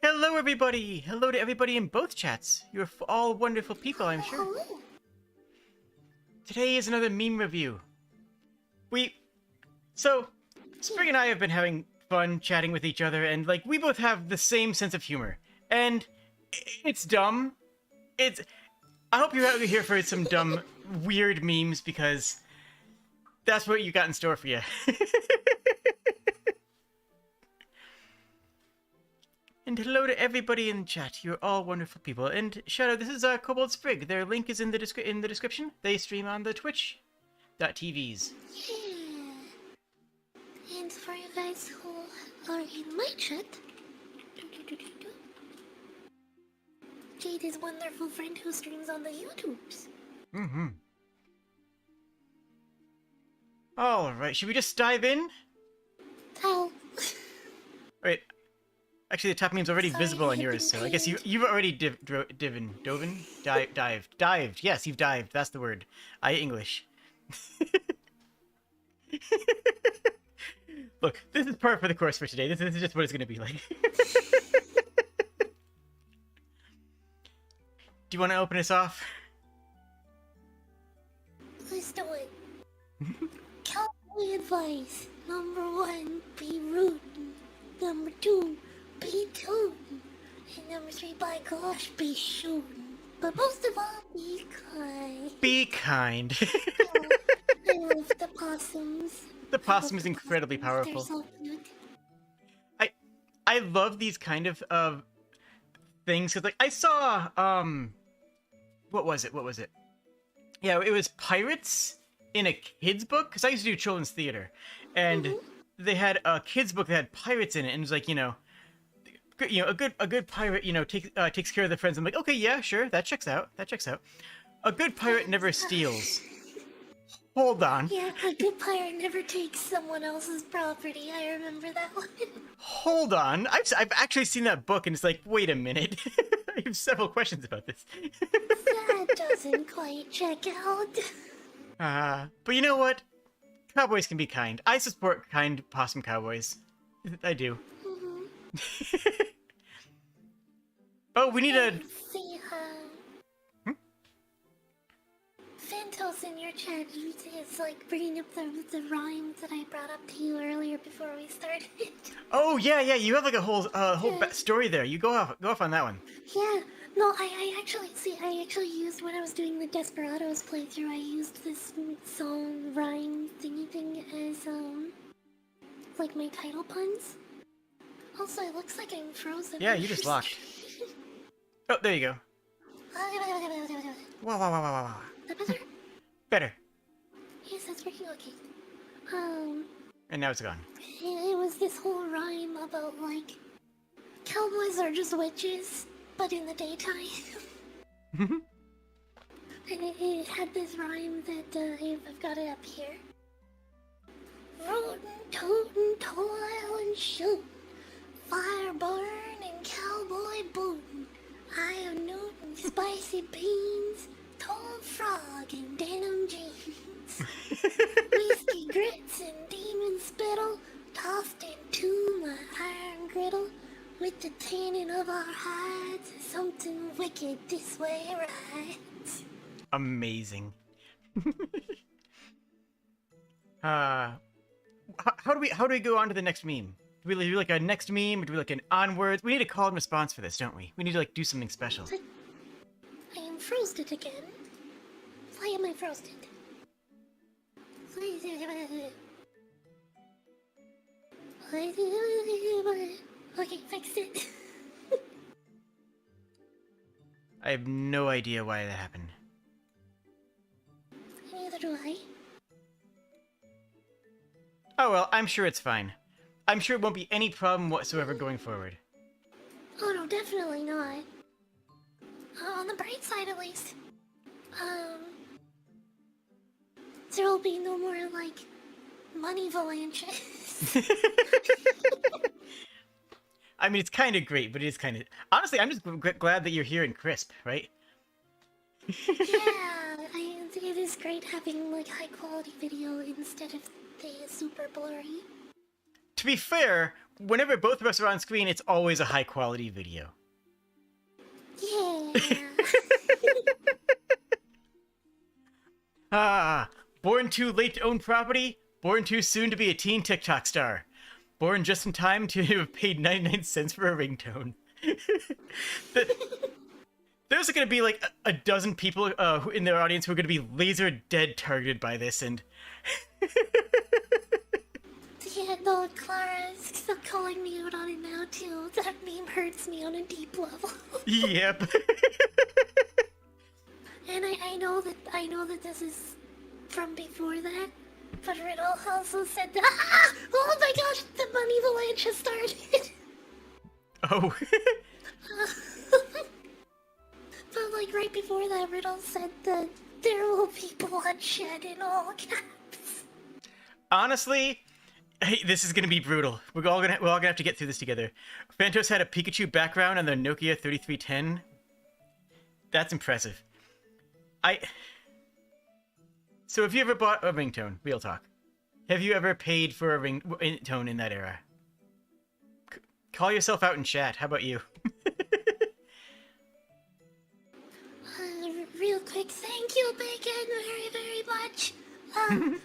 Hello, everybody! Hello to everybody in both chats. You're all wonderful people, I'm sure. Today is another meme review. So, Sprigg and I have been having fun chatting with each other, and, like, we both have the same sense of humor. And it's dumb. I hope you're out here for some dumb, weird memes, because that's what you got in store for you. And hello to everybody in the chat. You're all wonderful people. And shout out, this is Kobold Sprigg. Their link is in the description. They stream on the Twitch.tvs. Yeah. And for you guys who are in my chat, Jade is a wonderful friend who streams on the YouTubes. Mm-hmm. Alright, should we just dive in? Oh. Wait. Actually, the top meme's already visible on yours, so I guess you've already dived. Yes, you've dived. That's the word. English. Look, this is par for the course for today. This is just what it's going to be like. Do you want to open us off? Let's do it. Cowboy advice. Number 1, be rude. Number 2, be tootin'. And number 3, by gosh, be shootin'. But most of all, be kind. Be kind. I love the possums. The possum is incredibly powerful. They're so cute. I love these kind of things, because, like, I saw, what was it? Yeah, it was pirates in a kid's book, because I used to do children's theater, and they had a kid's book that had pirates in it, and it was like, a good pirate, takes care of the friends. I'm like, okay, yeah, sure, that checks out. A good pirate never steals. Hold on. Yeah, a good pirate never takes someone else's property. I remember that one. Hold on. I've actually seen that book, and it's like, wait a minute. I have several questions about this. That doesn't quite check out. But you know what? Cowboys can be kind. I support kind possum cowboys. I do. Oh, we need a... See, Fantos in your chat is like bringing up the rhyme that I brought up to you earlier before we started. Oh yeah, you have like a whole story there. You go off on that one. Yeah, no, I actually used when I was doing the Desperados playthrough. I used this song rhyme thingy thing as like my title puns. Also, it looks like I'm frozen. Yeah, you just locked. Oh, there you go. Wow. That better? Better. Yes, that's working okay. And now it's gone. It was this whole rhyme about, like, cowboys are just witches, but in the daytime. And it had this rhyme that, I've got it up here. Rootin', tootin', toil and shootin', fire burn and cowboy bootin'. I am Newton, spicy beans, tall frog and denim jeans. Whiskey grits and demon spittle, tossed into my iron griddle. With the tanning of our hides, something wicked this way rides. Amazing. How do we go on to the next meme? Do we do like a next meme, or do we like an onwards? We need a call and response for this, don't we? We need to like do something special. I am frosted again. Why am I frosted? Okay, fixed it. I have no idea why that happened. Neither do I. Oh well, I'm sure it's fine. I'm sure it won't be any problem whatsoever going forward. Oh no, definitely not. On the bright side, at least. There will be no more, like, money avalanches. I mean, it's kind of great, but it is kind of... Honestly, I'm just glad that you're here in Crisp, right? Yeah, it is great having like high quality video instead of the super blurry. To be fair, whenever both of us are on screen, it's always a high quality video. Yeah. Born too late to own property, born too soon to be a teen TikTok star. Born just in time to have paid 99 cents for a ringtone. There's going to be like a dozen people who in their audience who are going to be laser dead targeted by this, and... Yeah, no, Clara's calling me out on it now too. That meme hurts me on a deep level. Yep. And I know that this is from before that, but Riddle also said that. Oh my gosh, the money avalanche has started. Oh. But like right before that, Riddle said that there will be bloodshed in all caps. Honestly, hey, this is gonna be brutal. We're all gonna have to get through this together. Phantos had a Pikachu background on their Nokia 3310. That's impressive. So have you ever bought a ringtone? Real talk. Have you ever paid for a ringtone in that era? Call yourself out in chat. How about you? Real quick, thank you, Bacon, very, very much. I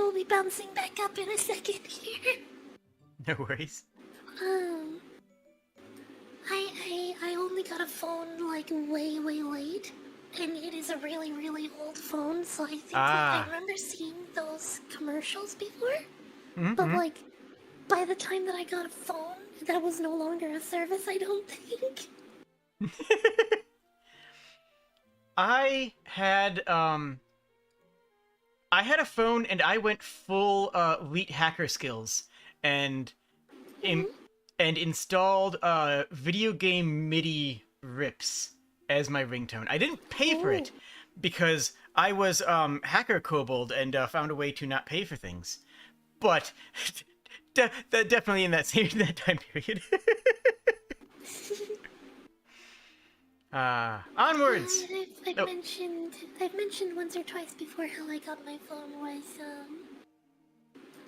will be bouncing back up in a second here. No worries. I only got a phone like way, way late, and it is a really, really old phone, so I think I remember seeing those commercials before, but like, by the time that I got a phone, that was no longer a service, I don't think. I had a phone and I went full elite hacker skills and installed video game MIDI rips as my ringtone. I didn't pay for it because I was hacker Kobold and found a way to not pay for things. But definitely in that time period. Onwards. I've mentioned once or twice before how I got my phone was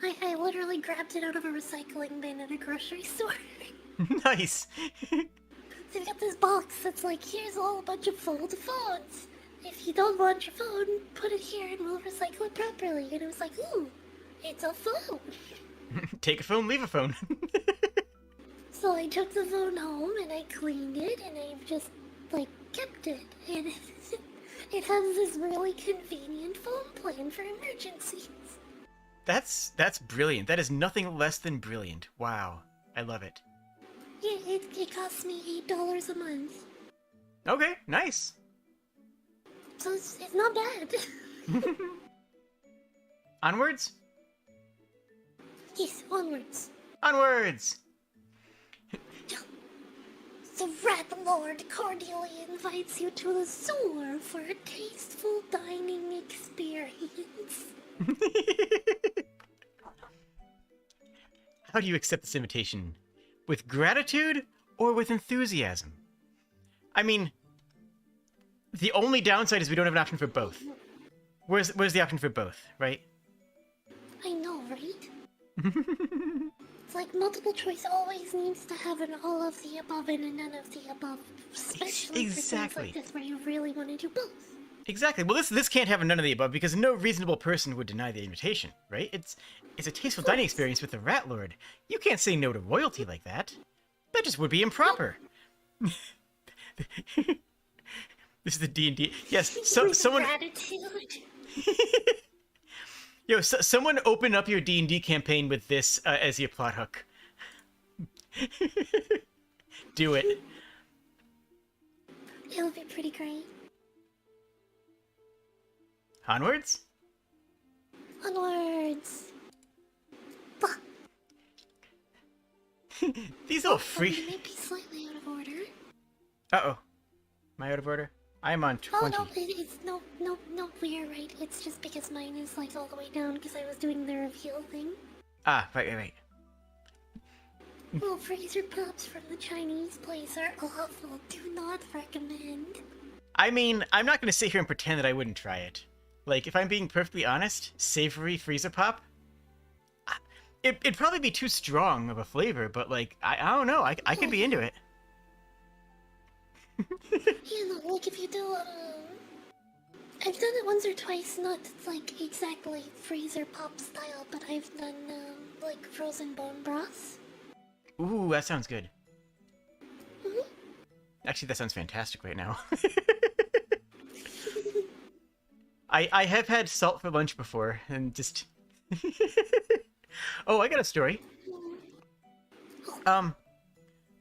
I literally grabbed it out of a recycling bin at a grocery store. Nice. They've got this box that's like, here's a whole bunch of fold phones. If you don't want your phone, put it here and we'll recycle it properly. And it was like, ooh, it's a phone. Take a phone, leave a phone. So I took the phone home and I cleaned it and I just like kept it. And it has this really convenient phone plan for emergencies. That's brilliant. That is nothing less than brilliant. Wow. I love it. Yeah, it costs me $8 a month. Okay, nice. So it's not bad. Onwards? Yes, onwards. Onwards! The Rat Lord cordially invites you to the sewer for a tasteful dining experience. How do you accept this invitation? With gratitude or with enthusiasm? I mean, the only downside is we don't have an option for both. Where's the option for both, right? I know, right? It's like multiple choice always needs to have an all of the above and a none of the above. Especially for things like this where you really want to do both. Exactly. Well, this can't have a none of the above because no reasonable person would deny the invitation, right? It's a tasteful dining experience with the Rat Lord. You can't say no to royalty like that. That just would be improper. This is the D&D. Yes, so someone. Gratitude. Yo, someone open up your D&D campaign with this as your plot hook. Do it. It'll be pretty great. Onwards? Onwards. These little free... You may be slightly out of order. Uh-oh. Am I out of order? I'm on 20. Oh, no, it's no, we're right. It's just because mine is, like, all the way down because I was doing the reveal thing. Ah, right. Well, freezer pops from the Chinese place are awful. Do not recommend. I mean, I'm not going to sit here and pretend that I wouldn't try it. Like, if I'm being perfectly honest, savory freezer pop, it'd probably be too strong of a flavor, but, like, I don't know. I could be into it. You know, like if you do, I've done it once or twice, not like exactly freezer pop style, but I've done, like frozen bone broth. Ooh, that sounds good. Mhm. Actually, that sounds fantastic right now. I have had salt for lunch before, and just... Oh, I got a story.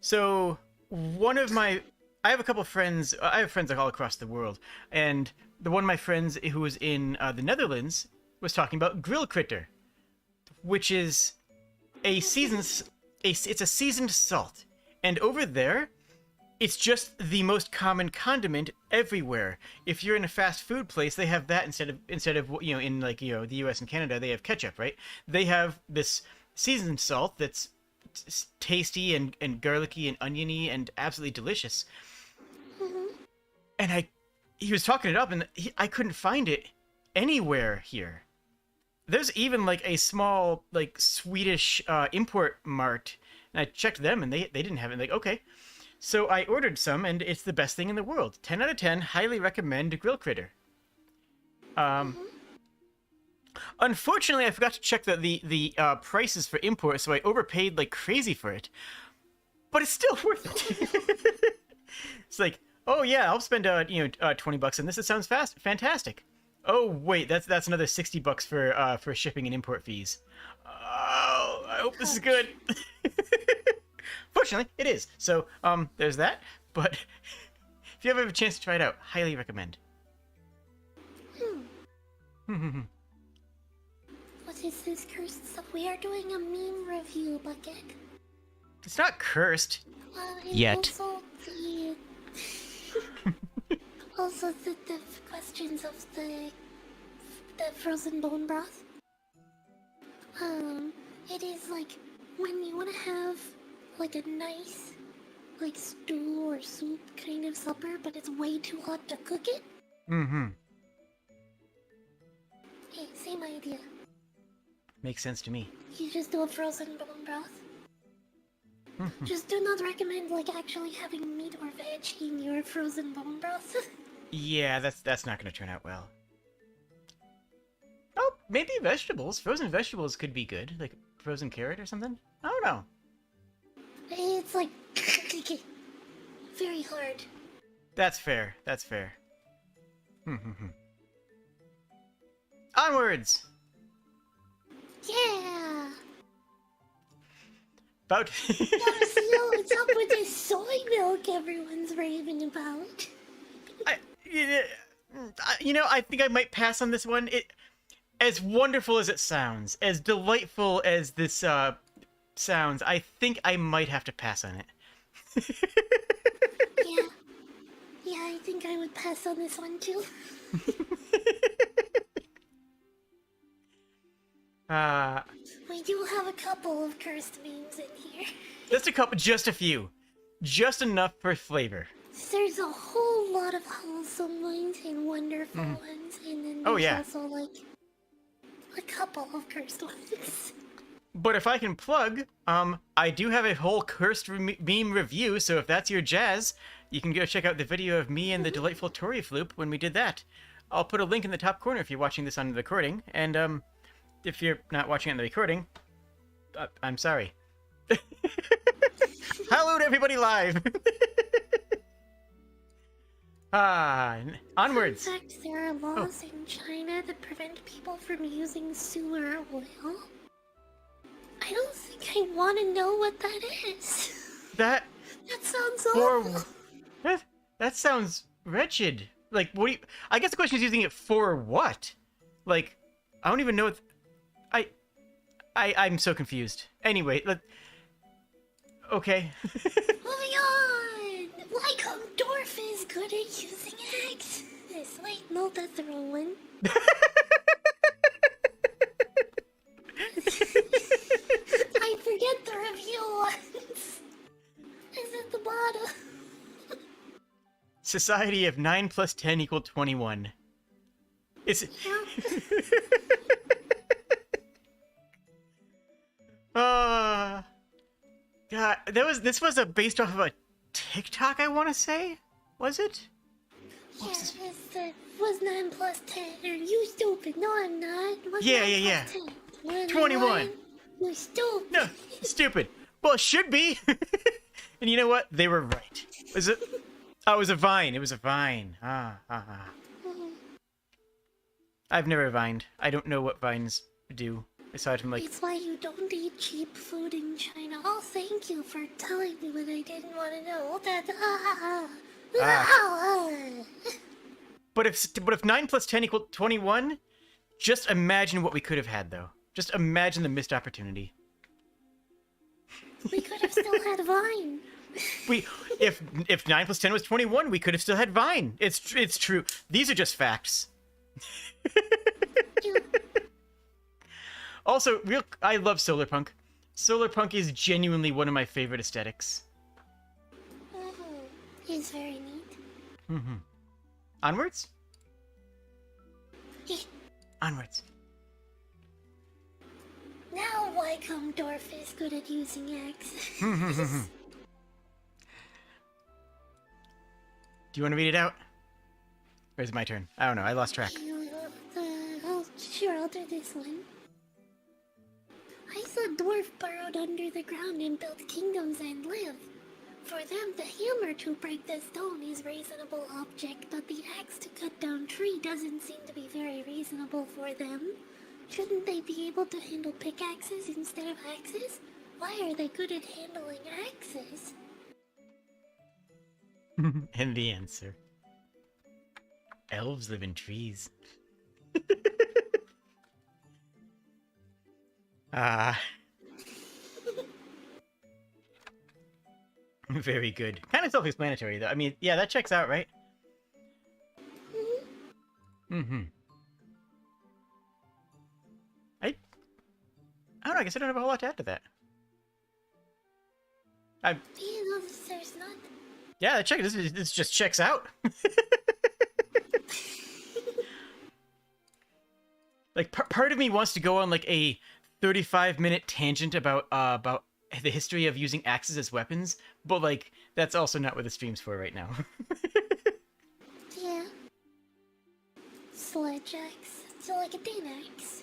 So, one of my... I have a couple friends... I have friends like all across the world, and one of my friends who was in the Netherlands was talking about grill critter, which is a seasoned... It's a seasoned salt, and over there, it's just the most common condiment everywhere. If you're in a fast food place, they have that instead of you know, in like, you know, the US and Canada, they have ketchup, right? They have this seasoned salt that's tasty and garlicky and oniony and absolutely delicious. And he was talking it up, and I couldn't find it anywhere here. There's even like a small like Swedish import mart, and I checked them, and they didn't have it. Like, okay. So I ordered some, and it's the best thing in the world. 10 out of 10, highly recommend grill critter. Unfortunately, I forgot to check the prices for import, so I overpaid like crazy for it. But it's still worth it. It's like, oh yeah, I'll spend $20 on this. It sounds fantastic. Oh wait, that's another $60 for shipping and import fees. Oh, I hope this is good. Fortunately, it is. So, there's that. But if you ever have a chance to try it out, highly recommend. What is this cursed stuff? We are doing a meme review bucket. It's not cursed. And yet. Also the questions of the frozen bone broth. It is like when you want to have like a nice like stew or soup kind of supper, but it's way too hot to cook it. Hey, same idea. Makes sense to me. You just do a frozen bone broth. Just do not recommend like actually having meat or veg in your frozen bone broth. Yeah, that's not going to turn out well. Oh, maybe vegetables. Frozen vegetables could be good, like frozen carrot or something. I don't know. It's like very hard. That's fair. That's fair. Onwards. Yeah. About. What's up with this soy milk everyone's raving about? I think I might pass on this one. As wonderful as it sounds, as delightful as this sounds, I think I might have to pass on it. Yeah, I think I would pass on this one too. We do have a couple of cursed memes in here. Just a few. Just enough for flavor. There's a whole lot of wholesome ones and wonderful ones, and then there's also like a couple of cursed ones. But if I can plug, I do have a whole cursed meme review, so if that's your jazz, you can go check out the video of me and the delightful Tori Floop when we did that. I'll put a link in the top corner if you're watching this on the recording, and if you're not watching it on the recording, I'm sorry. Hello to everybody live! Onwards! In fact, there are laws in China that prevent people from using sewer oil. I don't think I want to know what that is. That sounds awful. That sounds wretched. Like, what do you... I guess the question is using it for what? Like, I don't even know what... I'm so confused. Anyway, okay. Moving on! Like how Dorf is good at using axes. Wait, no, that's the wrong one. I forget the review once. It's at the bottom. Society of 9 plus 10 equal 21. It's God, this was based off of a TikTok, I want to say. Was it? Yeah, it was 9 plus 10. Are you stupid? No, I'm not. What's Yeah, 9 yeah, plus 10? 21. You're stupid. No, stupid. Well, it should be. And you know what? They were right. Was it? Oh, it was a vine. It was a vine. I've never vined. I don't know what vines do, aside from, like... It's why you don't eat cheap food in China. Oh, thank you for telling me what I didn't want to know. But if 9 plus 10 equal 21, just imagine what we could have had, though. Just imagine the missed opportunity. We could have still had Vine. If 9 plus 10 was 21, we could have still had Vine. It's true. These are just facts. Also, I love solarpunk. Solarpunk is genuinely one of my favorite aesthetics. It's very neat. Onwards? Yeah. Onwards. Now why come Dorf is good at using axes? Do you want to read it out? Or is it my turn? I don't know. I lost track. Sure, I'll do this one. I saw Dwarf burrowed under the ground and built kingdoms and live. For them, the hammer to break the stone is reasonable object, but the axe to cut down tree doesn't seem to be very reasonable for them. Shouldn't they be able to handle pickaxes instead of axes? Why are they good at handling axes? And the answer. Elves live in trees. Very good. Kind of self-explanatory, though. I mean, yeah, that checks out, right? I don't know, I guess I don't have a whole lot to add to that. There's not. Yeah, this just checks out. Like, part of me wants to go on, like, a 35-minute tangent about the history of using axes as weapons, but, like, that's also not what the stream's for right now. Yeah. Sledge axe. So, like a Danax.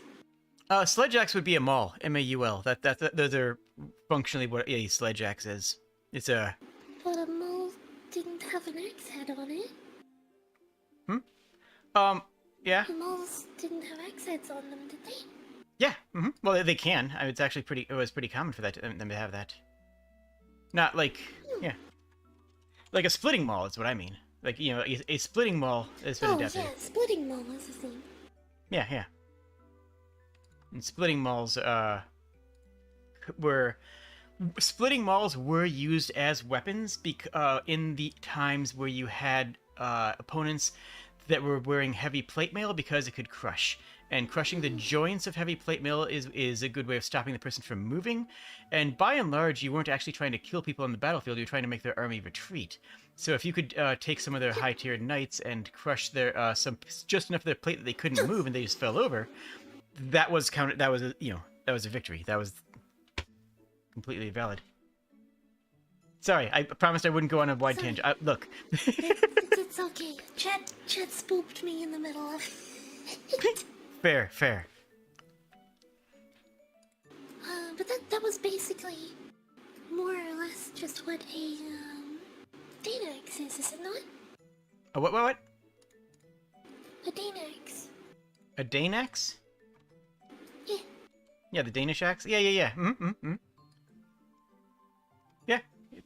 Sledge axe would be a maul. M-A-U-L. Those are functionally what a sledge axe is. It's a... But a maul didn't have an axe head on it. Yeah. The moles didn't have axe heads on them, did they? Yeah. Well, they can. I mean, it's actually it was pretty common for them to have that. Not like, yeah. Like a splitting maul is what I mean. Like, you know, a splitting maul is been adapted. Yeah, splitting maul is the thing. Yeah. And splitting mauls were used as weapons in the times where you had opponents that were wearing heavy plate mail because it could crush. And crushing the joints of heavy plate mail is a good way of stopping the person from moving. And by and large, you weren't actually trying to kill people on the battlefield, you were trying to make their army retreat. So if you could take some of their high-tiered knights and crush their just enough of their plate that they couldn't move and they just fell over, that was counted. That was a victory. That was completely valid. Sorry, I promised I wouldn't go on a wide tangent. Look. It's okay. Chat spooked me in the middle of it. Fair. But that was basically more or less just what a Danax is it not? A what? A Danax. A Danax? Yeah. Yeah, the Danish axe? Yeah. Yeah,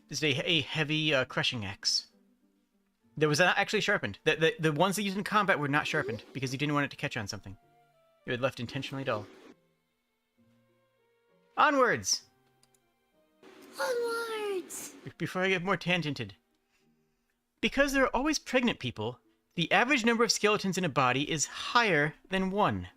it's a heavy crushing axe. That was actually sharpened. The ones that used in combat were not sharpened because you didn't want it to catch on something. It was left intentionally dull. Onwards! Onwards! Before I get more tangented. Because there are always pregnant people, the average number of skeletons in a body is higher than 1.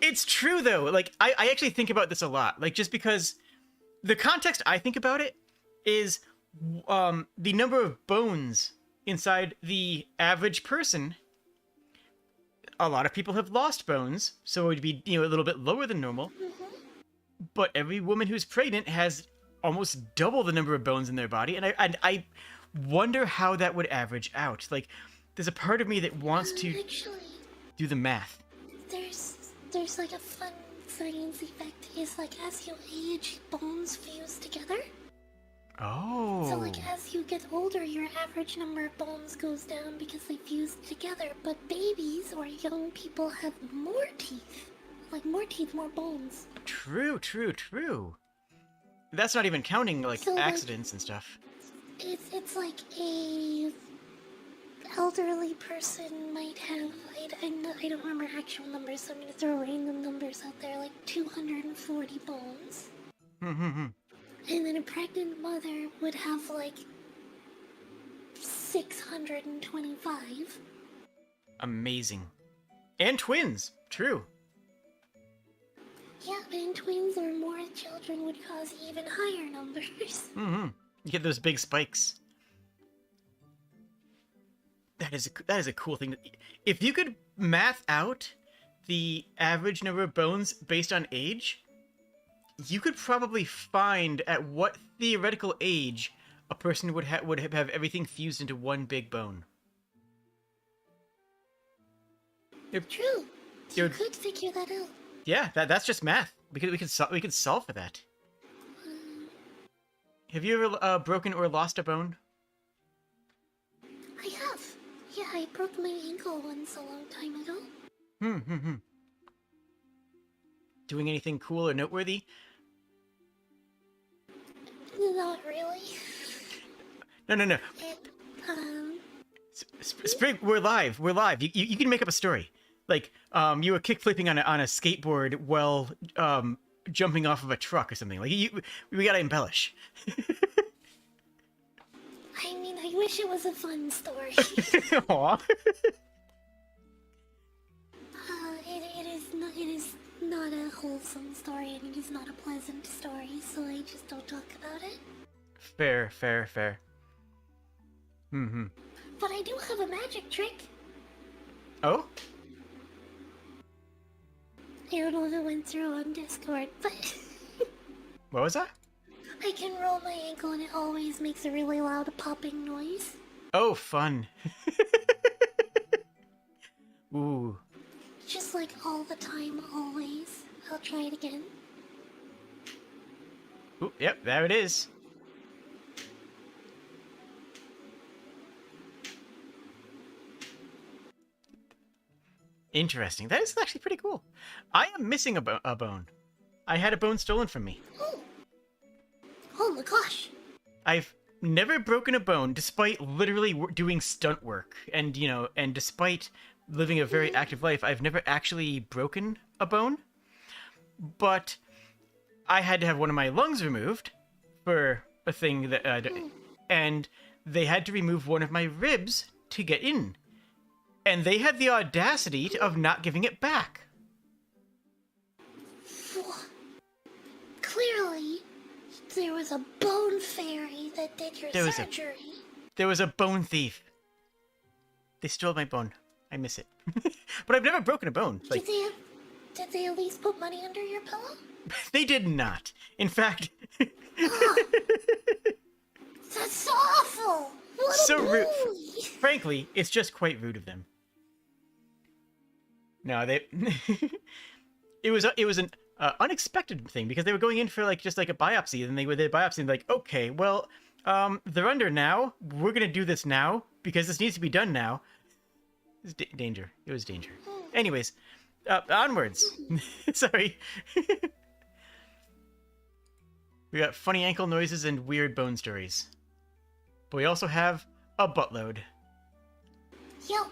It's true, though. Like, I actually think about this a lot. Like, just because... The context I think about it is the number of bones inside the average person, a lot of people have lost bones, so it would be, a little bit lower than normal. But every woman who's pregnant has almost double the number of bones in their body, and I wonder how that would average out. Like, there's a part of me that wants to Actually, do the math. there's like a fun science effect. Is like as you age, bones fuse together. Oh. So like as you get older, your average number of bones goes down because they fuse together. But babies or young people have more teeth. Like more teeth, more bones. True. That's not even counting like So, like, accidents and stuff. It's like a elderly person might have. I don't remember actual numbers, so I'm gonna throw random numbers out there. Like 240 bones. And then a pregnant mother would have like 625. Amazing. And twins. True. Yeah, and twins or more children would cause even higher numbers. You get those big spikes. That is a cool thing. If you could math out the average number of bones based on age, you could probably find at what theoretical age a person would have everything fused into one big bone. True. You could figure that out. Yeah, that's just math. We could solve for that. Have you ever broken or lost a bone? I have. Yeah, I broke my ankle once a long time ago. Doing anything cool or noteworthy? Not really. No. Um, Sprigg, we're live. You can make up a story. Like, you were kickflipping on a skateboard while jumping off of a truck or something. Like, we gotta embellish. I mean, I wish it was a fun story. Aw. It is not a wholesome story, and it is not a pleasant story, so I just don't talk about it. Fair. But I do have a magic trick. Oh? I don't know if it went through on Discord, but What was that? I can roll my ankle and it always makes a really loud popping noise. Oh, fun. Ooh. Just like all the time, always. I'll try it again. Ooh, yep, there it is. Interesting. That is actually pretty cool. I am missing a bone. I had a bone stolen from me. Oh my gosh. I've never broken a bone, despite literally doing stunt work, and despite living a very active life, I've never actually broken a bone. But I had to have one of my lungs removed for a thing that, and they had to remove one of my ribs to get in, and they had the audacity of not giving it back. Clearly, there was a bone fairy that did your surgery. There was a bone thief. They stole my bone. I miss it. But I've never broken a bone. Like, Did they at least put money under your pillow? they did not. In fact... That's so awful! What so a rude. bully! Frankly, it's just quite rude of them. No, they... it was an unexpected thing, because they were going in for just a biopsy, and they did a biopsy and like, okay, well, they're under now. We're gonna do this now, because this needs to be done now. It was danger. It was danger. Anyways, onwards. Sorry. We got funny ankle noises and weird bone stories. But we also have a buttload. Yep.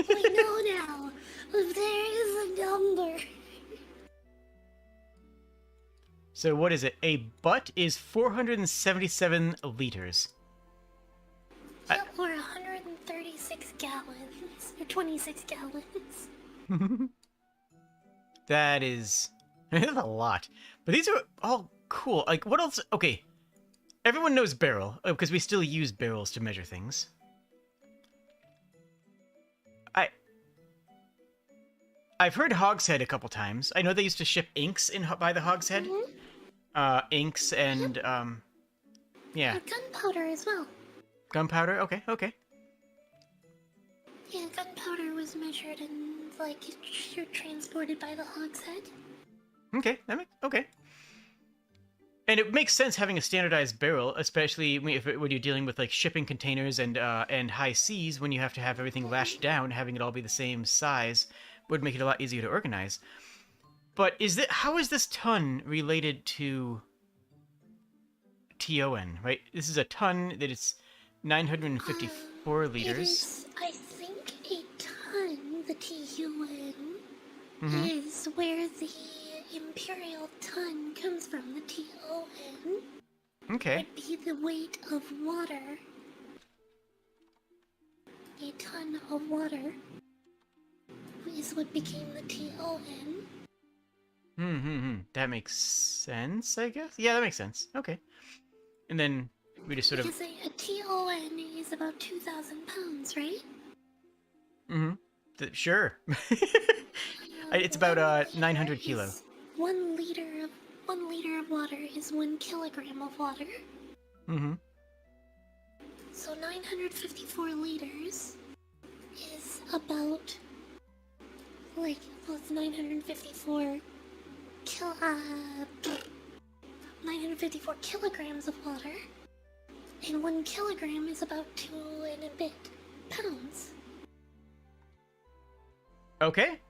We know now. There is a number. So what is it? A butt is 477 liters. Yep, or 136 gallons. Or 26 gallons. That is... a lot. But these are all cool. Like, what else? Okay. Everyone knows barrel, because we still use barrels to measure things. I've heard hogshead a couple times. I know they used to ship inks by the hogshead. Mm-hmm. Inks and, yeah. Gunpowder as well. Gunpowder? Okay, okay. Yeah, gunpowder was measured and, like, transported by the hogshead. Okay, okay. And it makes sense having a standardized barrel, especially when you're dealing with like shipping containers and high seas. When you have to have everything lashed down, having it all be the same size would make it a lot easier to organize. But how is this ton related to TON? Right, this is a ton that it's 954 liters. It is, I think, a ton. The TUN is where the imperial ton comes from. The TON Okay. would be the weight of water. A ton of water is what became the TON. That makes sense, I guess. Yeah, that makes sense. Okay. And then we just sort of. Because a TON is about 2,000 pounds, right? Sure. It's about 900 kilo. 1 liter of water is 1 kilogram of water. So 954 liters is about, like, well, it's 954 kilograms of water, and 1 kilogram is about 2 and a bit pounds. Okay.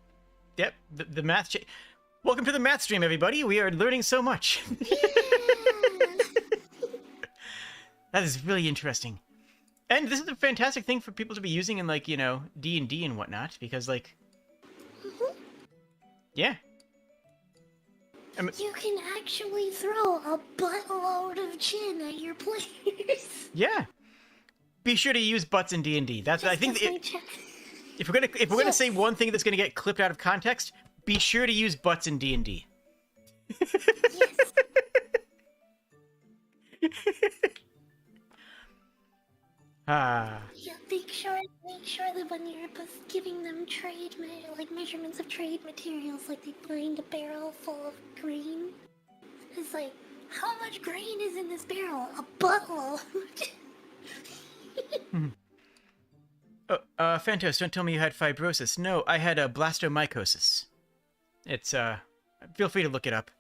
Yep. The math. Welcome to the math stream, everybody. We are learning so much. Yeah. That is really interesting. And this is a fantastic thing for people to be using in, like, D&D and whatnot, because, like, yeah. You can actually throw a buttload of gin at your players. Yeah. Be sure to use butts in D&D. That's I think if we're gonna say one thing that's gonna get clipped out of context, be sure to use butts in D&D. Yes. Yeah, make sure that when you're giving them measurements of trade materials, like they find a barrel full of grain, it's like, how much grain is in this barrel? A buttload. Phantos, don't tell me you had fibrosis. No, I had a blastomycosis. It's feel free to look it up.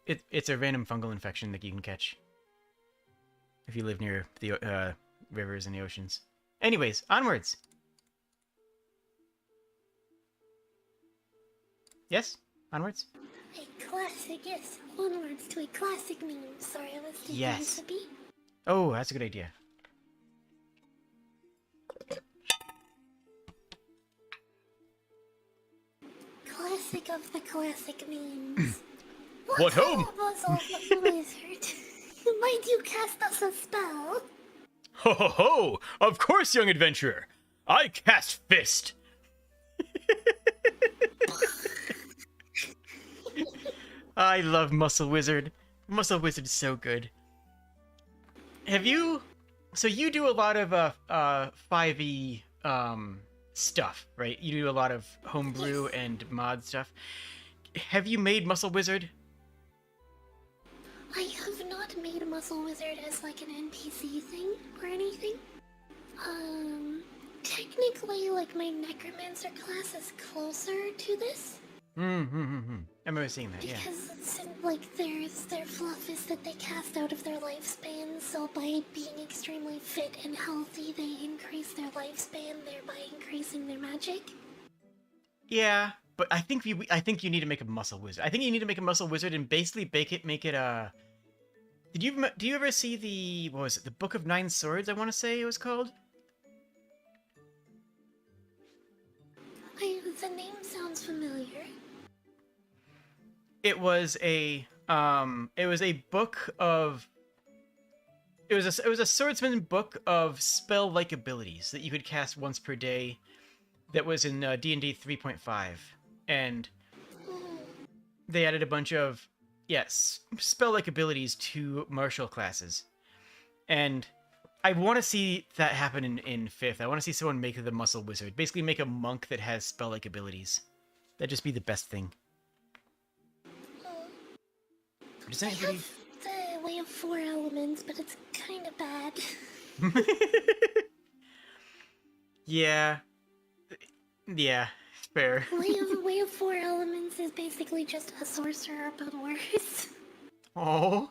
It's a random fungal infection that you can catch if you live near the rivers and the oceans. Anyways, onwards. Yes, onwards. A classic, yes. Onwards to a classic meme. Sorry, I was taking a sippy. Oh, that's a good idea. Classic of the classic memes. What home? Muzzle the wizard. Might you cast us a spell? Ho ho ho! Of course, young adventurer! I cast Fist! I love Muscle Wizard. Muscle Wizard is so good. So you do a lot of 5e stuff, right? You do a lot of homebrew and mod stuff. Have you made Muscle Wizard? I have not made a Muscle Wizard as like an NPC thing or anything. Technically, like, my Necromancer class is closer to this. I remember seeing that, yeah. Because, like, their fluff is that they cast out of their lifespan, so by being extremely fit and healthy, they increase their lifespan, thereby increasing their magic. Yeah, but I think you need to make a Muscle Wizard. I think you need to make a Muscle Wizard and basically make it do you ever see what was it, the Book of Nine Swords, I want to say it was called? The name sounds familiar. It was a book of it was a swordsman book of spell-like abilities that you could cast once per day. That was in D&D 3.5, and they added a bunch of spell-like abilities to martial classes. And I want to see that happen in 5th. I want to see someone make the muscle wizard. Basically make a monk that has spell-like abilities. That'd just be the best thing. Does I anybody... have the way of 4 elements, but it's kind of bad. Yeah. Yeah, fair. Way of 4 elements is basically just a sorcerer, but worse. Oh.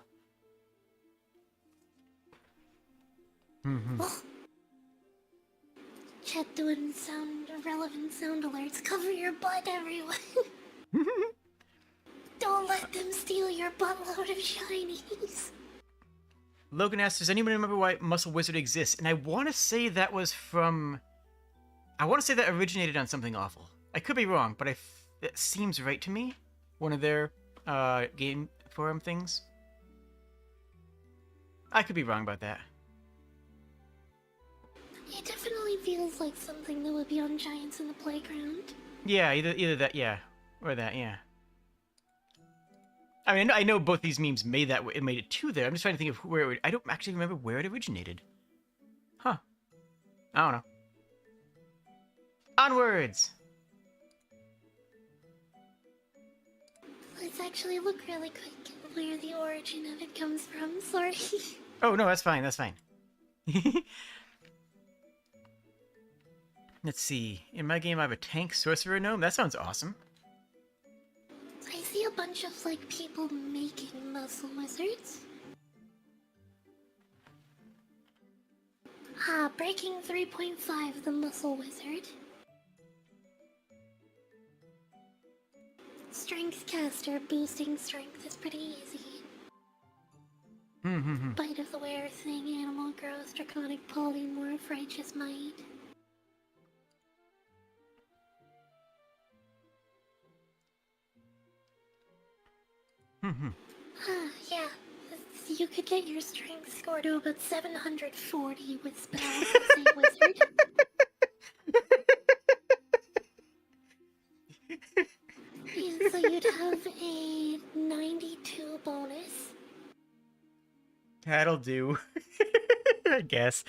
Chat doing relevant sound alerts. Cover your butt, everyone. Don't let them steal your buttload of shinies. Logan asks, does anyone remember why Muscle Wizard exists? And I want to say that was from... I want to say that originated on something awful. I could be wrong, but it seems right to me. One of their game forum things. I could be wrong about that. It definitely feels like something that would be on Giants in the Playground. Yeah, either that, yeah. Or that, yeah. I mean, I know both these memes made it to there. I'm just trying to think of where I don't actually remember where it originated. Huh. I don't know. Onwards! Let's actually look really quick at where the origin of it comes from. Sorry. Oh, no, that's fine, that's fine. Let's see. In my game, I have a tank sorcerer gnome. That sounds awesome. I see a bunch of, like, people making muscle wizards. Breaking 3.5, the muscle wizard. Strength caster, boosting strength is pretty easy. Bite of the wearer thing, animal growth, draconic polymorph, righteous might. Yeah. You could get your strength score to about 740 with spells as a wizard. So you'd have a 92 bonus. That'll do. I guess.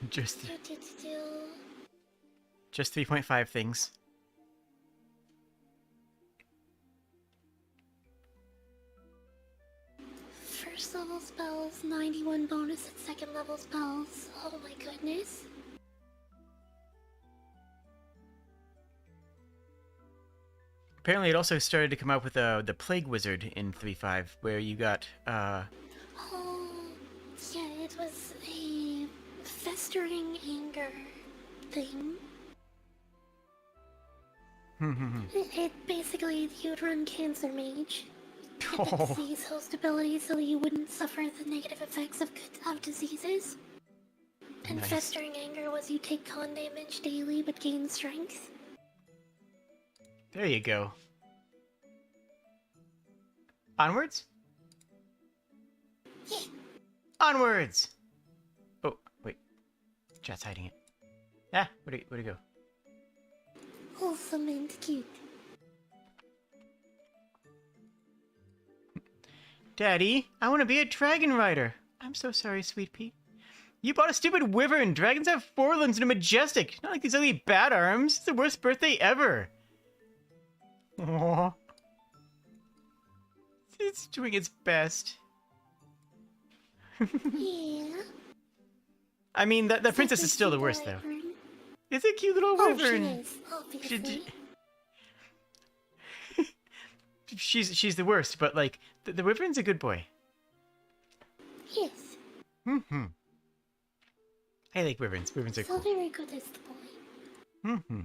Just 3.5 things. First level spells, 91 bonus at second level spells. Oh my goodness. Apparently, it also started to come out with the Plague Wizard in 3.5, where you got Oh, yeah, it was a festering anger thing. It basically, you'd run Cancer Mage. Get the disease host ability so that you wouldn't suffer the negative effects of diseases. And Nice. Festering Anger was you take con damage daily but gain strength. There you go. Onwards? Yeah. Onwards! Oh, wait. Chat's hiding it. Ah, where'd it go? Wholesome and cute. Daddy, I want to be a dragon rider. I'm so sorry, sweet pea. You bought a stupid wyvern. Dragons have 4 limbs and a majestic. Not like these ugly bat arms. It's the worst birthday ever. Aww. It's doing its best. Yeah. I mean, that princess is still the worst, though. It's a cute little wyvern. Oh, she is, obviously. She's the worst, but like the wyvern's a good boy. Yes. I like wyverns. Wyverns are So cool. very good as the boy.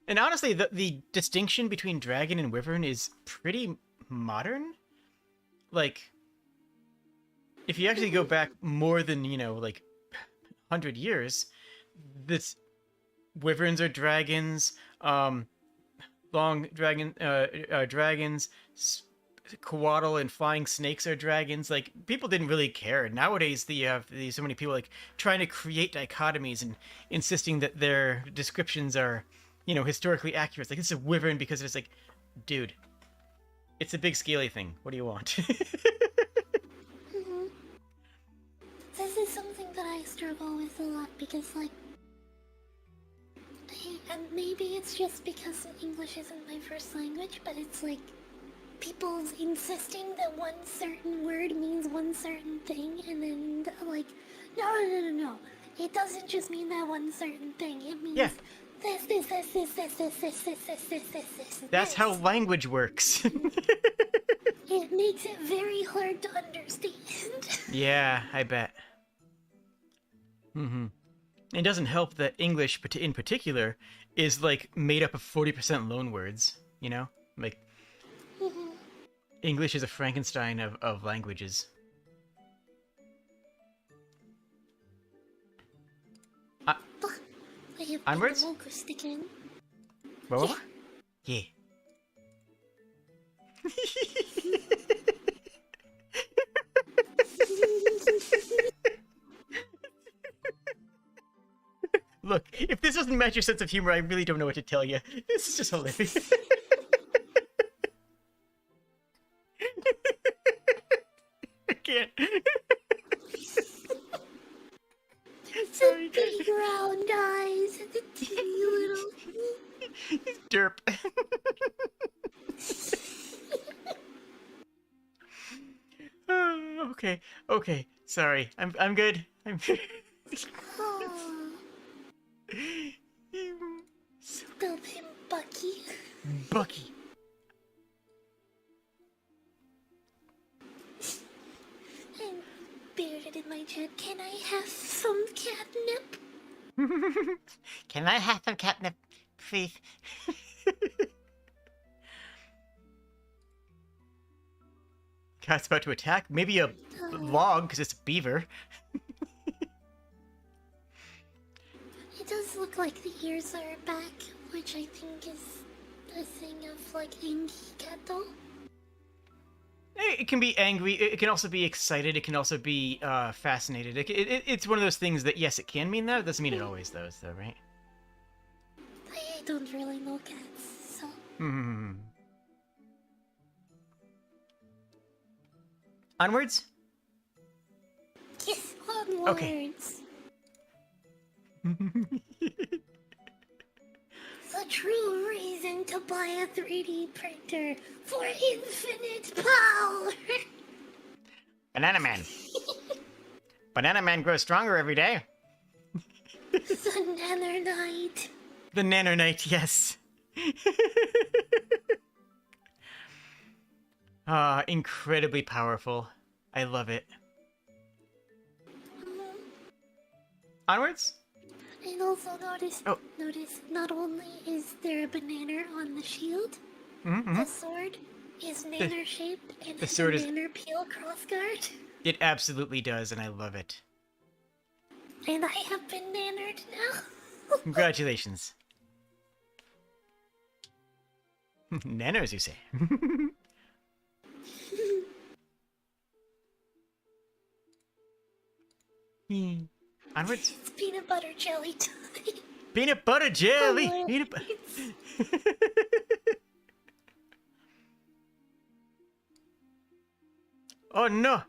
And honestly, the distinction between dragon and wyvern is pretty modern. Like, if you actually go back more than, like 100 years, this wyverns are dragons, long dragon dragons, Coatl and flying snakes are dragons. Like, people didn't really care. Nowadays, you have so many people like trying to create dichotomies and insisting that their descriptions are, historically accurate. Like, it's a wyvern because it's like, dude, It's a big scaly thing. What do you want? Mhm. This is something that I struggle with a lot because, like, and maybe it's just because English isn't my first language, but it's like people insisting that one certain word means one certain thing, and then like, no. It doesn't just mean that one certain thing. It means Yeah. this. That's how language works. It makes it very hard to understand. Yeah, I bet. It doesn't help that English, in particular, is like made up of 40% loan words. You know, like English is a Frankenstein of languages. I have Onwards? the mocha stick in. What? Yeah. Look, if this doesn't match your sense of humor, I really don't know what to tell you. This is just hilarious. I can't. Sorry, The big round eyes and the teeny little. derp. Okay. Sorry, I'm good. I'm. Oh, stop him, Bucky. Bucky. I'm bearded in my chat. Can I have some catnip? Can I have some catnip, please? Cat's about to attack. Maybe a log, because it's a beaver. It does look like the ears are back, which I think is a thing of like angry cat though. It can be angry. It can also be excited. It can also be fascinated. It's one of those things that, yes, it can mean that. It doesn't mean it always does, though, right? I don't really know cats, so. Onwards? Yes, onwards. Okay. The true reason to buy a 3D printer for infinite power. Bananaman. Bananaman grows stronger every day. The nanonite. The nanonite, yes. Incredibly powerful. I love it. Onwards? And also notice, not only is there a banana on the shield, the sword is nanner shaped and the has sword a is- nanner peel crossguard. It absolutely does, and I love it. And I have been nannered now. Congratulations. Nanos, you say? Onwards? It's peanut butter jelly time. Peanut butter jelly! Oh, Peanut butter. Oh no!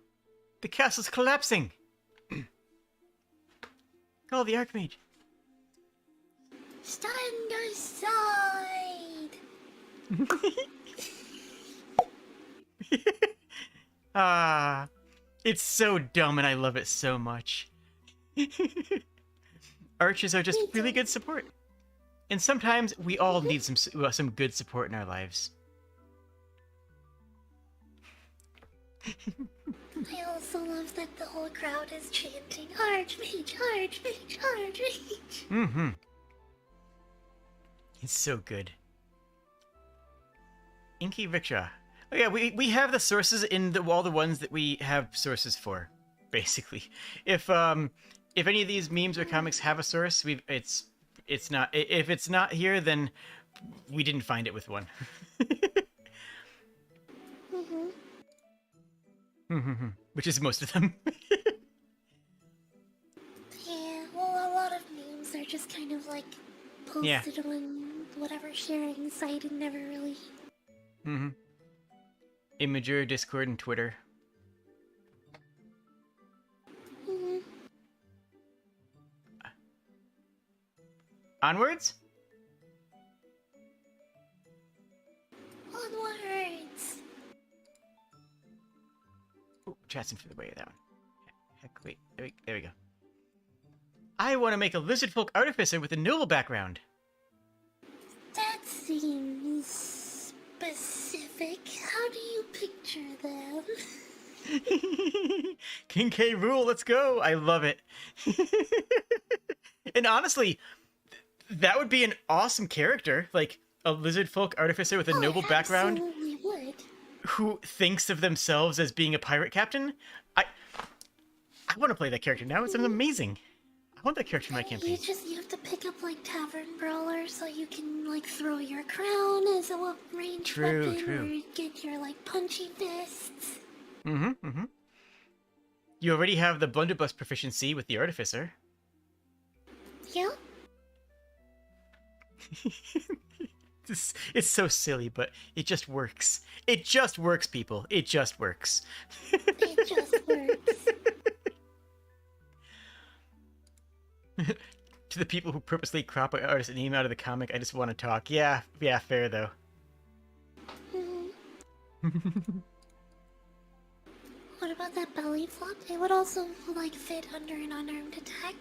The castle's collapsing! Call the archmage. Stand aside. It's so dumb and I love it so much. Archers are just really good support. And sometimes we all need some good support in our lives. I also love that the whole crowd is chanting Archmage, Archmage, Archmage. It's so good. Inky Rickshaw. Oh yeah, we have the sources in all the ones that we have sources for, basically. If any of these memes or comics have a source, it's not, if it's not here, then we didn't find it with one. Which is most of them. Yeah, well, a lot of memes are just kind of like posted on whatever sharing site and never really Imager, Discord, and Twitter. Onwards? Onwards. Ooh, chat's in for the way of that one. Heck, wait. There we go. I want to make a lizard folk artificer with a noble background. That seems specific. How do you picture them? King K rule, let's go. I love it. And honestly, that would be an awesome character. Like, a lizard folk artificer with a noble background. Absolutely would. Who thinks of themselves as being a pirate captain. I want to play that character now. It's amazing. I want that character in my campaign. You have to pick up like Tavern Brawler so you can like throw your crown as a ranged weapon or get your like punchy fists. You already have the blunderbuss proficiency with the artificer. Yep. It's so silly, but it just works. It just works, people. It just works. It just works. To the people who purposely crop an artist's name out of the comic, I just want to talk. Yeah, fair though. What about that belly flop? It would also like fit under an unarmed attack.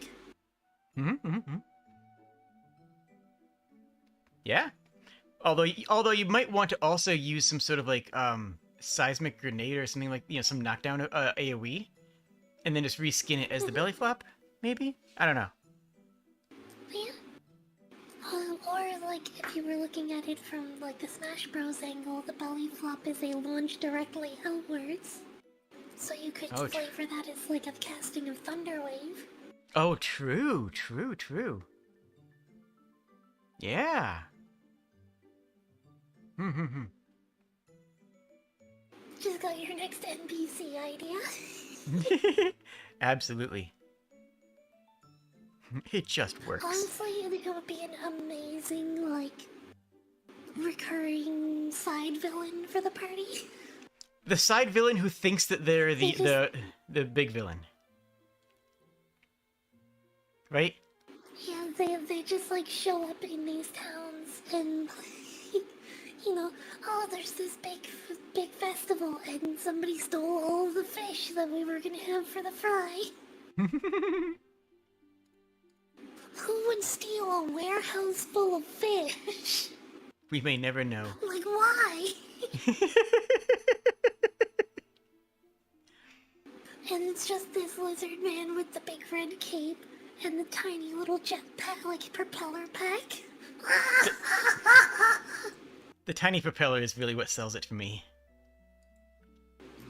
Yeah. Although you might want to also use some sort of like seismic grenade or something like, some knockdown AoE, and then just reskin it as the belly flop. Maybe, I don't know. Yeah. Or like if you were looking at it from like the Smash Bros angle, the belly flop is a launch directly outwards. So you could flavor that as like a casting of Thunder Wave. Oh, true. Yeah. Just got your next NPC idea. Absolutely. It just works. Honestly, I think it would be an amazing, like, recurring side villain for the party. The side villain who thinks that they're the big villain. Right? Yeah, they just, like, show up in these towns and, there's this big festival and somebody stole all of the fish that we were gonna have for the fry. Who would steal a warehouse full of fish? We may never know. Like, why? And it's just this lizard man with the big red cape and the tiny little jetpack, like propeller pack. The tiny propeller is really what sells it for me.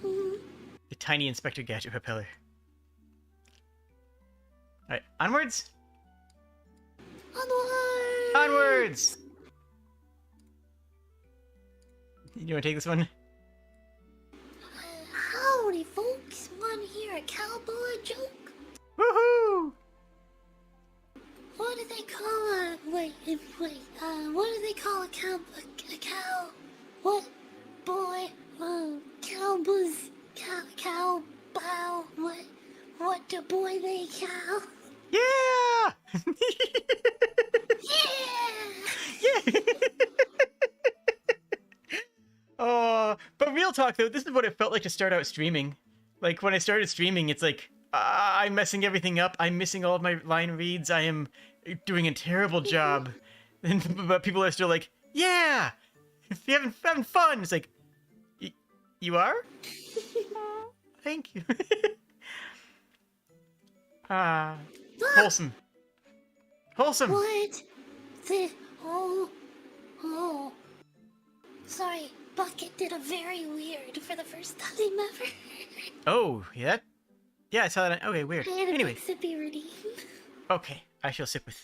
The tiny Inspector Gadget propeller. Alright, onwards? Onwards! You want to take this one? Howdy, folks. Want to hear a cowboy joke? Woohoo! What do they call a... Wait, what do they call a cow... What? Boy, cowboys... Cow... Bow... What do boy they cow? Yeah! Yeah! Oh, but real talk though, this is what it felt like to start out streaming. Like when I started streaming, it's like, I'm messing everything up. I'm missing all of my line reads. I am doing a terrible job. But people are still like, yeah! If you're having fun! It's like, you are? Thank you. Wholesome. Wholesome! What? Oh. Sorry, Bucket did a very weird for the first time ever. Oh, yeah? Yeah, I saw that. Okay, weird. I had a Anyway. big sippy redeem. Okay, I shall sip with.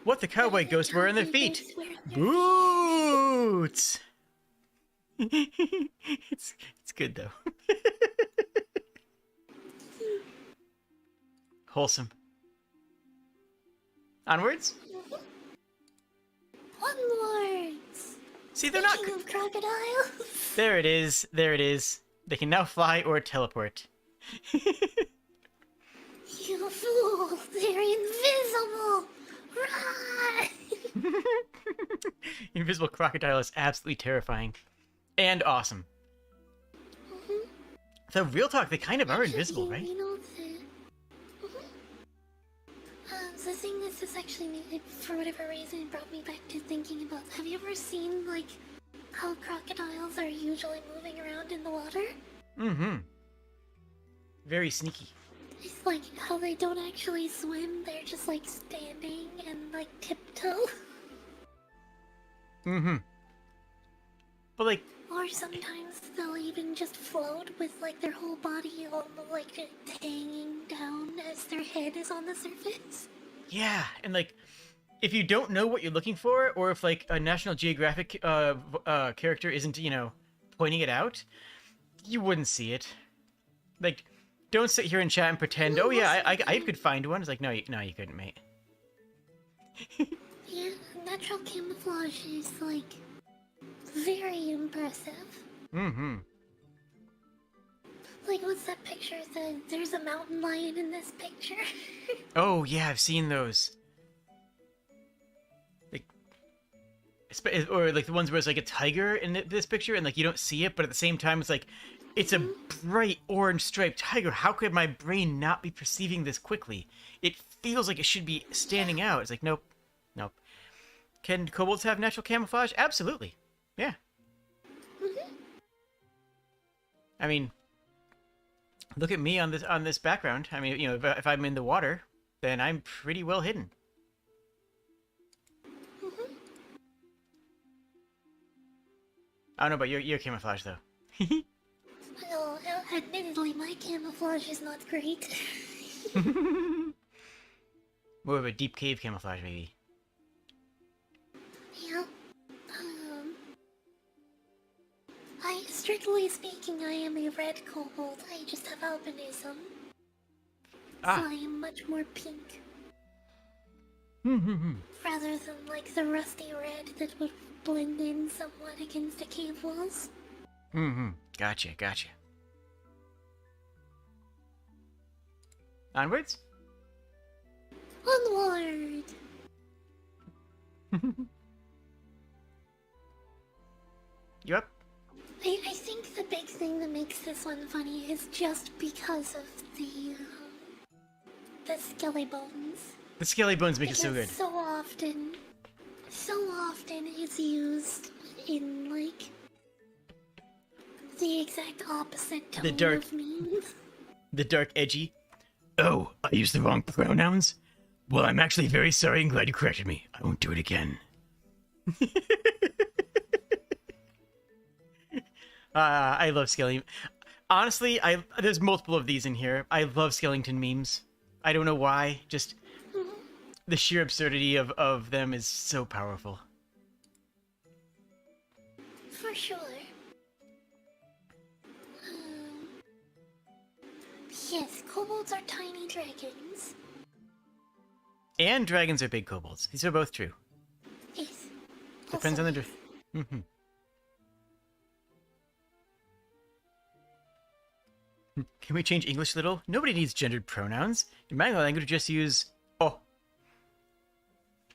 What the Cowboy Ghost wear on their feet? Boots! It's good though. Wholesome. Onwards? Onwards! See, they're not. Speaking of crocodiles. There it is. There it is. They can now fly or teleport. You fool! They're invisible! Run! Invisible crocodile is absolutely terrifying. And awesome. So, real talk, they kind of are invisible, right? You know, the thing is, this actually, for whatever reason, it brought me back to thinking about, have you ever seen, like, how crocodiles are usually moving around in the water? Mm-hmm. Very sneaky. It's like how they don't actually swim, they're just like standing and like tiptoe. Mm-hmm. But like... Or sometimes they'll even just float with like their whole body on like just hanging down as their head is on the surface. Yeah, and like, if you don't know what you're looking for, or if like a National Geographic character isn't, you know, pointing it out, you wouldn't see it. Like, don't sit here and chat and pretend, oh yeah, I could find one. It's like, no, you couldn't, mate. Yeah, natural camouflage is like very impressive. Mm-hmm. Like, what's that picture? There's a mountain lion in this picture. Oh yeah, I've seen those. Like, or like the ones where it's like a tiger in this picture, and like you don't see it, but at the same time, it's like, it's a bright orange striped tiger. How could my brain not be perceiving this quickly? It feels like it should be standing out. It's like, nope, nope. Can kobolds have natural camouflage? Absolutely. Yeah. I mean, look at me on this background. I mean, you know, if I'm in the water, then I'm pretty well hidden. I don't know about your camouflage though. Well, admittedly, my camouflage is not great. More of a deep cave camouflage, maybe. Yeah. Strictly speaking, I am a red kobold. I just have albinism. Ah. So I am much more pink. Hmm. Rather than like the rusty red that would blend in somewhat against the cave walls. Mm-hmm. Gotcha. Onwards? Onward! You up? I think the big thing that makes this one funny is just because of the skelly bones. The scaly bones make it so good. So often it's used in like the exact opposite tone of memes. The dark edgy. Oh, I used the wrong pronouns? Well, I'm actually very sorry and glad you corrected me. I won't do it again. I love Skellington. Honestly, there's multiple of these in here. I love Skellington memes. I don't know why. Just the sheer absurdity of them is so powerful. For sure. Yes, kobolds are tiny dragons. And dragons are big kobolds. These are both true. Yes. Depends on the... Mm-hmm. Can we change English a little? Nobody needs gendered pronouns. In my language, just use oh.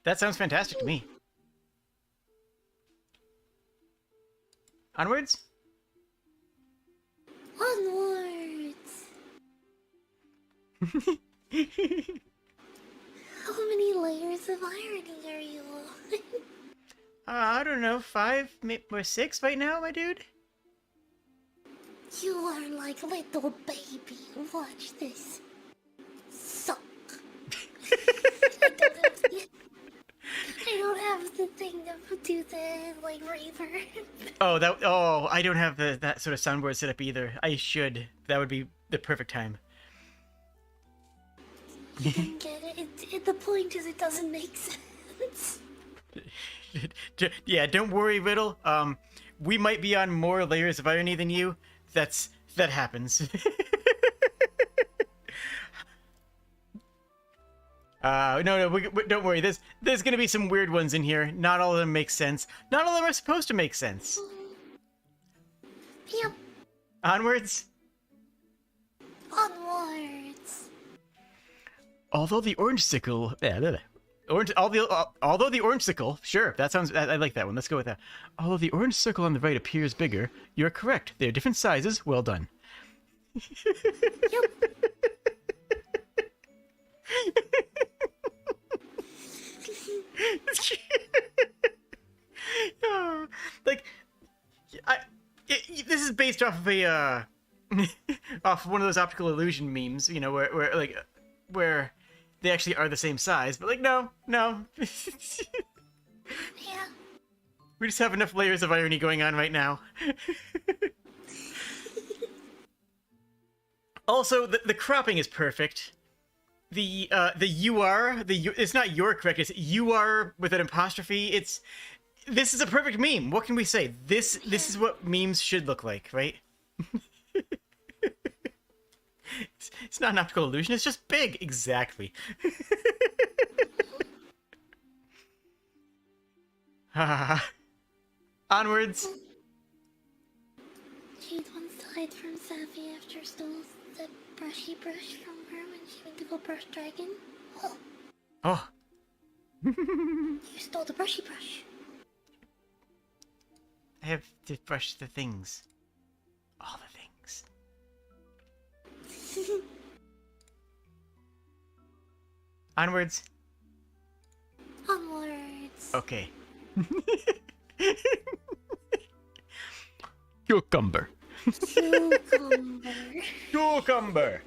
That sounds fantastic to me. Onwards? Onwards! How many layers of irony are you on? I don't know, 5 or 6 right now, my dude? You are like little baby. Watch this. Suck. I don't have the thing to do the like reverb. Oh, I don't have that sort of soundboard set up either. I should. That would be the perfect time. You didn't get it. The point is, it doesn't make sense. Yeah, don't worry, Riddle. We might be on more layers of irony than you. That happens. No, don't worry. There's gonna be some weird ones in here. Not all of them make sense. Not all of them are supposed to make sense. Yep. Onwards. Onwards. Although the orange sickle, although the orange sickle, sure, that sounds. I like that one. Let's go with that. Although the orange sickle on the right appears bigger, you're correct. They're different sizes. Well done. Yep. Like, this is based off of a off of one of those optical illusion memes, you know, where they actually are the same size, but like, no. Yeah. We just have enough layers of irony going on right now. Also, the cropping is perfect. It's not your correct, it's you are with an apostrophe. This is a perfect meme. What can we say? This is what memes should look like, right? It's not an optical illusion, it's just big. Exactly. Onwards. Jade once hid from Savvy after stole the brushy brush from her when she went to go brush dragon. Oh, Oh. you stole the brushy brush. I have to brush the things. All the things. Onwards. Onwards. Okay. Cucumber. Cucumber. Cucumber.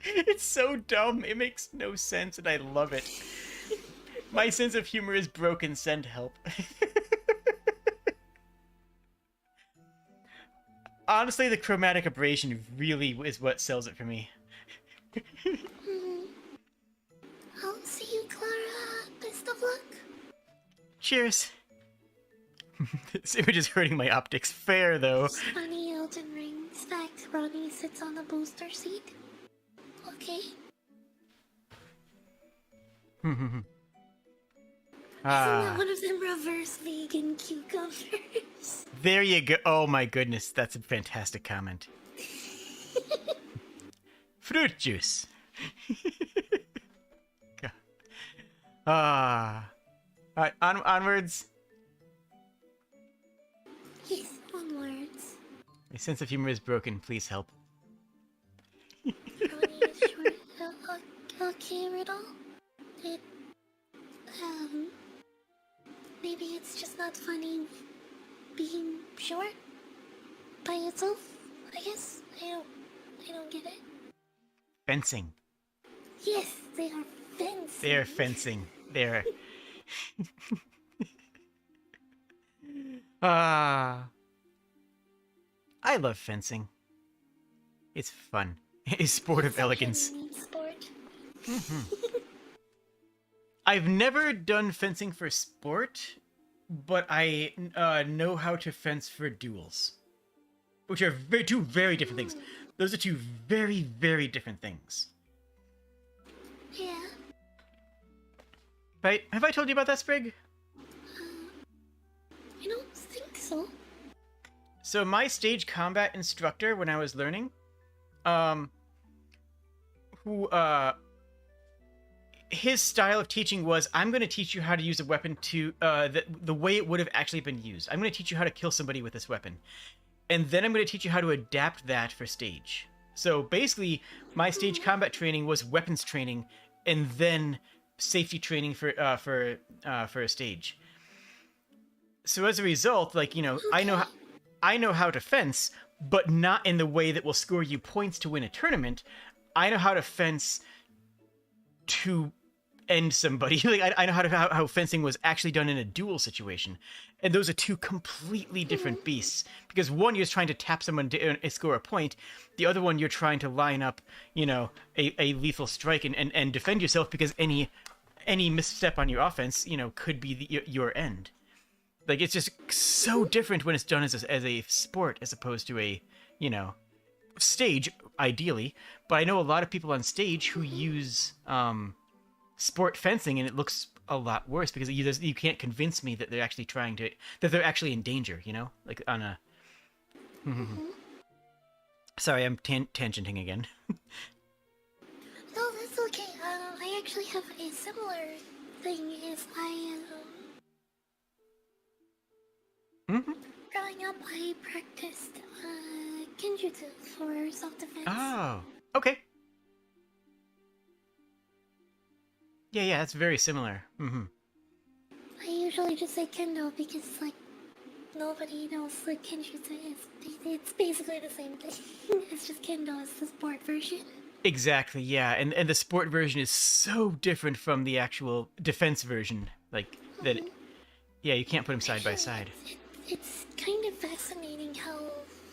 It's so dumb. It makes no sense, and I love it. My sense of humor is broken. Send help. Honestly, the chromatic abrasion really is what sells it for me. I'll see you, Clara. Best of luck. Cheers. This image is hurting my optics. Fair, though. Funny Elden Ring. Fact, Ronnie sits on the booster seat. Okay. Isn't that one of them reverse vegan cucumbers? There you go. Oh my goodness, that's a fantastic comment. Fruit juice. Alright, onwards. Yes, onwards. My sense of humor is broken. Please help. Ronnie is short. Okay, Riddle. Maybe it's just not funny being short by itself, I guess. I don't get it. Fencing. Yes, they are fencing. They're fencing. They're... I love fencing. It's fun. A sport of elegance. Sport. I've never done fencing for sport, but I know how to fence for duels, which are two very different things. Those are two very, very different things. Yeah. Right? Have I told you about that, Sprigg? I don't think so. So my stage combat instructor, when I was learning, his style of teaching was, I'm going to teach you how to use a weapon to the way it would have actually been used. I'm going to teach you how to kill somebody with this weapon. And then I'm going to teach you how to adapt that for stage. So basically, my stage combat training was weapons training, and then safety training for a stage. So as a result, like, you know, I know how to fence, but not in the way that will score you points to win a tournament. I know how to fence to end somebody. Like, I know how fencing was actually done in a duel situation, and those are two completely different beasts. Because one, you're just trying to tap someone to score a point. The other one, you're trying to line up, you know, a lethal strike and defend yourself, because any misstep on your offense, you know, could be your end. Like, it's just so different when it's done as a sport as opposed to a, you know, stage, ideally, but I know a lot of people on stage who use sport fencing, and it looks a lot worse because you can't convince me that they're actually that they're actually in danger, you know? Like on a... Sorry, I'm tangenting again. No, that's okay. I actually have a similar thing. Is growing up, I practiced genjutsu for self-defense. Oh, okay. Yeah, that's very similar. I usually just say kendo because, like, nobody knows what genjutsu is. It's basically the same thing. It's just kendo is the sport version. Exactly, yeah, and the sport version is so different from the actual defense version, like that. Yeah, you can't put them side by side. It's kind of fascinating how,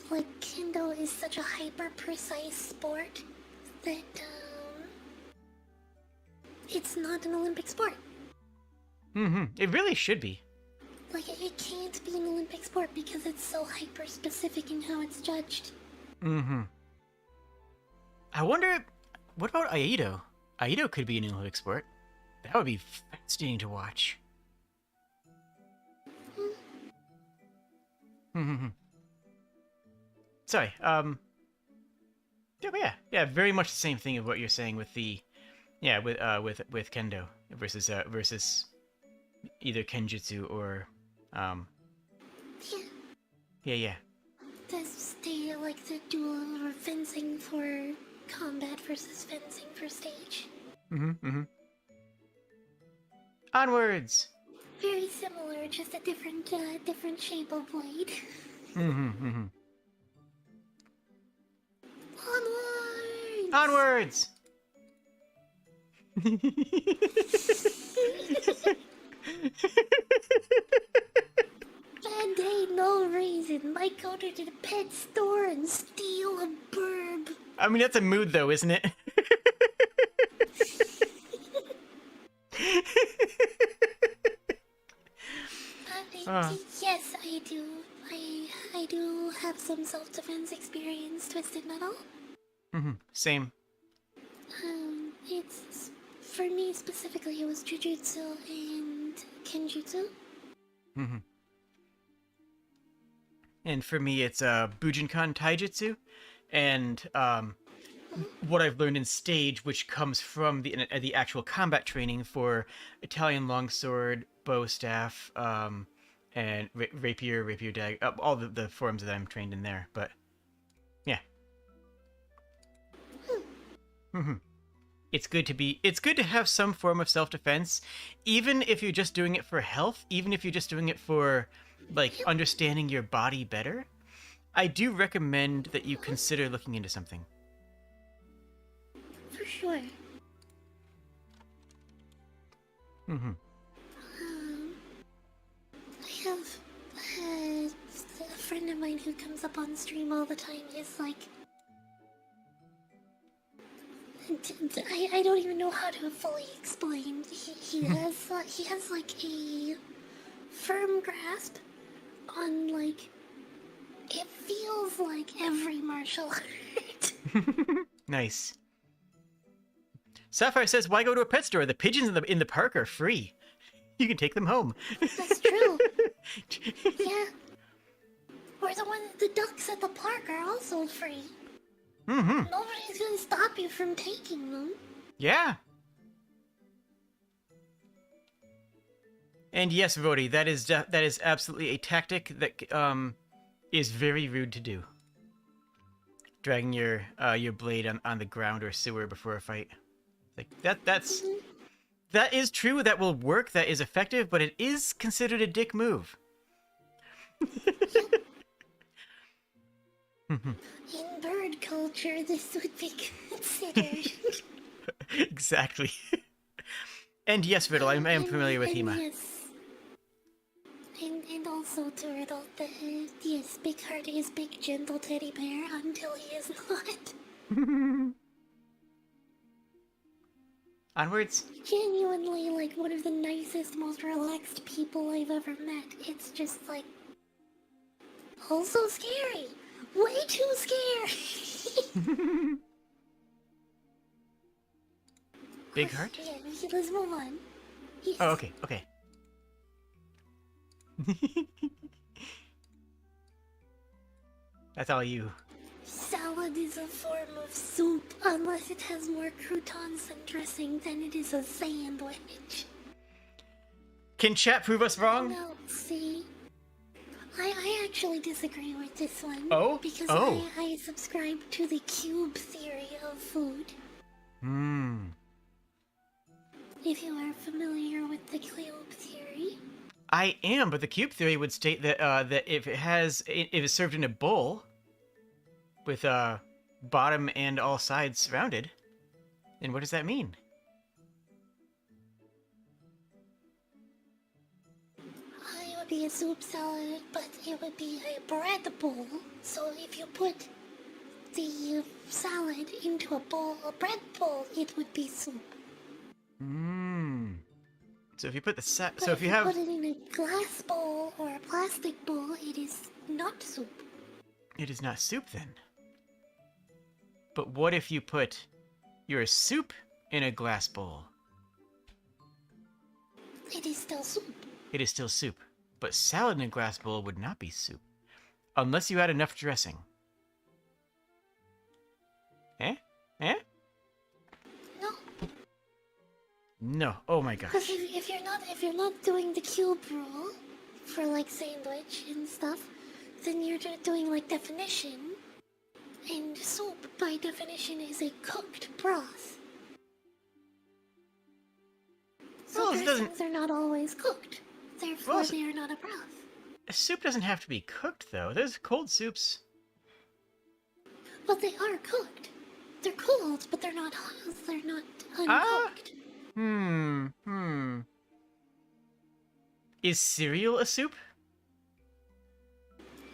like, kendo is such a hyper-precise sport that it's not an Olympic sport. It really should be. Like, it can't be an Olympic sport because it's so hyper-specific in how it's judged. I wonder, what about Aido? Aido could be an Olympic sport. That would be fascinating to watch. Sorry, yeah, very much the same thing of what you're saying with the, with kendo versus either kenjutsu or, yeah. They like the duel or fencing for combat versus fencing for stage. Onwards! Very similar, just a different shape of blade. Onwards! Onwards! And ain't no reason like go to the pet store and steal a burb. I mean, that's a mood though, isn't it? Yes, I do. I do have some self-defense experience, Twisted Metal. Same. It's for me specifically. It was jujutsu and kenjutsu. And for me, it's Bujinkan Taijutsu, and what I've learned in stage, which comes from the actual combat training for Italian longsword, bow staff, and rapier dagger, all the forms that I'm trained in there. But yeah, it's good to have some form of self-defense, even if you're just doing it for health, even if you're just doing it for like understanding your body better. I do recommend that you consider looking into something. For sure. I have a friend of mine who comes up on stream all the time. Is like, I don't even know how to fully explain. He has like a firm grasp on, like, it feels like every martial art. Nice. Sapphire says, "Why go to a pet store? The pigeons in the park are free. You can take them home." That's true. Yeah. Or the ducks at the park are also free. Nobody's gonna stop you from taking them. Yeah. And yes, Vody, that is absolutely a tactic that is very rude to do. Dragging your blade on the ground or sewer before a fight. Like that is true. That will work. That is effective, but it is considered a dick move. In bird culture, this would be considered. Exactly. And yes, Riddle, I am familiar with Hema. Yes. And also Turtle, yes, Big Heart is big gentle teddy bear until he is not. Onwards. Genuinely, like, one of the nicest, most relaxed people I've ever met. It's just, like, also scary. way too scared. Big heart? Yeah, let's move on. Yes. Oh, okay, okay. That's all you. Salad is a form of soup. Unless it has more croutons than dressing, then it is a sandwich. Can chat prove us wrong? No, see? I actually disagree with this one. Oh? Because Oh. I subscribe to the cube theory of food. Hmm. If you are familiar with the cube theory. I am, but the cube theory would state that that if it's served in a bowl with bottom and all sides surrounded, then what does that mean? It would be a soup salad, but it would be a bread bowl. So if you put the salad into a bread bowl, it would be soup. Hmm. So if you put the But if you put it in a glass bowl or a plastic bowl, it is not soup. It is not soup then. But what if you put your soup in a glass bowl? It is still soup. It is still soup. But salad in a glass bowl would not be soup. Unless you had enough dressing. Eh? Eh? No. No. Oh my Because gosh. if you're not doing the cube rule for like sandwich and stuff, then you're doing like definition. And soup, by definition, is a cooked broth. So Well, it doesn't- dressings are not always cooked. Therefore, Well, they are not a broth. Soup doesn't have to be cooked, though. There's cold soups. But they are cooked. They're cold, but they're not hot. They're not Ah. uncooked. Is cereal a soup?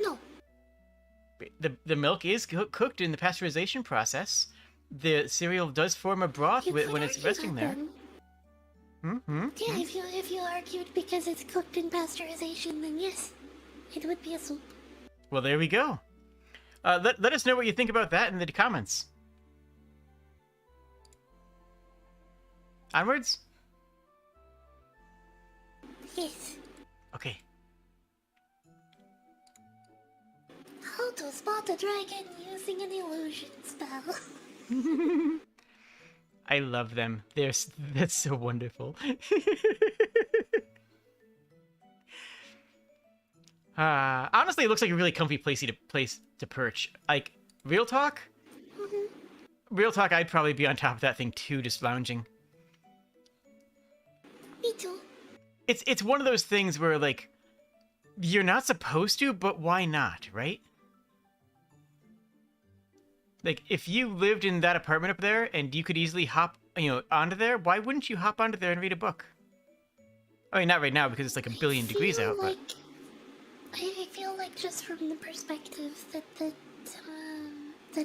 No. The milk is cooked in the pasteurization process. The cereal does form a broth You could when it's argue resting that there. then. Yeah, if you argued because it's cooked in pasteurization, then yes, it would be a soup. Well, there we go. Let us know what you think about that in the comments. Onwards? Yes. Okay. How to spot a dragon using an illusion spell. I love them. That's so wonderful. Honestly, it looks like a really comfy place to perch. Like, real talk? Real talk, I'd probably be on top of that thing too, just lounging. Me too. It's one of those things where, like, you're not supposed to, but why not, right? Like, if you lived in that apartment up there and you could easily hop, onto there, why wouldn't you hop onto there and read a book? I mean, not right now because it's like a billion degrees out, but... I feel like just from the perspective that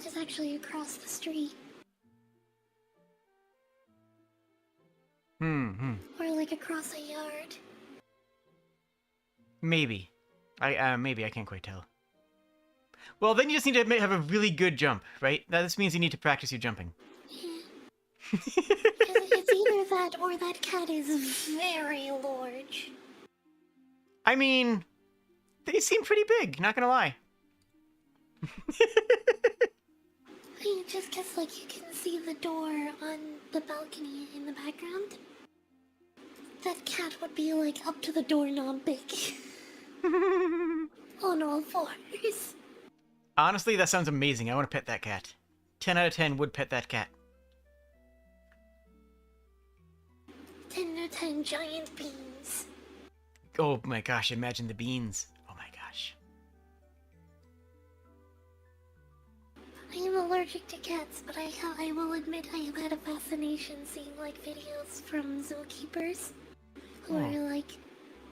is actually across the street. Or like across a yard. Maybe. Maybe, I can't quite tell. Well, then you just need to have a really good jump, right? This means you need to practice your jumping. Yeah. It's either that or that cat is very large. I mean, they seem pretty big, not gonna lie. I mean, just because, like, you can see the door on the balcony in the background. That cat would be, like, up to the doorknob big. On all fours. Honestly, that sounds amazing. I want to pet that cat. 10 out of 10 would pet that cat. 10 out of 10 giant beans. Oh my gosh, imagine the beans. Oh my gosh. I am allergic to cats, but I will admit I have had a fascination seeing, like, videos from zookeepers who are, like,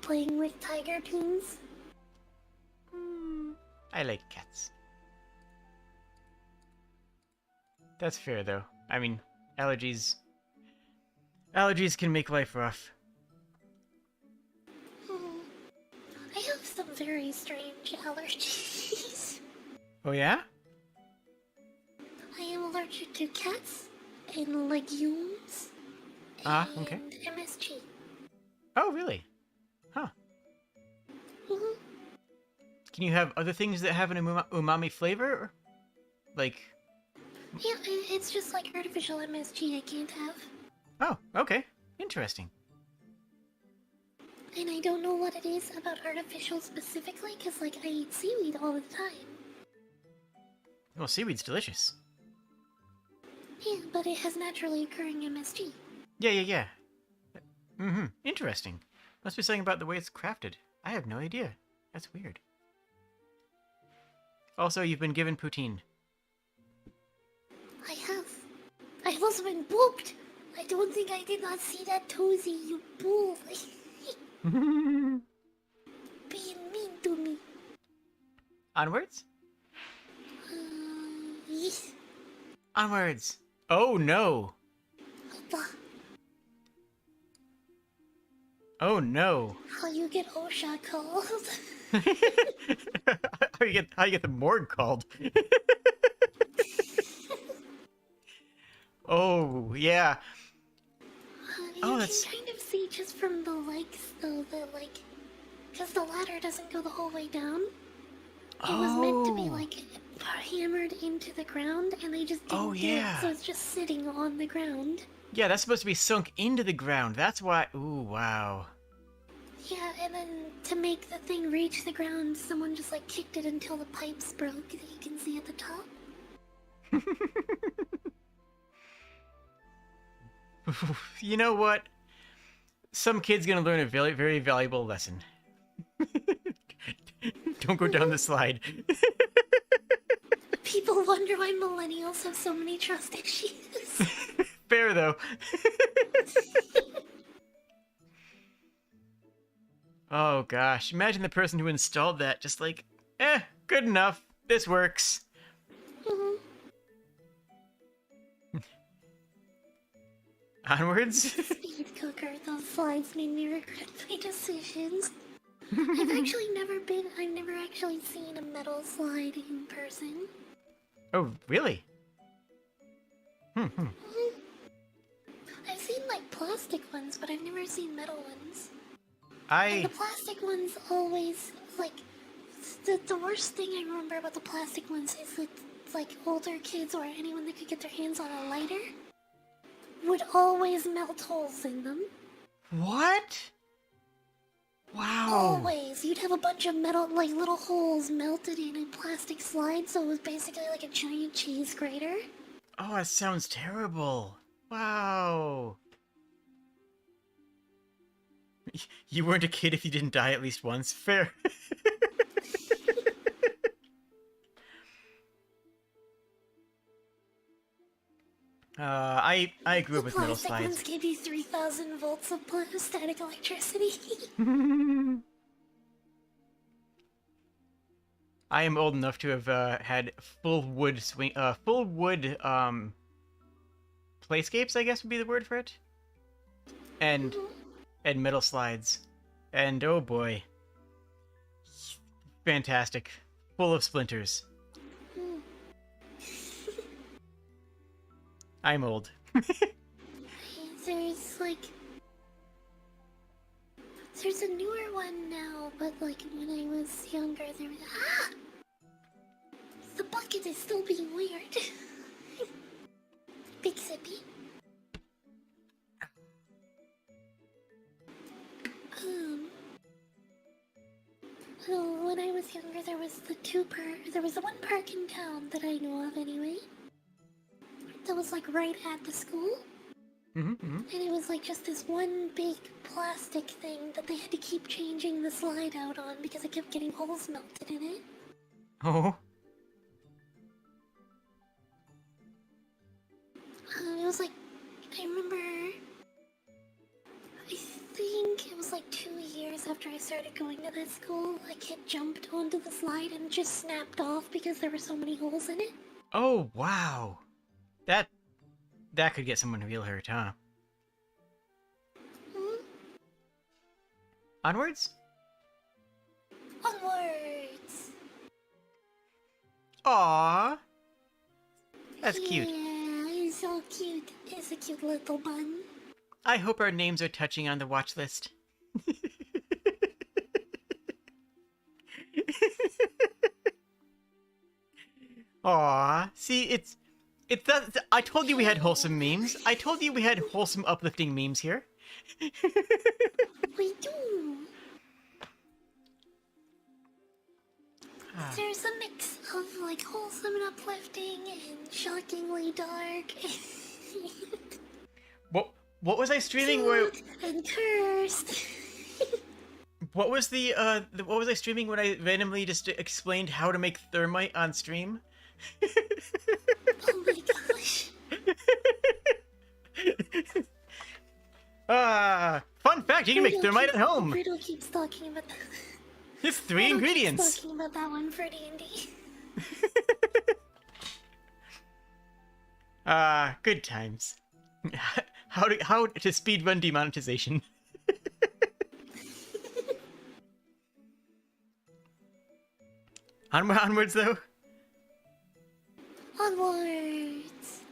playing with tiger toons. I like cats. That's fair, though. I mean, allergies can make life rough. I have some very strange allergies. Oh yeah? I am allergic to cats and legumes Ah, okay. and MSG. Oh, really? Huh. Mhm. Can you have other things that have an umami flavor? Like, Yeah, it's just like artificial MSG I can't have. oh, okay. Interesting. And I don't know what it is about artificial specifically, because, like, I eat seaweed all the time. Well, seaweed's delicious. Yeah, but it has naturally occurring MSG. Yeah. Mm-hmm. Interesting. Must be something about the way it's crafted. I have no idea. That's weird. Also, you've been given poutine. I have. I've also been booped. I don't think I did not see that, Tozy, you bull. Being mean to me. Onwards? Yes. Onwards! Oh no! Opa, Oh no! how you get OSHA called? how you get the morgue called? Oh yeah. You can kind of see just from the legs, though, that, like, because the ladder doesn't go the whole way down. It was meant to be, like, hammered into the ground, and they just didn't do it, so it's just sitting on the ground. Yeah, that's supposed to be sunk into the ground. That's why. Ooh, wow. Yeah, and then to make the thing reach the ground, someone just, like, kicked it until the pipes broke that you can see at the top. You know what? Some kid's gonna learn a very, very valuable lesson. Don't go down the slide. People wonder why millennials have so many trust issues. Fair, though. Oh, gosh. Imagine the person who installed that just like, good enough. This works. Mhm. Onwards? Speed cooker, those slides made me regret my decisions. I've never actually seen a metal slide in person. Oh, really? Mhm. I've seen, like, plastic ones, but I've never seen metal ones. And the plastic ones always, like, the worst thing I remember about the plastic ones is that, like, older kids or anyone that could get their hands on a lighter would always melt holes in them. What? Wow. Always. You'd have a bunch of metal, like, little holes melted in a plastic slide, so it was basically like a giant cheese grater. Oh, that sounds terrible. Wow. You weren't a kid if you didn't die at least once. Fair. I grew up with metal Plastic slides. ones give you 3,000 volts of static electricity. I am old enough to have had full wood playscapes, I guess would be the word for it, and metal slides, and oh boy, fantastic, full of splinters. I'm old. There's a newer one now, but, like, when I was younger, there was... Ah! The bucket is still being weird. Big sippy. When I was younger, there was the one park in town that I know of anyway. That was, like, right at the school. And it was, like, just this one big plastic thing that they had to keep changing the slide out on because it kept getting holes melted in it. Oh. It was, like, I remember, I think it was, like, 2 years after I started going to that school, a kid jumped onto the slide and just snapped off because there were so many holes in it. Oh wow. That could get someone real hurt, huh? Onwards? Onwards! Aww. That's cute. Yeah, he's so cute. He's a cute little bun. I hope our names are touching on the watch list. Aw, see, it's that I told you we had wholesome memes. I told you we had wholesome, uplifting memes here. We do. There's a mix of like wholesome and uplifting and shockingly dark. What was I streaming? Where and cursed. what was what was I streaming when I randomly just explained how to make thermite on stream? Oh my gosh. Fun fact, you can make thermite at home. Riddle keeps talking about that. It's 3 ingredients. Keeps talking about that one for D&D. Good times. How to speedrun demonetization. Onwards though. Onwards.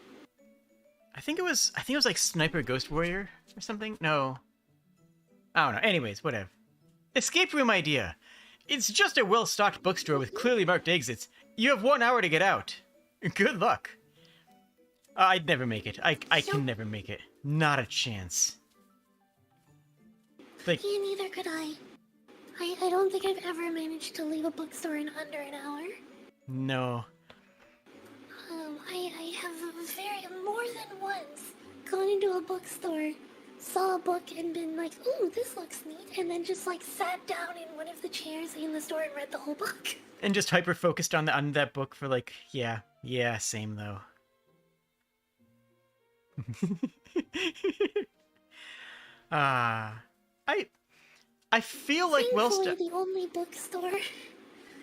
I think it was like Sniper Ghost Warrior or something. No. I don't know. Anyways, whatever. Escape room idea. It's just a well-stocked bookstore with clearly marked exits. You have 1 hour to get out. Good luck. I'd never make it. I can never make it. Not a chance. Like, Yeah, neither could I. I don't think I've ever managed to leave a bookstore in under an hour. no. I have more than once gone into a bookstore, saw a book and been like, ooh, this looks neat, and then just like sat down in one of the chairs in the store and read the whole book. And just hyper focused on that book for like, yeah, same though. I feel like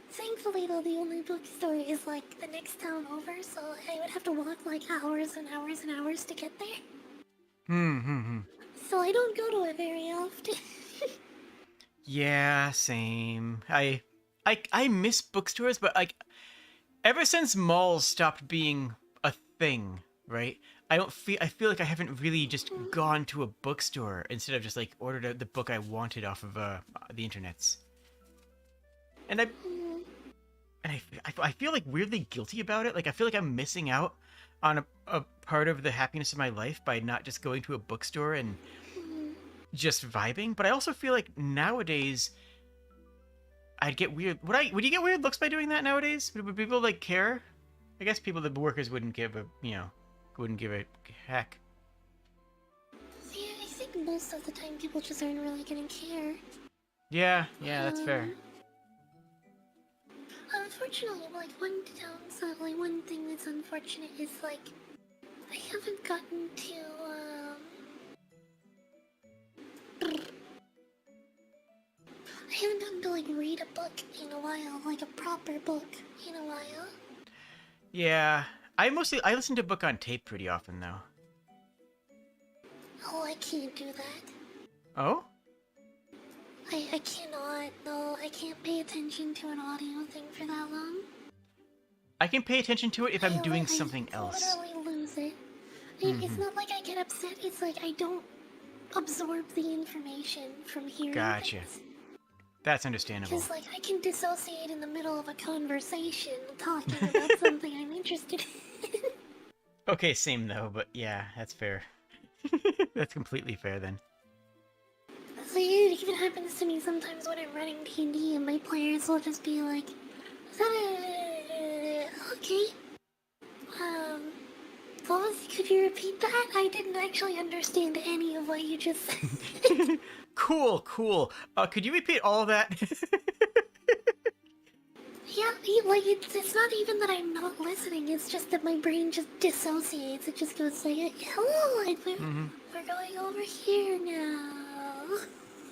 Thankfully, though, the only bookstore is like the next town over, so I would have to walk like hours and hours and hours to get there. So I don't go to it very often. Yeah, same. I miss bookstores, but like ever since malls stopped being a thing, right? I feel like I haven't really just gone to a bookstore instead of just like ordered the book I wanted off of the internets. And I feel like weirdly guilty about it. Like I feel like I'm missing out on a part of the happiness of my life by not just going to a bookstore and just vibing. But I also feel like nowadays I'd get weird. Would you get weird looks by doing that nowadays? Would people like care? I guess the workers wouldn't give a heck. See, I think most of the time people just aren't really gonna care. Yeah, that's fair. Unfortunately, like one thing that's unfortunate is like I haven't gotten to like read a book in a while, like a proper book in a while. Yeah, I listen to a book on tape pretty often though. Oh, I can't do that. Oh? I cannot, no, I can't pay attention to an audio thing for that long. I can pay attention to it if I'm doing something else. I totally lose it. It's not like I get upset, it's like I don't absorb the information from hearing Gotcha. things. That's understandable. Because, like, I can dissociate in the middle of a conversation talking about something I'm interested in. Okay, same though, but yeah, that's fair. That's completely fair then. So it even happens to me sometimes when I'm running D&D and my players will just be like, okay. Could you repeat that? I didn't actually understand any of what you just said. Cool. Could you repeat all of that? Yeah, like, it's not even that I'm not listening, it's just that my brain just dissociates. It just goes like, hello, we're going over here now.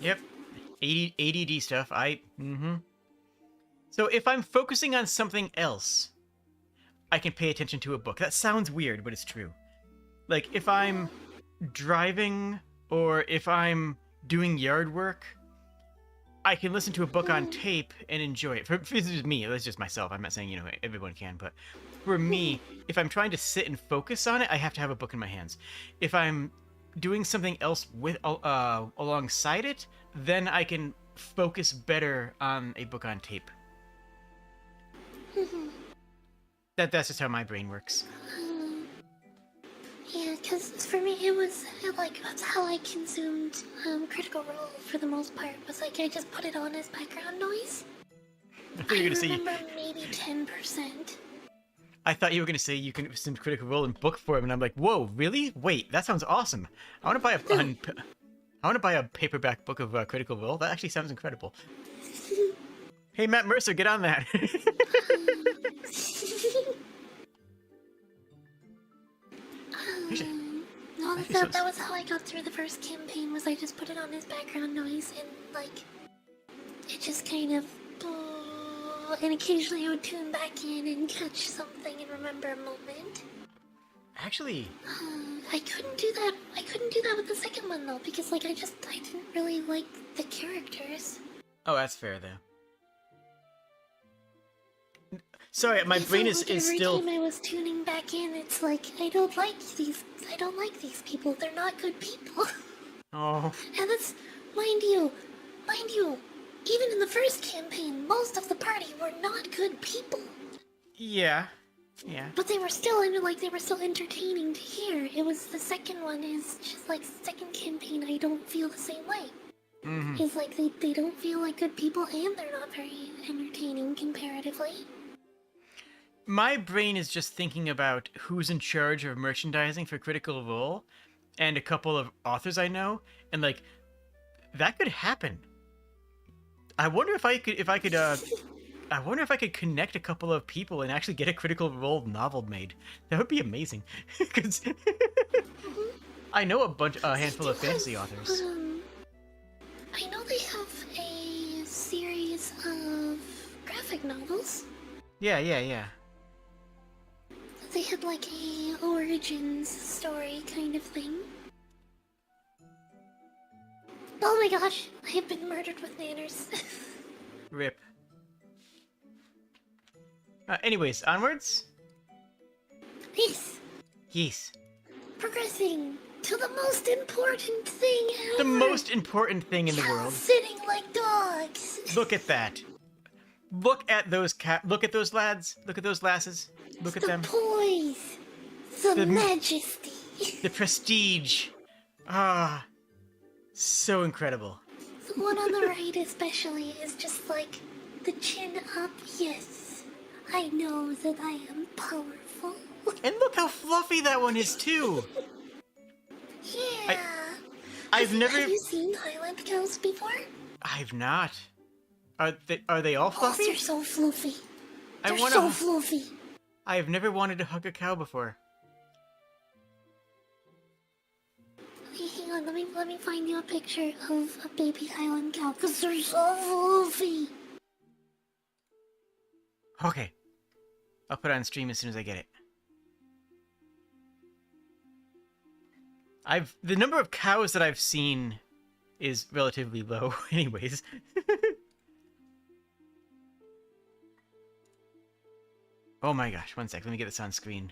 Yep. ADD stuff. So if I'm focusing on something else, I can pay attention to a book. That sounds weird, but it's true. Like, if I'm driving or if I'm doing yard work, I can listen to a book on tape and enjoy it. For this is me. That's just myself. I'm not saying, you know, everyone can. But for me, if I'm trying to sit and focus on it, I have to have a book in my hands. If I'm doing something else with alongside it, then I can focus better on a book on tape. That's just how my brain works. Yeah, because for me it was like that's how I consumed Critical Role for the most part. Was like I just put it on as background noise. I thought you were gonna say. Remember maybe 10%. I thought you were gonna say you can some Critical Role in book form, and I'm like, whoa, really? Wait, that sounds awesome. I want to buy a paperback book of Critical Role. That actually sounds incredible. Hey, Matt Mercer, get on that. No, that was how I got through the first campaign. Was I just put it on as background noise and like it just kind of. And occasionally I would tune back in and catch something and remember a moment. Actually, I couldn't do that. I couldn't do that with the second one though, because like I didn't really like the characters. oh, that's fair though. Sorry, my brain is still. Every time I was tuning back in, it's like I don't like these people. They're not good people. Oh. And that's, mind you, even in the first campaign, most of the party were not good people. Yeah. Yeah. But they were still entertaining to hear. It was the second one is just like second campaign. I don't feel the same way. Mm-hmm. It's like they don't feel like good people, and they're not very entertaining comparatively. My brain is just thinking about who's in charge of merchandising for Critical Role, and a couple of authors I know, and like that could happen. I wonder if I could connect a couple of people and actually get a Critical Role novel made. That would be amazing. Because I know a handful of fantasy authors. I know they have a series of graphic novels. Yeah. They had like a origins story kind of thing. Oh my gosh, I have been murdered with nanners. Rip. Anyways, onwards? Yes. Progressing to the most important thing ever. The most important thing in the world. Sitting like dogs. Look at that. Look at those Look at those lads. Look at those lasses. Look at them. The poise. The majesty. The prestige. Ah. So incredible. The one on the right especially is just like the chin up. Yes, I know that I am powerful. And look how fluffy that one is too. Yeah. Have you seen Highland cows before? I've not. Are they all fluffy? Oh, they're so fluffy. So fluffy. I've never wanted to hug a cow before. Hang on, let me find you a picture of a baby Highland cow, because they're so fluffy. Okay. I'll put it on stream as soon as I get it. The number of cows that I've seen is relatively low anyways. Oh my gosh, one sec, let me get this on screen.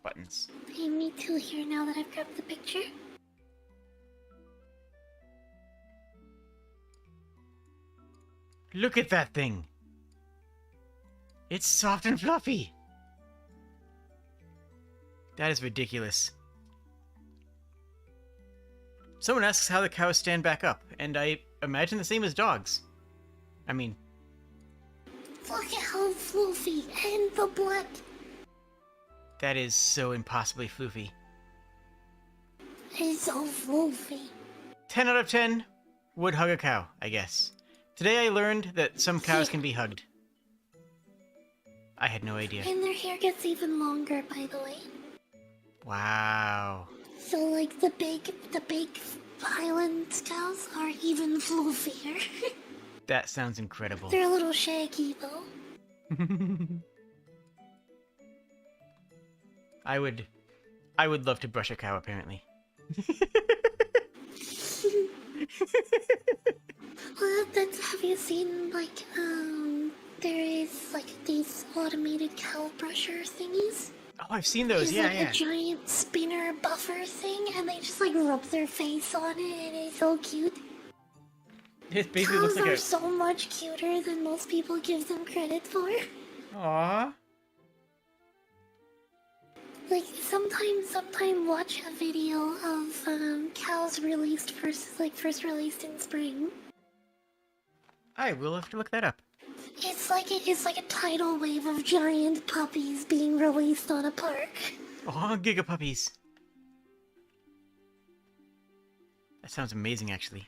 Buttons. Hey, me too here now that I've grabbed the picture. Look at that thing! It's soft and fluffy! That is ridiculous. Someone asks how the cows stand back up, and I imagine the same as dogs. I mean... Look at how fluffy, and the blood. That is so impossibly floofy. It's so fluffy. 10 out of 10 would hug a cow, I guess. Today I learned that some cows can be hugged. I had no idea. And their hair gets even longer, by the way. Wow. So, like, the big Highland cows are even fluffier. That sounds incredible. They're a little shaggy, though. I would love to brush a cow, apparently. Well, that's, have you seen, like, there is, like, these automated cow brusher thingies? Oh, I've seen those, It's yeah, like yeah. a giant spinner buffer thing, and they just, like, rub their face on it, and it's so cute. It basically Cows looks like are a... so much cuter than most people give them credit for. Aww. Like, sometime watch a video of, cows first released in spring. I will have to look that up. It's like a tidal wave of giant puppies being released on a park. Oh, Giga Puppies. That sounds amazing, actually.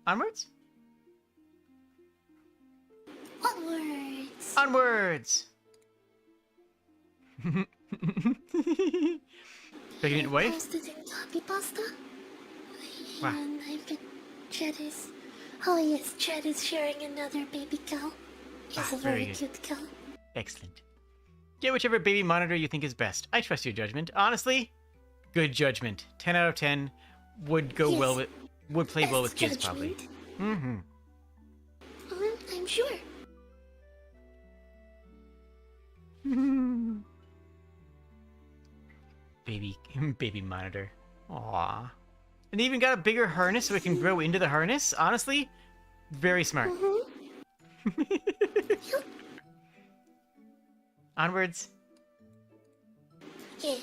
Onwards? Onwards! Onwards! Pregnant wife? Posted in copy pasta. Wow. And I've been... Chad is... Oh yes, Chad is sharing another baby cow. He's a very very good. cute cow. Excellent. Get whichever baby monitor you think is best. I trust your judgment. Honestly, good judgment. 10 out of 10 would go Yes. well with... Would play well with Best kids, probably. judgment. Mm-hmm. I'm sure. Baby monitor. Aww. And they even got a bigger harness so it can grow into the harness. Honestly, very smart. Onwards. Yeah.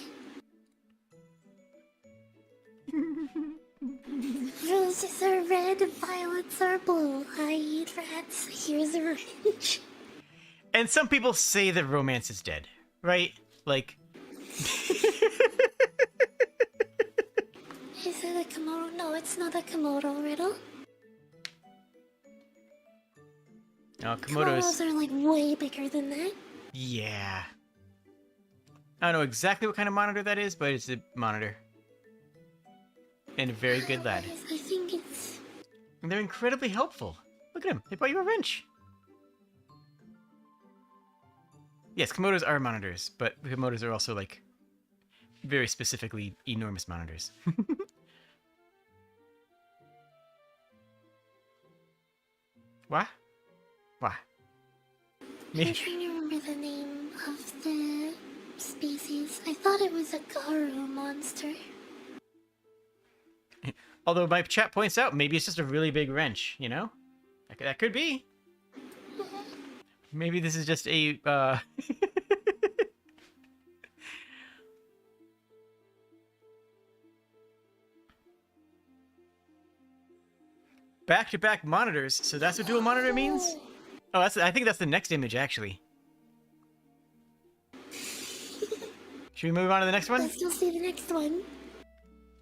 Roses are red, violets are blue. I eat rats, here's a wrench. And some people say that romance is dead, right? Like... Is it a Komodo? No, it's not a Komodo riddle. No, Komodos... Komodos are like way bigger than that. Yeah. I don't know exactly what kind of monitor that is, but it's a monitor. And a very good lad. I think it's... And they're incredibly helpful. Look at him. They bought you a wrench. Yes, Komodos are monitors, but Komodos are also, like, very specifically enormous monitors. What? What? I'm trying to remember the name of the species. I thought it was a Garu monster. Although my chat points out, maybe it's just a really big wrench, you know? That could be. Maybe this is just a, back-to-back monitors, so that's what dual monitor means? Oh, I think that's the next image, actually. Should we move on to the next one? Let's go see the next one.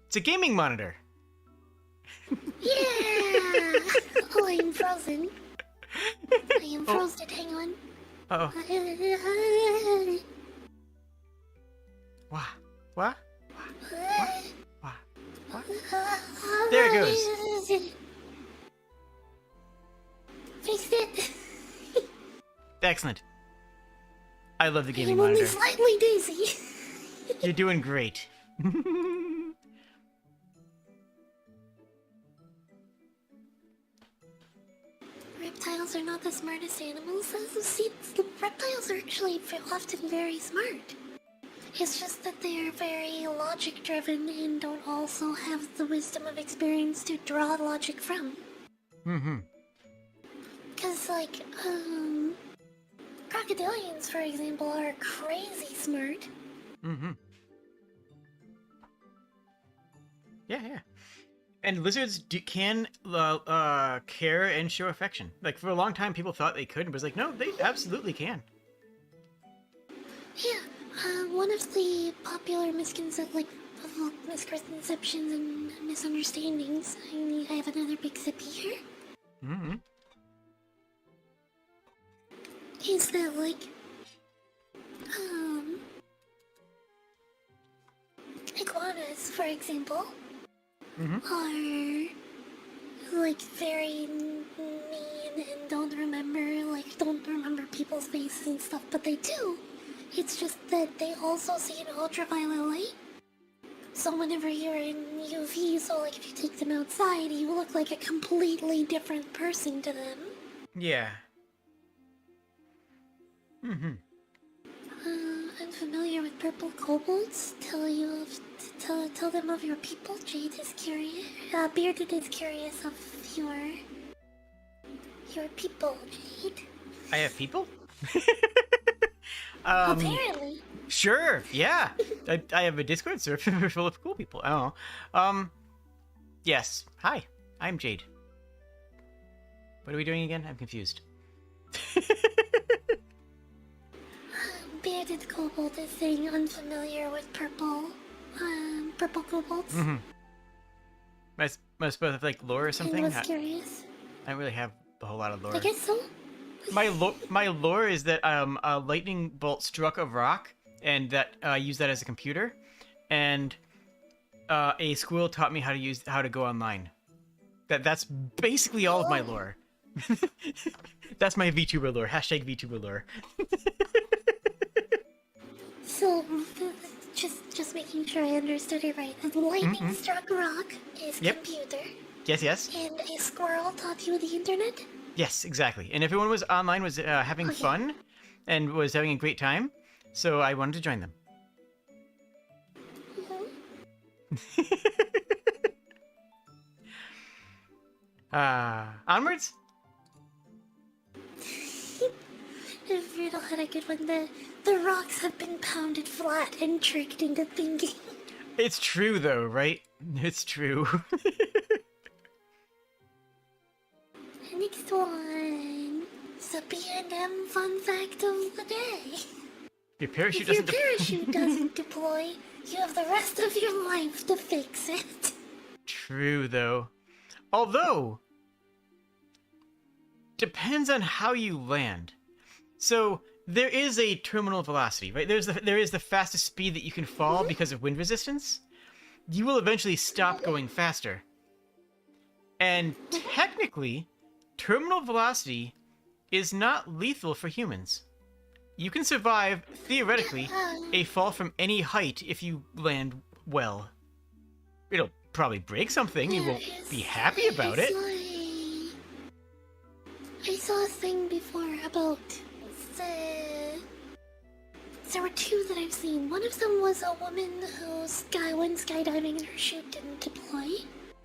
It's a gaming monitor. Yeah! Oh, I am frozen. I am frozen. Hang on. Uh-oh. What? What? What? What? There it goes. Fixed it. Excellent. I love the gaming I'm only monitor. slightly dizzy. You're doing great. Reptiles are not the smartest animals. See, reptiles are actually often very smart. It's just that they are very logic-driven and don't also have the wisdom of experience to draw logic from. Mm-hmm. Because, like, crocodilians, for example, are crazy smart. Mm-hmm. Yeah. And lizards can care and show affection. Like, for a long time, people thought they couldn't, but it's like, no, they absolutely can. Yeah, one of the popular misconceptions and misunderstandings, I have another big sippy here, Mm-hmm. is that, like, iguanas, for example, are, like, very mean and don't remember people's faces and stuff, but they do. It's just that they also see an ultraviolet light, So whenever you're in UV, so like if you take them outside, you look like a completely different person to them. Yeah. Mm-hmm. I'm familiar with purple kobolds. Tell them of your people. Jade is curious. Bearded is curious of your people, Jade. I have people? Apparently. Sure, yeah. I have a Discord server full of cool people. I don't know. Yes. Hi, I'm Jade. What are we doing again? I'm confused. Bearded kobold is saying unfamiliar with purple kobolds. Mm-hmm. Am I supposed to have, like, lore or something? And was curious. I don't really have a whole lot of lore. I guess so. My lore is that a lightning bolt struck a rock, and that I used that as a computer, and a squirrel taught me how to go online. That's basically all of my lore. That's my VTuber lore. Hashtag VTuber lore. So, just making sure I understood it right. A lightning struck rock is computer. Yes. And a squirrel taught you the internet? Yes, exactly. And everyone was online, was having fun, and was having a great time, so I wanted to join them. Onwards? Riddle had a good one. The rocks have been pounded flat and tricked into thinking. It's true, though, right? It's true. Next one. It's a B&M fun fact of the day. Your parachute If your doesn't parachute doesn't deploy, you have the rest of your life to fix it. True, though. Although, depends on how you land. So, there is a terminal velocity, right? There is the fastest speed that you can fall because of wind resistance. You will eventually stop going faster. And technically, terminal velocity is not lethal for humans. You can survive, theoretically, a fall from any height if you land well. It'll probably break something. You won't be happy about it. I saw a thing before about there were two that I've seen. One of them was a woman who went skydiving and her chute didn't deploy.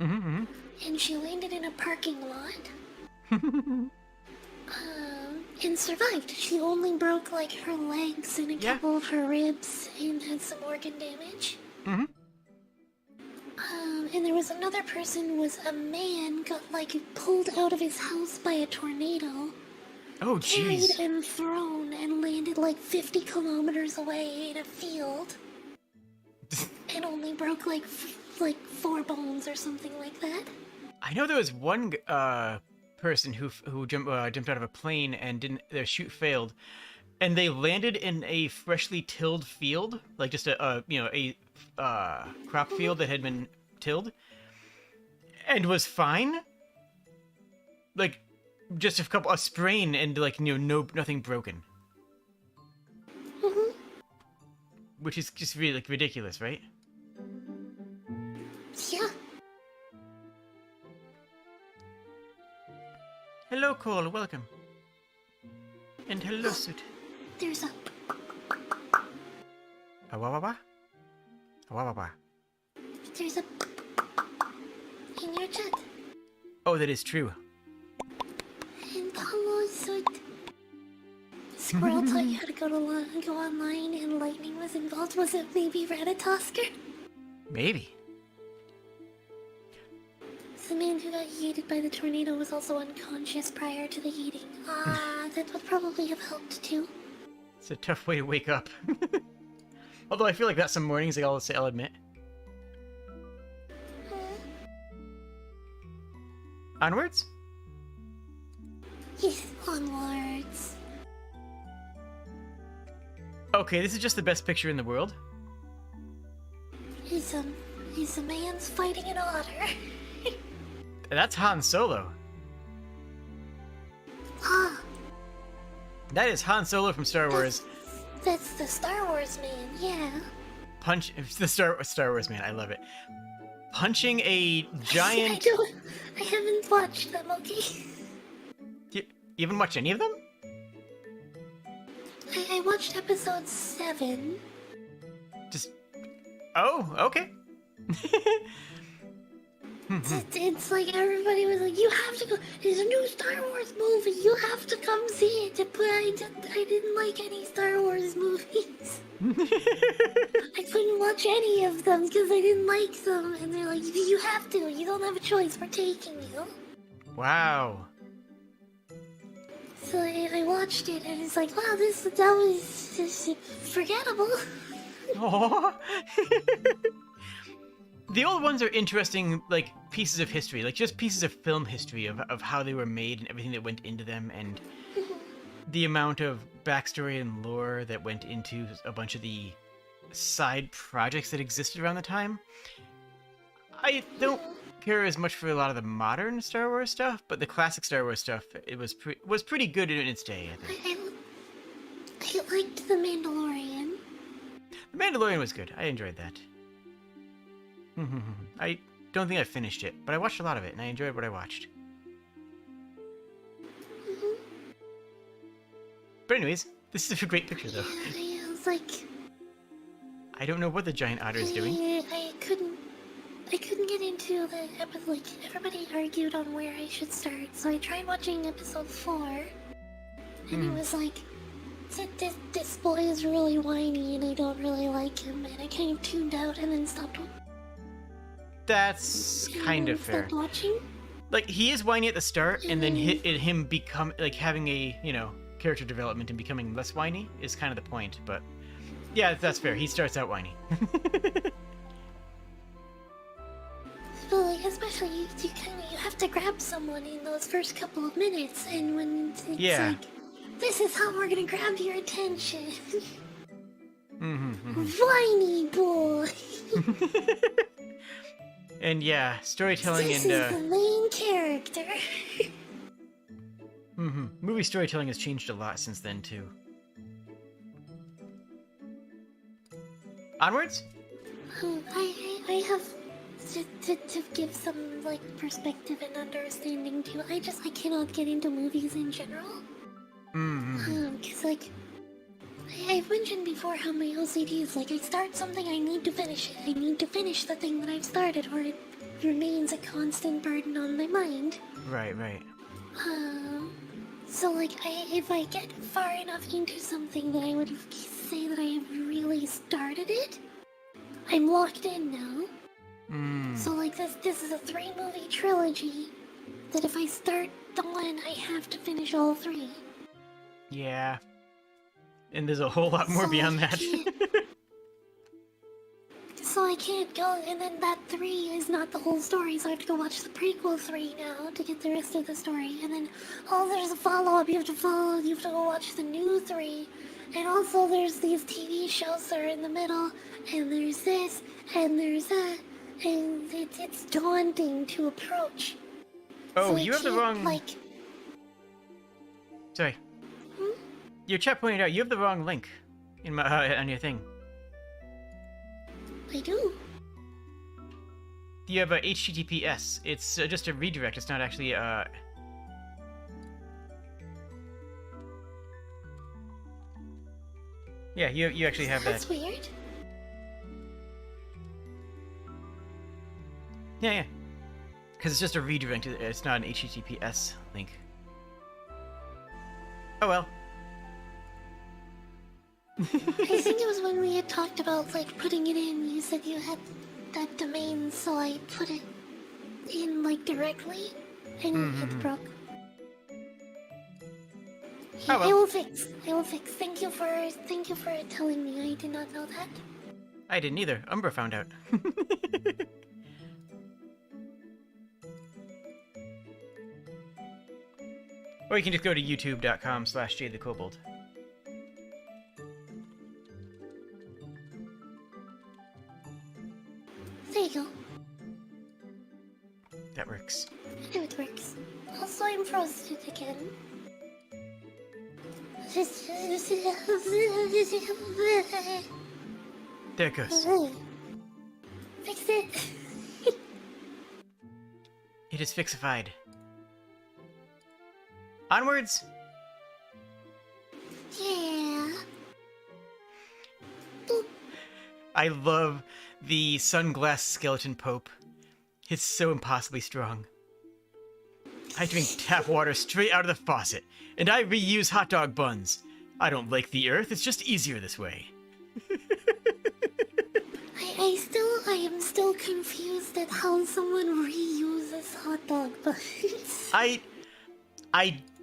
Mm-hmm. And she landed in a parking lot. And survived. She only broke like her legs and a couple of her ribs and had some organ damage. Mm-hmm. And there was another person, was a man, got like pulled out of his house by a tornado. Oh, jeez. Carried and thrown and landed like 50 kilometers away in a field. And only broke like 4 bones or something like that. I know there was one person who jumped out of a plane and their chute failed, and they landed in a freshly tilled field, like just a crop field that had been tilled, and was fine. Like just a sprain and like nothing broken. Mm-hmm. Which is just really like ridiculous, right? Yeah. Hello, Cole. Welcome. And hello, Suit. There's a... Awawaba? Awawaba. There's a... in your chat. Oh, that is true. And hello, Suit. Squirrel taught you how to go online and lightning was involved. Was it maybe Ratatosker? Maybe. The man who got yeeted by the tornado was also unconscious prior to the yeeting. That would probably have helped too. It's a tough way to wake up. Although I feel like that some mornings, like I'll admit. Onwards? Yes, onwards. Okay, this is just the best picture in the world. He's a man's fighting an otter. That's Han Solo. Ah, That is Han Solo from Star Wars. that's the Star Wars man, yeah. the Star Wars man. I love it. Punching a giant. I haven't watched them. Okay. You haven't watched any of them? I watched episode 7. Just. Oh, okay. It's like everybody was like, you have to go. There's a new Star Wars movie. You have to come see it. But I didn't like any Star Wars movies. I couldn't watch any of them because I didn't like them. And they're like, you have to. You don't have a choice. We're taking you. Wow. So I watched it and it's like, wow, that was just forgettable. Aww. The old ones are interesting, like, pieces of history, like, just pieces of film history of how they were made and everything that went into them, and the amount of backstory and lore that went into a bunch of the side projects that existed around the time. I don't care as much for a lot of the modern Star Wars stuff, but the classic Star Wars stuff, it was pretty good in its day, I think. I liked The Mandalorian. The Mandalorian was good. I enjoyed that. I don't think I finished it, but I watched a lot of it, and I enjoyed what I watched. But anyways, this is a great picture, though. Yeah, I was like... I don't know what the giant otter is doing. I couldn't get into the episode. Like, everybody argued on where I should start, so I tried watching episode 4, and it was like, this boy is really whiny, and I don't really like him, and I kind of tuned out and then stopped. That's kind of fair. Stopped watching. Like, he is whiny at the start, and then him become, like, having a, character development and becoming less whiny is kind of the point, but yeah, that's fair. He starts out whiny. But like, especially you have to grab someone in those first couple of minutes, and when it's like, this is how we're gonna grab your attention. Whiny boy. And yeah, storytelling this and is the main character. movie storytelling has changed a lot since then too. Onwards? I have to give some like perspective and understanding too. I cannot get into movies in general. Cause like I've mentioned before how my OCD is like, I start something, I need to finish it. I need to finish the thing that I've started, or it remains a constant burden on my mind. Right. So like, if I get far enough into something that I would say that I have really started it, I'm locked in now. So like, this is a 3-movie trilogy that if I start the one, I have to finish all 3. Yeah. And there's a whole lot more beyond that. So I can't go, and then that 3 is not the whole story, so I have to go watch the prequel 3 now to get the rest of the story. And then, there's a follow-up you have to go watch the new 3. And also there's these TV shows that are in the middle, and there's this, and there's that, and it's daunting to approach. Oh, so you have the wrong... like... Sorry. Your chat pointed out you have the wrong link in my on your thing. I do. You have a HTTPS. It's just a redirect. It's not actually Yeah, you actually have That's that. weird. Yeah. Because it's just a redirect. It's not an HTTPS link. Oh well. I think it was when we had talked about like putting it in. You said you had that domain, so I put it in like directly, and it broke. Oh, well. I will fix. Thank you for telling me. I did not know that. I didn't either. Umbra found out. Or you can just go to youtube.com/JadeTheKobold. There you go. That works. I know it works. Also, I'm frozen again. There it goes. Fix it. It is fixified. Onwards! Yeah. Boop. I love the sunglass skeleton pope. It's so impossibly strong. I drink tap water straight out of the faucet, and I reuse hot dog buns. I don't like the earth, it's just easier this way. I am still confused at how someone reuses hot dog buns. I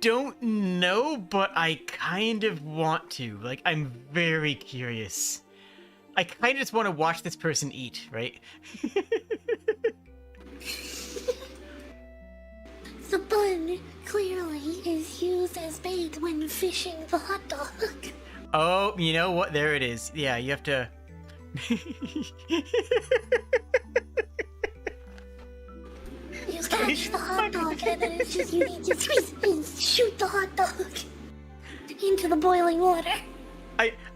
don't know, but I kind of want to. Like, I'm very curious. I kind of just want to watch this person eat, right? The bun clearly is used as bait when fishing the hot dog. Oh, you know what? There it is. Yeah, you have to... You catch the hot dog and then it's just you need to squeeze and shoot the hot dog into the boiling water.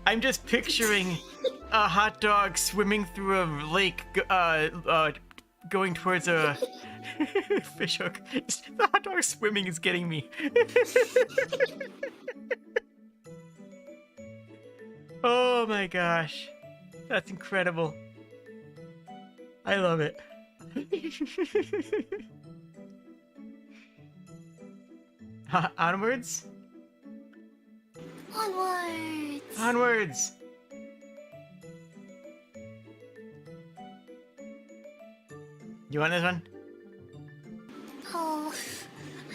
I'm just picturing a hot dog swimming through a lake, going towards a fish hook. The hot dog swimming is getting me. Oh my gosh. That's incredible. I love it. Onwards? Onwards. Onwards! You want this one? Oh,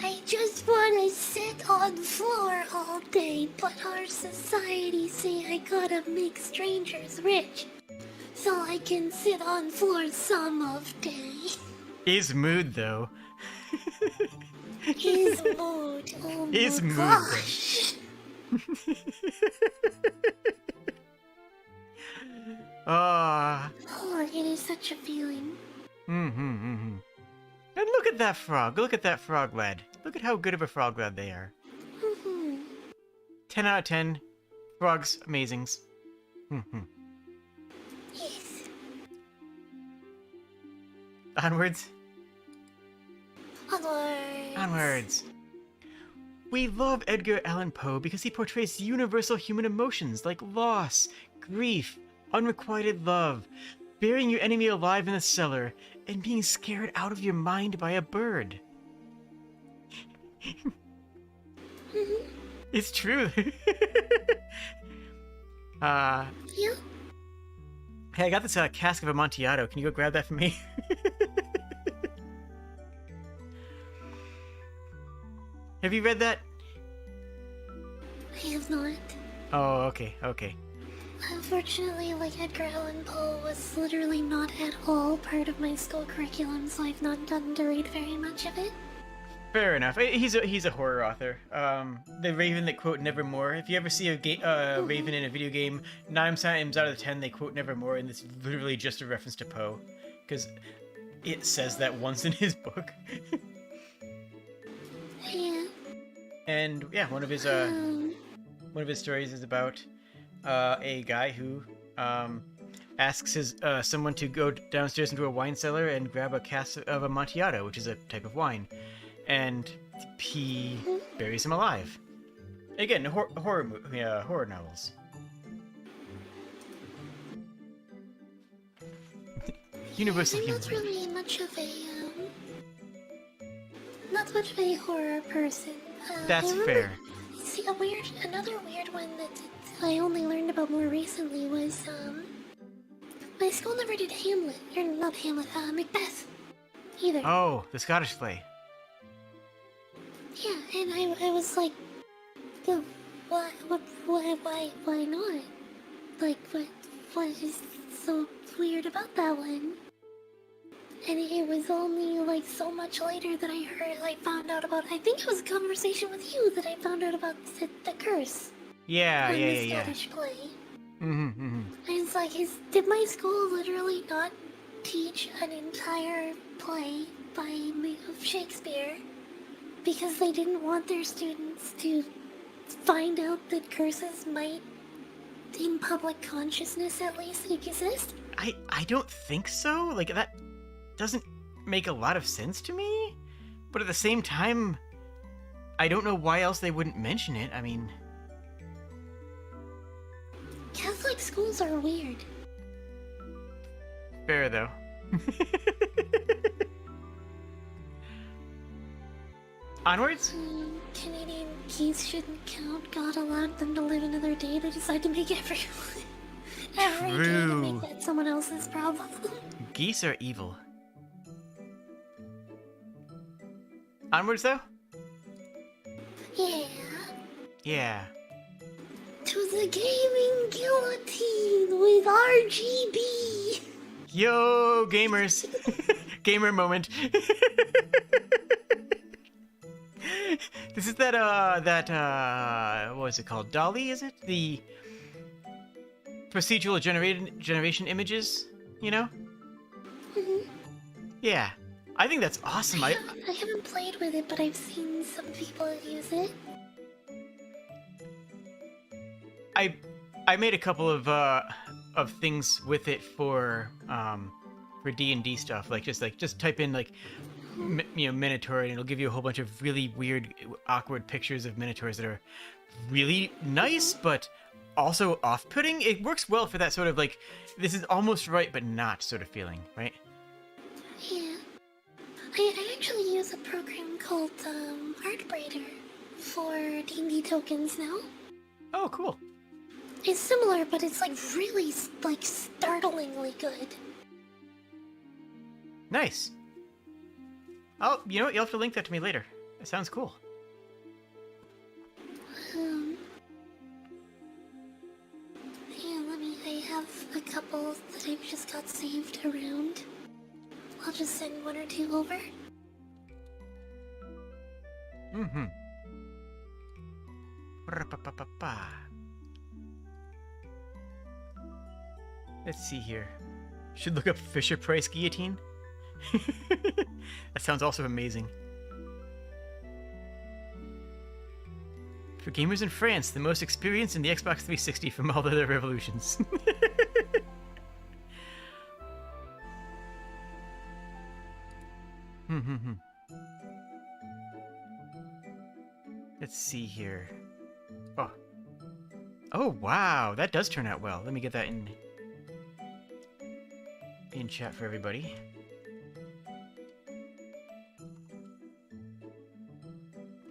I just want to sit on floor all day, but our society say I gotta make strangers rich, so I can sit on floor some of day. Is mood though. His mood. Oh His my mood, gosh. Ah. Oh, it is such a feeling. And look at that frog. Look at that frog lad. Look at how good of a frog lad they are. 10 out of 10. Frogs, amazings. Yes. Onwards. Onwards. Onwards. We love Edgar Allan Poe because he portrays universal human emotions like loss, grief, unrequited love, burying your enemy alive in the cellar, and being scared out of your mind by a bird. It's true. Yeah. Hey, I got this cask of Amontillado. Can you go grab that for me? Have you read that? I have not. Oh, okay, okay. Unfortunately, like Edgar Allan Poe was literally not at all part of my school curriculum, so I've not gotten to read very much of it. Fair enough. He's a horror author. The Raven that quote Nevermore. If you ever see a Raven in a video game, 9 times out of 10 they quote Nevermore, and it's literally just a reference to Poe, because it says that once in his book. Yeah. And yeah, one of his stories is about a guy who asks his someone to go downstairs into a wine cellar and grab a cask of Amontillado, which is a type of wine, and he buries him alive. Again, horror novels. Universal I'm human. not really not much of a horror person. That's fair. See, another weird one that I only learned about more recently was, my school never did Hamlet, or not Hamlet, Macbeth, either. Oh, the Scottish play. Yeah, and I was like, why not? Like, what is so weird about that one? And it was only like so much later that I found out about, I think it was a conversation with you that I found out about the curse. Yeah. The Scottish play. And it's like, did my school literally not teach an entire play of Shakespeare because they didn't want their students to find out that curses might in public consciousness at least exist? I don't think so. Like, that doesn't make a lot of sense to me. But at the same time, I don't know why else they wouldn't mention it. I mean... Catholic schools are weird. Fair, though. Onwards? Canadian geese shouldn't count. God allowed them to live another day. They decided to make every day to make that someone else's problem. Geese are evil. Onwards, though? Yeah. Yeah. To the gaming guillotine with RGB. Yo, gamers. Gamer moment. This is that what is it called? Dolly, is it? The procedural generation images, you know? Mm-hmm. Yeah. I think that's awesome. I haven't played with it, but I've seen some people use it. I made a couple of things with it for D&D stuff. Just type in Minotaur, and it'll give you a whole bunch of really weird, awkward pictures of Minotaurs that are really nice, but also off-putting. It works well for that sort of like, this is almost right but not sort of feeling, right? Yeah. I actually use a program called Artbraider for D&D tokens now. Oh, cool. It's similar, but it's like really like startlingly good. Nice. Oh, you know what? You'll have to link that to me later. That sounds cool. Yeah, I have a couple that I've just got saved around. I'll just send one or two over. Mm-hmm. Let's see here. Should look up Fisher Price guillotine. That sounds also amazing. For gamers in France, the most experienced in the Xbox 360 from all other revolutions. Let's see here. Oh. Oh, wow. That does turn out well. Let me get that in chat for everybody.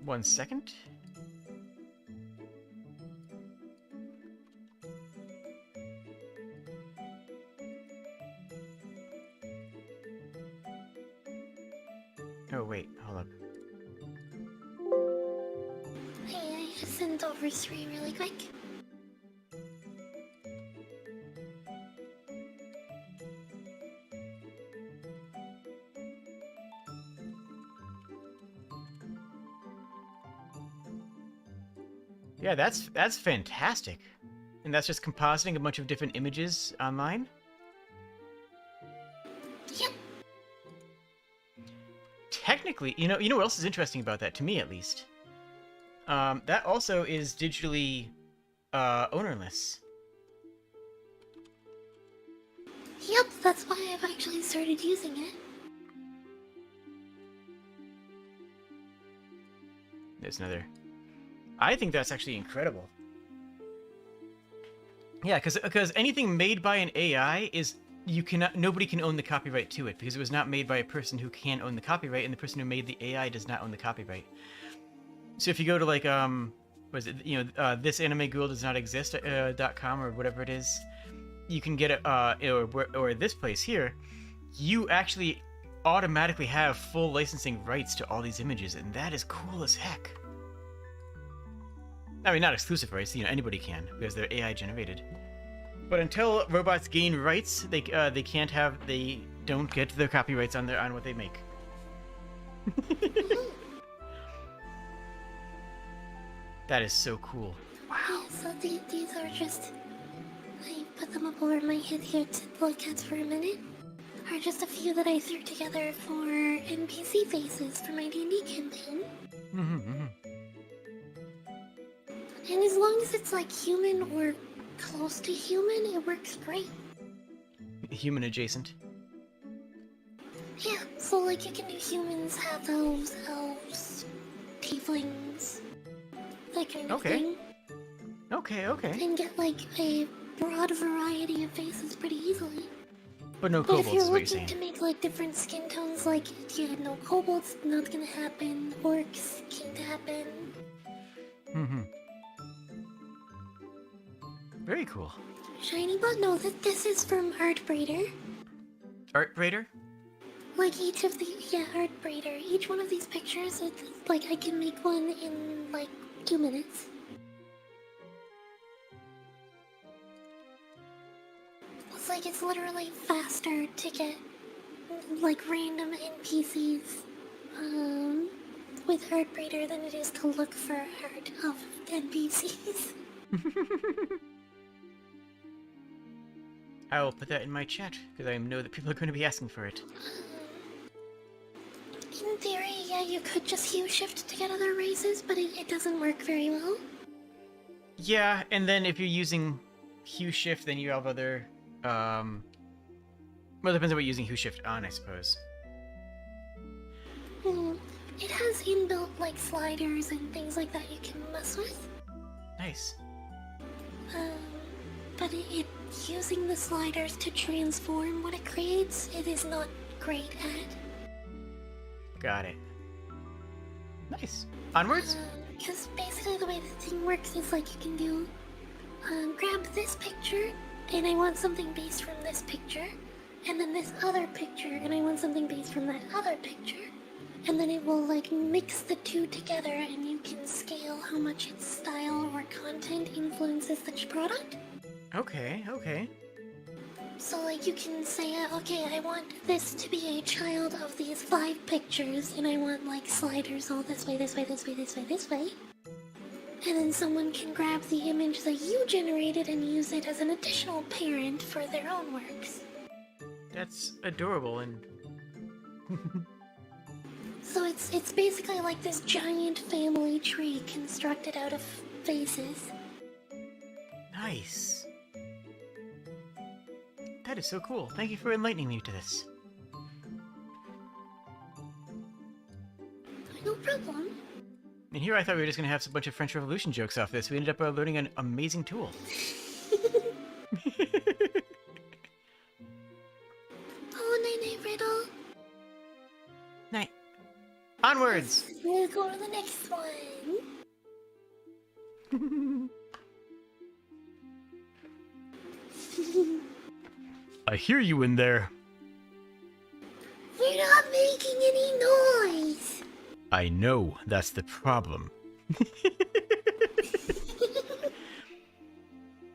One second. Oh, wait. Hold up. Hey, I just sent over 3 really quick. Yeah, that's fantastic. And that's just compositing a bunch of different images online? Yep. Technically, you know what else is interesting about that, to me at least? That also is digitally ownerless. Yep, that's why I've actually started using it. There's another. I think that's actually incredible. Yeah, because anything made by an AI is nobody can own the copyright to it because it was not made by a person who can own the copyright, and the person who made the AI does not own the copyright. So if you go to like what is it, this anime girl does not exist .com or whatever it is, you can get it or this place here, you actually automatically have full licensing rights to all these images, and that is cool as heck. I mean, not exclusive rights, anybody can, because they're AI generated. But until robots gain rights, they don't get their copyrights on what they make. That is so cool. Wow. Yeah, so these are just... I put them up over my head here to look at for a minute. Are just a few that I threw together for NPC faces for my D&D campaign. And as long as it's like human or close to human, it works great. Human adjacent. Yeah, so like you can do humans, half-elves, elves, tieflings, that kind of thing. Okay, okay. And get like a broad variety of faces pretty easily. But no But if kobolds, you're is what you're looking saying. to make like different skin tones, like yeah, no kobolds, not gonna happen. Orcs can't happen. Mm-hmm. Very cool. Shiny, but no, this is from Art Breeder. Art Raider? Like each of the Art Breeder. Each one of these pictures, it's like I can make one in like 2 minutes. It's like it's literally faster to get like random NPCs with Art Breeder than it is to look for art of NPCs. I will put that in my chat, because I know that people are going to be asking for it. In theory, yeah, you could just hue shift to get other races, but it doesn't work very well. Yeah, and then if you're using hue shift, then you have other, well, it depends on what you're using hue shift on, I suppose. It has inbuilt, like, sliders and things like that you can mess with. Nice. But using the sliders to transform what it creates, it is not great at. Got it. Nice. Onwards? Because basically the way the thing works is like you can do, grab this picture, and I want something based from this picture, and then this other picture, and I want something based from that other picture, and then it will like mix the two together, and you can scale how much its style or content influences the product. Okay, okay. So like you can say, okay, I want this to be a child of these 5 pictures, and I want like sliders all this way, this way, this way, this way, this way. And then someone can grab the image that you generated and use it as an additional parent for their own works. That's adorable and... So it's basically like this giant family tree constructed out of faces. Nice. That is so cool. Thank you for enlightening me to this. No problem. And here I thought we were just going to have a bunch of French Revolution jokes off this. We ended up learning an amazing tool. Oh, Nene Riddle. Night. Onwards! We'll go to the next one. I hear you in there. We're not making any noise. I know, that's the problem.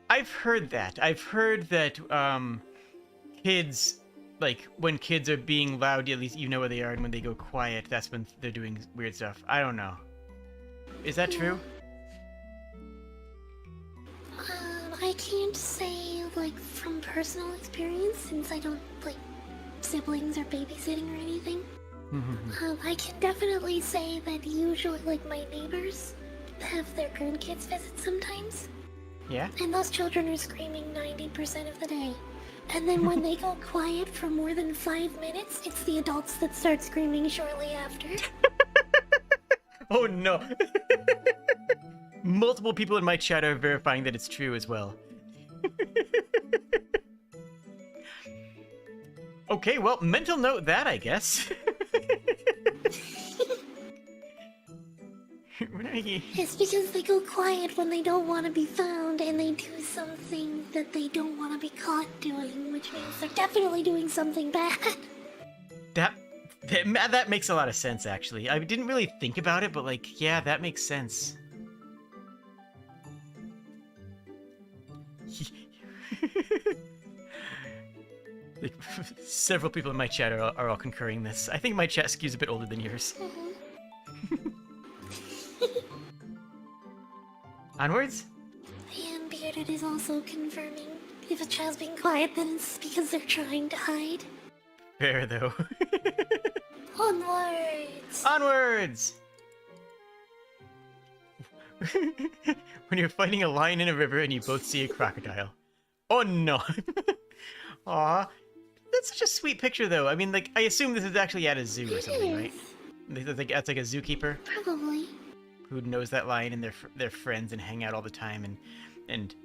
I've heard that. I've heard that, kids, like, when kids are being loud, at least you know where they are, and when they go quiet, that's when they're doing weird stuff. I don't know. Is that true? I can't say, like, from personal experience, since I don't, like, siblings or babysitting or anything. I can definitely say that usually, like, my neighbors have their grandkids visit sometimes. Yeah? And those children are screaming 90% of the day. And then when they go quiet for more than 5 minutes, it's the adults that start screaming shortly after. Oh no! Multiple people in my chat are verifying that it's true as well. Okay, well, mental note that, I guess. It's because they go quiet when they don't want to be found, and they do something that they don't want to be caught doing, which means they're definitely doing something bad. That makes a lot of sense, actually. I didn't really think about it, but, like, yeah, that makes sense. Like, several people in my chat are all concurring this. I think my chat skews a bit older than yours. Onwards? And Bearded is also confirming if a child's being quiet, then it's because they're trying to hide. Fair, though. Onwards! Onwards! when you're fighting a lion in a river and you both see a crocodile. Oh no. Aw. That's such a sweet picture though. I mean, like, I assume this is actually at a zoo or something, right? That's like a zookeeper Probably. who knows that lion and their friends and hang out all the time and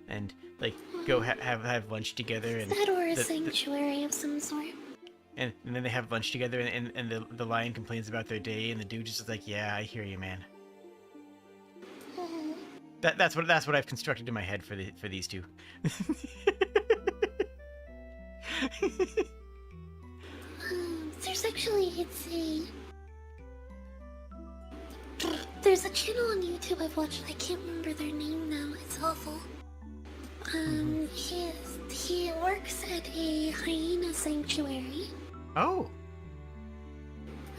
like go have lunch together and That or a sanctuary of some sort. and then they have lunch together and the lion complains about their day and the dude just is like, yeah, I hear you, man. Mhm. That's what I've constructed in my head for these two. There's actually, there's a channel on YouTube I've watched. I can't remember their name now. It's awful. He works at a hyena sanctuary, Oh.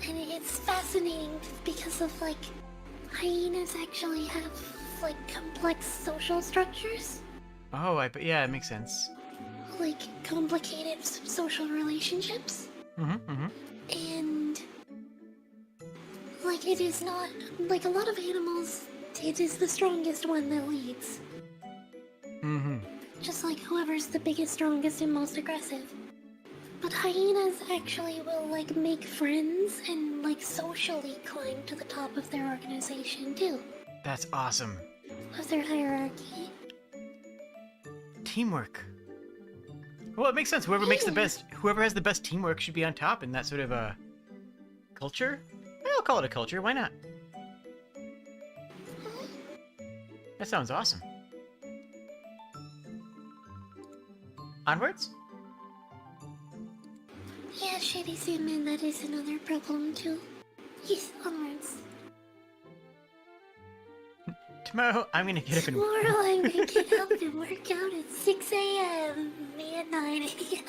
and it's fascinating because of like hyenas actually have like complex social structures, Oh, yeah, it makes sense. like complicated social relationships. And like it is not like a lot of animals, it is the strongest one that leads, just like whoever's the biggest, strongest, and most aggressive. But hyenas actually will like make friends and like socially climb to the top of their organization too, That's awesome. of their hierarchy. Teamwork. Well, it makes sense. Whoever has the best teamwork should be on top in that sort of a culture. I'll call it a culture. Why not? That sounds awesome. Onwards? Yeah, Shady Sandman, that is another problem too. Yes, onwards. Tomorrow, I'm gonna get up and... Tomorrow I'm gonna get up and work out at 6 a.m. and 9 a.m.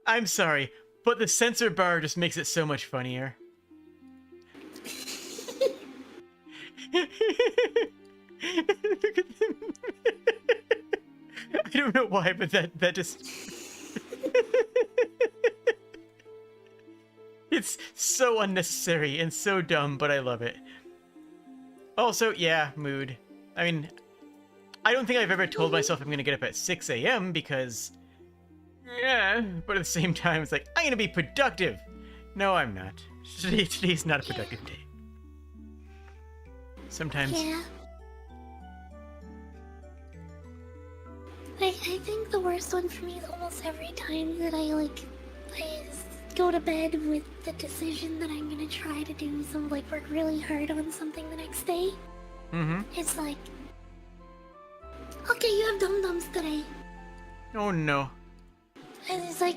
I'm sorry, but the censor bar just makes it so much funnier. Look at them. I don't know why, but that just... It's so unnecessary and so dumb, but I love it. Also, yeah, mood. I mean, I don't think I've ever told myself I'm gonna get up at 6 a.m. because... Yeah, but at the same time, it's like, I'm gonna be productive! No, I'm not. Today's not a productive day. Sometimes... Yeah. I think the worst one for me is almost every time that I go to bed with the decision that I'm gonna try to do some, like, work really hard on something the next day. It's like, okay, you have dum-dums today. Oh no. And it's like,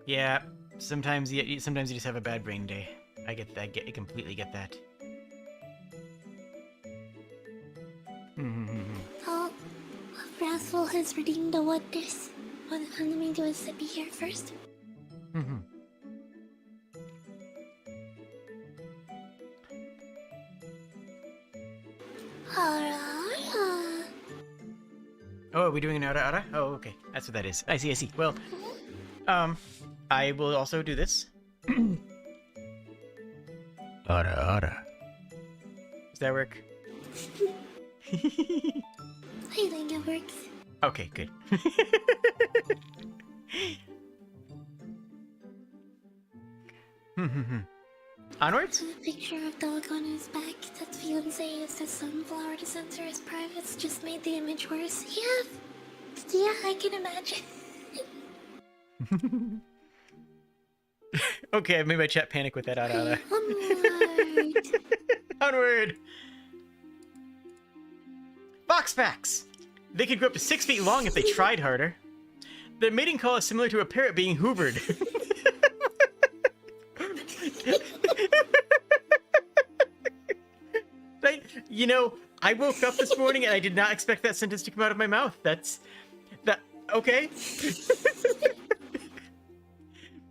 Yeah, sometimes you just have a bad brain day. I get that. I completely get that. Oh, Wrathful has redeemed the wonders. Let me do a sippy here first. Oh, are we doing an ara? Oh, okay. That's what that is. I see. Well, I will also do this. Ara. Does that work? I think it works. Okay, good. Onwards? A picture of dog on his back that fiance used a sunflower to censor his privates just made the image worse. Yeah, I can imagine. Okay, I've made my chat panic with that ara. Onward. Onward! Fox facts! They could grow up to 6 feet long if they tried harder. Their mating call is similar to a parrot being hoovered. You know, I woke up this morning and I did not expect that sentence to come out of my mouth. Okay.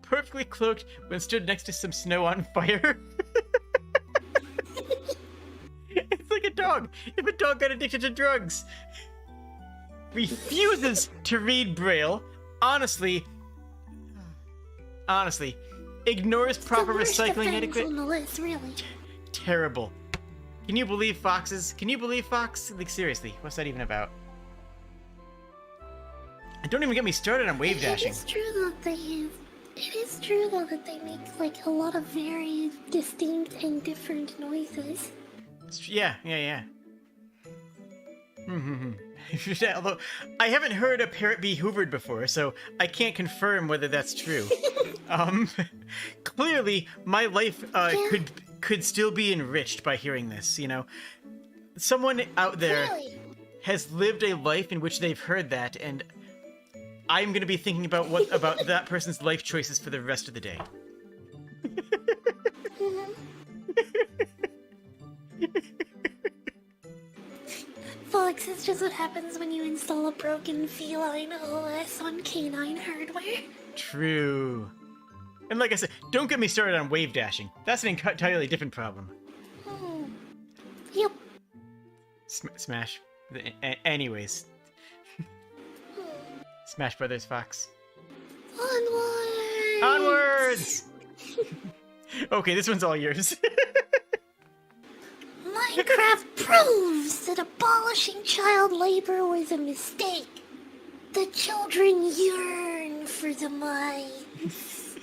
Perfectly cloaked when stood next to some snow on fire. It's like a dog. If a dog got addicted to drugs. Refuses to read Braille. Honestly, Honestly, ignores proper It's the worst recycling offense etiquette. on the list, really. Terrible. Can you believe foxes? Can you believe fox? Like, seriously, what's that even about? And don't even get me started on wave dashing. It is true that it is true though that they make like a lot of very distinct and different noises. Yeah. Although I haven't heard a parrot be hoovered before, so I can't confirm whether that's true. Clearly, my life could still be enriched by hearing this. You know, someone out there Really? has lived a life in which they've heard that, and I'm gonna be thinking about about that person's life choices for the rest of the day. Fox is just what happens when you install a broken feline OS on canine hardware. True. And like I said, don't get me started on wave dashing. That's an entirely different problem. Yep. Smash. Anyways. Smash Brothers Fox. Onwards! Onwards! Okay, this one's all yours. Minecraft proves that abolishing child labor was a mistake. The children yearn for the mines.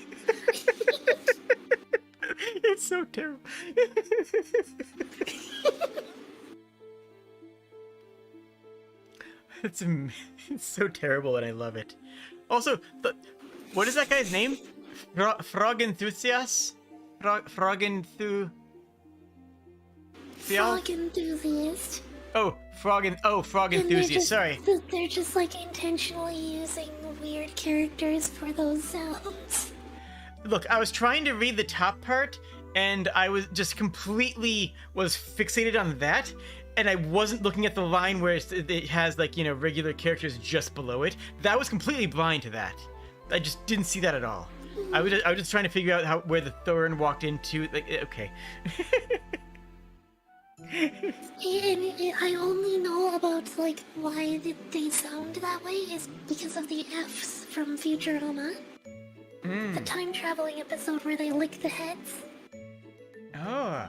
It's so terrible. It's so terrible and I love it. Also, what is that guy's name? Frog enthusiast? Frog enthusiast? Frog enthusiast. Frog enthusiast. Sorry. They're just like intentionally using weird characters for those sounds. Look, I was trying to read the top part, and I was just completely fixated on that, and I wasn't looking at the line where it has like, you know, regular characters just below it. That was completely blind to that. I just didn't see that at all. I was just trying to figure out where the thorn walked into. Like, okay. And I only know about like why they sound that way is because of the F's from Futurama. The time traveling episode where they lick the heads. Oh.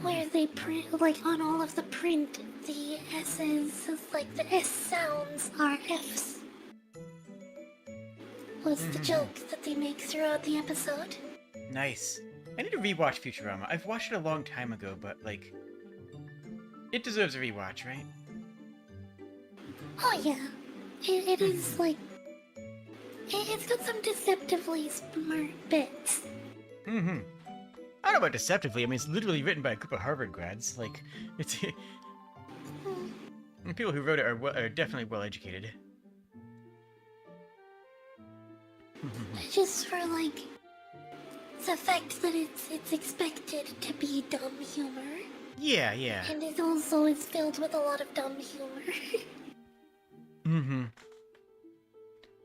Where they print, like on all of the print, the S's, like the S sounds are F's. Was the joke that they make throughout the episode. Nice. I need to rewatch Futurama. I've watched it a long time ago, but like, it deserves a rewatch, right? Oh yeah, it is like, it's got some deceptively smart bits. I don't know about deceptively. I mean, it's literally written by a group of Harvard grads. Like, it's the people who wrote it are definitely well educated. Just for like the fact that it's expected to be dumb humor. Yeah. And it also is filled with a lot of dumb humor.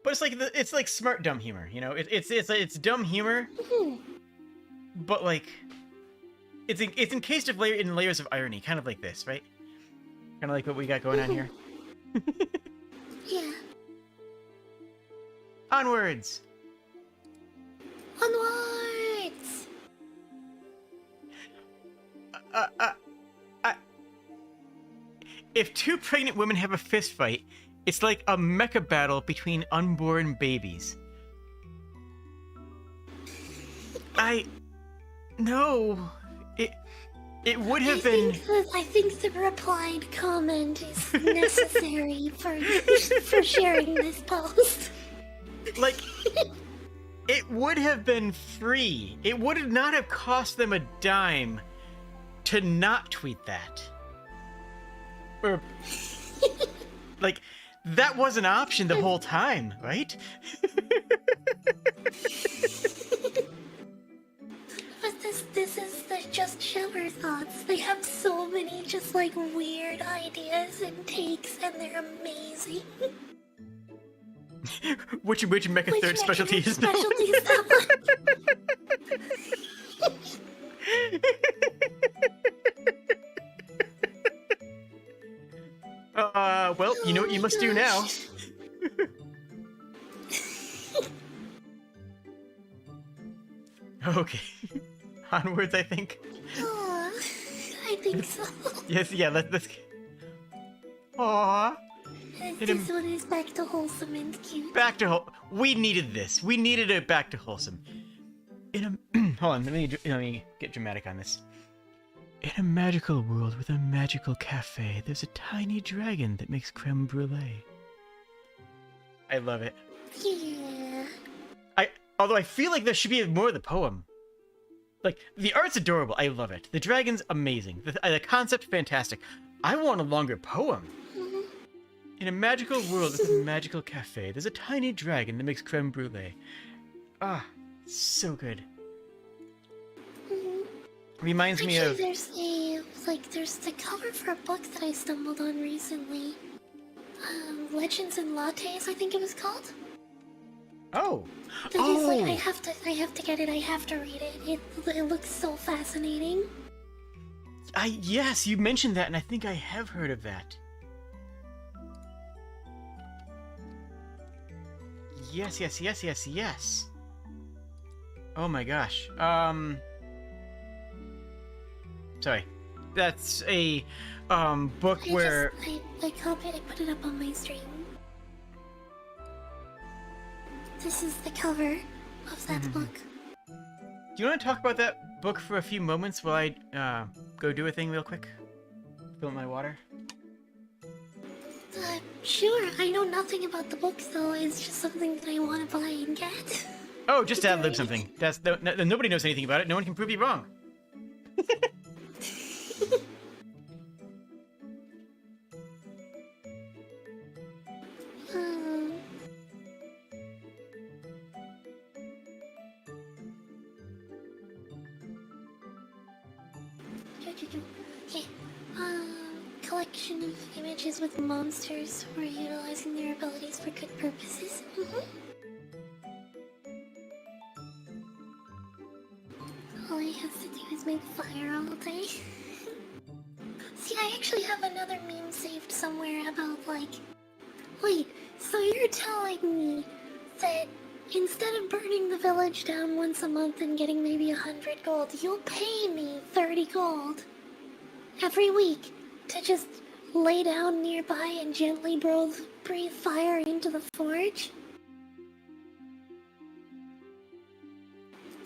But it's like smart dumb humor, you know. It's dumb humor, but like it's encased in layers of irony, kind of like this, right? Kind of like what we got going on here. Yeah. Onwards. Onwards! If two pregnant women have a fist fight, it's like a mecha battle between unborn babies. No. It would have been. I think the replied comment is necessary for sharing this post. Like, it would have been free. It would not have cost them a dime to not tweet that. Or, like, that was an option the whole time, right? But this is the Just Shower thoughts. They have so many just like weird ideas and takes, and they're amazing. Which mecha third specialty is that? Specialty is that one? Well, you know what you must do now. Okay. Onwards, I think. Oh, I think so. Yes, yeah, let's... Aww. This one is back to wholesome and cute. Back to we needed this. We needed it back to wholesome. In a... Hold on, let me get dramatic on this. In a magical world with a magical cafe, there's a tiny dragon that makes creme brulee. I love it. Yeah. Although I feel like there should be more of the poem. Like, the art's adorable. I love it. The dragon's amazing. The concept, fantastic. I want a longer poem. Mm-hmm. In a magical world with a magical cafe, there's a tiny dragon that makes creme brulee. Ah, so good. Mm-hmm. Reminds me of... There's the cover for a book that I stumbled on recently. Legends and Lattes, I think it was called. Oh. That is, like, I have to get it. I have to read it. It looks so fascinating. Yes, you mentioned that, and I think I have heard of that. Yes. Oh my gosh. Sorry. That's a book where I copied. I put it up on my stream. This is the cover of that book. Do you want to talk about that book for a few moments while I go do a thing real quick? Fill my water. Sure. I know nothing about the book, though. It's just something that I want to buy and get. Oh, just to ad-lib something. That's nobody knows anything about it. No one can prove you wrong. Collection of images with monsters who are utilizing their abilities for good purposes. All he has to do is make fire all day. See, I actually have another meme saved somewhere about, like... Wait, so you're telling me that instead of burning the village down once a month and getting maybe 100 gold, you'll pay me 30 gold every week to just lay down nearby and gently breathe fire into the forge?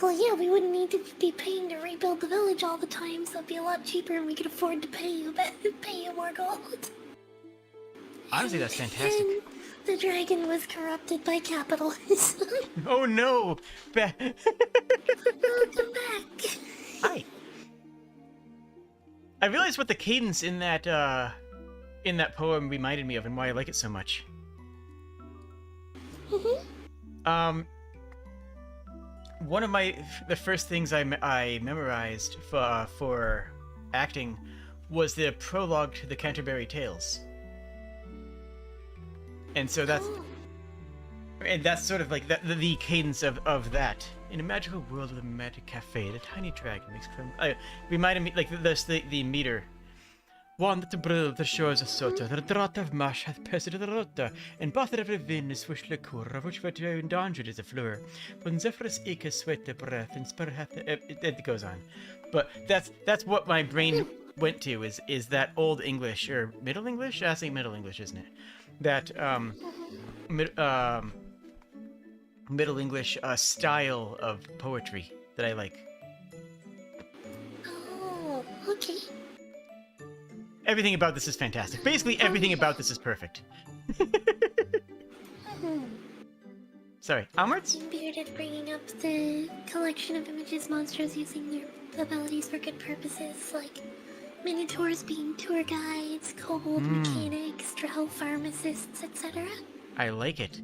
Well, yeah, we wouldn't need to be paying to rebuild the village all the time, so it'd be a lot cheaper and we could afford to pay you more gold. Honestly, that's fantastic. And the dragon was corrupted by capitalism. Oh no! Welcome back. Hi. I realized what the cadence in that poem reminded me of and why I like it so much. One of the first things I memorized for acting was the prologue to the Canterbury Tales. And so that's sort of like the cadence of that. In a magical world with a magic cafe, the tiny dragon makes reminded me like the meter. One that the brill the shores of Sota, the draught of mash hath pierced the rota, and bathed every vein is swish liquor, of which but endangered is a fleur. When Zephyrus eke sweat the breath, and spur hath it goes on. But that's what my brain went to is that old English or Middle English? I think Middle English, isn't it? That Middle English style of poetry that I like. Oh, okay. Everything about this is fantastic. Basically, everything about this is perfect. Sorry, onwards? Bearded bringing up the collection of images monsters using their abilities for good purposes, like minotaurs being tour guides, kobold mechanics, drow pharmacists, etc. I like it.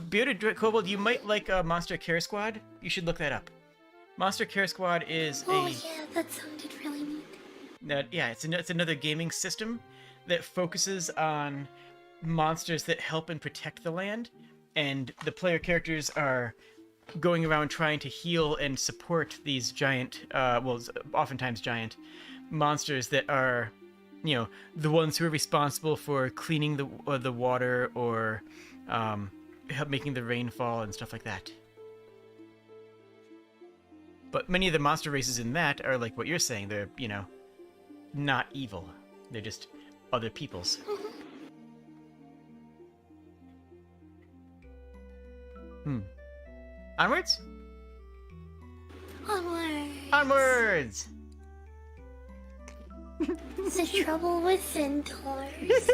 Bearded Kobold, you might like Monster Care Squad. You should look that up. Monster Care Squad is yeah, that sounded really neat. It's another gaming system that focuses on monsters that help and protect the land, and the player characters are going around trying to heal and support these giant, oftentimes giant monsters that are, the ones who are responsible for cleaning the water or making the rain fall and stuff like that. But many of the monster races in that are like what you're saying. They're, not evil. They're just other peoples. Onwards? Onward. Onwards! The trouble with centaurs.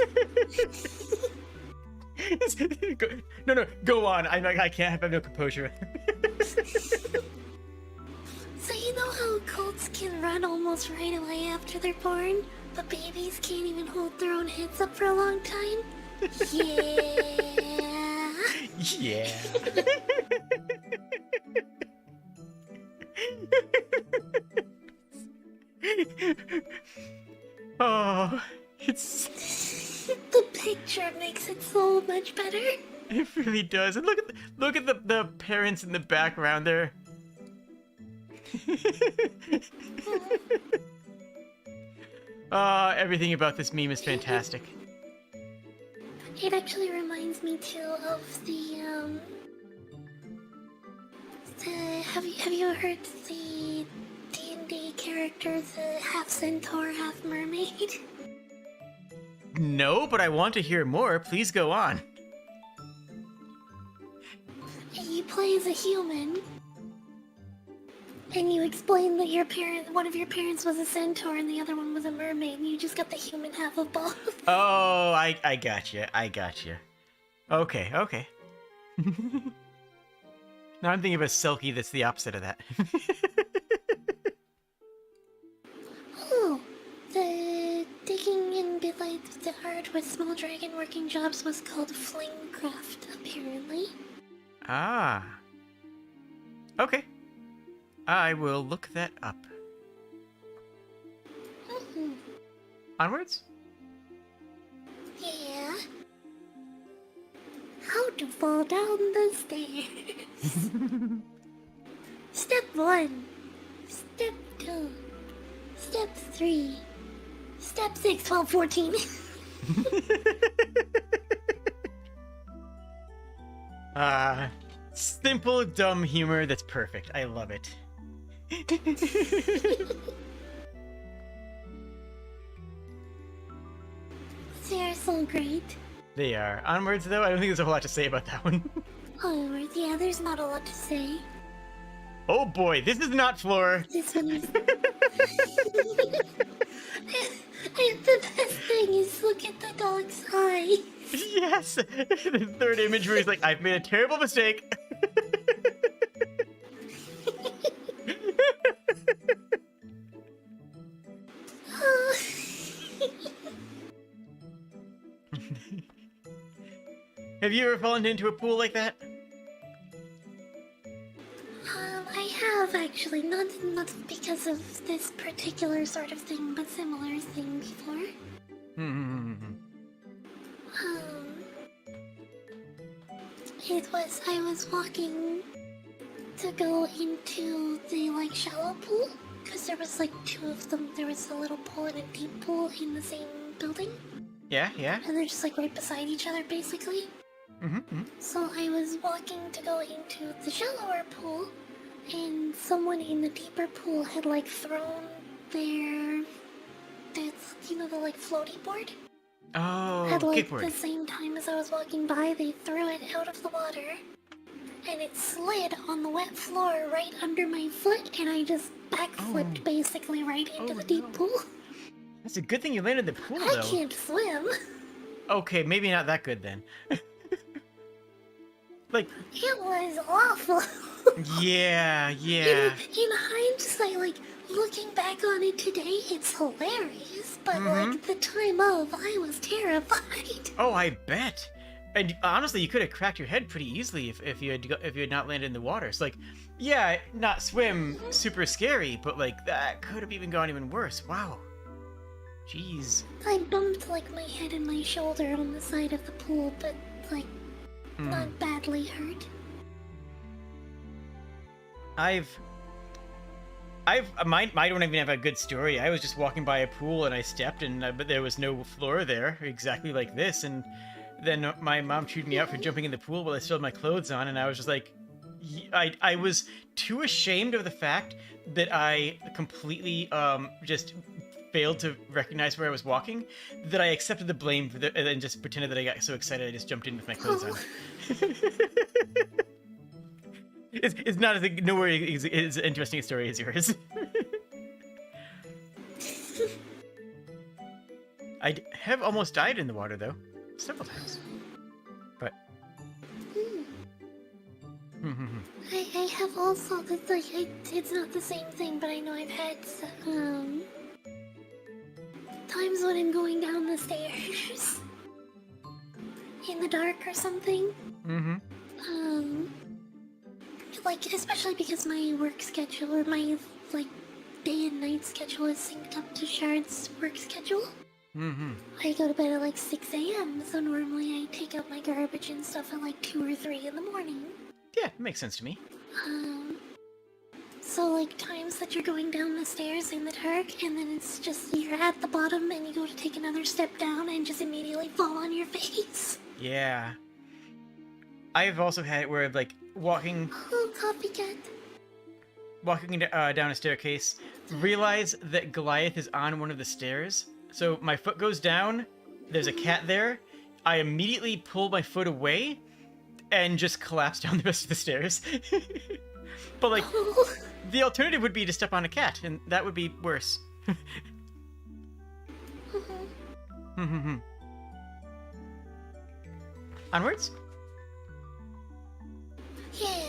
No, go on. I can't have no composure. So you know how colts can run almost right away after they're born, but babies can't even hold their own heads up for a long time? Yeah. Yeah. Oh, it's... The picture makes it so much better. It really does. And look at the parents in the background there. Everything about this meme is fantastic. It actually reminds me too of have you heard the D&D character, the half centaur, half mermaid? No, but I want to hear more. Please go on. You play as a human, and you explain that one of your parents was a centaur and the other one was a mermaid, and you just got the human half of both. Oh, I gotcha. Okay. Now I'm thinking of a Selkie that's the opposite of that. Oh, the digging in the art with small dragon working jobs was called flingcraft, apparently. Ah. Okay. I will look that up. Onwards? Yeah. How to fall down the stairs. Step 1. Step 2. Step 3. Step 6, 12, 14. Simple, dumb humor that's perfect. I love it. They're so great. They are. Onwards, though, I don't think there's a whole lot to say about that one. Onwards, yeah, there's not a lot to say. Oh boy, this is not floor. This one is... And the best thing is, look at the dog's eye. Yes! The third image where he's like, I've made a terrible mistake. Have you ever fallen into a pool like that? I have actually, not because of this particular sort of thing, but similar thing before. I was walking to go into the, shallow pool, because there was, 2 of them. There was a little pool and a deep pool in the same building. Yeah. And they're just, right beside each other, basically. So I was walking to go into the shallower pool, and someone in the deeper pool had, thrown the floaty board. Oh, At, kickboard. the same time as I was walking by, they threw it out of the water, and it slid on the wet floor right under my foot, and I just backflipped basically right into the deep pool. That's a good thing you landed in the pool, I though. can't swim. Okay, maybe not that good then. It was awful. Yeah. In hindsight, looking back on it today, it's hilarious, but the time of, I was terrified. Oh, I bet. And honestly, you could have cracked your head pretty easily if you had not landed in the water. It's not swim super scary, but that could have even gone even worse. Wow. Jeez. I bumped my head and my shoulder on the side of the pool, but not badly hurt. I don't even have a good story. I was just walking by a pool and I stepped but there was no floor there, exactly like this, and then my mom chewed me out for jumping in the pool while I still had my clothes on, and I was just like, I was too ashamed of the fact that I completely just failed to recognize where I was walking that I accepted the blame for and then just pretended that I got so excited I just jumped in with my clothes on. It's not as nowhere as interesting a story as yours. I have almost died in the water though, several times. But I have also, it's like, it's not the same thing, but I know I've had times when I'm going down the stairs in the dark or something. Like, especially because my work schedule, or my, like, day and night schedule is synced up to Shard's work schedule. I go to bed at like 6 a.m., so normally I take out my garbage and stuff at like 2 or 3 in the morning. Yeah, it makes sense to me. So like times that you're going down the stairs in the dark, and then it's just you're at the bottom and you go to take another step down and just immediately fall on your face. Yeah. I've also had it where like walking Copycat. Down a staircase, realize that Goliath is on one of the stairs. So my foot goes down, there's a cat there, I immediately pull my foot away, and just collapse down the rest of the stairs. But like, the alternative would be to step on a cat, and that would be worse. Onwards? Yeah.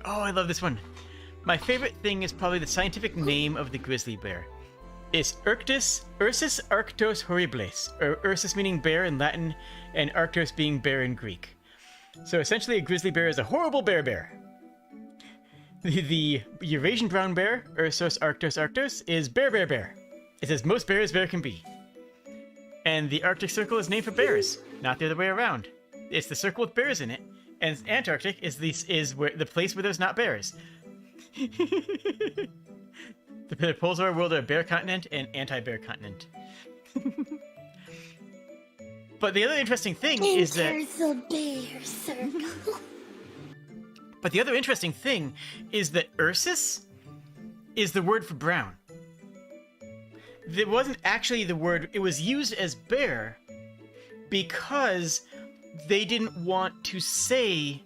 Oh, I love this one. My favorite thing is probably the scientific name of the grizzly bear. It's Ursus arctos horribilis, or Ursus meaning bear in Latin, and arctos being bear in Greek. So essentially a grizzly bear is a horrible bear. The Eurasian brown bear, Ursus arctos, is bear. It's as most bears bear can be. And the Arctic Circle is named for bears, not the other way around. It's the circle with bears in it, and Antarctic is the place where there's not bears. The poles of our world are a bear continent and anti-bear continent. But the other interesting thing is that there's a bear circle. But the other interesting thing is that Ursus is the word for brown. It wasn't actually the word, it was used as bear because they didn't want to say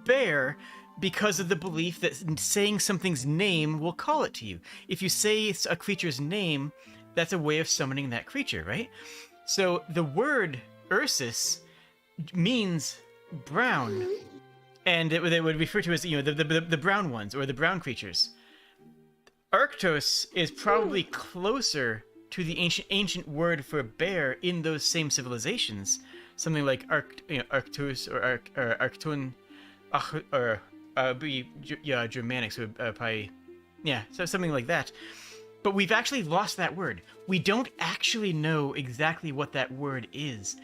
bear because of the belief that saying something's name will call it to you. If you say a creature's name, that's a way of summoning that creature, right? So the word Ursus means brown, and they would refer to as the brown ones or the brown creatures. Arctos is probably closer to the ancient word for bear in those same civilizations, something like Arctos or Arctun, or Germanic, so probably, so something like that. But we've actually lost that word. We don't actually know exactly what that word is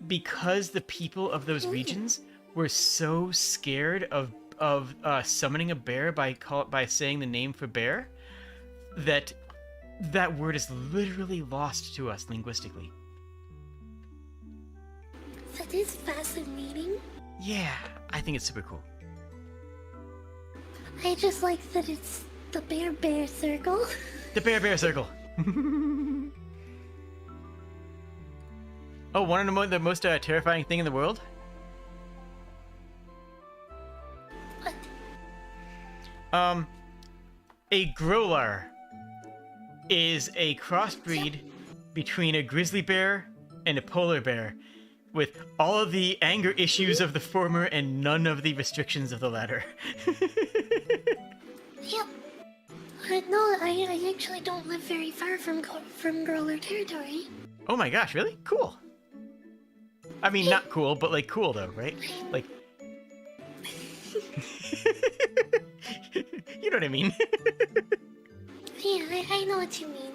because the people of those regions were so scared of summoning a bear by saying the name for bear that word is literally lost to us linguistically. That is fascinating. Yeah, I think it's super cool. I just like that it's the bear circle. The bear circle. Oh, want to know the most terrifying thing in the world? What? A growlar is a crossbreed between a grizzly bear and a polar bear, with all of the anger issues of the former and none of the restrictions of the latter. Yep. No, I actually don't live very far from growler territory. Oh my gosh, really? Cool. I mean, not cool, but like cool though, right? Like... You know what I mean? Yeah, I know what you mean.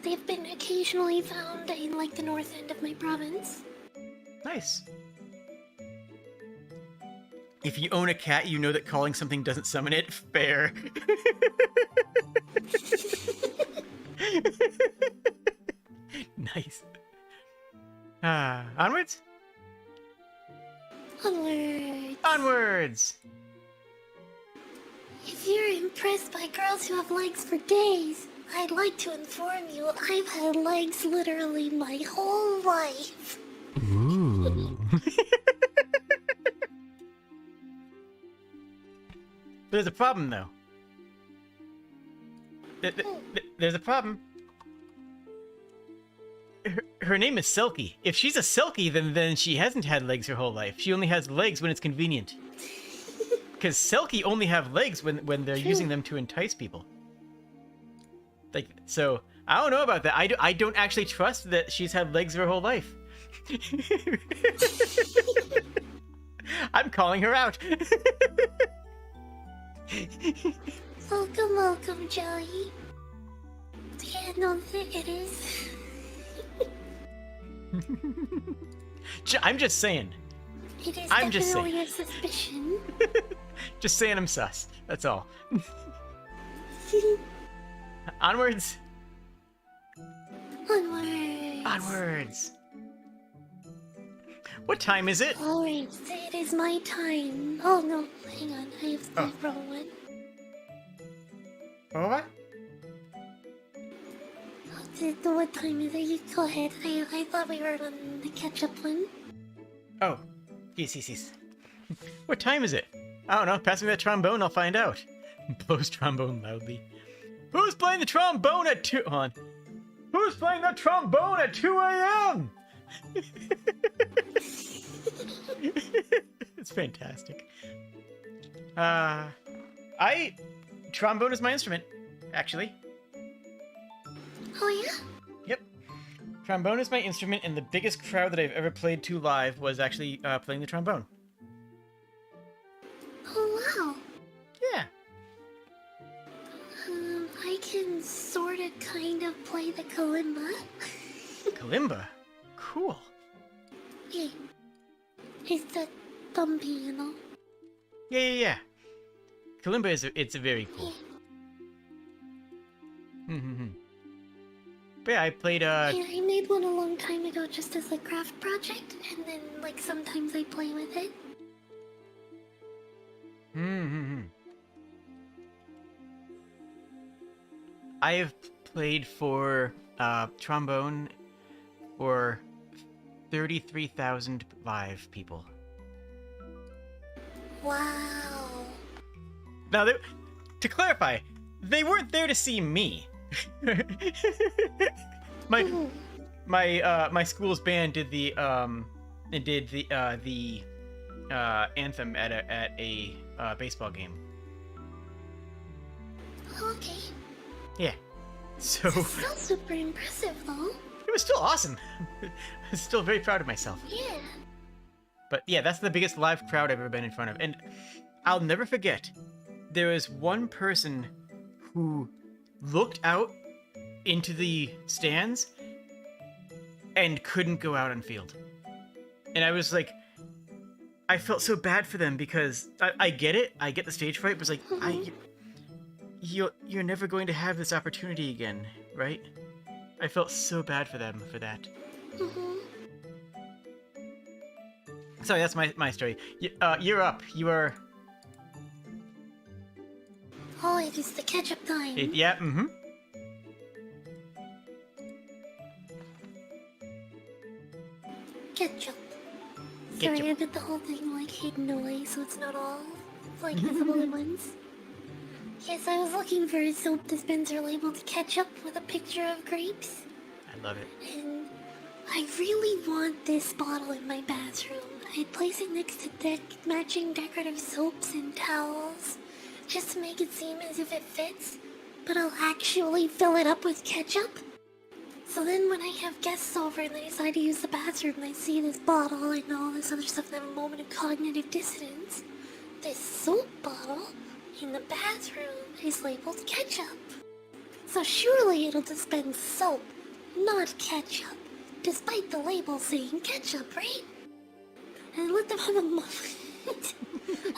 They've been occasionally found in like the north end of my province. Nice. If you own a cat, you know that calling something doesn't summon it. Fair. Nice. Onwards? Onwards. Onwards! If you're impressed by girls who have legs for days, I'd like to inform you I've had legs literally my whole life. Ooh. There's a problem, though. There's a problem. Her name is Silky. If she's a Silky, then she hasn't had legs her whole life. She only has legs when it's convenient. Because Silky only have legs when they're using them to entice people. Like, so, I don't know about that. I don't actually trust that she's had legs her whole life. I'm calling her out. Welcome, Joey. Yeah, no, it is. I'm just saying. It is I'm just definitely saying. a suspicion. Just saying I'm sus. That's all. Onwards. Onwards. Onwards. What time is it? Alright, it is my time. Oh no, hang on, I have the wrong one. What? What time is it? You go ahead. I thought we were on the catch-up one. Oh. Yes. What time is it? I don't know. Pass me that trombone, I'll find out. Blows trombone loudly. Who's playing the trombone at 2? Hold on. Who's playing the trombone at 2 a.m.? It's fantastic. Trombone is my instrument, actually. Oh yeah? Yep. Trombone is my instrument, and the biggest crowd that I've ever played to live was actually playing the trombone. Oh wow. Yeah. I can sorta kinda play the kalimba. Kalimba? Cool. Yeah. It's the thumb piano. Yeah. Kalimba it's a very cool. Yeah. But yeah, I played Yeah, I made one a long time ago just as a craft project, and then like sometimes I play with it. I have played for trombone for 33,000 live people. Wow. Now, to clarify, they weren't there to see me. my school's band did the anthem at a baseball game. Okay. Yeah. So Still super impressive though. it was still awesome. I was still very proud of myself. Yeah. But yeah, that's the biggest live crowd I've ever been in front of. And I'll never forget, there was one person who looked out into the stands and couldn't go out on field. And I was like, I felt so bad for them because I get it. I get the stage fright, but it's like, you're never going to have this opportunity again, right? I felt so bad for them for that. Sorry, that's my story. You're up. You are... Oh, it is the catch-up time. Yeah, Ketchup. Sorry, I did the whole thing like hidden away, so it's not all like visible at once. Yes, I was looking for a soap dispenser labeled ketchup with a picture of grapes. I love it. And I really want this bottle in my bathroom. I'd place it next to matching decorative soaps and towels, just to make it seem as if it fits, but I'll actually fill it up with ketchup. So then when I have guests over and they decide to use the bathroom, they see this bottle and all this other stuff and have a moment of cognitive dissonance. This soap bottle in the bathroom is labeled ketchup. So surely it'll dispense soap, not ketchup, despite the label saying ketchup, right? And let them have a moment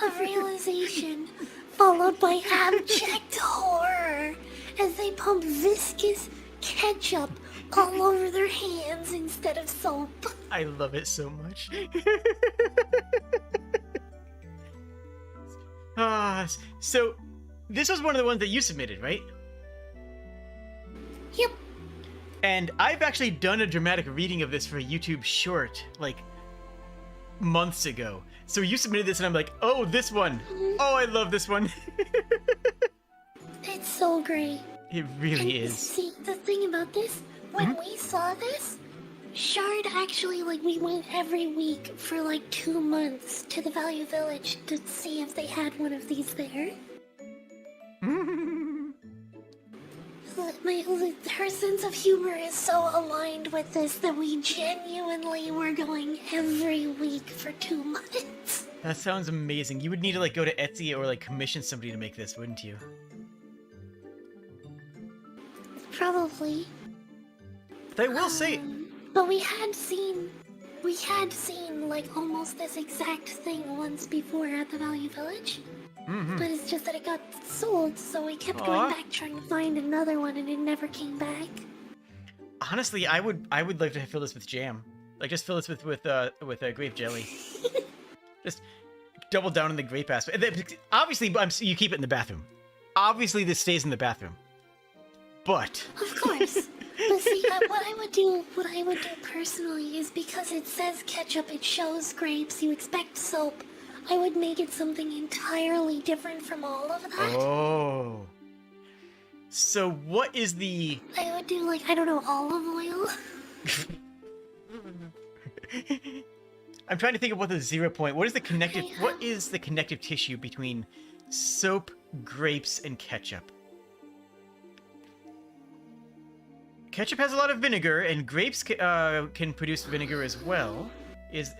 of realization, followed by abject horror as they pump viscous ketchup all over their hands instead of soap. I love it so much. So this was one of the ones that you submitted, right? Yep. And I've actually done a dramatic reading of this for a YouTube short, like, months ago. So you submitted this and I'm like, oh, this one. Oh, I love this one. It's so great. It really And is. see, the thing about this, when we saw this, Shard actually, like, we went every week for like 2 months to the Value Village to see if they had one of these there. Her sense of humor is so aligned with this that we genuinely were going every week for 2 months. That sounds amazing. You would need to like go to Etsy or like commission somebody to make this, wouldn't you? Probably. But I will say, But we had seen like almost this exact thing once before at the Value Village. But it's just that it got sold, so we kept going back trying to find another one, and it never came back. honestly, I would like to fill this with jam. Like just fill this with grape jelly. Just double down on the grape aspect. Obviously, you keep it in the bathroom. Obviously, this stays in the bathroom. But Of course. But see, what I would do personally is because it says ketchup, it shows grapes, you expect soap. I would make it something entirely different from all of that. oh, so what is the? I would do like, I don't know, olive oil. I'm trying to think of what the 0 point. What is the connective? What is the connective tissue between soap, grapes, and ketchup? Ketchup has a lot of vinegar, and grapes can produce vinegar as well. Is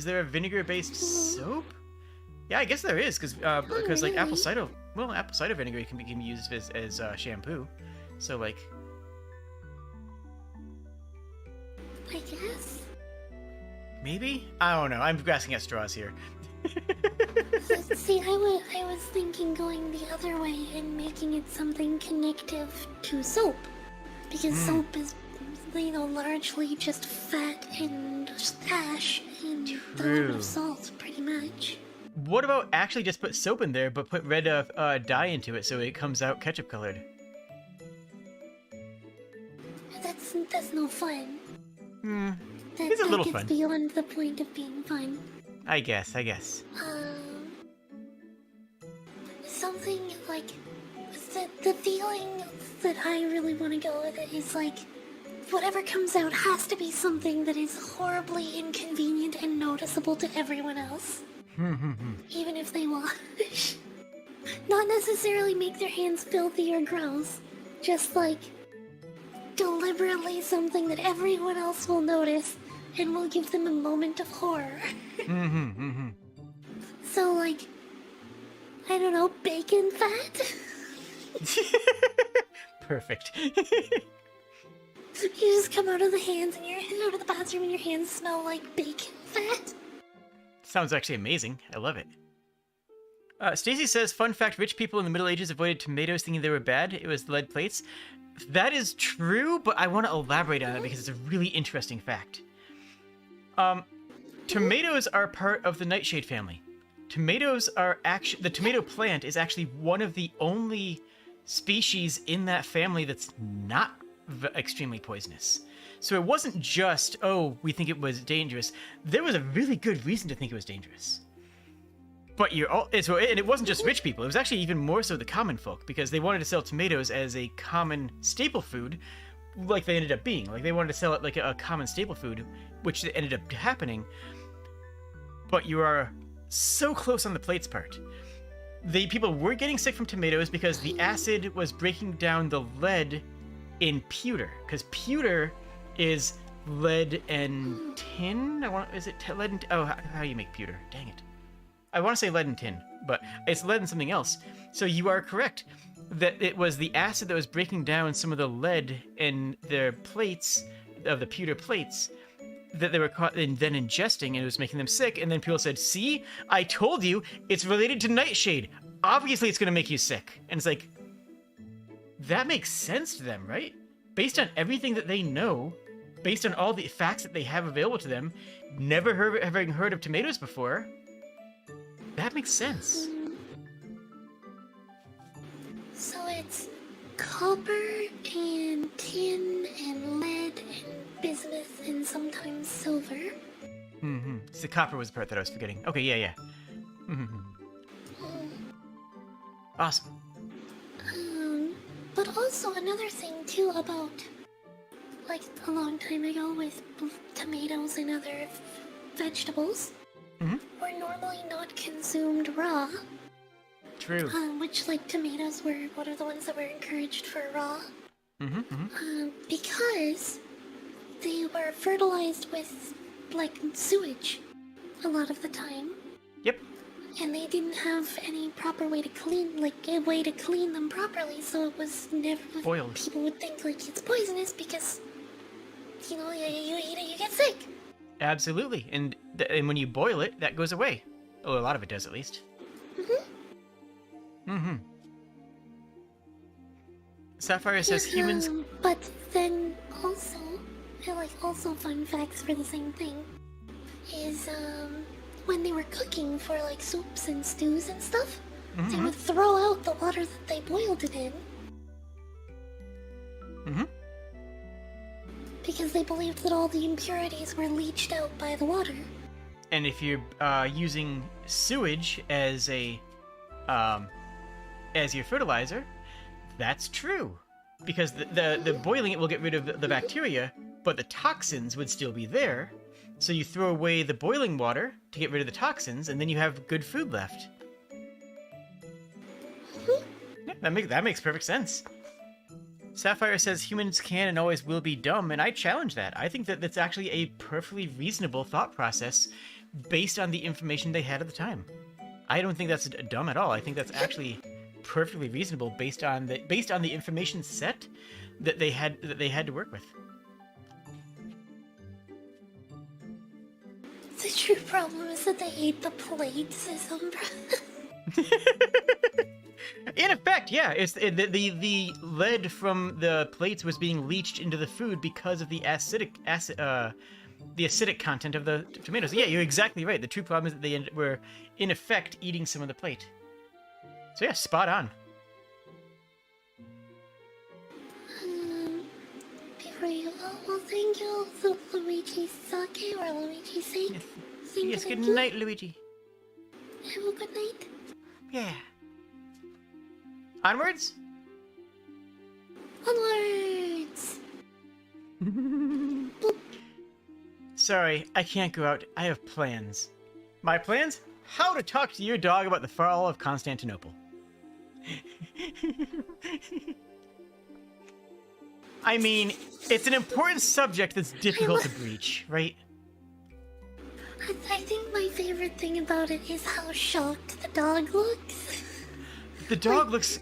there a vinegar-based soap? Yeah, I guess there is, because like apple cider vinegar can be used as shampoo. So like, I guess. maybe? I don't know. I'm grasping at straws here. See, I was thinking going the other way and making it something connective to soap. Because soap is, largely just fat and ash and a little bit of salt, pretty much. What about actually just put soap in there, but put red dye into it so it comes out ketchup colored? That's no fun. It's a little that fun. gets beyond the point of being fun. I guess. Something like the feeling that I really want to go with it is like whatever comes out has to be something that is horribly inconvenient and noticeable to everyone else. Even if they wash. Not necessarily make their hands filthy or gross. Just like deliberately something that everyone else will notice and will give them a moment of horror. So like, I don't know, bacon fat? Perfect. You just come out of the bathroom and your hands smell like bacon fat. Sounds actually amazing. I love it. Stacy says, fun fact, rich people in the Middle Ages avoided tomatoes thinking they were bad. It was lead plates. That is true, but I want to elaborate on it because it's a really interesting fact. Tomatoes are part of the nightshade family. Tomatoes are actually... The tomato plant is actually one of the only species in that family that's not extremely poisonous. So it wasn't just, oh, we think it was dangerous. There was a really good reason to think it was dangerous. But and it wasn't just rich people. It was actually even more so the common folk, because they wanted to sell tomatoes as a common staple food, like they ended up being. Like they wanted to sell it like a common staple food, which ended up happening. But you are so close on the plates part. The people were getting sick from tomatoes because the acid was breaking down the lead in pewter, because pewter is lead and tin. Is it lead and how do you make pewter? Dang it. I want to say lead and tin, but it's lead and something else. So you are correct that it was the acid that was breaking down some of the lead in their plates, of the pewter plates, that they were caught and then ingesting, and it was making them sick. And then people said, see, I told you, it's related to nightshade. Obviously it's going to make you sick. And it's like, that makes sense to them, right? based on everything that they know, based on all the facts that they have available to them, never having heard of tomatoes before, that makes sense. So it's copper and tin and lead and bismuth and sometimes silver. Mm-hmm. So the copper was the part that I was forgetting. Okay, yeah. Mm-hmm. Awesome. But also another thing too about, like a long time ago with tomatoes and other vegetables, were normally not consumed raw. True. Which, like, tomatoes were one of the ones that were encouraged for raw. Because they were fertilized with, like, sewage a lot of the time. Yep. And they didn't have any proper way to clean, like, a way to clean them properly, so it was never... Boiled. People would think, like, it's poisonous because, you know, you eat it, you get sick. Absolutely. And when you boil it, that goes away. Oh, a lot of it does, at least. Sapphire says humans... But then also, like, also fun facts for the same thing, is, when they were cooking for, like, soups and stews and stuff, they would throw out the water that they boiled it in. Because they believed that all the impurities were leached out by the water. And if you're using sewage as your fertilizer, that's true. Because the boiling it will get rid of the bacteria, but the toxins would still be there. So you throw away the boiling water to get rid of the toxins, and then you have good food left. Yeah, that makes perfect sense. Sapphire says humans can and always will be dumb, and I challenge that. I think that that's actually a perfectly reasonable thought process based on the information they had at the time. I don't think that's dumb at all. I think that's actually perfectly reasonable based on the information set that they had to work with. The true problem is that they ate the plates as In effect, yeah, it's the lead from the plates was being leached into the food because of the acidic content of the tomatoes. Yeah, you're exactly right. The true problem is that they were in effect eating some of the plate. So yeah, spot on. Before you go, well, thank you, Luigi Sake or Luigi Sake. Yes, good night, Luigi. Have a good night. Yeah. Onwards? Onwards! Sorry, I can't go out. I have plans. My plans? How to talk to your dog about the fall of Constantinople. I mean, it's an important subject that's difficult to breach, right? I think my favorite thing about it is how shocked the dog looks. The dog looks...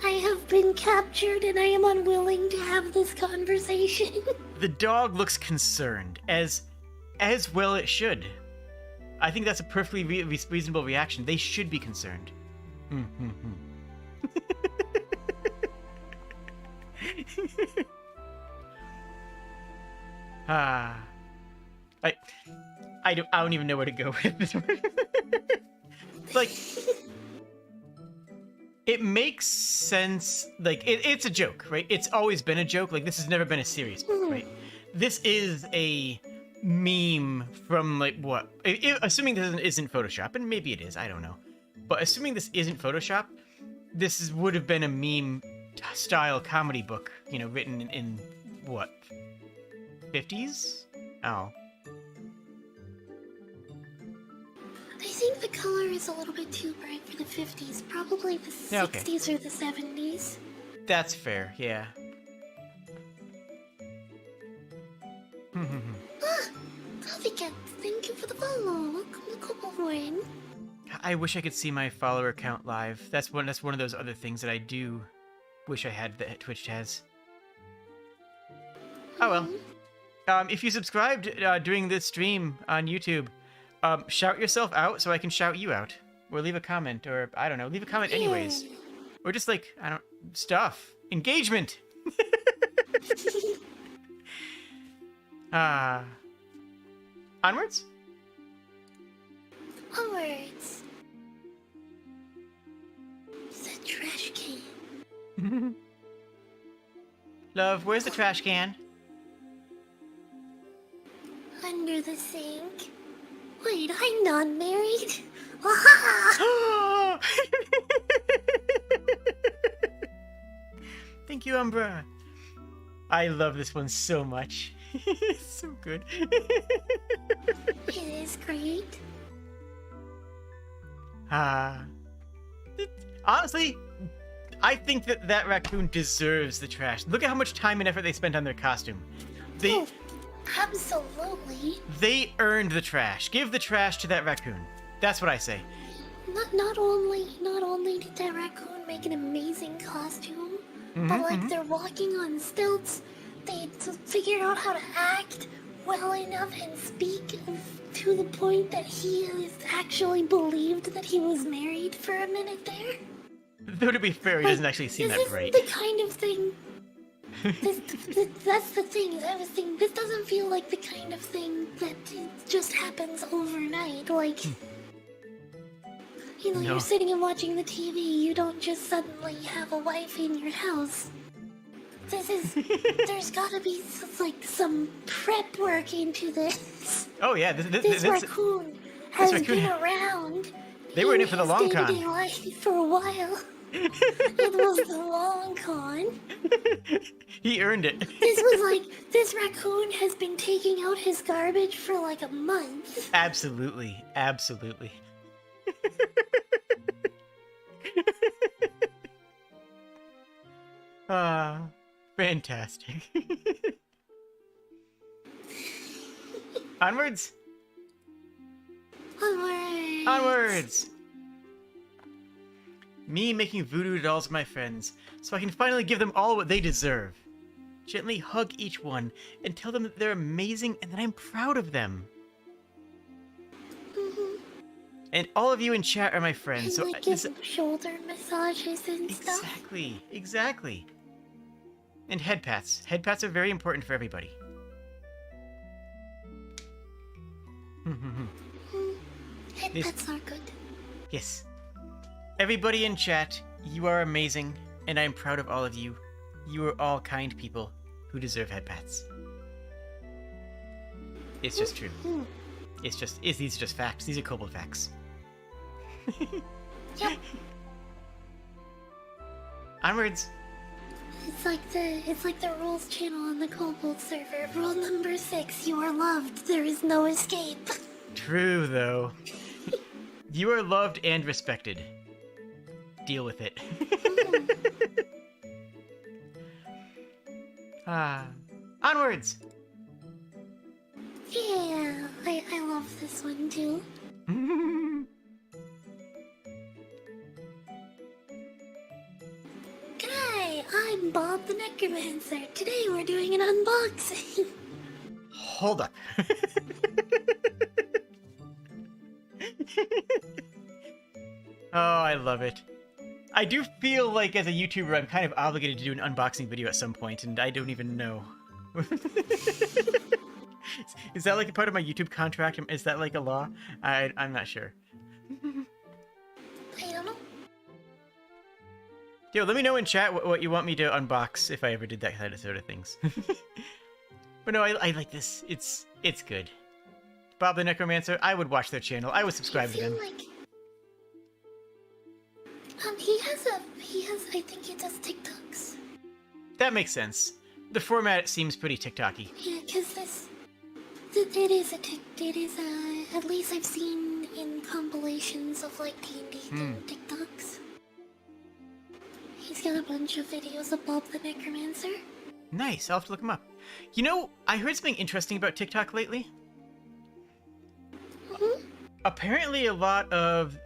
I have been captured and I am unwilling to have this conversation. The dog looks concerned, as well it should. I think that's a perfectly reasonable reaction. They should be concerned. I don't even know where to go with this one. Like, it makes sense. Like, it's a joke, right? It's always been a joke. Like, this has never been a serious book, right? This is a meme from, like, what? Assuming this isn't Photoshop, and maybe it is, I don't know. But assuming this isn't Photoshop, would have been a meme-style comedy book, you know, written in what? 50s? Oh. I think the color is a little bit too bright for the 50s. Probably the 60s or the 70s. That's fair, yeah. Coffeecat, thank you for the follow. Welcome to Kobold. I wish I could see my follower count live. That's one of those other things that I do wish I had that Twitch has. Oh well. If you subscribed during this stream on YouTube, shout yourself out so I can shout you out. Or leave a comment, or I don't know, leave a comment anyways. Or just like, stuff. Engagement! Onwards? Onwards. It's a trash can. Love, where's the trash can? Under the sink. Wait, I'm not married. Aha! Thank you, Umbra. I love this one so much. It's so good. It is great. Honestly, I think that raccoon deserves the trash. Look at how much time and effort they spent on their costume. Oh, absolutely. They earned the trash. Give the trash to that raccoon. That's what I say. Not only did that raccoon make an amazing costume, but like they're walking on stilts. They figured out how to act well enough and speak to the point that he is actually believed that he was married for a minute there. Though to be fair, he doesn't actually seem that great. This isn't the kind of thing. That's the thing. I was thinking, this doesn't feel like the kind of thing that just happens overnight. Like, you know, No. you're sitting and watching the TV. You don't just suddenly have a wife in your house. There's gotta be like some prep work into this. Oh yeah, This raccoon has been around. They were in it for the long con. con. Life for a while. It was the long con. He earned it. This raccoon has been taking out his garbage for like a month. Absolutely. Fantastic. Onwards? Onwards! Me making voodoo dolls of my friends, so I can finally give them all what they deserve. Gently hug each one and tell them that they're amazing and that I'm proud of them. And all of you in chat are my friends, so And like give them shoulder massages and stuff. Exactly. And head pats. Head pats are very important for everybody. Head pats are good. Yes. Everybody in chat, you are amazing, and I'm proud of all of you. You are all kind people who deserve head pats. It's just true. These are just facts. These are Kobold facts. Yep. Onwards. It's like the rules channel on the Kobold server. Rule number 6: you are loved. There is no escape. True, though. You are loved and respected. Deal with it. Onwards. Yeah, I love this one too. G'day, I'm Bob the Necromancer. Today we're doing an unboxing. Hold up. Oh, I love it. I do feel like as a YouTuber, I'm kind of obligated to do an unboxing video at some point, and I don't even know. Is that like a part of my YouTube contract? Is that like a law? I'm not sure. I don't know. Yo, let me know in chat what you want me to unbox if I ever did that kind of sort of things. But no, I like this. It's good. Bob the Necromancer, I would watch their channel. I would subscribe to them. I think he does TikToks. That makes sense. The format seems pretty TikTok-y. Yeah, because it is at least I've seen in compilations of like D&D TikToks. He's got a bunch of videos of Bob the Necromancer. Nice, I'll have to look him up. You know, I heard something interesting about TikTok lately. Apparently a lot of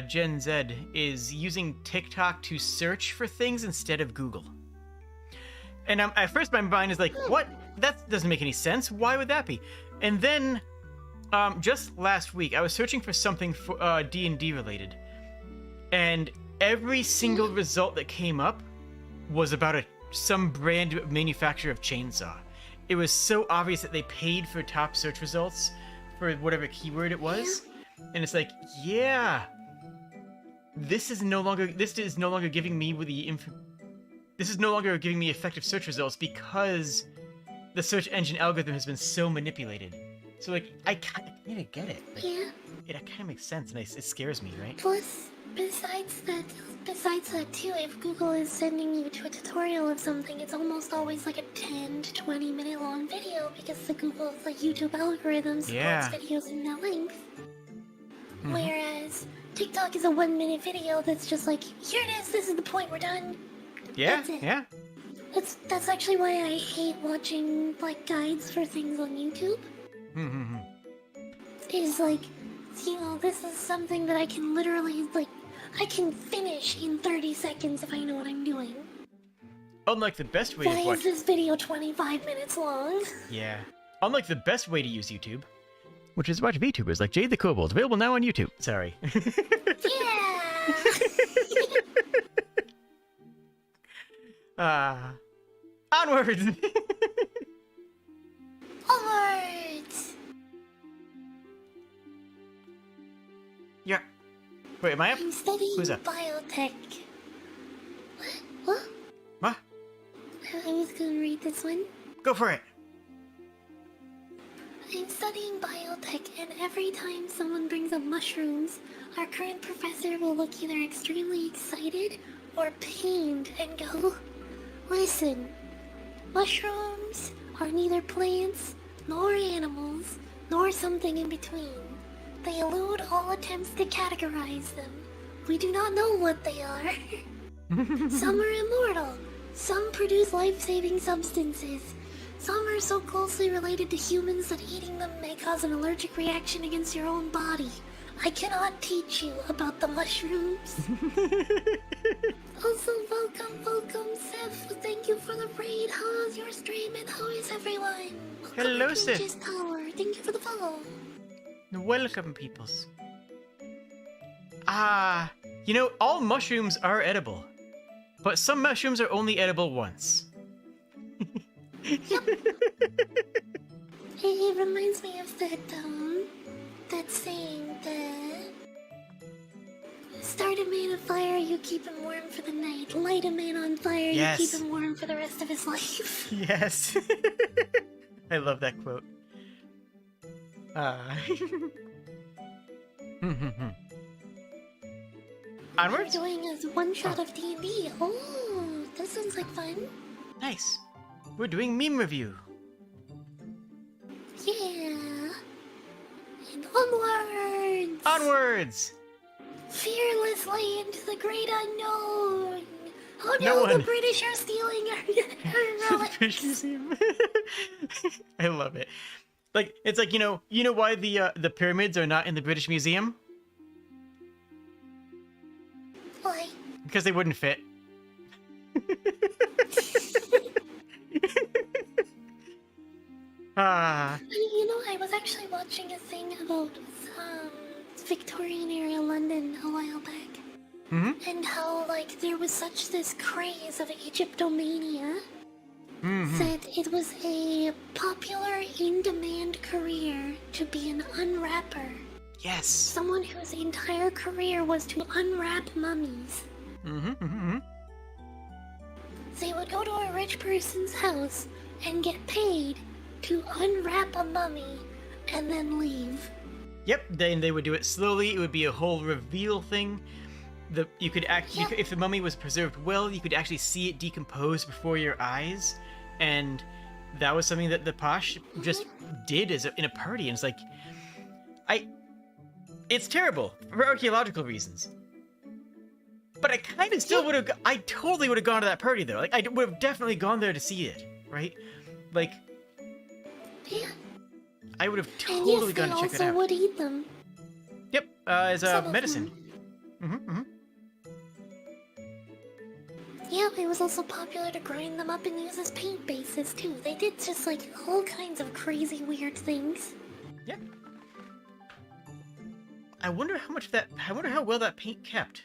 Gen Z is using TikTok to search for things instead of Google. And at first my mind is like, what? That doesn't make any sense. Why would that be? And then, just last week, I was searching for something for D&D related. And every single result that came up was about a some brand manufacturer of chainsaw. It was so obvious that they paid for top search results for whatever keyword it was. And it's like, yeah, this is no longer giving me this is no longer giving me effective search results because the search engine algorithm has been so manipulated. So like, I kind of get it. Like, Yeah. it kind of makes sense, and it scares me, right? Plus, besides that too, if Google is sending you to a tutorial of something, it's almost always like a 10 to 20 minute long video because the YouTube algorithm supports videos in that length. Mm-hmm. Whereas TikTok is a 1 minute video that's just like, here it is, this is the point, we're done. Yeah, that's it. yeah. That's actually why I hate watching like guides for things on YouTube. Mm-hmm. Is like, this is something that I can literally, I can finish in 30 seconds if I know what I'm doing. Unlike the best way Why to watch... is this video 25 minutes long? Yeah. Unlike the best way to use YouTube, which is watch VTubers like Jade the Kobold, available now on YouTube. Sorry. Yeah! Onwards! Onwards! Yeah. Wait, am I up? I'm studying Who's up? biotech. What? What? I was gonna read this one. Go for it. I'm studying biotech, and every time someone brings up mushrooms, our current professor will look either extremely excited or pained and go, listen, mushrooms are neither plants, nor animals, nor something in between. They elude all attempts to categorize them. We do not know what they are. Some are immortal. Some produce life-saving substances. Some are so closely related to humans that eating them may cause an allergic reaction against your own body. I cannot teach you about the mushrooms. Also, welcome, Seth. Thank you for the raid. How is your stream and how is everyone? Hello, Seth. Tower. Thank you for the follow. Welcome, peoples. All mushrooms are edible. But some mushrooms are only edible once. Yep. It reminds me of that saying that start a man on fire, you keep him warm for the night. Light a man on fire, yes. You keep him warm for the rest of his life. Yes. I love that quote. Onwards? We're doing a one-shot of D&D. Oh, that sounds like fun. Nice. We're doing meme review. Yeah. And onwards! Onwards! Fearlessly into the great unknown! Oh No no, one. The British are stealing our relics! British Museum. I love it. Like, it's like, you know why the pyramids are not in the British Museum? Why? Because they wouldn't fit. I was actually watching a thing about Victorian era London a while back. Mm-hmm. And how, there was this craze of Egyptomania that it was a popular, in-demand career to be an unwrapper. Yes. Someone whose entire career was to unwrap mummies. Mm-hmm. They would go to a rich person's house and get paid to unwrap a mummy and then leave. Yep, then they would do it slowly. It would be a whole reveal thing. If the mummy was preserved well, you could actually see it decompose before your eyes, and that was something that the posh just did in a party. And it's like, it's terrible for archaeological reasons. But I kind of still I totally would have gone to that party though. I would have definitely gone there to see it, right? Yeah. I would have totally gone to check it out. And yes, they also would eat them. Yep, as a Some medicine. Mm-hmm. Yeah, it was also popular to grind them up and use as paint bases too. They did just all kinds of crazy weird things. Yeah. I wonder how well that paint kept.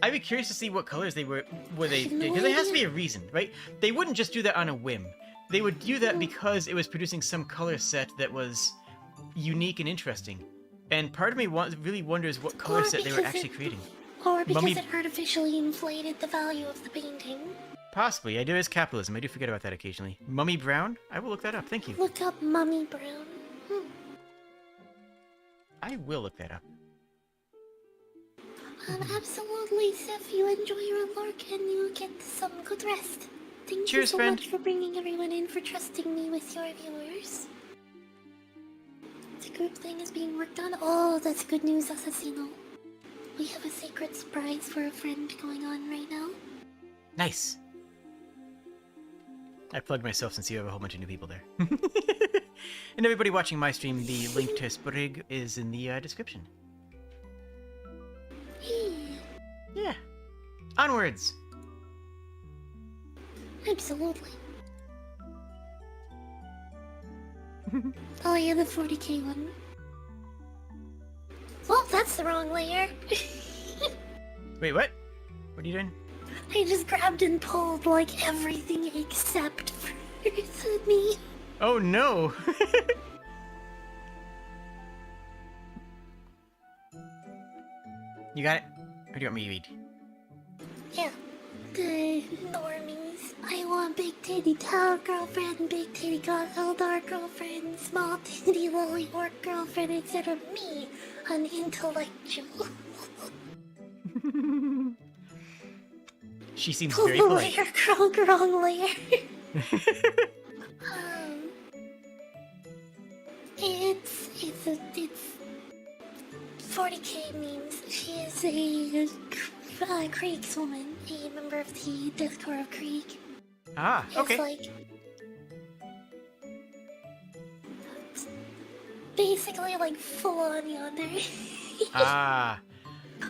I'd be curious to see what colors they were they did, because there has to be a reason, right? They wouldn't just do that on a whim. They would do that because it was producing some color set that was unique and interesting. And part of me really wonders what color set they were actually creating. Or because Mummy... it artificially inflated the value of the painting. Possibly. There is capitalism. I do forget about that occasionally. Mummy Brown? I will look that up. Thank you. Look up Mummy Brown. I will look that up. Absolutely, Seth. You enjoy your lurk and you get some good rest. Thank Cheers, you so friend. much for bringing everyone in, for trusting me with your viewers. The group thing is being worked on. Oh, that's good news, Assassino. We have a secret surprise for a friend going on right now. Nice. I plugged myself since you have a whole bunch of new people there. And everybody watching my stream, the link to Sprigg is in the description. Yeah. Onwards! Absolutely. Oh yeah, the 40k one. Oh, that's the wrong layer. Wait, what? What are you doing? I just grabbed and pulled like everything except for me. Oh no! You got it? Or do you want me to read? Yeah. The normies. I want big titty tall girlfriend, big titty Eldar girlfriend, small titty lily orc girlfriend instead of me, an intellectual. She seems very polite. Layer, wrong layer. It's 40k memes. She is a Krieg's woman, a member of the Death Corps of Krieg. Ah, okay. It's like basically like full on yonder. Ah.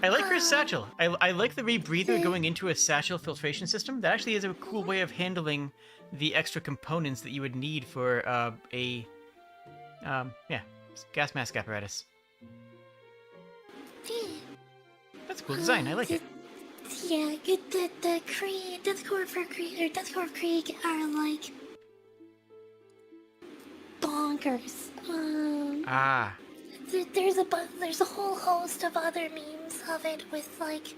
I like her satchel. I like the rebreather going into a satchel filtration system. That actually is a cool way of handling the extra components that you would need for gas mask apparatus. That's a cool design. I like it. Yeah, the Krieg, Death Corps for Krieg, or Death Corps of Krieg are like bonkers. There's a whole host of other memes of it with like,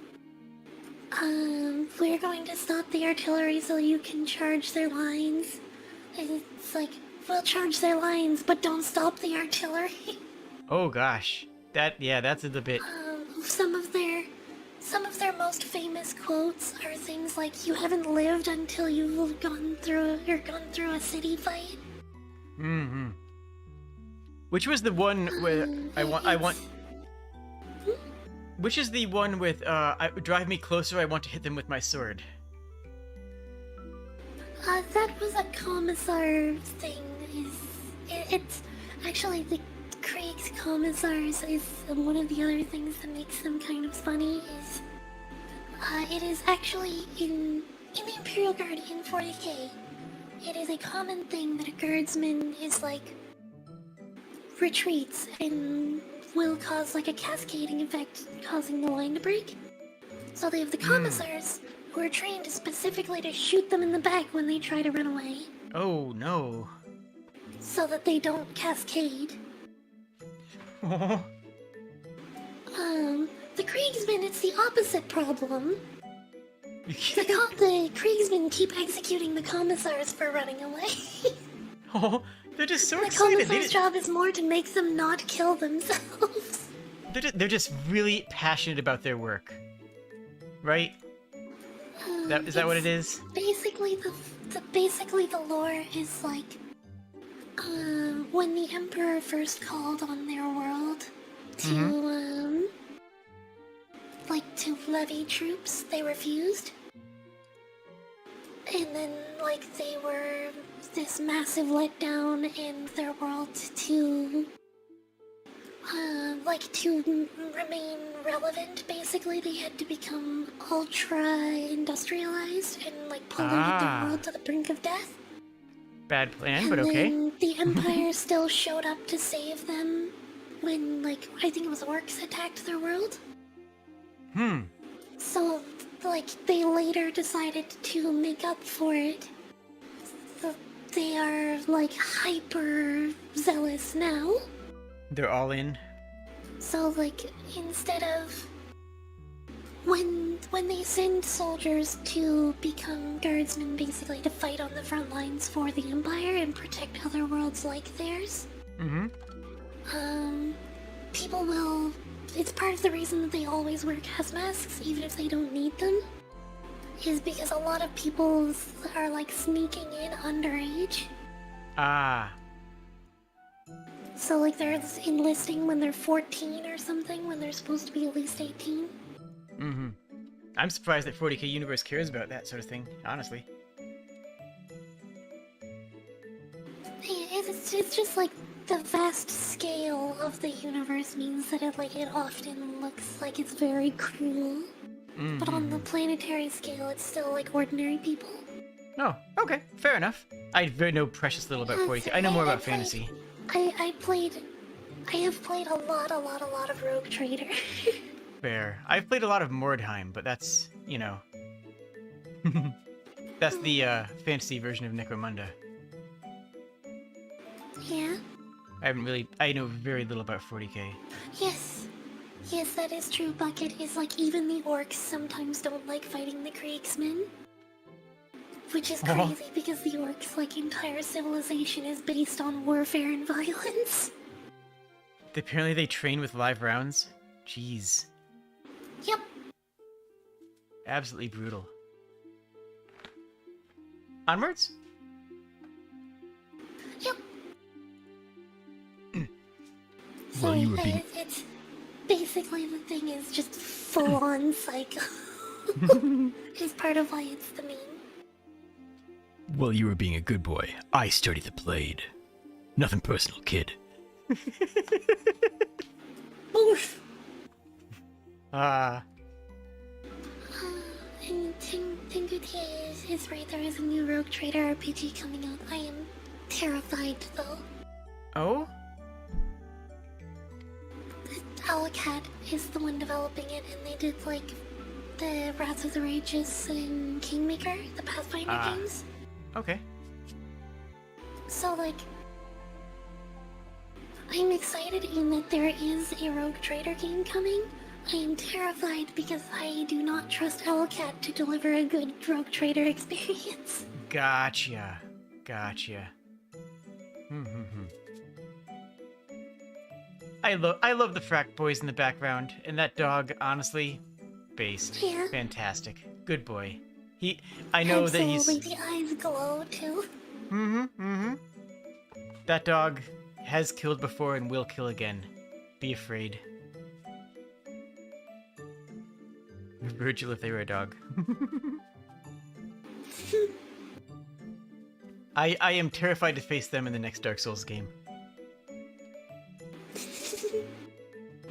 we're going to stop the artillery so you can charge their lines. And it's like, we'll charge their lines, but don't stop the artillery. Oh gosh, that's a bit. Some of their most famous quotes are things like, "You haven't lived until you've gone through a city fight." Mm-hmm. Which was the one where I want. Which is the one with drive me closer, I want to hit them with my sword? That was a commissar thing. It's actually the Krieg's commissars is one of the other things that makes them kind of funny. Is it is actually in the Imperial Guard in 40k. It is a common thing that a guardsman is like retreats and will cause like a cascading effect, causing the line to break. So they have the commissars who are trained specifically to shoot them in the back when they try to run away. Oh no. So that they don't cascade. The Kriegsmen, it's the opposite problem. The Kriegsmen keep executing the commissars for running away. Oh, they're just so the excited. The commissar's job is more to make them not kill themselves. They're just really passionate about their work, right? Is that what it is? Basically, the lore is like, when the Emperor first called on their world to, to levy troops, they refused. And then, they were this massive letdown in their world to remain relevant, basically, they had to become ultra-industrialized and, polluted the world to the brink of death. Bad plan, and but okay. Then the Empire still showed up to save them when, I think it was orcs attacked their world. So, like, they later decided to make up for it. So they are, like, hyper zealous now. They're all in. So, like, instead of when they send soldiers to become guardsmen, basically to fight on the front lines for the Empire and protect other worlds like theirs, people will. It's part of the reason that they always wear gas masks, even if they don't need them, is because a lot of people are like sneaking in underage. Ah. So, like, they're enlisting when they're 14 or something, when they're supposed to be at least 18. I'm surprised that 40k Universe cares about that sort of thing, honestly. It's just like the vast scale of the universe means that it often looks like it's very cruel. But on the planetary scale, it's still like ordinary people. Oh, okay, fair enough. I know precious little about 40k. I know more about fantasy. I have played a lot of Rogue Trader. Fair. I've played a lot of Mordheim, but that's, you know... that's the fantasy version of Necromunda. Yeah? I know very little about 40k. Yes, that is true, Bucket. Is like even the orcs sometimes don't like fighting the Kriegsmen. Which is crazy because the orcs' like entire civilization is based on warfare and violence. Apparently they train with live rounds? Jeez. Yep. Absolutely brutal. Onwards? Yep. So Well, you were being... it's basically the thing is just full-on psycho. Is part of why it's the meme. Well, you were being a good boy. I study the blade. Nothing personal, kid. Oof. Ah. And Tingutia is right, there is a new Rogue Trader RPG coming out. I am terrified, though. Oh? Alacat is the one developing it, and they did, like, the Wrath of the Rages and Kingmaker, the Pathfinder games. Okay. So, like, I'm excited in that there is a Rogue Trader game coming. I am terrified because I do not trust Alacat to deliver a good Rogue Trader experience. Gotcha. I love the frack boys in the background, and that dog, honestly, based. Yeah. Fantastic. Good boy. I know that he's... Absolutely, the eyes glow, too. That dog has killed before and will kill again. Be afraid. Virgil if they were a dog. I am terrified to face them in the next Dark Souls game.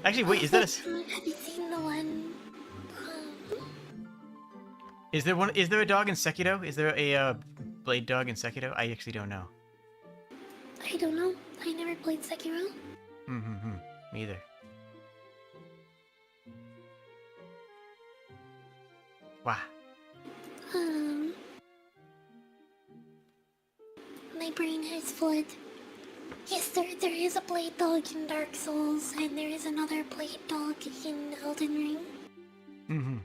Actually, wait, is that a... Have you seen the one? Is there a dog in Sekiro? Is there a blade dog in Sekiro? I actually don't know. I don't know. I never played Sekiro. Me either. Wow. My brain has fled. Yes, there is a blade dog in Dark Souls, and there is another blade dog in Elden Ring.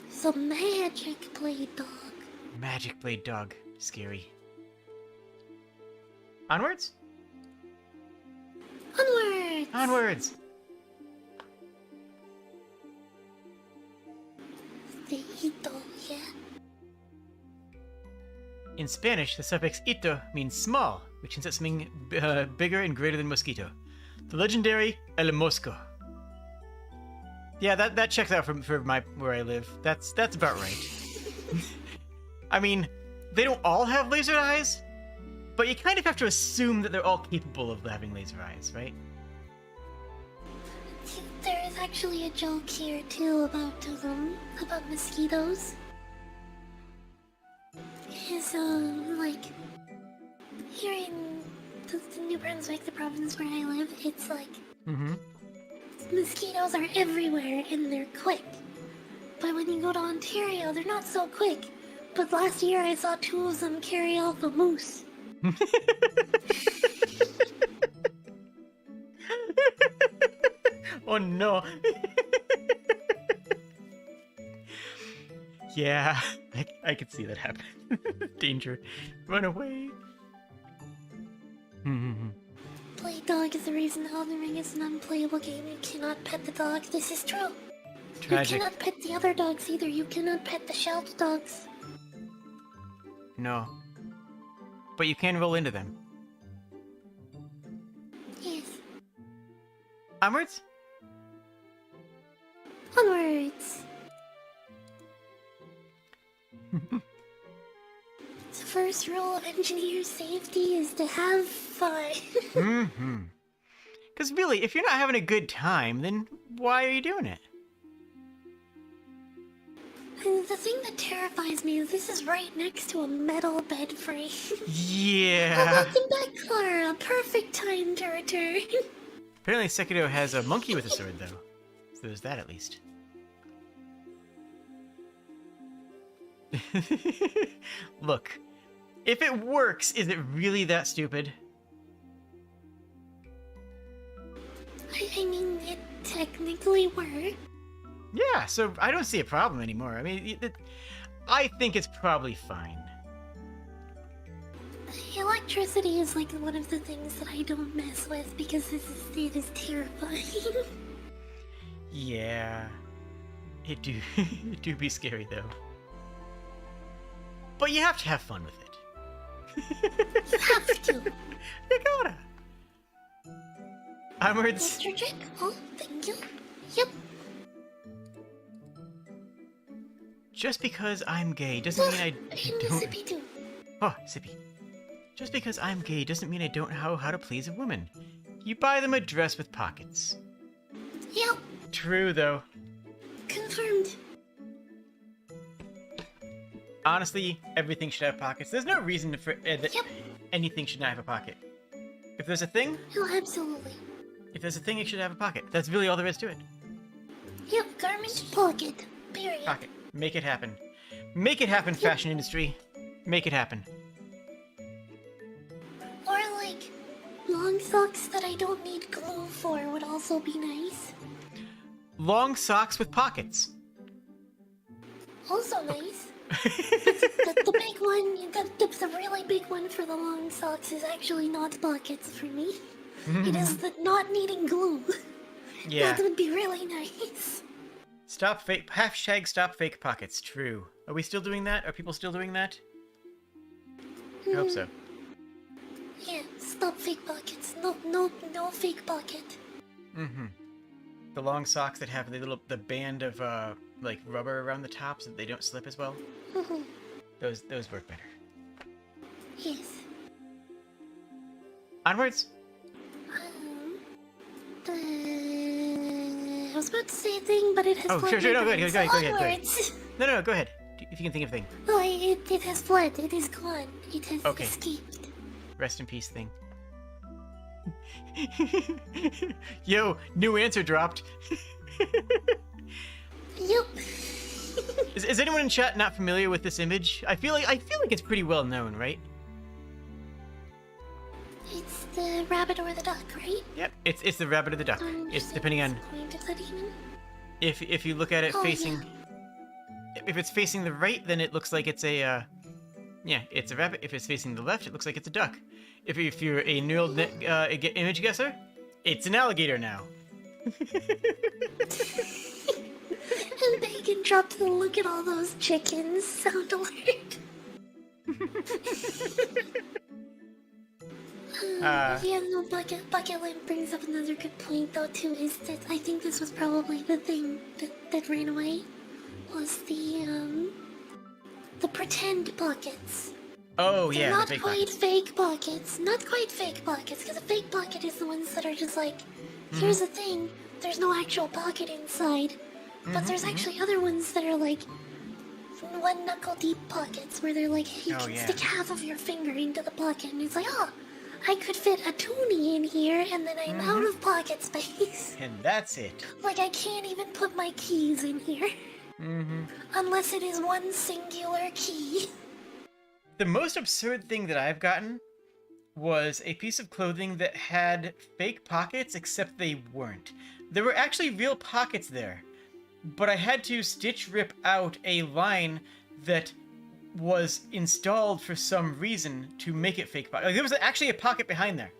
So magic blade dog. Magic blade dog. Scary. Onwards? Onwards! Onwards! The Ito, yeah. In Spanish, the suffix ito means small, which hints at something bigger and greater than mosquito. The legendary El Mosco. Yeah, that checks out for where I live. That's about right. I mean, they don't all have laser eyes, but you kind of have to assume that they're all capable of having laser eyes, right? There is actually a joke here too about mosquitoes. Is like here in the New Brunswick, the province where I live, it's like mosquitoes are everywhere and they're quick. But when you go to Ontario, they're not so quick. But last year I saw 2 of them carry off a moose. Oh no. Yeah, I could see that happen. Danger. Run away. Play dog is the reason Elden Ring is an unplayable game. You cannot pet the dog. This is true. Tragic. You cannot pet the other dogs either. You cannot pet the shelf dogs. No. But you can roll into them. Yes. Onwards? Onwards. The first rule of engineer safety is to have fun. Because really, if you're not having a good time, then why are you doing it? And the thing that terrifies me is this is right next to a metal bed frame. Yeah. Welcome back, Clara. Perfect time to return. Apparently Sekiro has a monkey with a sword, though. So there's that at least. Look, if it works, is it really that stupid? I mean, it technically worked. Yeah, so I don't see a problem anymore. I mean, I think it's probably fine. Electricity is like one of the things that I don't mess with because it is terrifying. Yeah, it do be scary though. But you have to have fun with it. You have to. You gotta. Onwards. Mr. Jack, oh, thank you. Yep. Just because I'm gay doesn't mean I And don't. Sippy too. Oh, Sippy. Just because I'm gay doesn't mean I don't know how to please a woman. You buy them a dress with pockets. Yep. True, though. Confirmed. Honestly, everything should have pockets. There's no reason for that Yep. anything should not have a pocket. If there's a thing, Oh, absolutely. it should have a pocket. That's really all there is to it. Yep, garment pocket. Period. Pocket. Make it happen. Make it happen, fashion industry. Make it happen. Or like, long socks that I don't need glue for would also be nice. Long socks with pockets. Also nice. The big one, the really big one for the long socks is actually not pockets for me. It is the not needing glue. Yeah. That would be really nice. Stop fake. Hashtag stop fake pockets. True. Are we still doing that? Are people still doing that? I hope so. Yeah, stop fake pockets. No fake pocket. The long socks that have the band of like rubber around the top so that they don't slip as well. Those work better. Yes. Onwards. I was about to say a thing, but it has Oh, fled sure. my No, go brain, ahead. so Go ahead. onwards. No. Go ahead. If you can think of a thing. Oh, it has fled. It is gone. It has Okay. escaped. Rest in peace thing. Yo, new answer dropped. Yep. Is anyone in chat not familiar with this image? I feel like it's pretty well known, right? It's the rabbit or the duck, right? Yep. It's the rabbit or the duck. It's depending on Point of that even? if you look at it Oh, facing. If it's facing the right, then it looks like it's a it's a rabbit. If it's facing the left, it looks like it's a duck. If you're a neural image guesser, it's an alligator now. And Bacon dropped the look at all those chickens sound alert. Yeah, no, Bucket Lamp brings up another good point though too, is that I think this was probably the thing that ran away, was the pretend pockets. Oh They're yeah, not the fake quite pockets. fake pockets. Not quite fake pockets, because a fake pocket is the ones that are just like, here's the thing, there's no actual pocket inside. But there's actually other ones that are like one knuckle deep pockets where they're like, hey, you Oh, can yeah. stick half of your finger into the pocket, and it's like, oh, I could fit a toonie in here, and then I'm out of pocket space. And that's it. Like, I can't even put my keys in here. Unless it is one singular key. The most absurd thing that I've gotten was a piece of clothing that had fake pockets, except they weren't. There were actually real pockets there, but I had to stitch rip out a line that was installed for some reason to make it fake pocket. Like, there was actually a pocket behind there.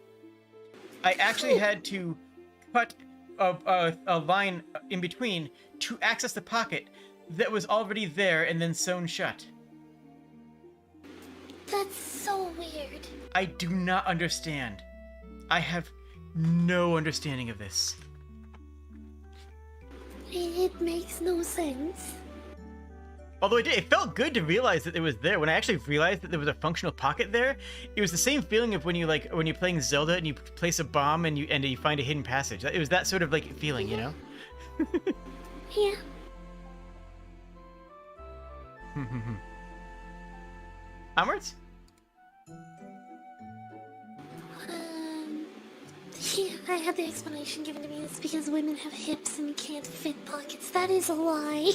I actually had to cut a line in between to access the pocket that was already there and then sewn shut. That's so weird. I do not understand. I have no understanding of this. It makes no sense. Although it felt good to realize that it was there. When I actually realized that there was a functional pocket there, it was the same feeling of when you're playing Zelda and you place a bomb and you find a hidden passage. It was that sort of like feeling, you know? Yeah. Onwards? Yeah, I had the explanation given to me. It's because women have hips and can't fit pockets. That is a lie.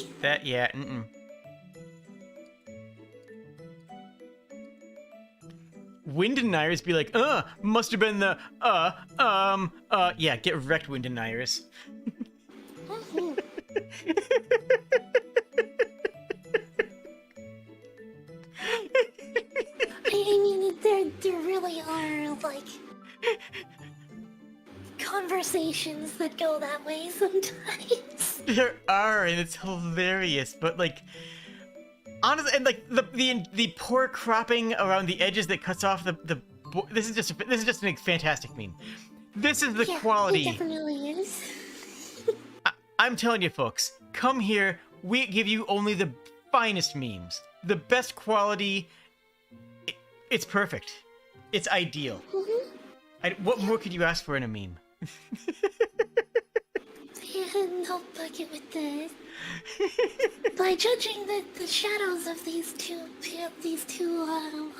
Wind and Iris be like, must have been the, yeah, get wrecked, Wind and Iris. I mean, there really are, like, conversations that go that way sometimes. There are, and it's hilarious, but like, honestly, and like the poor cropping around the edges that cuts off this is just a fantastic meme. This is the quality. It definitely is. I'm telling you, folks, come here. We give you only the finest memes, the best quality. It's perfect. It's ideal. What more could you ask for in a meme? Yeah, no bucket with this. By judging the shadows of these two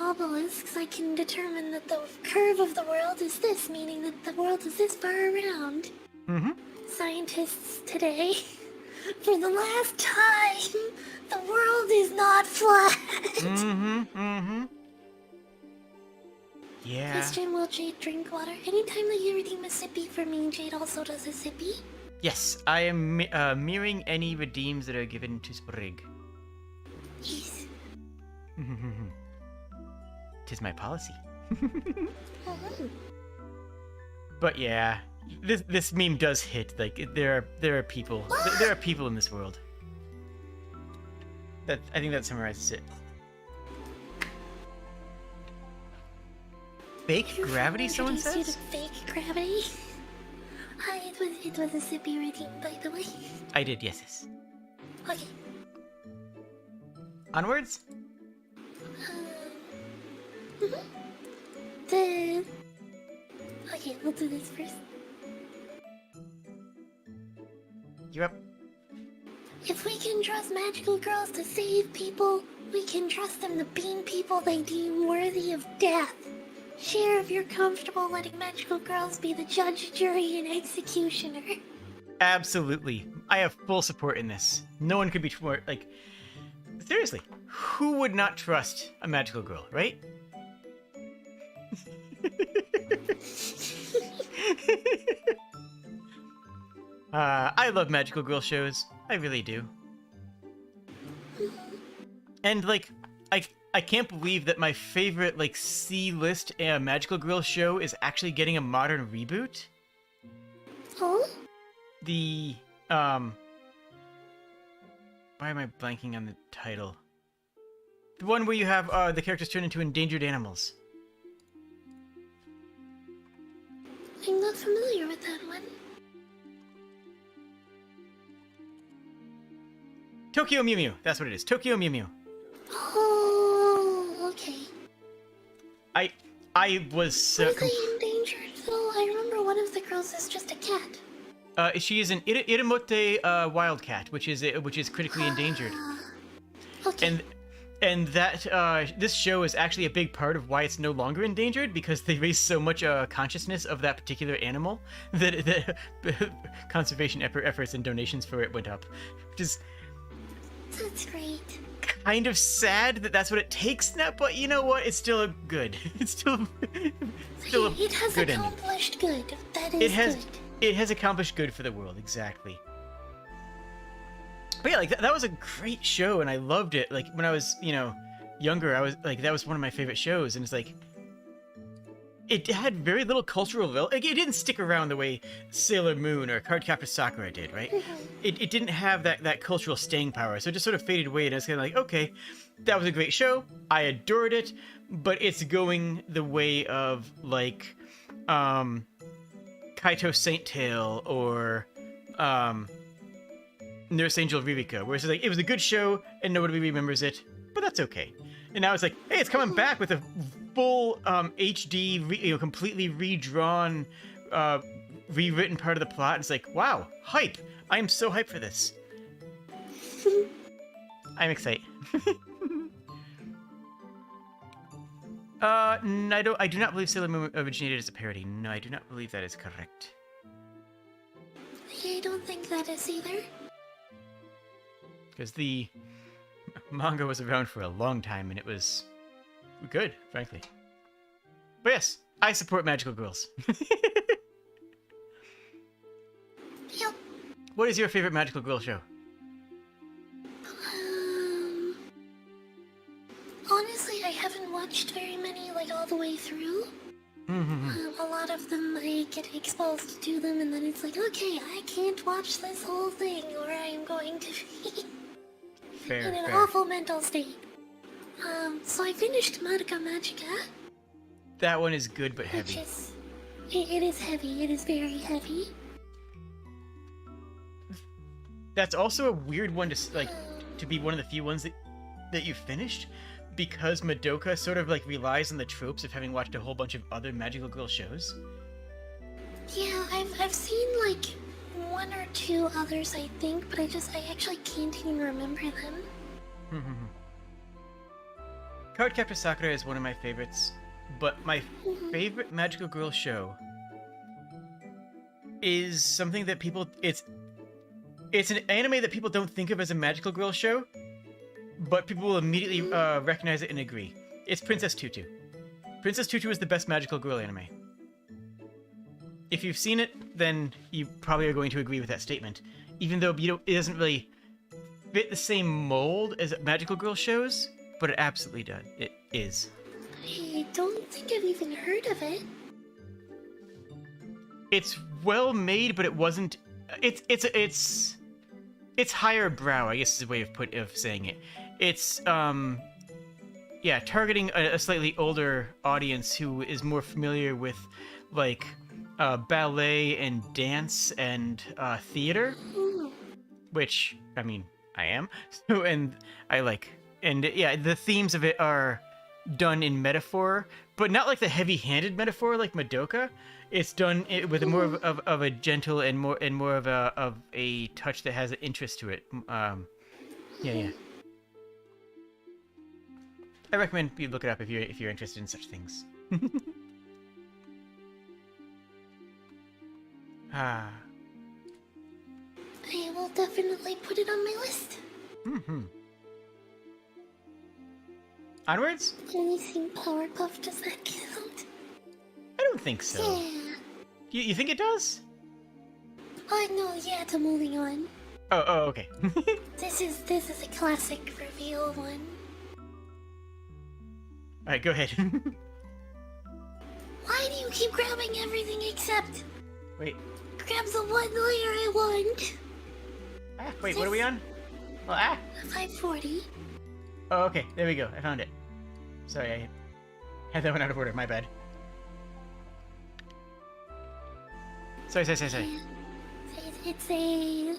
obelisks, I can determine that the curve of the world is this, meaning that the world is this far around. Scientists today, for the last time, the world is not flat. Yeah. Question, will Jade drink water? Anytime that you redeem a sippy for me, Jade also does a sippy. Yes, I am mirroring any redeems that are given to Sprigg. Yes. Tis my policy. But yeah, this meme does hit. Like, there are people. There are people in this world. I think that summarizes it. Fake gravity, someone says? Fake gravity? It was a sippy redeem, by the way. I did, yes. Okay. Onwards? Okay, we'll do this first. You're up. If we can trust magical girls to save people, we can trust them to beam people they deem worthy of death. Share if you're comfortable letting magical girls be the judge, jury, and executioner. Absolutely. I have full support in this. No one could be more, like, seriously, who would not trust a magical girl, right? I love magical girl shows. I really do. And, like, I can't believe that my favorite, like, C-list magical girl show is actually getting a modern reboot. Oh? The, why am I blanking on the title? The one where you have, the characters turn into endangered animals. I'm not familiar with that one. Tokyo Mew Mew. That's what it is. Tokyo Mew Mew. Oh, okay. I was Were they endangered, though? I remember one of the girls is just a cat. She is an Iramote wildcat, which is critically endangered. Okay. and that this show is actually a big part of why it's no longer endangered, because they raised so much consciousness of that particular animal that conservation efforts and donations for it went up, which is That's great. kind of sad that that's what it takes now. But you know what? It's still good. It's still a It has good ending. accomplished good. That is It has good. it has accomplished good for the world, exactly. But yeah, like that was a great show, and I loved it. Like when I was, younger, I was like, that was one of my favorite shows, and it's like, it had very little cultural like, it didn't stick around the way Sailor Moon or Cardcaptor Sakura did, right? It didn't have that cultural staying power, so it just sort of faded away, and I was kind of like, okay, that was a great show, I adored it, but it's going the way of like Kaito Saint Tail or Nurse Angel Ririka, where it's like, it was a good show and nobody remembers it, but that's okay. And now it's like, hey, it's coming back with a full HD, completely redrawn, rewritten part of the plot. And it's like, wow, hype! I am so hyped for this. I'm excited. No, I do not believe Sailor Moon originated as a parody. No, I do not believe that is correct. I don't think that is either. Because the manga was around for a long time, and it was good, frankly. But yes, I support magical girls. Yep. What is your favorite magical girl show? Honestly, I haven't watched very many, like, all the way through. A lot of them, I get exposed to them, and then it's like, okay, I can't watch this whole thing, or I'm going to be Fair, in an fair. awful mental state. So I finished Madoka Magica, That one is good but which heavy. is... It is heavy, it is very heavy. That's also a weird one to be one of the few ones that you finished, because Madoka sort of like relies on the tropes of having watched a whole bunch of other magical girl shows. Yeah, I've seen, like, one or two others, I think, but I actually can't even remember them. Cardcaptor Sakura is one of my favorites, but my favorite magical girl show is something that it's an anime that people don't think of as a magical girl show, but people will immediately recognize it and agree. It's Princess Tutu. Princess Tutu is the best magical girl anime. If you've seen it, then you probably are going to agree with that statement, even though it doesn't really fit the same mold as magical girl shows, but it absolutely does. It is. I don't think I've even heard of it. It's well made, but it wasn't. It's higher brow, I guess is a way of saying it. It's targeting a slightly older audience who is more familiar with like ballet and dance and theater, which I mean I am. So and I like, and yeah, the themes of it are done in metaphor, but not like the heavy-handed metaphor like Madoka. It's done with more of a gentle and more of a touch that has an interest to it. Yeah. I recommend you look it up if you're interested in such things. I will definitely put it on my list. Onwards? Only seen Powerpuff, does that count? I don't think so. Yeah. You think it does? Oh no, yeah, to moving on. Oh, okay. This is a classic reveal one. Alright, go ahead. Why do you keep grabbing everything except Wait. grab the one layer I want? Wait, what are we on? Well, 540. Oh, okay. There we go. I found it. Sorry, I had that one out of order. My bad. Sorry. It's a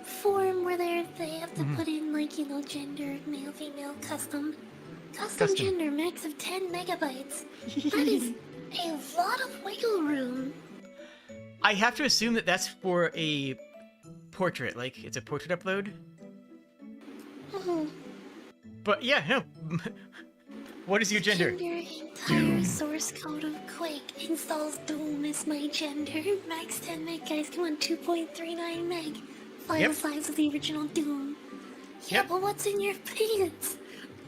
form where they have to put in, like, gender, male, female, custom gender, max of 10 megabytes. That is a lot of wiggle room. I have to assume that that's for a portrait. Like, it's a portrait upload? But yeah, no. What is your gender? Entire source code of Quake installs Doom as my gender. Max 10 meg, guys. Come on, 2.39 meg. File Yep. size of the original Doom. Yeah, Yep. but what's in your pants?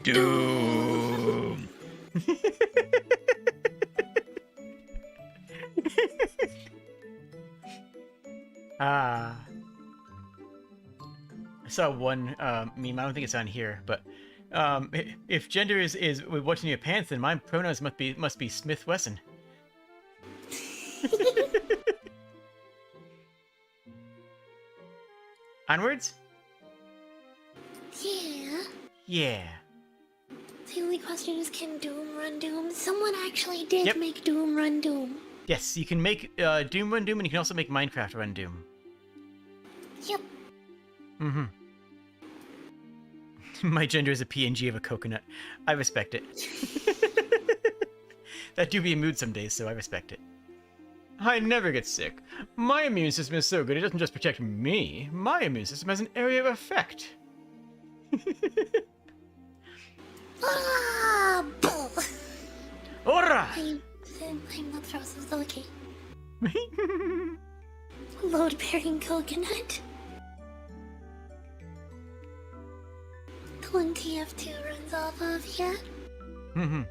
Doom. I saw one meme. I don't think it's on here, but if gender is what's in your pants, then my pronouns must be Smith Wesson. Onwards? Yeah. Yeah. The only question is, can Doom run Doom? Someone actually did Yep. make Doom run Doom. Yes, you can make Doom run Doom, and you can also make Minecraft run Doom. Yep. Mm-hmm. My gender is a PNG of a coconut. I respect it. That do be a mood some days, so I respect it. I never get sick. My immune system is so good, it doesn't just protect me. My immune system has an area of effect. Ah, bull. Ora! I'm not frozen, so okay. Load-bearing coconut. The one TF2 runs off of, yeah. Mhm.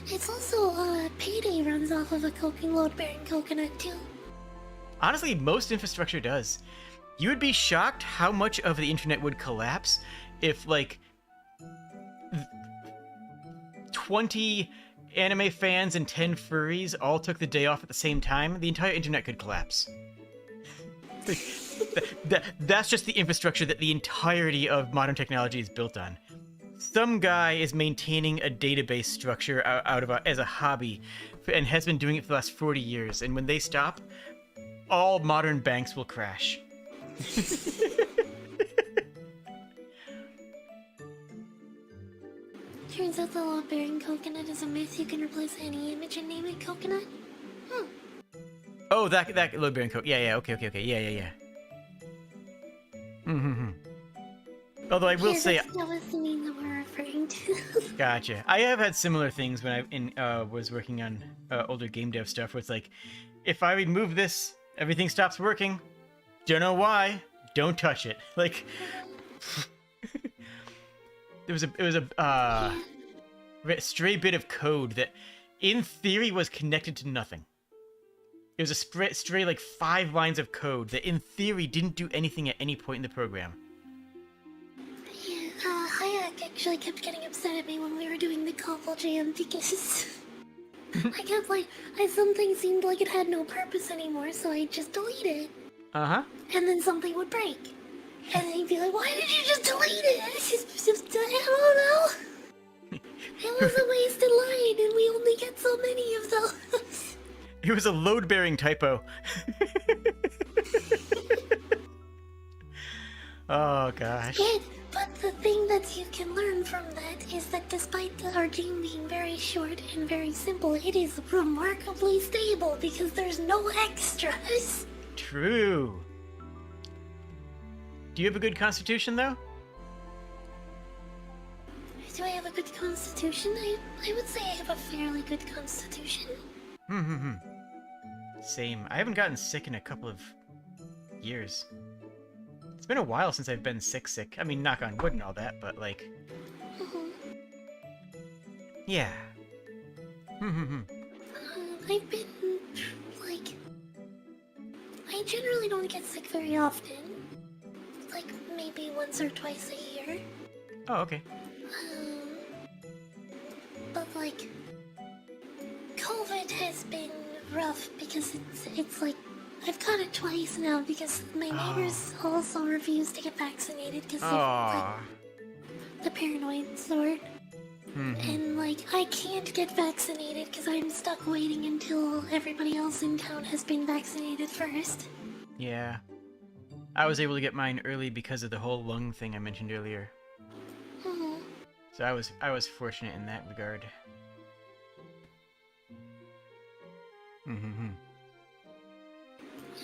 It's also, Payday runs off of a load-bearing coconut, too. Honestly, most infrastructure does. You would be shocked how much of the internet would collapse if, like, 20 anime fans and 10 furries all took the day off at the same time. The entire internet could collapse. That's just the infrastructure that the entirety of modern technology is built on. Some guy is maintaining a database structure as a hobby and has been doing it for the last 40 years. And when they stop, all modern banks will crash. Turns out the load-bearing coconut is a myth. You can replace any image and name it coconut. Oh, that load bearing code. Yeah, okay. Yeah. Mm-hmm. Although I will Yeah, say, that was the meme that we're referring to. gotcha. I have had similar things when I was working on older game dev stuff, where it's like, if I remove this, everything stops working. Don't know why. Don't touch it. Like, it was a stray bit of code that, in theory, was connected to nothing. It was a stray like 5 lines of code that, in theory, didn't do anything at any point in the program. Yeah, Hayek actually kept getting upset at me when we were doing the Kobold jam because something seemed like it had no purpose anymore, so I just delete it. Uh-huh. And then something would break. And then he'd be like, why did you just delete it? It's just I don't know. It was a wasted line, and we only get so many of those. It was a load-bearing typo. Oh, gosh. Yeah, but the thing that you can learn from that is that despite our game being very short and very simple, it is remarkably stable because there's no extras. True. Do you have a good constitution, though? Do I have a good constitution? I would say I have a fairly good constitution. Same. I haven't gotten sick in a couple of years. It's been a while since I've been sick. I mean, knock on wood and all that, but, like... Yeah. I've been, like... I generally don't get sick very often. Like, maybe once or twice a year. Oh, okay. But, like... COVID has been rough because it's like... I've got it twice now because my neighbors also refuse to get vaccinated because they're like, the paranoid sort. And like, I can't get vaccinated because I'm stuck waiting until everybody else in town has been vaccinated first. Yeah. I was able to get mine early because of the whole lung thing I mentioned earlier. So I was fortunate in that regard.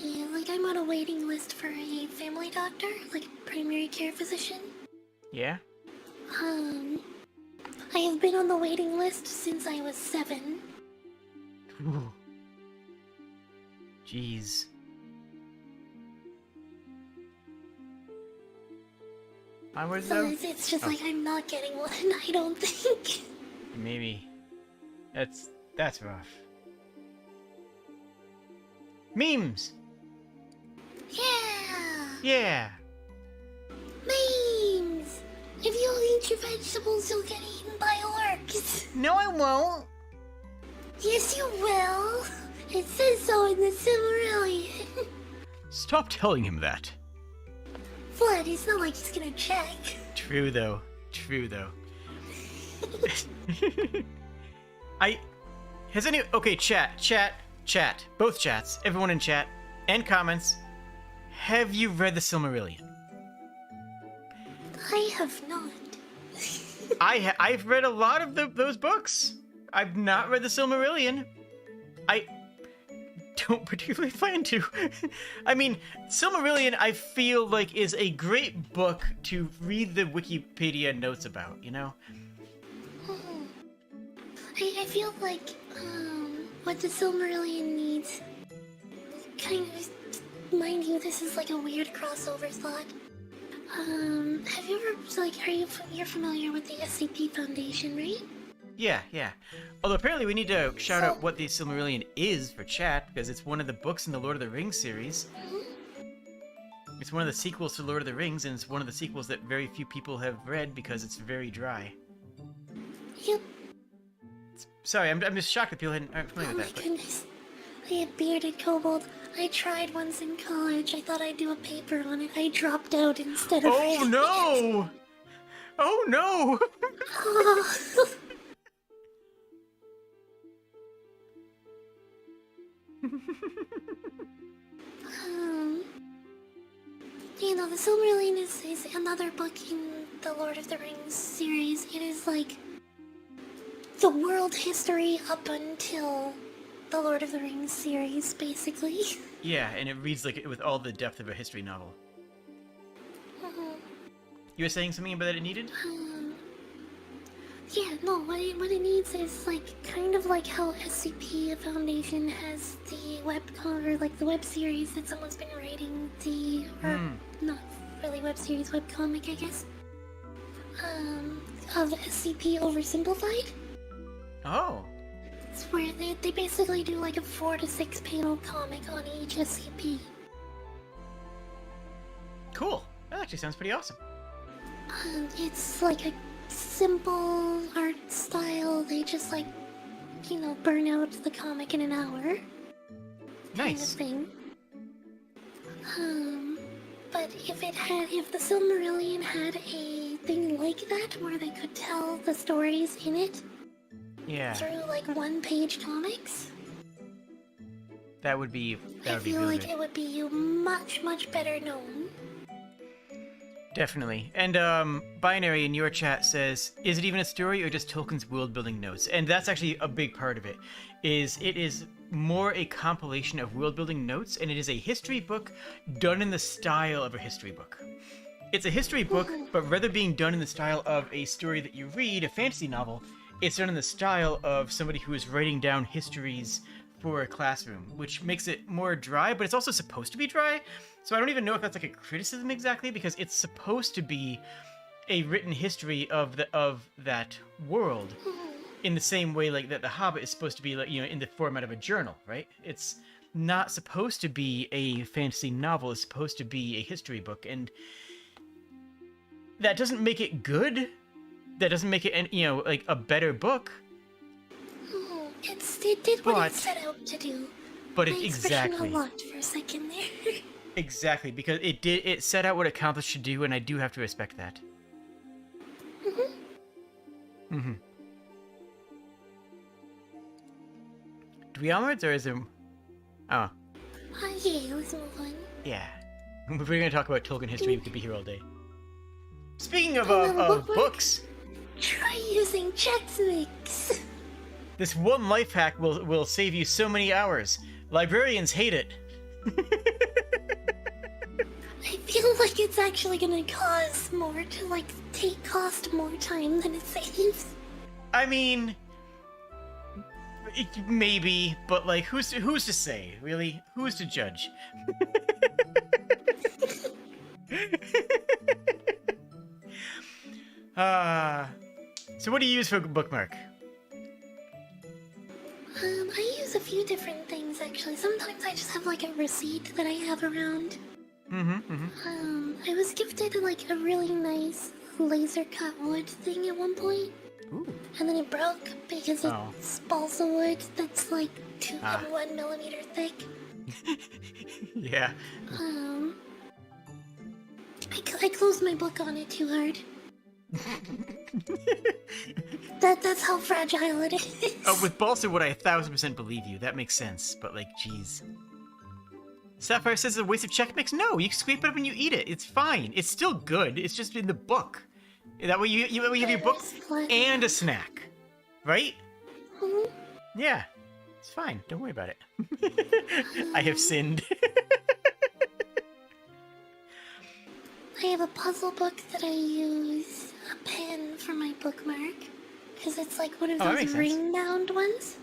Yeah, like I'm on a waiting list for a family doctor, like a primary care physician. Yeah? I have been on the waiting list since I was 7. Ooh. Jeez. Onwards, So though? it's just Oh. like I'm not getting one, I don't think. Maybe. That's rough. Memes! Yeah! Yeah! Memes! If you don't eat your vegetables, you'll get eaten by orcs. No, I won't! Yes, you will. It says so in the Silmarillion. Stop telling him that. What? It's not like he's gonna check. True, though. True, though. Okay, chat. Both chats. Everyone in chat. And comments. Have you read the Silmarillion? I have not. I've read a lot of those books. I've not read the Silmarillion. I don't particularly plan to. I mean, Silmarillion, I feel like, is a great book to read the Wikipedia notes about, you know? I feel like what the Silmarillion needs, kind of, mind you, this is like a weird crossover thought. Have you ever, like, you're familiar with the SCP Foundation, right? Yeah. Although apparently we need to shout out what the Silmarillion is for chat, because it's one of the books in the Lord of the Rings series. It's one of the sequels to Lord of the Rings, and it's one of the sequels that very few people have read because it's very dry. Yep. Sorry, I'm just shocked that people aren't familiar Oh with my that. goodness. I had bearded kobold. I tried once in college. I thought I'd do a paper on it. I dropped out instead of... Oh no! Oh no! Oh. You know, the Silmarillion is another book in the Lord of the Rings series. It is like the world history up until the Lord of the Rings series, basically. Yeah, and it reads like it with all the depth of a history novel. You were saying something about it needed? Yeah, no, what it needs is like kind of like how SCP Foundation has the webcomic, or like the web series that someone's been writing, or not really web series, webcomic, I guess, of SCP Oversimplified. Oh. It's where they basically do like a 4 to 6 panel comic on each SCP. Cool. That actually sounds pretty awesome. It's like a simple art style. They just like, you know, burn out the comic in an hour. Nice. Kind of thing. But if the Silmarillion had a thing like that where they could tell the stories in it Yeah. through like one-page comics, That would be I feel really like good. it would be much better known. Definitely. And Binary in your chat says, is it even a story or just Tolkien's world building notes? And that's actually a big part of it. It is more a compilation of world building notes, and it is a history book done in the style of a history book. It's a history book, but rather being done in the style of a story that you read, a fantasy novel, it's done in the style of somebody who is writing down histories for a classroom, which makes it more dry, but it's also supposed to be dry. So I don't even know if that's like a criticism exactly, because it's supposed to be a written history of that world, in the same way like that The Hobbit is supposed to be, like, you know, in the format of a journal, right? It's not supposed to be a fantasy novel. It's supposed to be a history book, and that doesn't make it good. That doesn't make it, you know, like a better book. It did what But- it set out to do. But My it expression exactly. unlocked for a second there. Exactly, because it set out what it accomplished to do, and I do have to respect that. Do we onwards, or is there... Oh, Yeah, let's move on. yeah. If we're gonna talk about Tolkien history, we could be here all day. Speaking of bookmark? books, Try using Chex Mix. this one life hack will save you so many hours. Librarians hate it. I feel like it's actually gonna cause more to like cost more time than it saves. I mean, maybe, but like, who's to say? Really, who's to judge? So what do you use for a bookmark? I use a few different things actually. Sometimes I just have like a receipt that I have around. I was gifted like a really nice laser cut wood thing at one point. Ooh. And then it broke because it's balsa wood that's like 2.1 millimeter thick. Yeah. I closed my book on it too hard. That's how fragile it is. Oh, with balsa wood, I 1000% believe you. That makes sense. But like, jeez. Sapphire says it's a waste of Chex Mix. No, you scrape it up and you eat it. It's fine. It's still good. It's just in the book. That way you have your book and a snack, right? Mhm. Yeah, it's fine. Don't worry about it. I have sinned. I have a puzzle book that I use a pen for my bookmark because it's like one of that those makes sense. ring-bound ones.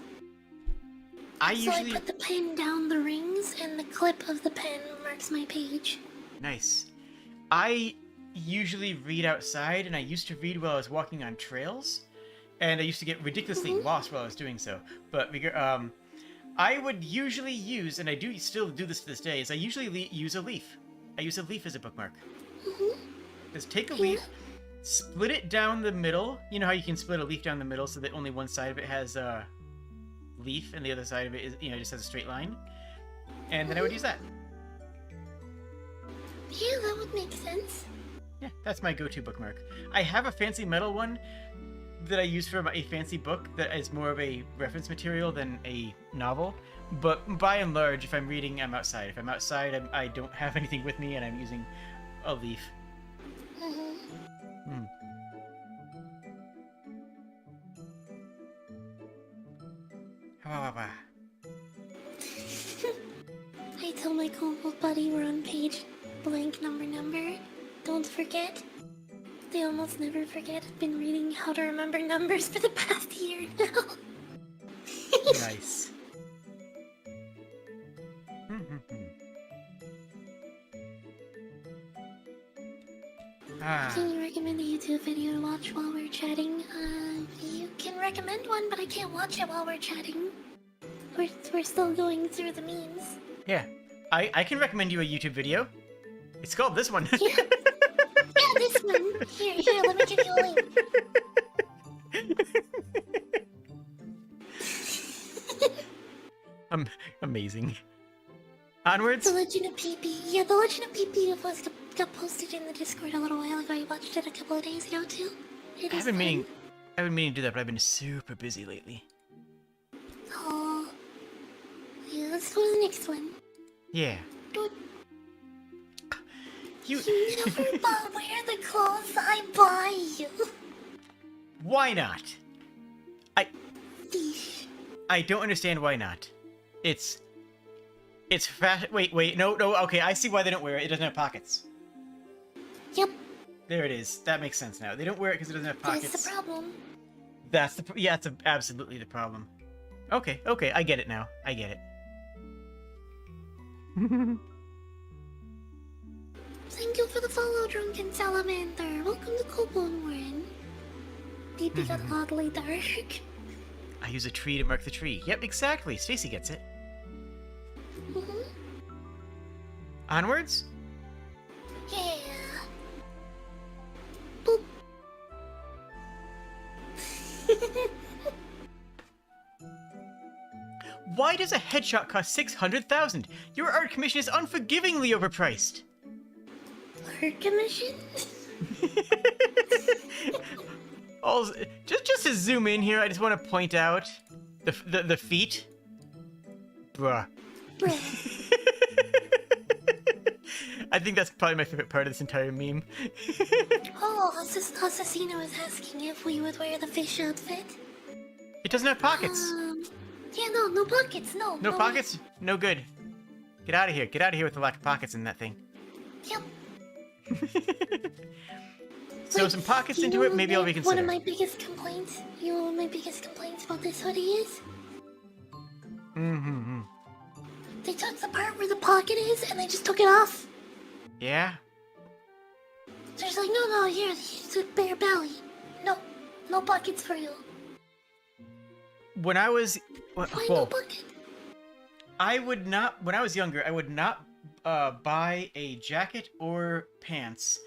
I So usually... I put the pen down the rings, and the clip of the pen marks my page. Nice. I usually read outside, and I used to read while I was walking on trails, and I used to get ridiculously lost while I was doing so. But I would usually use, and I do still do this to this day, is I usually use a leaf. I use a leaf as a bookmark. Just take a leaf, split it down the middle. You know how you can split a leaf down the middle so that only one side of it has a leaf, and the other side of it is, just has a straight line. And then I would use that. Yeah, that would make sense. Yeah, that's my go-to bookmark. I have a fancy metal one that I use for a fancy book that is more of a reference material than a novel. But by and large, if I'm reading, I'm outside. If I'm outside, I don't have anything with me, and I'm using a leaf. I tell my Kobold buddy we're on page blank number. Don't forget. They almost never forget. I've been reading How to Remember Numbers for the past year now. Nice. Can you recommend a YouTube video to watch while we're chatting? You can recommend one, but I can't watch it while we're chatting. We're still going through the memes. Yeah, I can recommend you a YouTube video. It's called this one. Yeah, yeah, this one. Here, let me give you a link. Amazing. Onwards? The Legend of PP. Yeah, The Legend of PP got posted in the Discord a little while ago. I watched it a couple of days ago, too. It I've is been meaning fun. to do that, but I've been super busy lately. Oh. Yeah, let's go to the next one. Yeah. You never wear the clothes I buy you. Why not? Fish. I don't understand why not. It's fat. Wait, no, okay, I see why they don't wear it. It doesn't have pockets. Yep, There it is. That makes sense now. They don't wear it because it doesn't have pockets. that's the problem. That's absolutely the problem. Okay, I get it now. I get it. Thank you for the follow, Drunken Salamander. Welcome to Kobold Warren. PP got oddly dark. I use a tree to mark the tree. Yep, exactly. Stacy gets it. Onwards? Yeah. Boop. Why does a headshot cost 600,000? Your art commission is unforgivingly overpriced. Art commission? Just to zoom in here, I just want to point out the feet. Bruh. Bruh. I think that's probably my favorite part of this entire meme. Oh, Assassino was asking if we would wear the fish outfit. It doesn't have pockets. Yeah, no pockets, no. No pockets? No good. Get out of here. Get out of here with the lack of pockets in that thing. Yep. sew some pockets into it, maybe I'll reconsider. One of my biggest complaints, you know what my biggest complaints about this hoodie is? Mm-hmm. They took the part where the pocket is and they just took it off. Yeah? So it's like, no, here's a bare belly. No pockets for you. When I was... Why no bucket? I would not... When I was younger, I would not buy a jacket or pants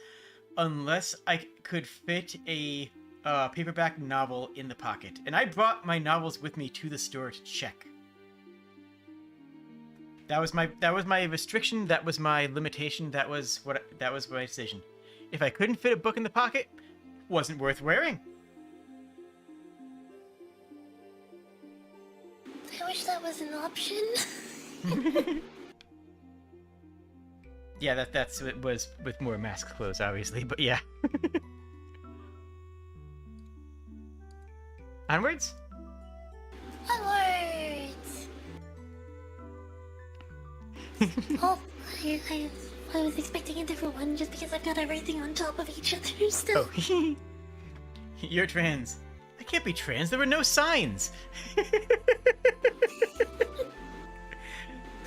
unless I could fit a paperback novel in the pocket. And I brought my novels with me to the store to check. That was my restriction. That was my limitation. That was my decision. If I couldn't fit a book in the pocket, wasn't worth wearing. I wish that was an option. Yeah, that's it was with more mask clothes, obviously, but yeah. Onwards? Onwards! Oh, I was expecting a different one just because I've got everything on top of each other still. Oh, you're trans. I can't be trans. There were no signs.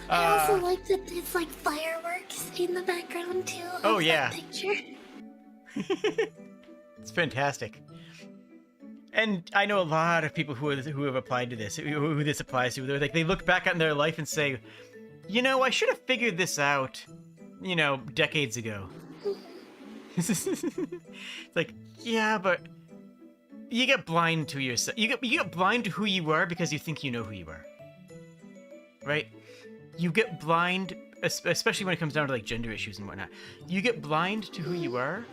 I also like that it's like fireworks in the background too. Oh yeah. That picture. It's fantastic. And I know a lot of people who have applied to this, who this applies to. They're like, they look back on their life and say, you know, I should have figured this out, you know, decades ago. It's like, yeah, but you get blind to yourself. You get blind to who you are because you think you know who you are. Right? You get blind, especially when it comes down to like gender issues and whatnot. You get blind to who you are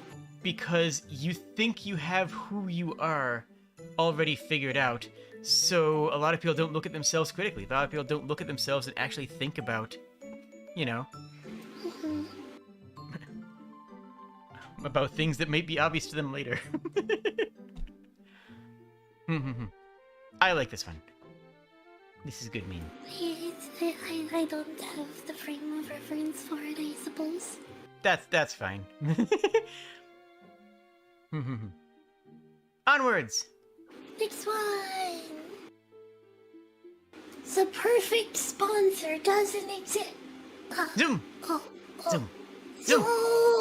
because you think you have who you are already figured out. So a lot of people don't look at themselves critically. A lot of people don't look at themselves and actually think about, you know, about things that may be obvious to them later. I like this one. This is a good meme. I don't have the frame of reference for it, I suppose. That's fine. Onwards! Next one! The perfect sponsor doesn't exist. Zoom! Oh. Zoom! Zoom!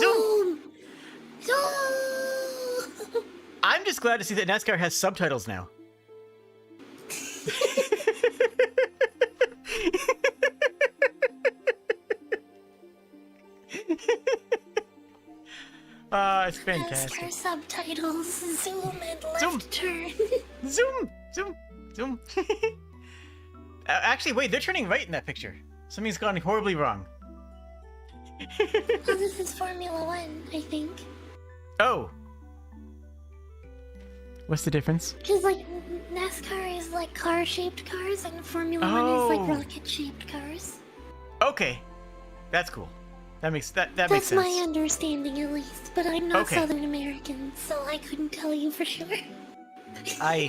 Zoom! Zoom! I'm just glad to see that NASCAR has subtitles now. It's fantastic. NASCAR subtitles, zoom and left turn. Zoom! Zoom! Zoom! Actually, wait, they're turning right in that picture. Something's gone horribly wrong. Oh, this is Formula One, I think. Oh. What's the difference? Because, like, NASCAR is like car-shaped cars, and Formula One is like rocket-shaped cars. Okay. That's cool. That makes sense. That's my understanding, at least. But I'm not Southern American, so I couldn't tell you for sure. I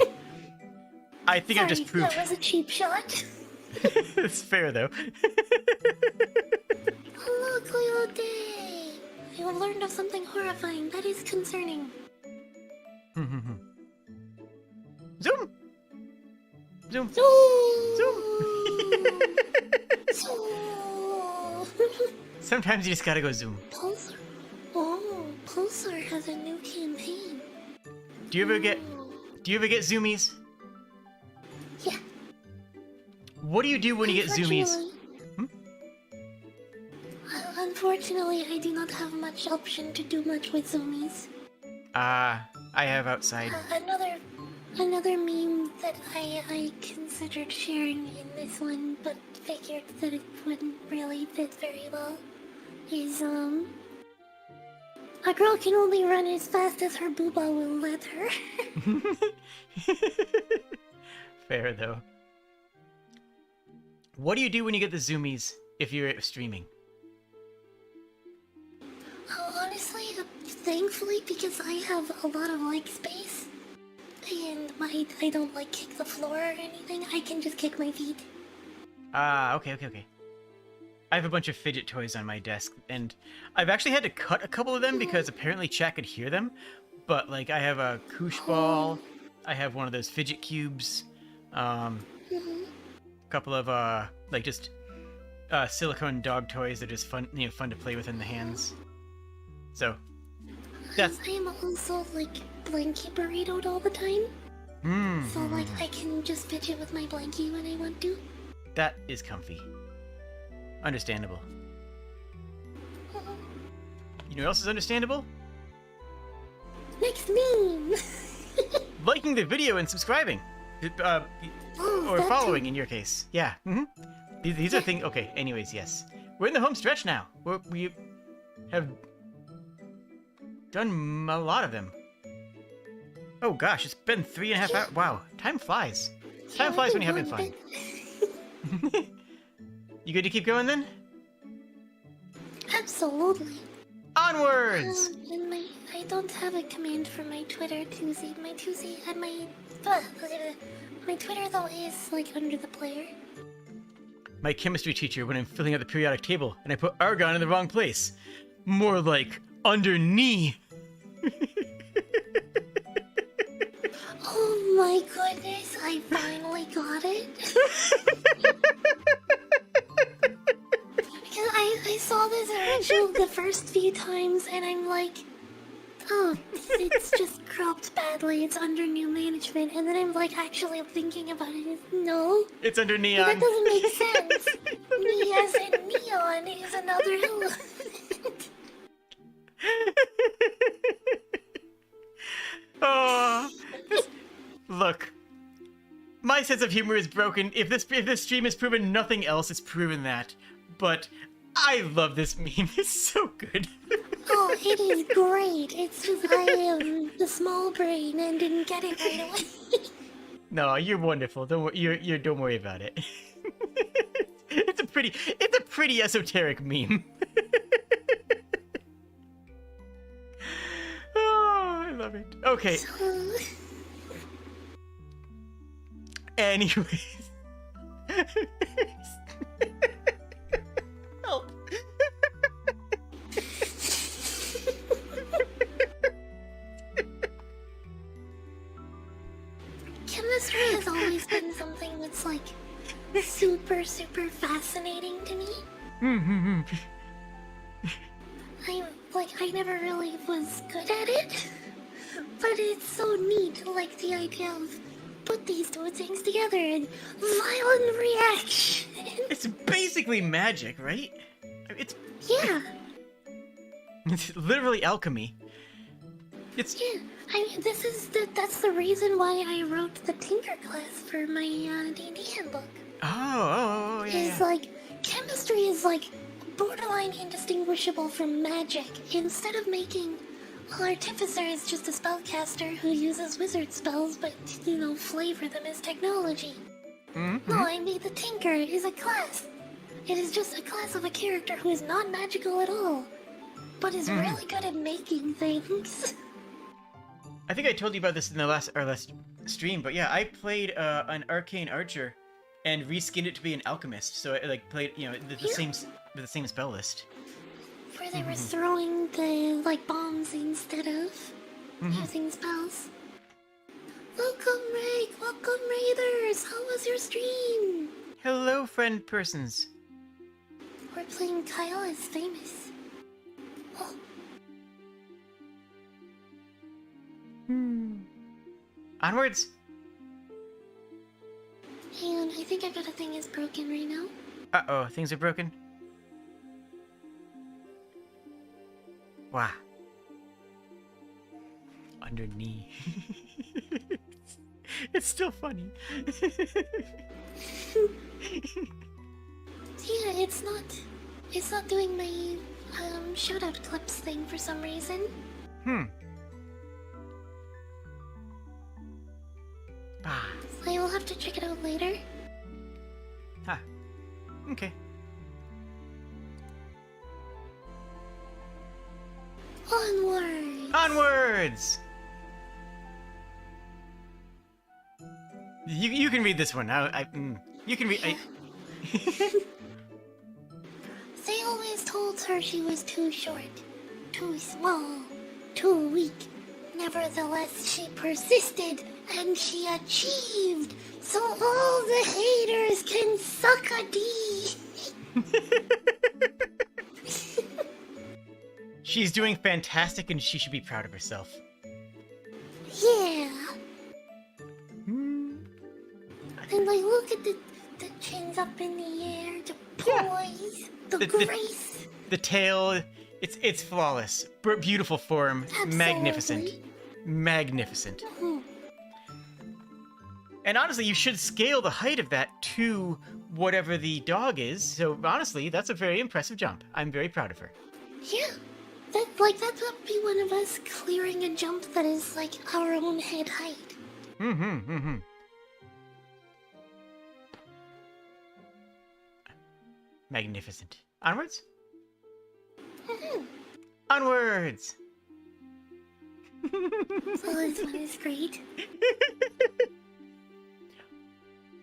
think I've just proved. That was a cheap shot. It's fair, though. Hello, Coyote! You have learned of something horrifying. That is concerning. Zoom! Zoom! Zoom! Zoom! Sometimes you just gotta go zoom. Pulsar. Oh, Pulsar has a new campaign. Do you ever get zoomies? Yeah. What do you do when you get zoomies? Unfortunately, I do not have much option to do much with zoomies. I have outside. Another meme that I considered sharing in this one, but figured that it wouldn't really fit very well, is, a girl can only run as fast as her booba will let her. Fair, though. What do you do when you get the zoomies if you're streaming? Honestly, thankfully, because I have a lot of leg space, and I don't like kick the floor or anything, I can just kick my feet. Okay. I have a bunch of fidget toys on my desk, and I've actually had to cut a couple of them because apparently chat could hear them, but like I have a koosh ball, I have one of those fidget cubes, a couple of like just silicone dog toys that are just fun, fun to play with in the hands. So that's. I'm also like blankie burritoed all the time. So like I can just fidget with my blankie when I want to. That is comfy. Understandable. You know what else is understandable? Next meme. Liking the video and subscribing. Or following in your case. Yeah. These are things. Okay, anyways, yes. We're in the home stretch now. We have done a lot of them. Oh gosh, it's been 3.5 hours. Wow, time flies. Time flies when you're having fun. You good to keep going then? Absolutely. Onwards! And I don't have a command for my Twitter, Tuesday. My Twitter though is like under the player. My chemistry teacher when I'm filling out the periodic table and I put argon in the wrong place. More like underneath. Oh my goodness, I finally got it. Because I saw this original the first few times and I'm like, oh, it's just cropped badly, it's under new management. And then I'm like actually thinking about it, no. It's under neon. That doesn't make sense. Me as in neon is another element. Oh, look, my sense of humor is broken. If this stream has proven nothing else, it's proven that. But I love this meme. It's so good. Oh, it is great. It's just I am the small brain and didn't get it right away. No, you're wonderful. Don't don't worry about it. It's a pretty esoteric meme. Oh, I love it. Okay. Anyways. Help. Chemistry has always been something that's like super fascinating to me. I never really was good at it, but it's so neat, like the idea of put these two things together and violent reaction. It's basically magic, right? Yeah. It's literally alchemy. Yeah, I mean, that's the reason why I wrote the Tinker class for my D&D handbook. Oh, yeah. It's like, chemistry is like borderline indistinguishable from magic. Instead of making Artificer is just a spellcaster who uses wizard spells, but, flavor them as technology. No, I mean, the Tinker is a class. It is just a class of a character who is not magical at all, but is really good at making things. I think I told you about this in the last stream, but yeah, I played an arcane archer and reskinned it to be an alchemist. So I played, the same spell list. Where they were throwing the bombs instead of using spells. Welcome, Raiders! How was your stream? Hello, friend persons. We're playing Kyle is famous. Oh. Onwards. Hang on, I think I've got a thing is broken right now. Uh-oh, things are broken. Wow. Underneath. It's still funny. Yeah, it's not doing my shoutout clips thing for some reason. So I will have to check it out later. Okay. Onwards! Onwards! You can read this one. You can read. They always told her she was too short, too small, too weak. Nevertheless, she persisted, and she achieved, so all the haters can suck a D. She's doing fantastic, and she should be proud of herself. Yeah. And like, look at the chins up in the air, the poise, the grace. The tail, it's flawless. Beautiful form. Absolutely. Magnificent. And honestly, you should scale the height of that to whatever the dog is. So honestly, that's a very impressive jump. I'm very proud of her. Yeah. That would be one of us clearing a jump that is like our own head height. Magnificent. Onwards? Onwards! So this one is great.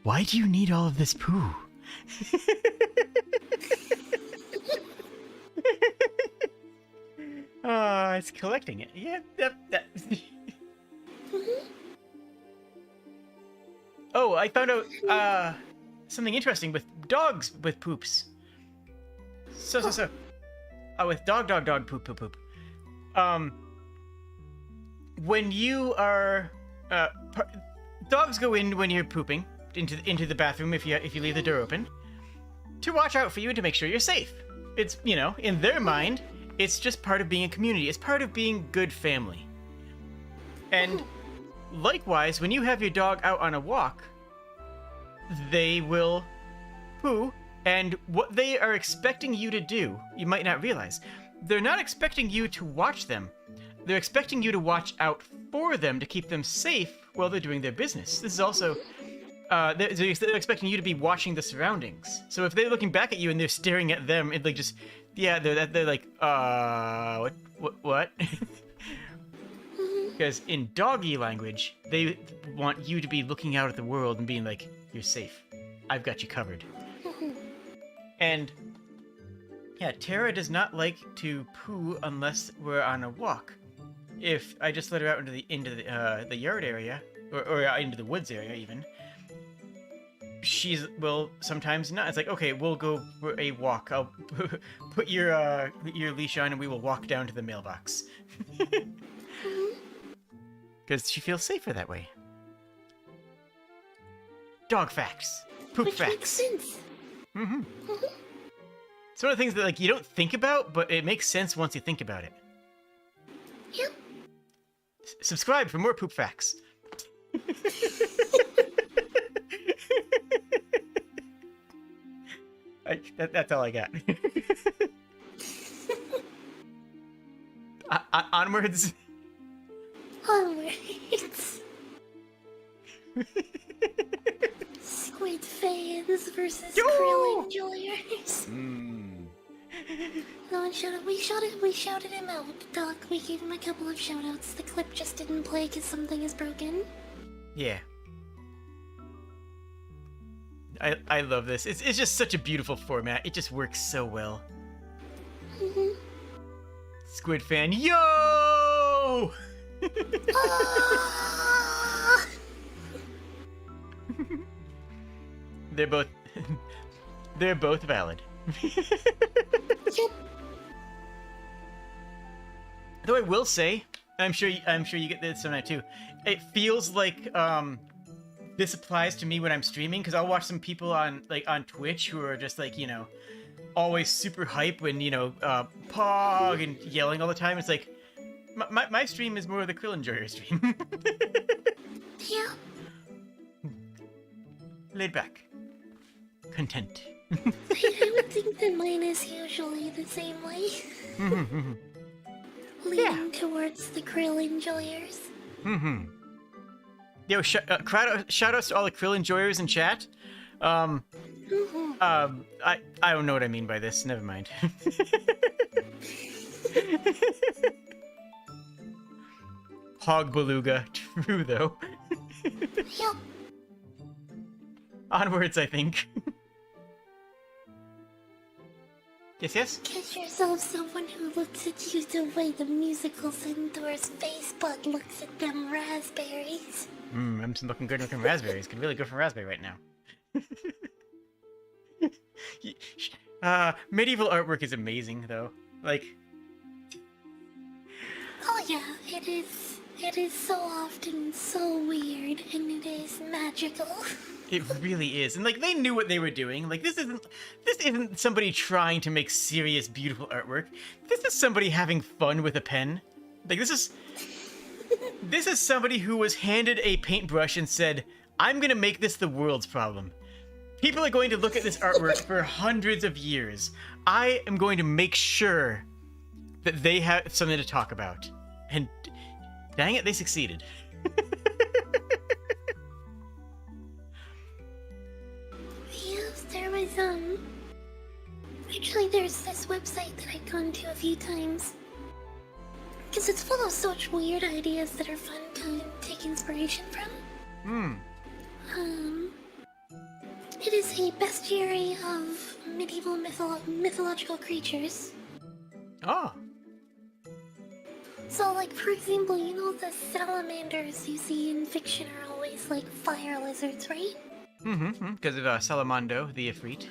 Why do you need all of this poo? It's collecting it. Yeah, that. Oh, I found out something interesting with dogs with poops. So. With dog poop. When you are dogs go in when you're pooping into the bathroom if you leave the door open to watch out for you and to make sure you're safe. It's, in their mind, it's just part of being a community. It's part of being good family. And likewise, when you have your dog out on a walk, they will poo, and what they are expecting you to do, you might not realize. They're not expecting you to watch them. They're expecting you to watch out for them to keep them safe while they're doing their business. This is also, they're expecting you to be watching the surroundings. So if they're looking back at you and they're staring at them, and like just, they're like, what? Because in doggy language, they want you to be looking out at the world and being like, you're safe. I've got you covered. And yeah, Tara does not like to poo unless we're on a walk. If I just let her out into the yard area, or into the woods area even, will sometimes not. It's like, okay, we'll go for a walk. I'll put your leash on and we will walk down to the mailbox. Because she feels safer that way. Dog facts. Poop facts. Makes sense. It's one of the things that like you don't think about, but it makes sense once you think about it. Yep. Subscribe for more poop facts. That's all I got. Onwards. Onwards. Squid fans versus krill enjoyers. No one we shouted him out, Doc. We gave him a couple of shoutouts. The clip just didn't play because something is broken. Yeah. I love this. It's just such a beautiful format. It just works so well. Squid fan, yo! They're both valid. Yep. Though I will say, I'm sure you get this tonight too. It feels like this applies to me when I'm streaming, because I'll watch some people on Twitch who are just like, always super hype when pog and yelling all the time. It's like my stream is more of the krill enjoyer stream. Yeah. Laid back. Content. I would think that mine is usually the same way. Leaning towards the krill enjoyers. Yo, shout outs to all the krill enjoyers in chat. I don't know what I mean by this. Never mind. Hog beluga. True though. Yep. Onwards, I think. Yes, yes? Get yourself someone who looks at you the way the musical centaur's face bud looks at them raspberries. I'm just looking good looking raspberries. Could really go for raspberry right now. Medieval artwork is amazing, though. Like, Oh yeah, it is. It is so often so weird, and it is magical. it really is. And, like, they knew what they were doing. Like, this isn't somebody trying to make serious, beautiful artwork. This is somebody having fun with a pen. Like, this is somebody who was handed a paintbrush and said, I'm gonna make this the world's problem. People are going to look at this artwork for hundreds of years. I am going to make sure that they have something to talk about. And dang it, they succeeded. Yes, there was, actually there's this website that I've gone to a few times. Because it's full of such weird ideas that are fun to take inspiration from. It is a bestiary of medieval mythological creatures. Oh. So, like, for example, you know the salamanders you see in fiction are always, like, fire lizards, right? Because of Salamando, the Ifrit.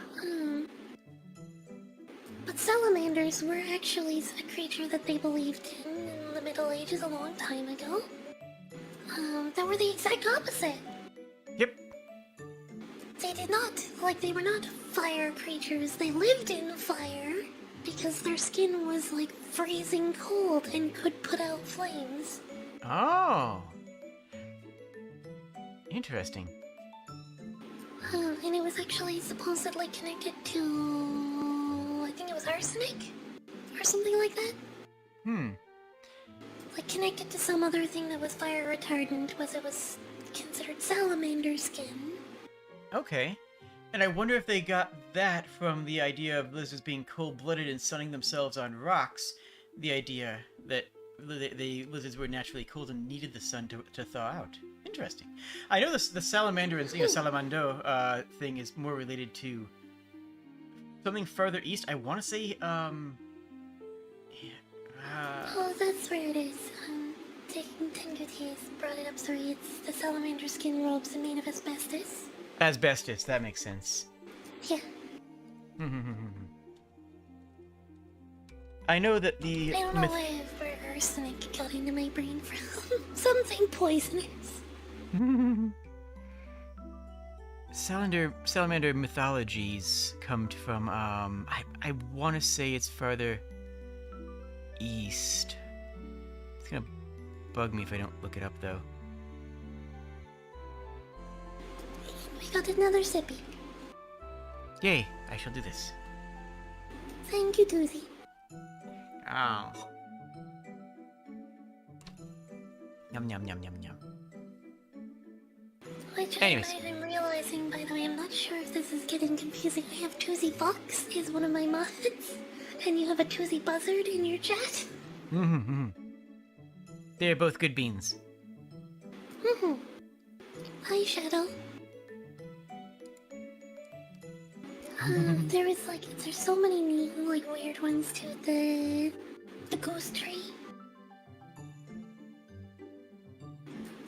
But salamanders were actually a creature that they believed in the Middle Ages a long time ago. That were the exact opposite. Yep. They did not, like, they were not fire creatures. They lived in fire because their skin was, like, freezing cold and could put out flames. Oh. Interesting. And it was actually supposedly connected to, I think it was arsenic? Or something like that? Like, connected to some other thing that was fire retardant, was it was considered salamander skin. Okay. And I wonder if they got that from the idea of lizards being cold-blooded and sunning themselves on rocks. The idea that the lizards were naturally cold and needed the sun to thaw out. Interesting. I know the salamander and salamando thing is more related to something further east. I want to say Oh, that's where it is. Taking Tenguti has brought it up. Sorry, it's the salamander skin robes are made of asbestos. asbestos. That makes sense. Yeah. I know that the I don't know where arsenic got into my brain from. Something poisonous. Salamander mythologies come from I want to say it's farther east. It's gonna bug me if I don't look it up though. We got another sippy. Yay! I shall do this. Thank you, Doozy. Oh. Yum yum yum yum yum. Which Anyways. I'm realizing, by the way, I'm not sure if this is getting confusing. I have Toozy Fox is one of my mods, and you have a Toozy Buzzard in your chat. They're both good beans. Hi, Shadow. There's so many neat, like, weird ones too. The ghost tree.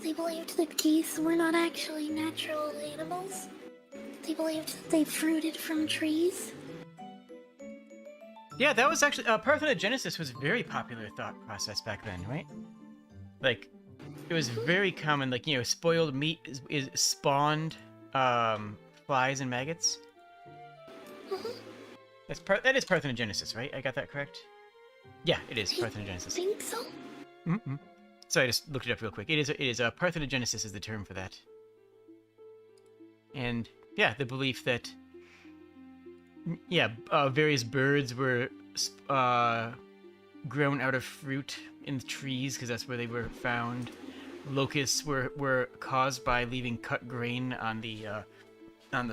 They believed that geese were not actually natural animals. They believed that they fruited from trees. Yeah, that was actually parthenogenesis was a very popular thought process back then, right? Like, it was very common. Like, you know, spoiled meat is spawned flies and maggots. That is parthenogenesis, right? I got that correct? Yeah, it is parthenogenesis. I think so. So I just looked it up real quick. It is parthenogenesis is the term for that. And yeah, the belief that various birds were grown out of fruit in the trees because that's where they were found. Locusts were caused by leaving cut grain on the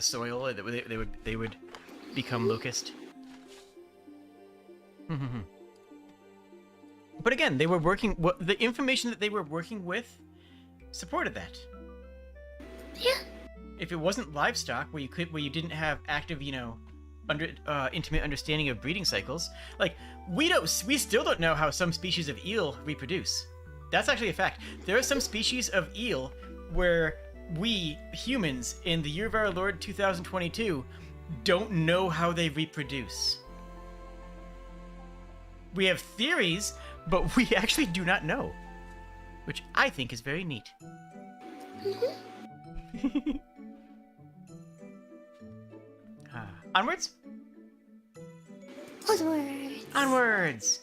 soil. They would become locust. But again, they were working. The information that they were working with supported that. Yeah. If it wasn't livestock, where you didn't have active, intimate understanding of breeding cycles. Like, we still don't know how some species of eel reproduce. That's actually a fact. There are some species of eel where we, humans, in the year of our Lord 2022, don't know how they reproduce. We have theories, but we actually do not know. Which I think is very neat. Onwards? Onwards. Onwards!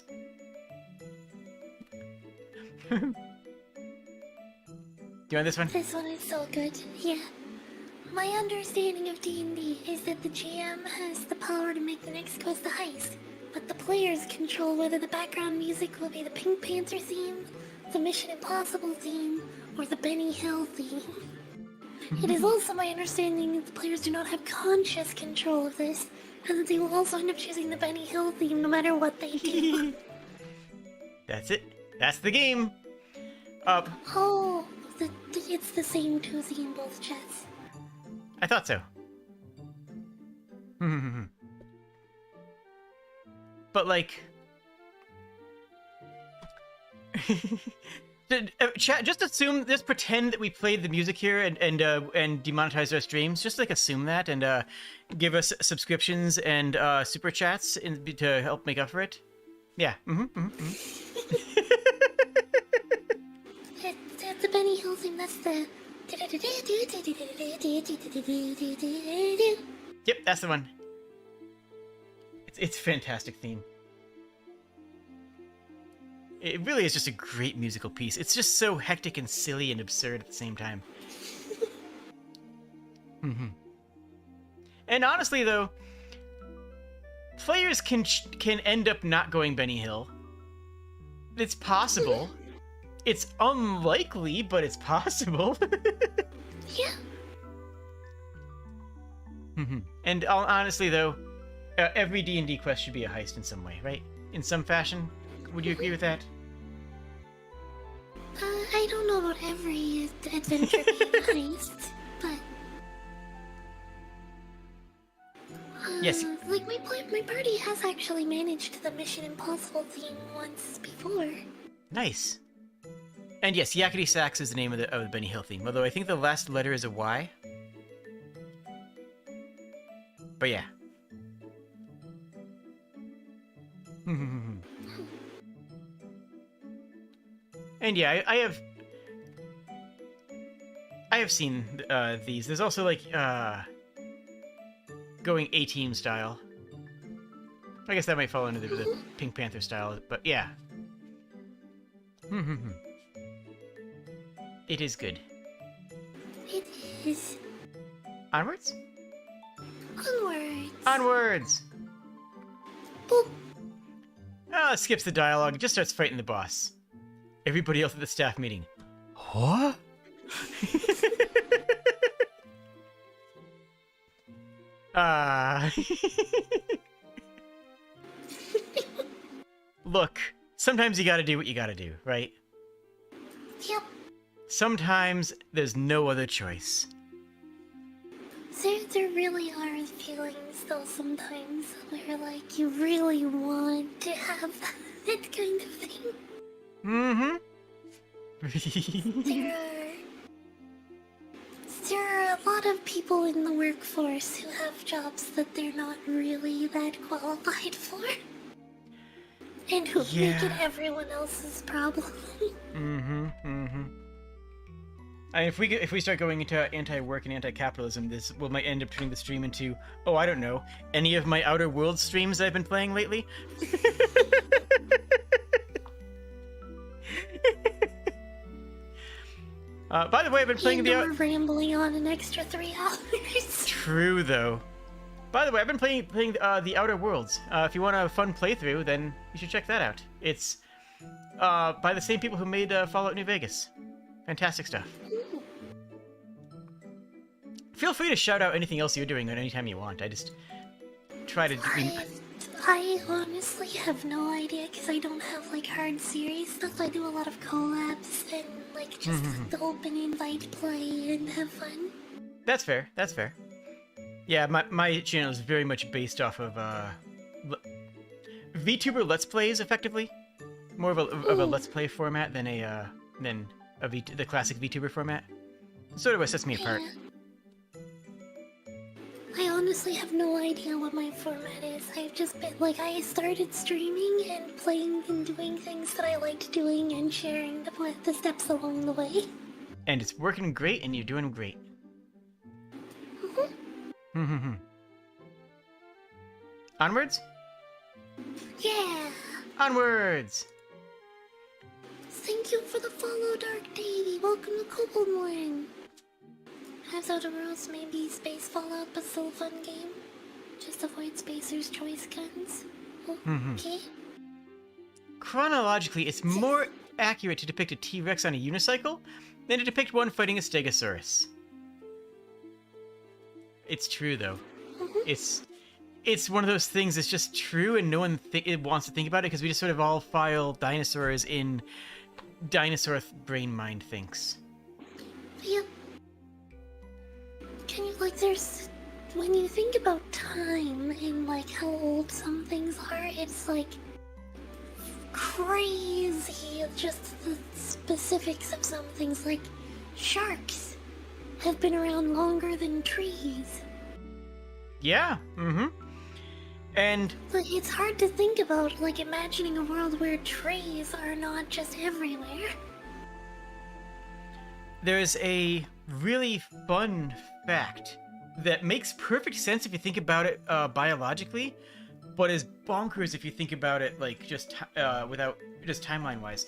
Do you want this one? This one is so good. Yeah. My understanding of D&D is that the GM has the power to make the next quest a heist, but the players control whether the background music will be the Pink Panther theme, the Mission Impossible theme, or the Benny Hill theme. It is also my understanding that the players do not have conscious control of this, and that they will also end up choosing the Benny Hill theme no matter what they do. That's it. That's the game. Oh, it's the same toothie in both chats. I thought so. But like, chat, just assume, just pretend that we played the music here and demonetize our streams. Just like assume that and give us subscriptions and super chats to help make up for it. Yeah. That's the Benny Hill thing. That's the. Yep, that's the one. It's a fantastic theme. It really is just a great musical piece. It's just so hectic and silly and absurd at the same time. And honestly, though, players can end up not going Benny Hill. It's possible. It's unlikely, but it's possible. Yeah. And honestly, though, every D&D quest should be a heist in some way, right? In some fashion. Would you agree with that? I don't know about every adventure being a heist, but... Yes. Like, my party has actually managed the Mission Impossible theme once before. Nice. And yes, Yakety Sax is the name of the Benny Hill theme, although I think the last letter is a Y. But yeah. And yeah, I have seen these. There's also like going A-Team style. I guess that might fall under the Pink Panther style, but yeah. It is good. It is. Onwards? Onwards. Onwards! Boop. Oh, it skips the dialogue, just starts fighting the boss. Everybody else at the staff meeting. What? Look, sometimes you gotta do what you gotta do, right? Yep. Sometimes there's no other choice. There really are feelings, though, sometimes, where, like, you really want to have that kind of thing. There are a lot of people in the workforce who have jobs that they're not really that qualified for. And who make it everyone else's problem. I mean, if we start going into anti-work and anti-capitalism, this might end up turning the stream into, oh, I don't know, any of my Outer Worlds streams I've been playing lately. By the way, I've been playing we're rambling on an extra 3 hours. True, though. By the way, I've been playing the Outer Worlds. If you want a fun playthrough, then you should check that out. It's by the same people who made Fallout New Vegas. Fantastic stuff. Ooh. Feel free to shout out anything else you're doing at any time you want. I just try to... I honestly have no idea, because I don't have, like, hard series stuff. I do a lot of collabs and, like, just the open invite play and have fun. That's fair. That's fair. Yeah, my channel is very much based off of VTuber Let's Plays, effectively. More of a Let's Play format than the classic VTuber format. Sort of what sets me apart. I honestly have no idea what my format is. I've just been like, I started streaming and playing and doing things that I liked doing and sharing the steps along the way. And it's working great, and you're doing great. Onwards? Yeah! Onwards! Thank you for the follow, Dark Davy. Welcome to Kobold Morning. Has Outer Worlds maybe space Fallout, but still a fun game? Just avoid Spacer's Choice guns. Okay. Chronologically, it's more accurate to depict a T-Rex on a unicycle than to depict one fighting a Stegosaurus. It's true, though. It's one of those things that's just true, and no one wants to think about it because we just sort of all file dinosaurs in dinosaur brain mind thinks. Yep. Can you, like, when you think about time and, like, how old some things are, it's, like, crazy. Just the specifics of some things, like, sharks have been around longer than trees. Yeah, And... Like, it's hard to think about, like, imagining a world where trees are not just everywhere. There's a really fun fact that makes perfect sense if you think about it biologically, but is bonkers if you think about it like just without just timeline-wise.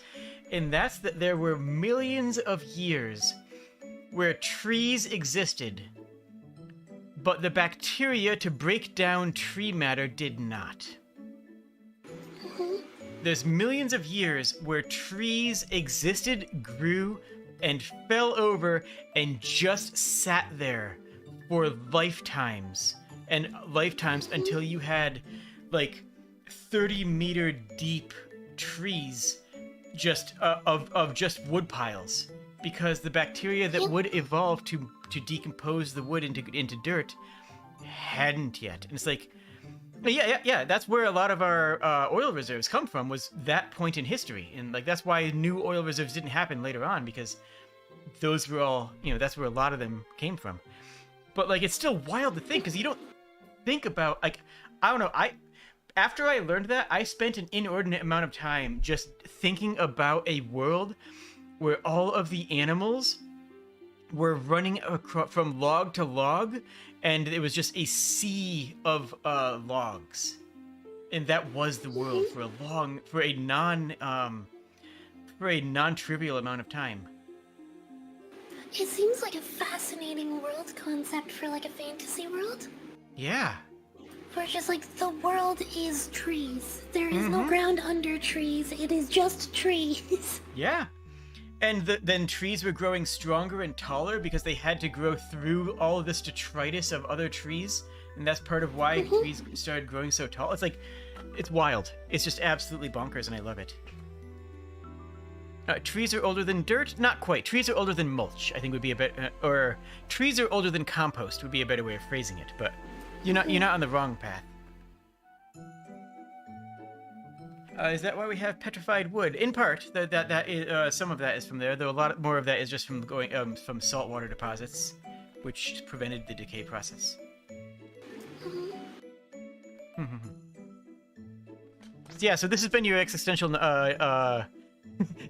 And that's that there were millions of years where trees existed, but the bacteria to break down tree matter did not. There's millions of years where trees existed, grew, and fell over and just sat there for lifetimes and lifetimes until you had like 30-meter deep trees just of just wood piles, because the bacteria that would evolve to decompose the wood into dirt hadn't yet. And it's like, yeah, that's where a lot of our oil reserves come from, was that point in history. And like that's why new oil reserves didn't happen later on, because those were all, that's where a lot of them came from. But like it's still wild to think, because you don't think about, like, I don't know, after I learned that, I spent an inordinate amount of time just thinking about a world where all of the animals were running from log to log, and it was just a sea of logs, and that was the world for a non-trivial amount of time. It seems like a fascinating world concept for like a fantasy world. Yeah. Where just like the world is trees. There is no ground under trees. It is just trees. Yeah. And then trees were growing stronger and taller because they had to grow through all of this detritus of other trees. And that's part of why trees started growing so tall. It's like, it's wild. It's just absolutely bonkers, and I love it. Trees are older than dirt? Not quite. Trees are older than mulch, I think would be a bit... or trees are older than compost would be a better way of phrasing it, but you're not on the wrong path. Is that why we have petrified wood? In part, that is, some of that is from there, though a lot more of that is just from going from saltwater deposits, which prevented the decay process. Yeah, so this has been your existential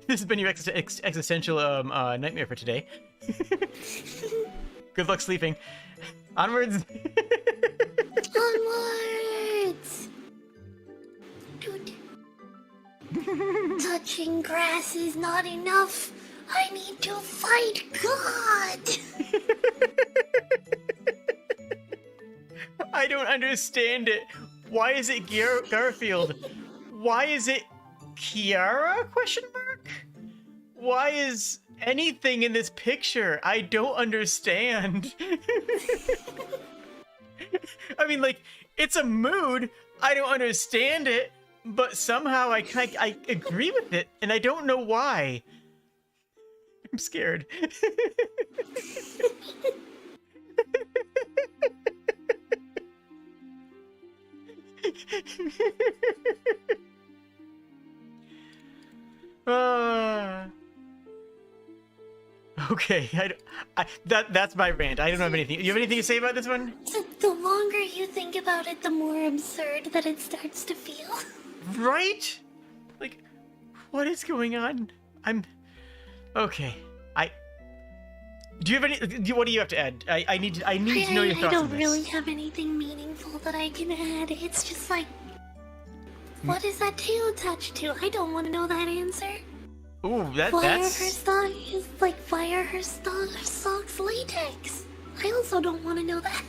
this has been your existential nightmare for today. Good luck sleeping. Onwards. Onwards. Dude. Touching grass is not enough. I need to fight God. I don't understand it. Why is it Garfield? Why is it Kiara? Question mark? Why is anything in this picture? I don't understand. I mean, like, it's a mood. I don't understand it, but somehow I agree with it, and I don't know why. I'm scared. Okay, that's my rant. I don't have anything. You have anything to say about this one? The longer you think about it, the more absurd that it starts to feel. Right? Like, what is going on? Okay. Do you have any? What do you have to add? I need to know your thoughts I don't on this. really have anything meaningful that I can add. It's just like, what is that tail attached to? I don't want to know that answer. Ooh, Why that's. why are her socks latex? I also don't want to know that.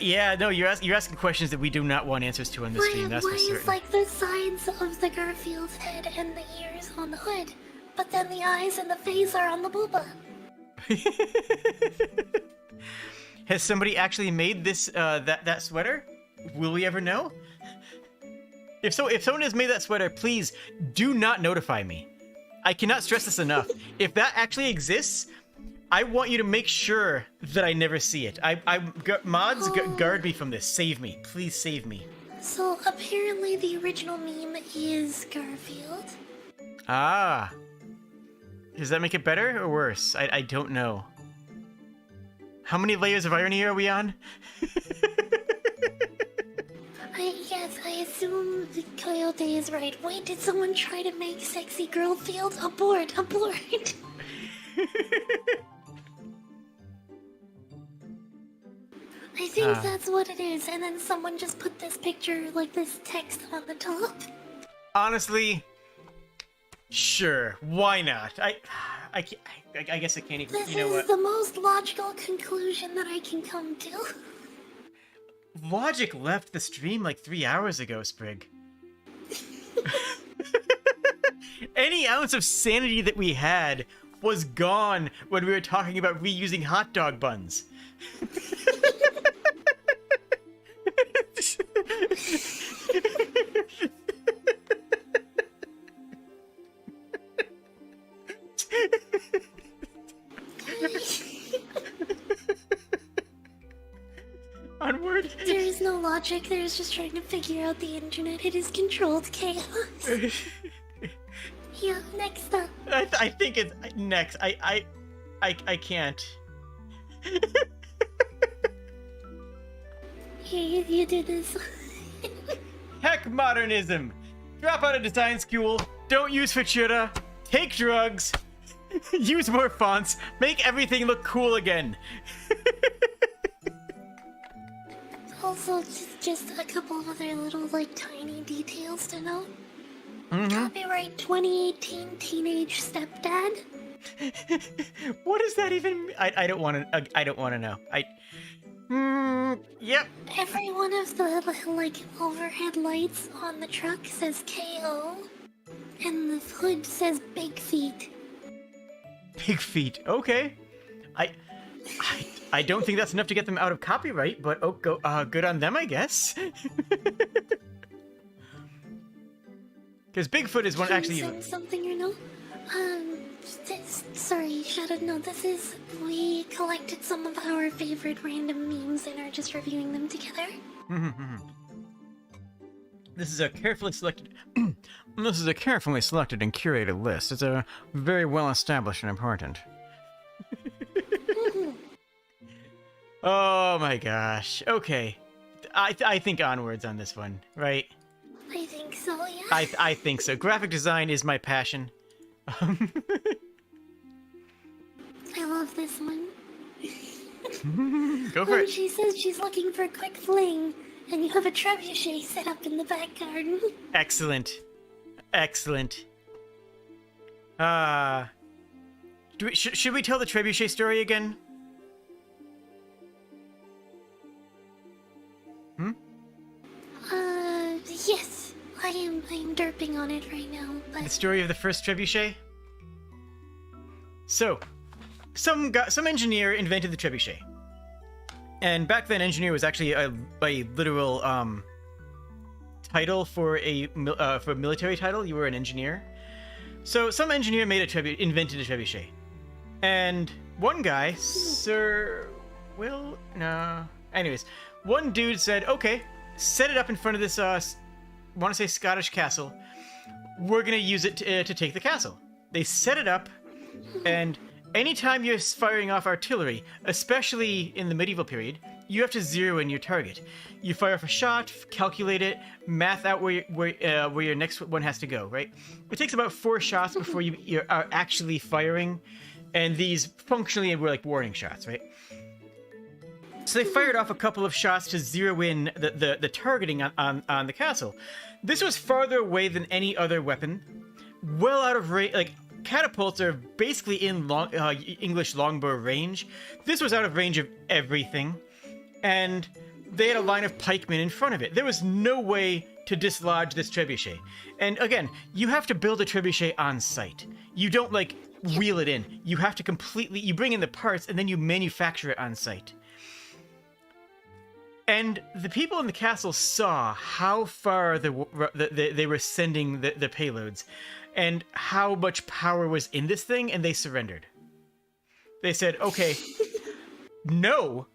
Yeah, no, you're asking questions that we do not want answers to on this stream. That's why for certain. is like the sides of the Garfield's head and the ears on the hood, but then the eyes and the face are on the booba? Has somebody actually made this that sweater? Will we ever know? If someone has made that sweater, please do not notify me. I cannot stress this enough. If that actually exists, I want you to make sure that I never see it. Mods, guard me from this. Save me. Please save me. So apparently the original meme is Garfield. Ah. Does that make it better or worse? I don't know. How many layers of irony are we on? Yes, I assume the Coyote is right. Wait, did someone try to make sexy Girlfield? Abort! I think that's what it is, and then someone just put this picture, like this text on the top. Honestly, sure. Why not? I guess I can't even. This You know is what? the most logical conclusion that I can come to. Logic left the stream like 3 hours ago, Sprigg. Any ounce of sanity that we had was gone when we were talking about reusing hot dog buns. Onward. There is no logic, there is just trying to figure out the internet. It is controlled chaos. Yeah, next up. I think it's next. I can't. Here, you do this. Heck modernism! Drop out of design school, don't use Futura, take drugs, use more fonts, make everything look cool again. Also, just a couple of other little, like, tiny details to note. Mm-hmm. Copyright 2018 Teenage Stepdad. What does that even mean? I don't want to know. Yep. Every one of the, like, overhead lights on the truck says KO. And the hood says Big Feet. Big feet. Okay. I don't think that's enough to get them out of copyright, but good on them, I guess. Because Bigfoot is one Can actually. you send something or no? Sorry, Shadow, no, we collected some of our favorite random memes and are just reviewing them together. This is a carefully selected. This is a carefully selected and curated list. It's a very well established and important. Oh my gosh. Okay, I think onwards on this one, right? I think so, yeah. I think so. Graphic design is my passion. I love this one. Go for When it. she says she's looking for a quick fling, and you have a trebuchet set up in the back garden. Excellent. Excellent. Should we tell the trebuchet story again? Yes. I am derping on it right now, The but story of the first trebuchet? So, some engineer invented the trebuchet. And back then, engineer was actually a literal title for a military title. You were an engineer. So some engineer invented a trebuchet. And one guy, Anyways, one dude said, okay, set it up in front of this, want to say Scottish castle. We're going to use it to take the castle. They set it up, and anytime you're firing off artillery, especially in the medieval period, you have to zero in your target. You fire off a shot, calculate it, math out where your next one has to go, right? It takes about 4 shots before you are actually firing, and these functionally were like warning shots, right? So they fired off a couple of shots to zero in the targeting on the castle. This was farther away than any other weapon, well out of range. Like, catapults are basically in English longbow range. This was out of range of everything, and they had a line of pikemen in front of it. There was no way to dislodge this trebuchet. And again, you have to build a trebuchet on site. You don't, like, wheel it in. You have to completely... You bring in the parts, and then you manufacture it on site. And the people in the castle saw how far they were sending the payloads and how much power was in this thing, and they surrendered. They said, okay, no,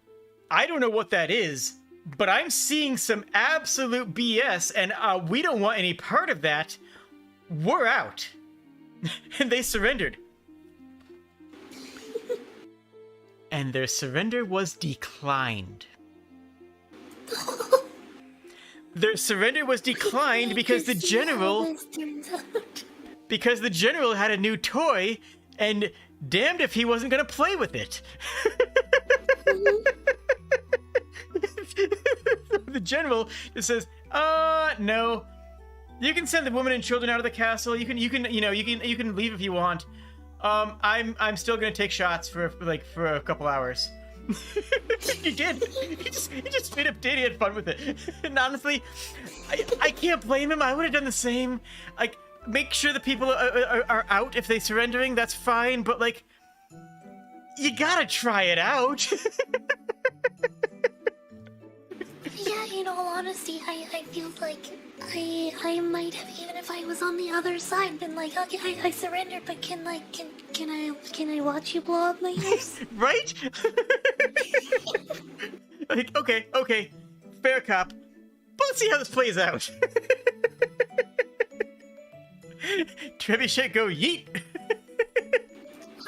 I don't know what that is, but I'm seeing some absolute BS, and we don't want any part of that. We're out. And they surrendered. And their surrender was declined. Their surrender was declined because the general had a new toy, and damned if he wasn't gonna play with it. The general just says, no, you can send the women and children out of the castle. You can leave if you want. I'm still gonna take shots for a couple hours. He did. He just straight up did. He had fun with it. And honestly, I can't blame him. I would have done the same. Like, make sure the people are out if they're surrendering. That's fine. But like, you gotta try it out. Yeah, in all honesty, I feel like I might have, even if I was on the other side, been like, okay, I surrendered, but can I watch you blow up my house? Right? Like, okay, fair cop. But let's see how this plays out. Trebuchet go yeet.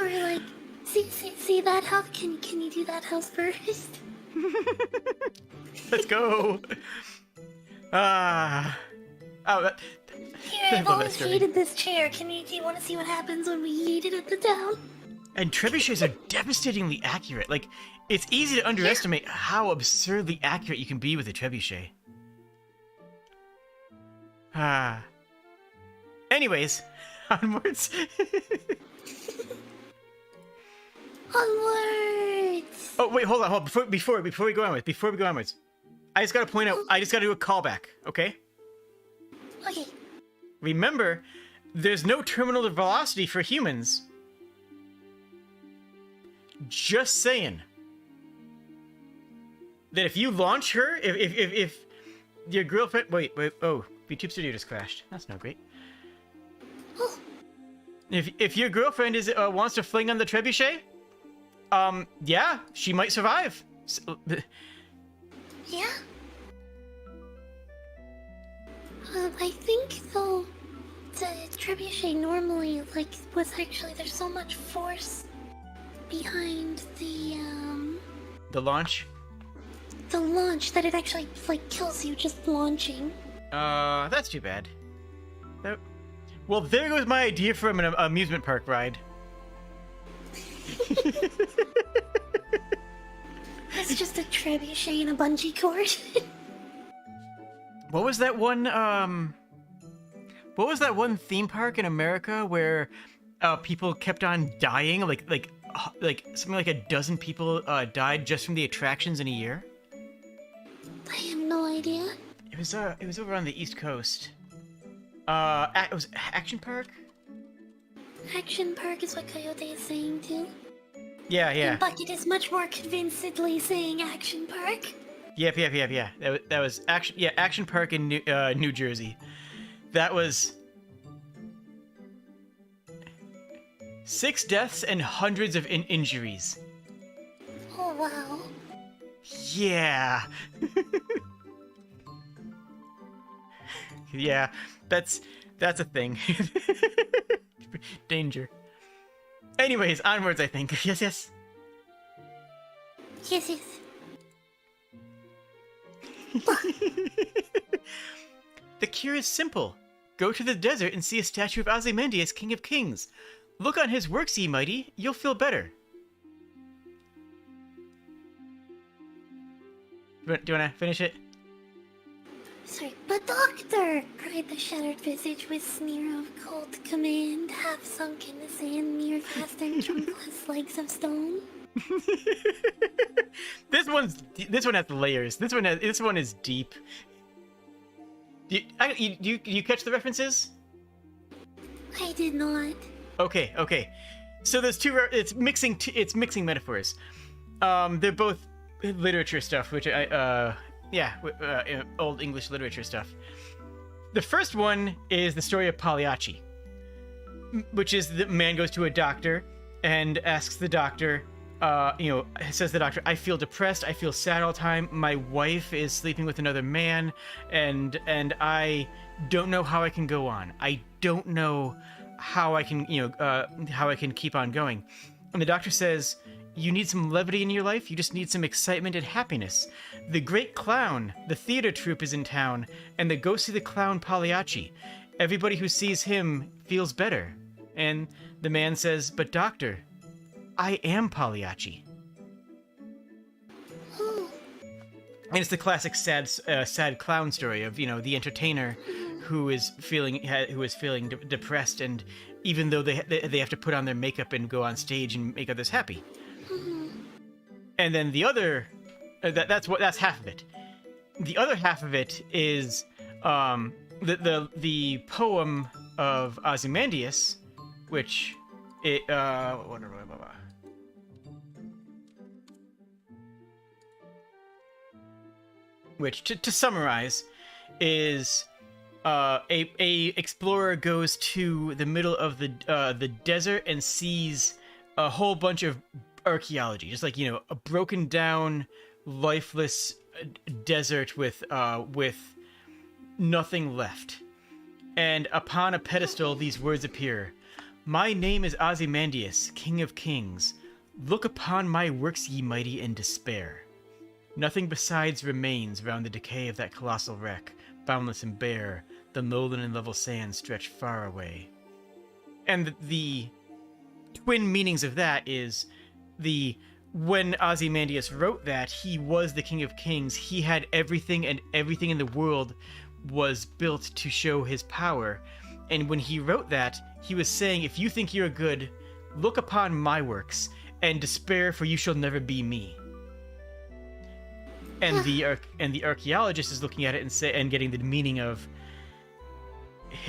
Or like, see that house? Can you do that house first? Let's go. Oh, that. Here, I've always hated this chair. Do you want to see what happens when we yeet it at the town? And trebuchets are devastatingly accurate. Like, it's easy to underestimate how absurdly accurate you can be with a trebuchet. Anyways, onwards. Onwards! Oh wait, hold on. Before we go onwards, I just gotta point out. I just gotta do a callback. Okay. Okay. Remember, there's no terminal velocity for humans. Just saying. That if you launch her, if your girlfriend... Wait, oh, VTube Studio just crashed. That's not great. Oh. If your girlfriend wants to fling on the trebuchet, yeah, she might survive. Yeah? I think, though, the trebuchet normally, like, there's so much force behind The launch? The launch that it actually, like, kills you just launching. That's too bad. Well, there goes my idea for an amusement park ride. It's just a trebuchet and a bungee cord. What was that one theme park in America where people kept on dying? Like something like a dozen people died just from the attractions in a year? I have no idea. It was over on the East Coast. It was Action Park? Action Park is what Coyote is saying too. Yeah. And Bucket is much more convincingly saying Action Park. Yep. That was Action Park in New Jersey. That was 6 deaths and hundreds of injuries. Oh wow. Yeah. Yeah, that's a thing. Danger. Anyways, onwards, I think. Yes, yes. Yes, yes. The cure is simple. Go to the desert and see a statue of Ozymandias, King of Kings. Look on his works, ye mighty. You'll feel better. Do you want to finish it? Sorry, but doctor! Cried the shattered visage with sneer of cold command, half sunk in the sand, near fast and trunkless legs of stone. This one has layers. This one is deep. Do you catch the references? I did not. Okay. So there's it's mixing metaphors. They're both literature stuff, which old English literature stuff. The first one is the story of Pagliacci, which is the man goes to a doctor and asks the doctor, says the doctor, I feel depressed, I feel sad all the time, my wife is sleeping with another man, and I don't know how I can go on. I don't know how I can, how I can keep on going. And the doctor says, you need some levity in your life, you just need some excitement and happiness. The great clown, the theater troupe is in town, and the ghost of the clown Pagliacci. Everybody who sees him feels better. And the man says, but doctor, I am Pagliacci. Oh. And it's the classic sad clown story of, the entertainer who is feeling depressed, and even though they have to put on their makeup and go on stage and make others happy. And then the other, that's half of it. The other half of it is the poem of Ozymandias, which which to summarize is a explorer goes to the middle of the desert and sees a whole bunch of archaeology, just like a broken down, lifeless desert with nothing left. And upon a pedestal, these words appear: "My name is Ozymandias, King of Kings. Look upon my works, ye mighty, in despair. Nothing besides remains round the decay of that colossal wreck, boundless and bare. The lowland and level sands stretch far away." And the twin meanings of that is when Ozymandias wrote that, he was the King of Kings. He had everything, and everything in the world was built to show his power. And when he wrote that, he was saying, if you think you're good, look upon my works and despair, for you shall never be me. And the archaeologist is looking at it and getting the meaning of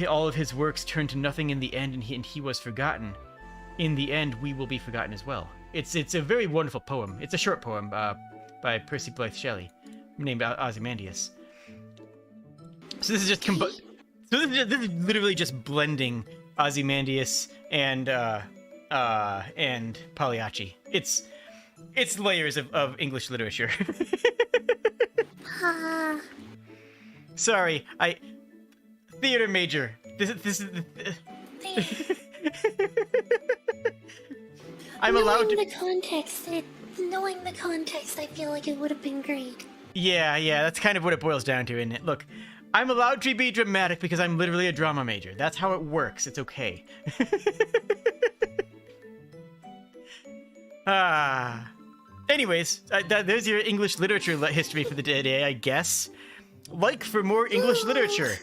all of his works turned to nothing in the end, and he was forgotten. In the end, we will be forgotten as well. It's a very wonderful poem. It's a short poem by Percy Bysshe Shelley, named Ozymandias. So this is just this is literally just blending Ozymandias and Pagliacci. It's layers of English literature. Sorry, theater major. This is. I'm allowed to. Knowing the context, I feel like it would have been great. Yeah, that's kind of what it boils down to, isn't it? Look, I'm allowed to be dramatic because I'm literally a drama major. That's how it works. It's okay. Anyways, there's your English literature history for the day, I guess. Like for more English literature.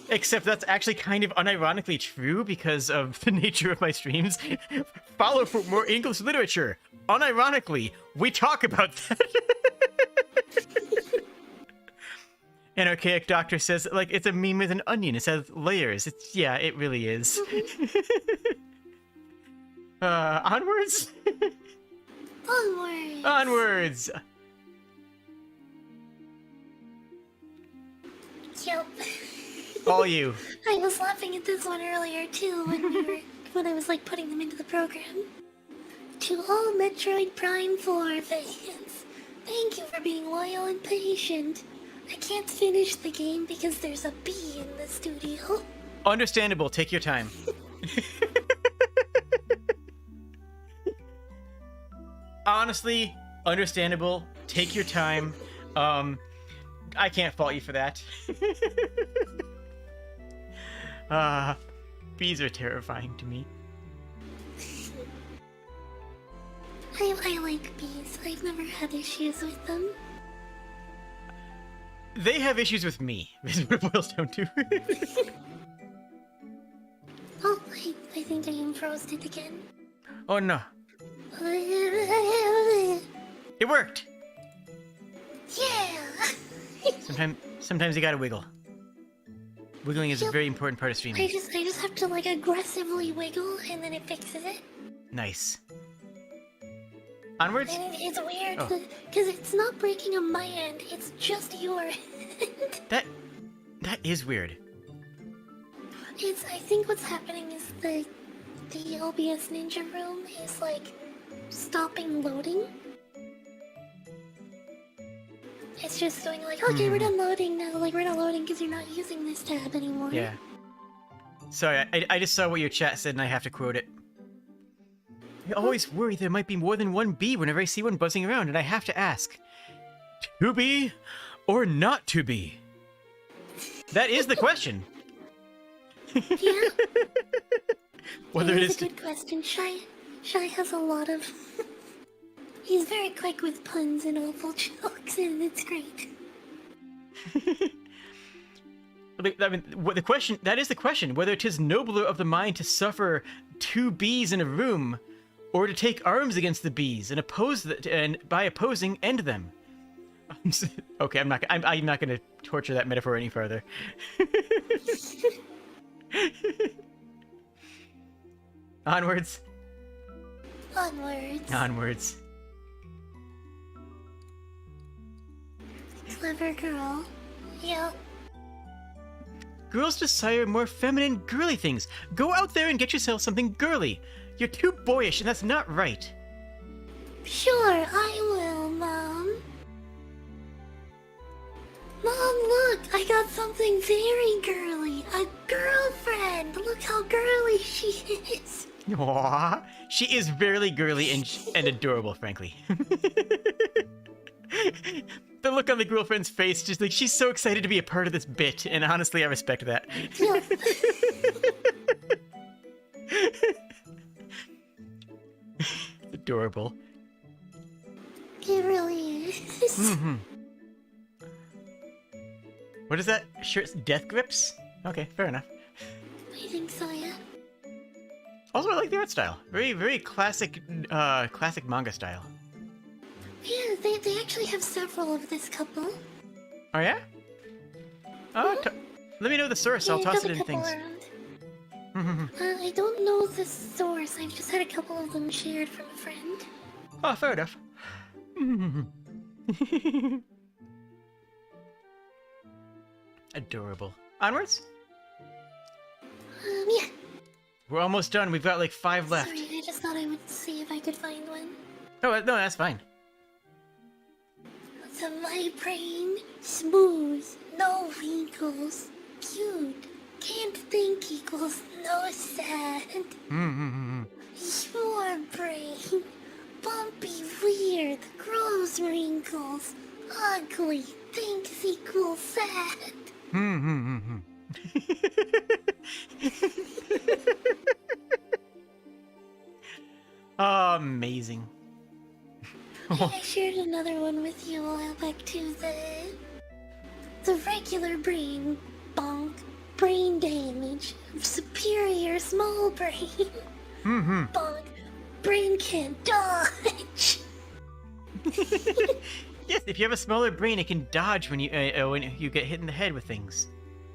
Except that's actually kind of unironically true because of the nature of my streams. Follow for more English literature. Unironically, we talk about that. An archaic doctor says, like, it's a meme with an onion. It says layers. Yeah, it really is. Onwards? Onwards. Onwards. Yep. All you. I was laughing at this one earlier too when I was like putting them into the program. To all Metroid Prime 4 fans, thank you for being loyal and patient. I can't finish the game because there's a bee in the studio. Understandable. Take your time. Honestly, understandable. Take your time. I can't fault you for that. Bees are terrifying to me. I like bees. I've never had issues with them. They have issues with me, is what it boils down to. Oh, I think I am frozen again. Oh no. It worked! Yeah! Sometimes you gotta wiggle. Wiggling is a very important part of I streaming. just have to like aggressively wiggle and then it fixes it. Nice. Onwards? And it's weird Oh. because it's not breaking on my end, it's just your end. That is weird. I think what's happening is the OBS Ninja room is like stopping loading. It's just going like, okay, we're done loading now. Like, we're not loading because you're not using this tab anymore. Yeah. Sorry, I just saw what your chat said and I have to quote it. I always worry there might be more than one bee whenever I see one buzzing around, and I have to ask, to be or not to be? That is the question. Yeah. Whether it is a good question. Shy has a lot of... He's very quick with puns and awful jokes, and it's great. I mean, the question, that is the question, whether 'tis nobler of the mind to suffer two bees in a room, or to take arms against the bees and and by opposing end them. Okay, I'm not going to torture that metaphor any further. Onwards. Onwards. Onwards. Clever girl. Yep. Girls desire more feminine, girly things. Go out there and get yourself something girly. You're too boyish, and that's not right. Sure, I will, Mom. Mom, look! I got something very girly. A girlfriend! Look how girly she is. Aww. She is very girly and adorable, frankly. The look on the girlfriend's face, just like, she's so excited to be a part of this bit, and honestly, I respect that. Yeah. It's adorable. It really is. Mm-hmm. What is that? Shirt's death grips? Okay, fair enough. I think so, yeah. Also, I like the art style. Very, very classic, classic manga style. Yeah, they actually have several of this couple. Oh, yeah? Oh, let me know the source. I'll Yeah, toss got it a in couple things. around. I don't know the source. I've just had a couple of them shared from a friend. Oh, fair enough. Adorable. Onwards? Yeah. We're almost done. We've got like 5 left. Sorry, I just thought I would see if I could find one. Oh, no, that's fine. So my brain, smooth, no wrinkles, cute, can't think equals no sad. Your brain, bumpy, weird, gross wrinkles, ugly, thinks equals sad. Amazing. I shared another one with you a while back to the regular brain, bonk, brain damage, superior small brain, bonk, brain can't dodge. Yes, if you have a smaller brain, it can dodge when you get hit in the head with things.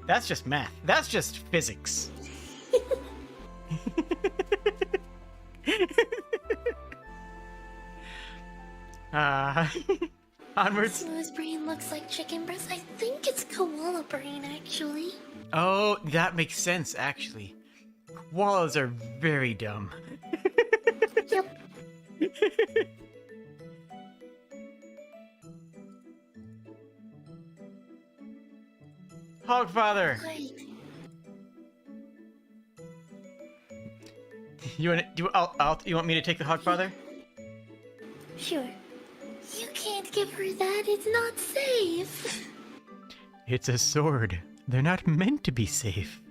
That's just math. That's just physics. Onwards. Smooth brain looks like chicken breast. I think it's koala brain, actually. Oh, that makes sense, actually. Koalas are very dumb. Yep. Hogfather! Right. You want me to take the Hogfather? Sure. You can't give her that. It's not safe. It's a sword. They're not meant to be safe.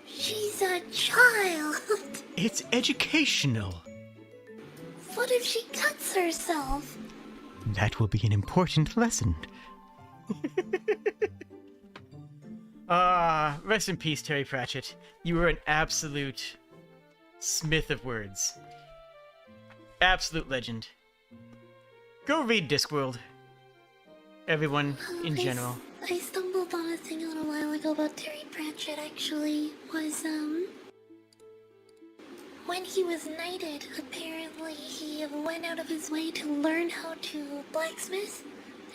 She's a child. It's educational. What if she cuts herself? That will be an important lesson. Rest in peace, Terry Pratchett. You were an absolute smith of words. Absolute legend. Go read Discworld. Everyone in general. I stumbled on a thing a little while ago about Terry Pratchett, actually. When he was knighted, apparently he went out of his way to learn how to blacksmith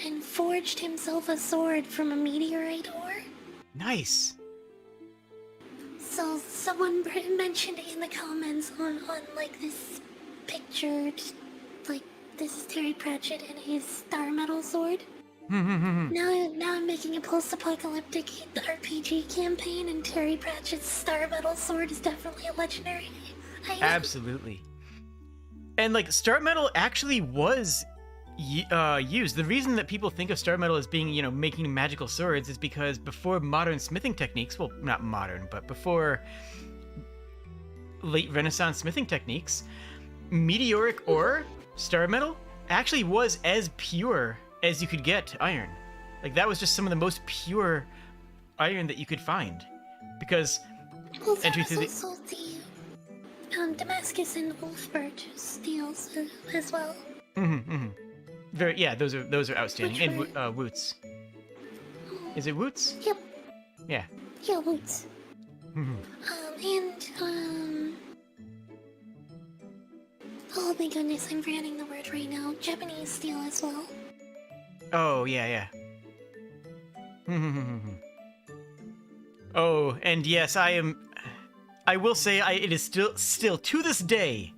and forged himself a sword from a meteorite ore. Nice. So someone mentioned in the comments on like this picture, just, like this is Terry Pratchett and his star metal sword. Now I'm making a post-apocalyptic RPG campaign, and Terry Pratchett's star metal sword is definitely a legendary item. Absolutely. And like star metal actually was used. The reason that people think of star metal as being, making magical swords is because before modern smithing techniques, well, not modern, but before late Renaissance smithing techniques, meteoric ore, star metal, actually was as pure as you could get iron. Like that was just some of the most pure iron that you could find. Because well, that entry was through the... also the Damascus and Wolfbirch steels as well. Very, yeah, those are outstanding. Which And Woots. Is it Woots? Yep. Yeah. Yeah, Woots. Oh my goodness, I'm forgetting the word right now. Japanese steel as well. Oh, yeah. Oh, and yes, I will say it is still to this day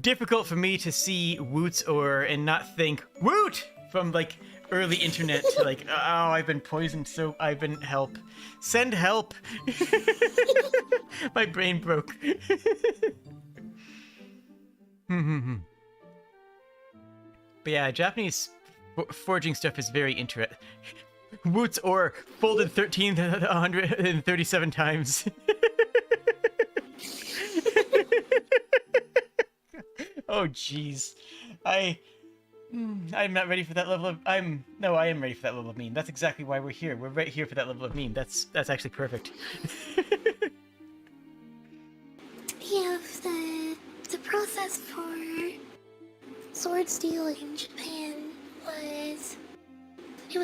difficult for me to see Woots and not think Woot from like early internet to like, oh, I've been poisoned, so help. Send help. My brain broke. But yeah, Japanese forging stuff is very interesting. Woots or folded 1,337 times. Oh jeez. I'm not ready for that level of I am ready for that level of meme. That's exactly why we're here. We're right here for that level of meme. That's actually perfect. Yeah, the process for sword steel in Japan was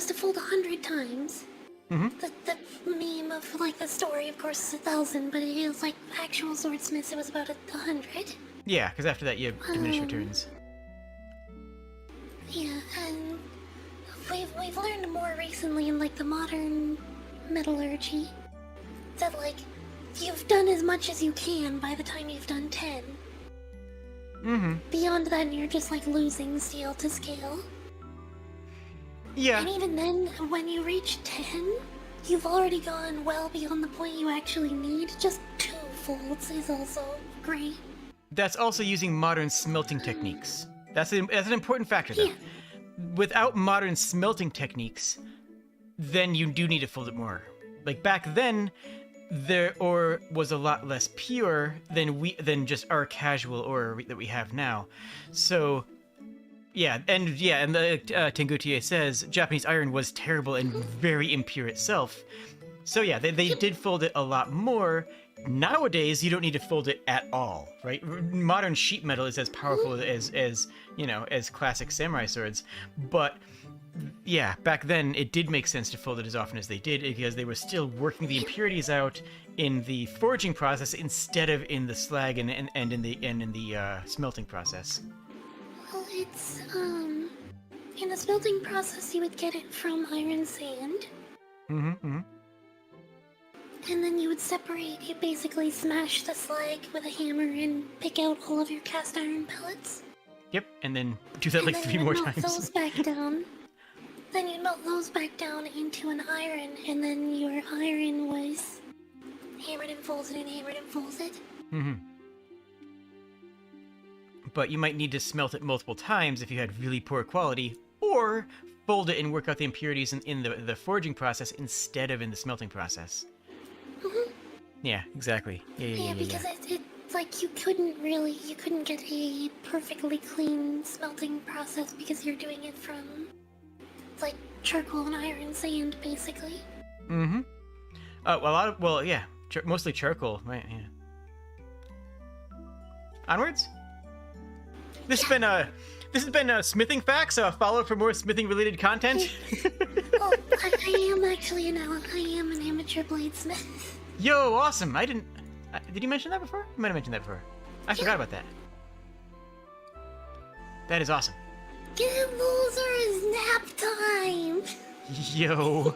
to fold 100 times. The meme of like the story, of course, is 1,000, but it is like actual swordsmiths. It was about 100. Yeah, because after that you diminish returns. Yeah, and we've learned more recently in like the modern metallurgy that like you've done as much as you can by the time you've done 10. Beyond that, you're just like losing steel to scale. Yeah. And even then, when you reach 10, you've already gone well beyond the point you actually need. Just 2 folds is also great. That's also using modern smelting techniques. That's an important factor, though. Yeah. Without modern smelting techniques, then you do need to fold it more. Like back then, their ore was a lot less pure than just our casual ore that we have now. So, yeah, and the Tengutie says Japanese iron was terrible and very impure itself. So yeah, they did fold it a lot more. Nowadays, you don't need to fold it at all, right? Modern sheet metal is as powerful as classic samurai swords, but yeah, back then it did make sense to fold it as often as they did because they were still working the impurities out in the forging process instead of in the slag and in the smelting process. Well, it's in the smelting process you would get it from iron sand. And then you would you basically smash the slag with a hammer and pick out all of your cast iron pellets. Yep, and then do that like 3 more melt times. those back down. Then you'd melt those back down into an iron, and then your iron was hammered and folded and hammered and folded. Mm-hmm. But you might need to smelt it multiple times if you had really poor quality, or fold it and work out the impurities in the forging process instead of in the smelting process. Mm-hmm. Yeah, exactly. Yeah, because it's like you couldn't get a perfectly clean smelting process because you're doing it from, like, charcoal and iron sand, basically. Mm-hmm. Mostly charcoal, right? Yeah. Onwards. This has been smithing facts. Follow for more smithing related content. Oh, I am actually an amateur bladesmith. Yo, awesome! I didn't. Did you mention that before? You might have mentioned that before. I forgot about that. That is awesome. Get losers, nap time. Yo.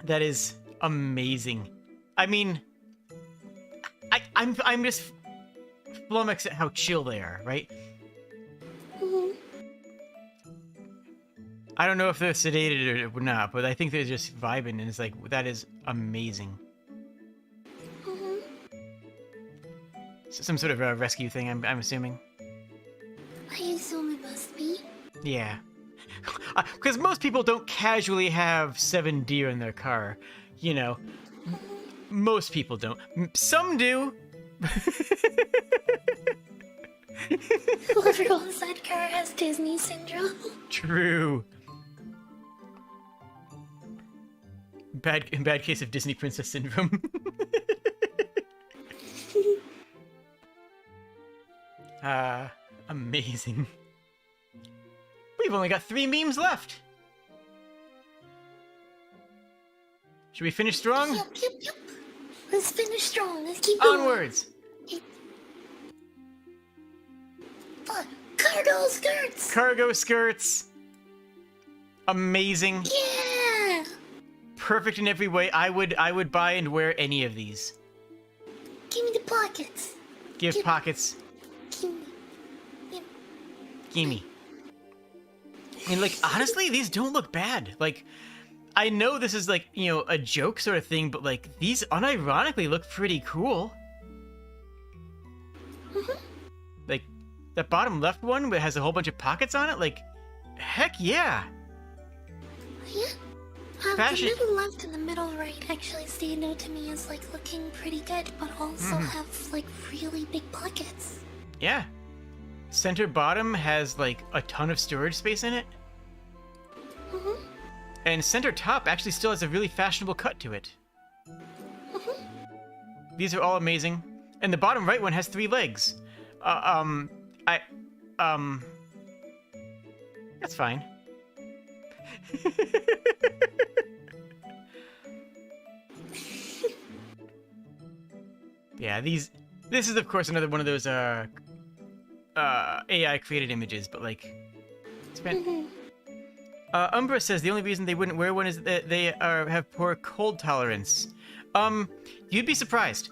That is amazing. I mean, I'm just flummoxed at how chill they are, right? Mm-hmm. I don't know if they're sedated or not, but I think they're just vibing, and it's like, that is amazing. Mm-hmm. Some sort of a rescue thing, I'm assuming. I assume it must be. Yeah. Because most people don't casually have 7 deer in their car, you know. Most people don't. Some do. Whoever owns that car has Disney syndrome. True. In bad case of Disney Princess Syndrome. Amazing. We've only got 3 memes left. Should we finish strong? Yep. Let's finish strong. Let's keep going. Onwards. Cargo skirts. Cargo skirts. Amazing. Yeah. Perfect in every way. I would buy and wear any of these. Give me the pockets. Give pockets. Gimme. And like, honestly, these don't look bad. Like, I know this is like, you know, a joke sort of thing, but like, these unironically look pretty cool. Mm-hmm. Like, that bottom left one that has a whole bunch of pockets on it, like, heck yeah. Yeah. Fashion. The middle left and the middle right actually stand out to me as like looking pretty good, but also have like really big pockets. Yeah. Center bottom has like a ton of storage space in it. Mm-hmm. And center top actually still has a really fashionable cut to it. Mm-hmm. These are all amazing. And the bottom right one has 3 legs. That's fine. Yeah, this is of course another one of those AI created images, but like, it's been. Umbra says the only reason they wouldn't wear one is that they have poor cold tolerance. You'd be surprised.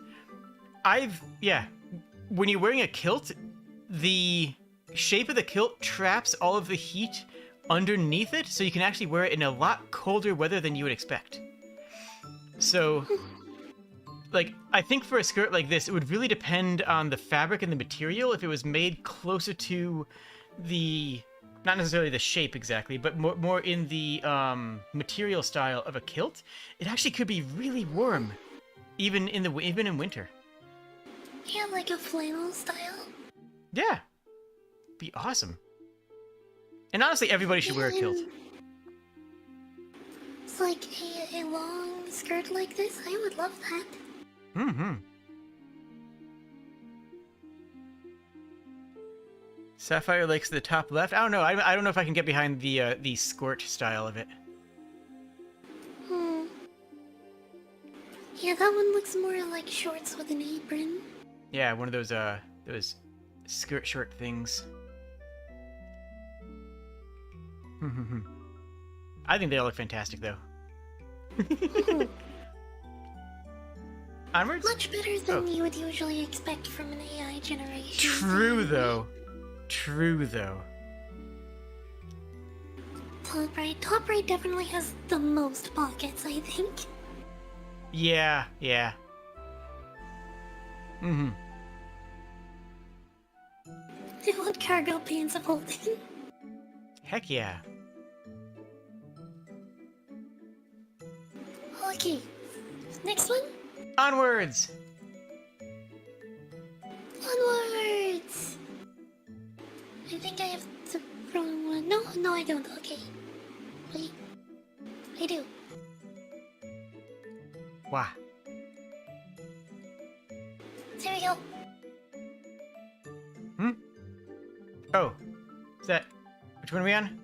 When you're wearing a kilt, the shape of the kilt traps all of the heat underneath it, so you can actually wear it in a lot colder weather than you would expect. So, like, I think for a skirt like this, it would really depend on the fabric and the material. If it was made closer to the, not necessarily the shape exactly, but more in the material style of a kilt, it actually could be really warm, even in winter. Yeah, like a flannel style. Yeah, be awesome. And honestly, everybody should wear a kilt. It's like a long skirt like this. I would love that. Mm-hmm. Sapphire Lake's the top left. I don't know. I don't know if I can get behind the skirt style of it. Yeah, that one looks more like shorts with an apron. Yeah, one of those skirt short things. I think they all look fantastic, though. Onwards? Much better than you would usually expect from an AI generation. True, though. True, though. top right. Top right definitely has the most pockets, I think. Yeah, yeah. Mm-hmm. What cargo pants of holding? Heck yeah. Okay. Next one? Onwards! Onwards! I think I have the wrong one. No, I don't. Okay. Wait. I do. Wow. There we go. Hmm? Oh. Is that... Which one are we on?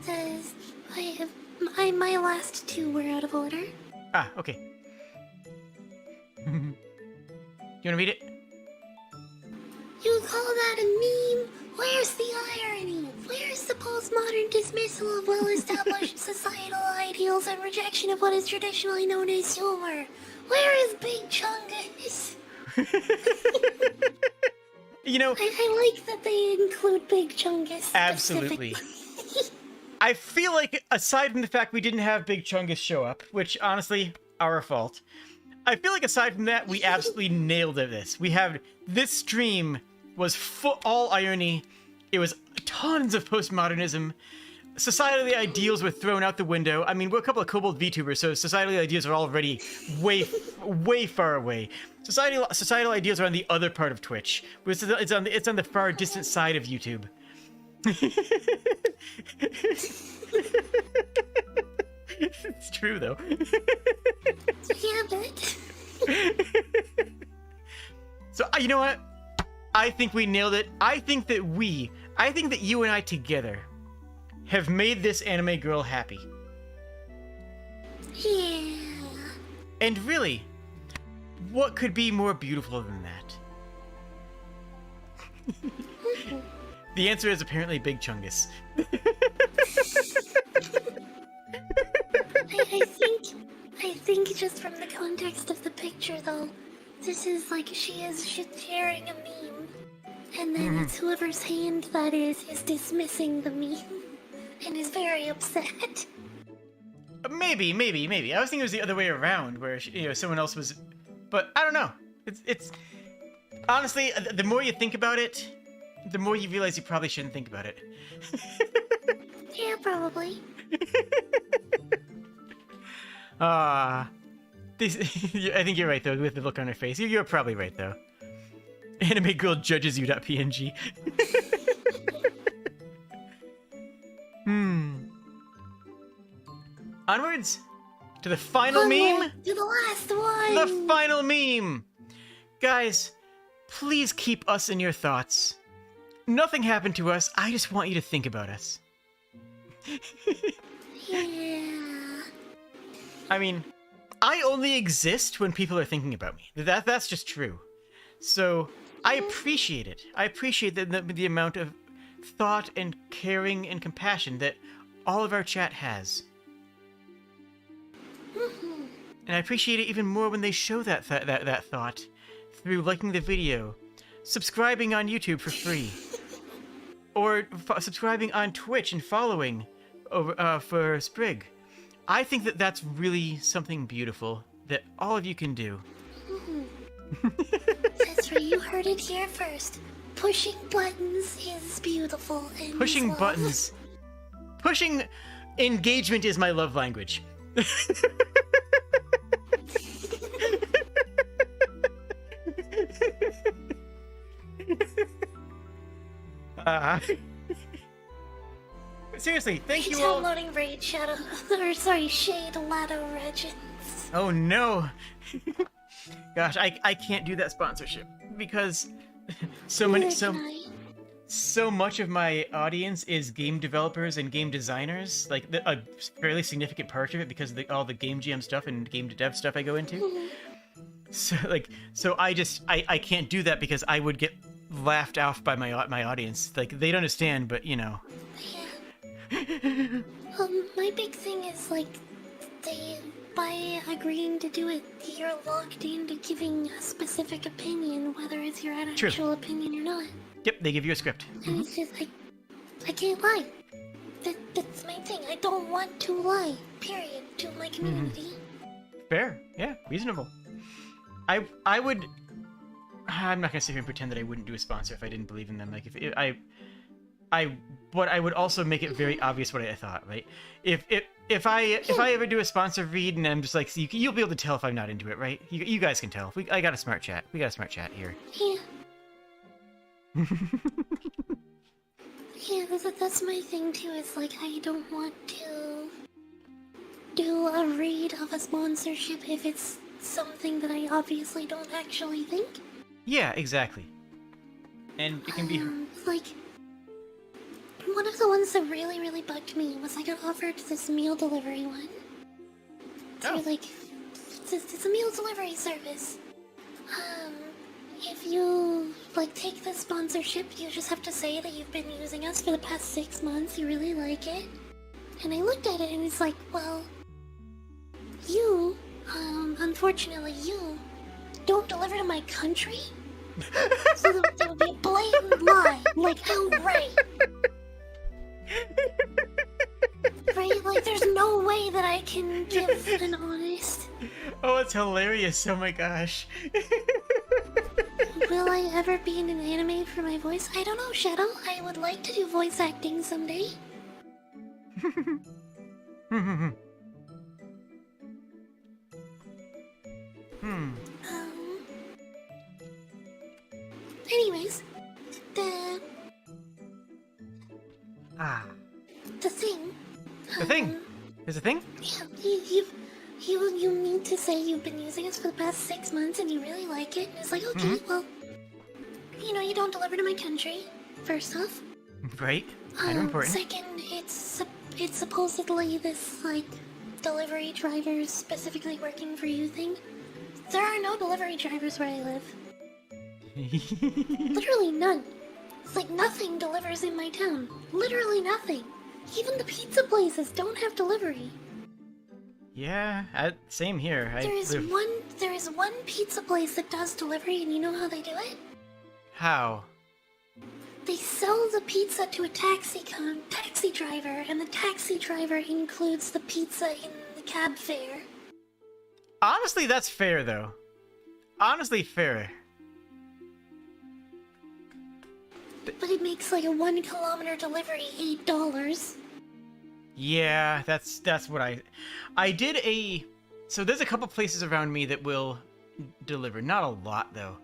Says I have my last two were out of order. Ah, okay. You wanna read it? You call that a meme? Where's the irony? Where's the postmodern dismissal of well-established societal ideals and rejection of what is traditionally known as humor? Where is Big Chungus? You know... I like that they include Big Chungus. Absolutely. I feel like, aside from the fact we didn't have Big Chungus show up, which, honestly, our fault, I feel like aside from that, we absolutely nailed it this. We have... This stream was all irony. It was tons of postmodernism. Societally ideals were thrown out the window. I mean, we're a couple of Kobold VTubers, so societally ideas are already way far away. Societal ideas are on the other part of Twitch. It's on the far distant side of YouTube. It's true, though. Yeah, but... So, you know what? I think we nailed it. I think that you and I together have made this anime girl happy. Yeah. And really, what could be more beautiful than that? The answer is apparently Big Chungus. I think just from the context of the picture, though, this is like she is sharing a meme, and then it's whoever's hand that is dismissing the meme, and is very upset. Maybe. I was thinking it was the other way around, where someone else was, but I don't know. It's honestly, the more you think about it, the more you realize you probably shouldn't think about it. Yeah, probably. I think you're right, though, with the look on her face. You're probably right, though. Anime girl judges you.png. Onwards to the final meme. To the last one. The final meme. Guys, please keep us in your thoughts. Nothing happened to us. I just want you to think about us. Yeah. I mean, I only exist when people are thinking about me. That's just true. So, I appreciate it. I appreciate the amount of thought and caring and compassion that all of our chat has. And I appreciate it even more when they show that thought through liking the video, subscribing on YouTube for free, or subscribing on Twitch and following for Sprigg. I think that's really something beautiful that all of you can do. That's right, you heard it here first. Pushing buttons is beautiful. And Pushing love. buttons. Pushing engagement is my love language. Seriously, thank you all. Downloading Shade Lotto Legends. Oh no. Gosh, I can't do that sponsorship because so much of my audience is game developers and game designers, like a fairly significant part of it because of all the game jam stuff and game dev stuff I go into. So I can't do that because I would get laughed off by my audience. Like they don't understand, but you know. Yeah. My big thing is like by agreeing to do it, you're locked into giving a specific opinion, whether it's your actual opinion or not. Yep, they give you a script. And it's just like, I can't lie. thing. I don't want to lie, period, to my community. Fair, yeah, reasonable. I would. I'm not gonna sit here and pretend that I wouldn't do a sponsor if I didn't believe in them. Like but I would also make it very obvious what I thought, right? If I ever do a sponsor read and I'm just like, you'll be able to tell if I'm not into it, right? You guys can tell. I got a smart chat. We got a smart chat here. Yeah. Yeah, that's my thing too. It's like I don't want to do a read of a sponsorship if it's something that I obviously don't actually think. Yeah, exactly. And it can be. Like, one of the ones that really, really bugged me was I got offered this meal delivery one. Through, like, it's a meal delivery service. If you, like, take the sponsorship, you just have to say that you've been using us for the past 6 months, you really like it. And I looked at it and it's like, well, you, unfortunately, you don't deliver to my country? So that would be a blatant lie, like outright. Right? Like, there's no way that I can give an honest. Oh, it's hilarious! Oh my gosh. Will I ever be in an anime for my voice? I don't know, Shadow. I would like to do voice acting someday. Anyways, the thing. The thing? There's a thing? Yeah, you mean to say you've been using us for the past 6 months and you really like it? And it's like, okay, well, you know, you don't deliver to my country, first off. Right. Kind of important. Second, it's supposedly this, like, delivery drivers specifically working for you thing. There are no delivery drivers where I live. Literally none. It's like nothing delivers in my town. Literally nothing. Even the pizza places don't have delivery. Yeah, same here. There is one pizza place that does delivery, and you know how they do it? How? They sell the pizza to a taxi driver, and the taxi driver includes the pizza in the cab fare. Honestly, that's fair, though. Honestly, fair. But it makes like a 1 kilometer delivery $8. Yeah, that's what I did a. So there's a couple places around me that will deliver. Not a lot, though.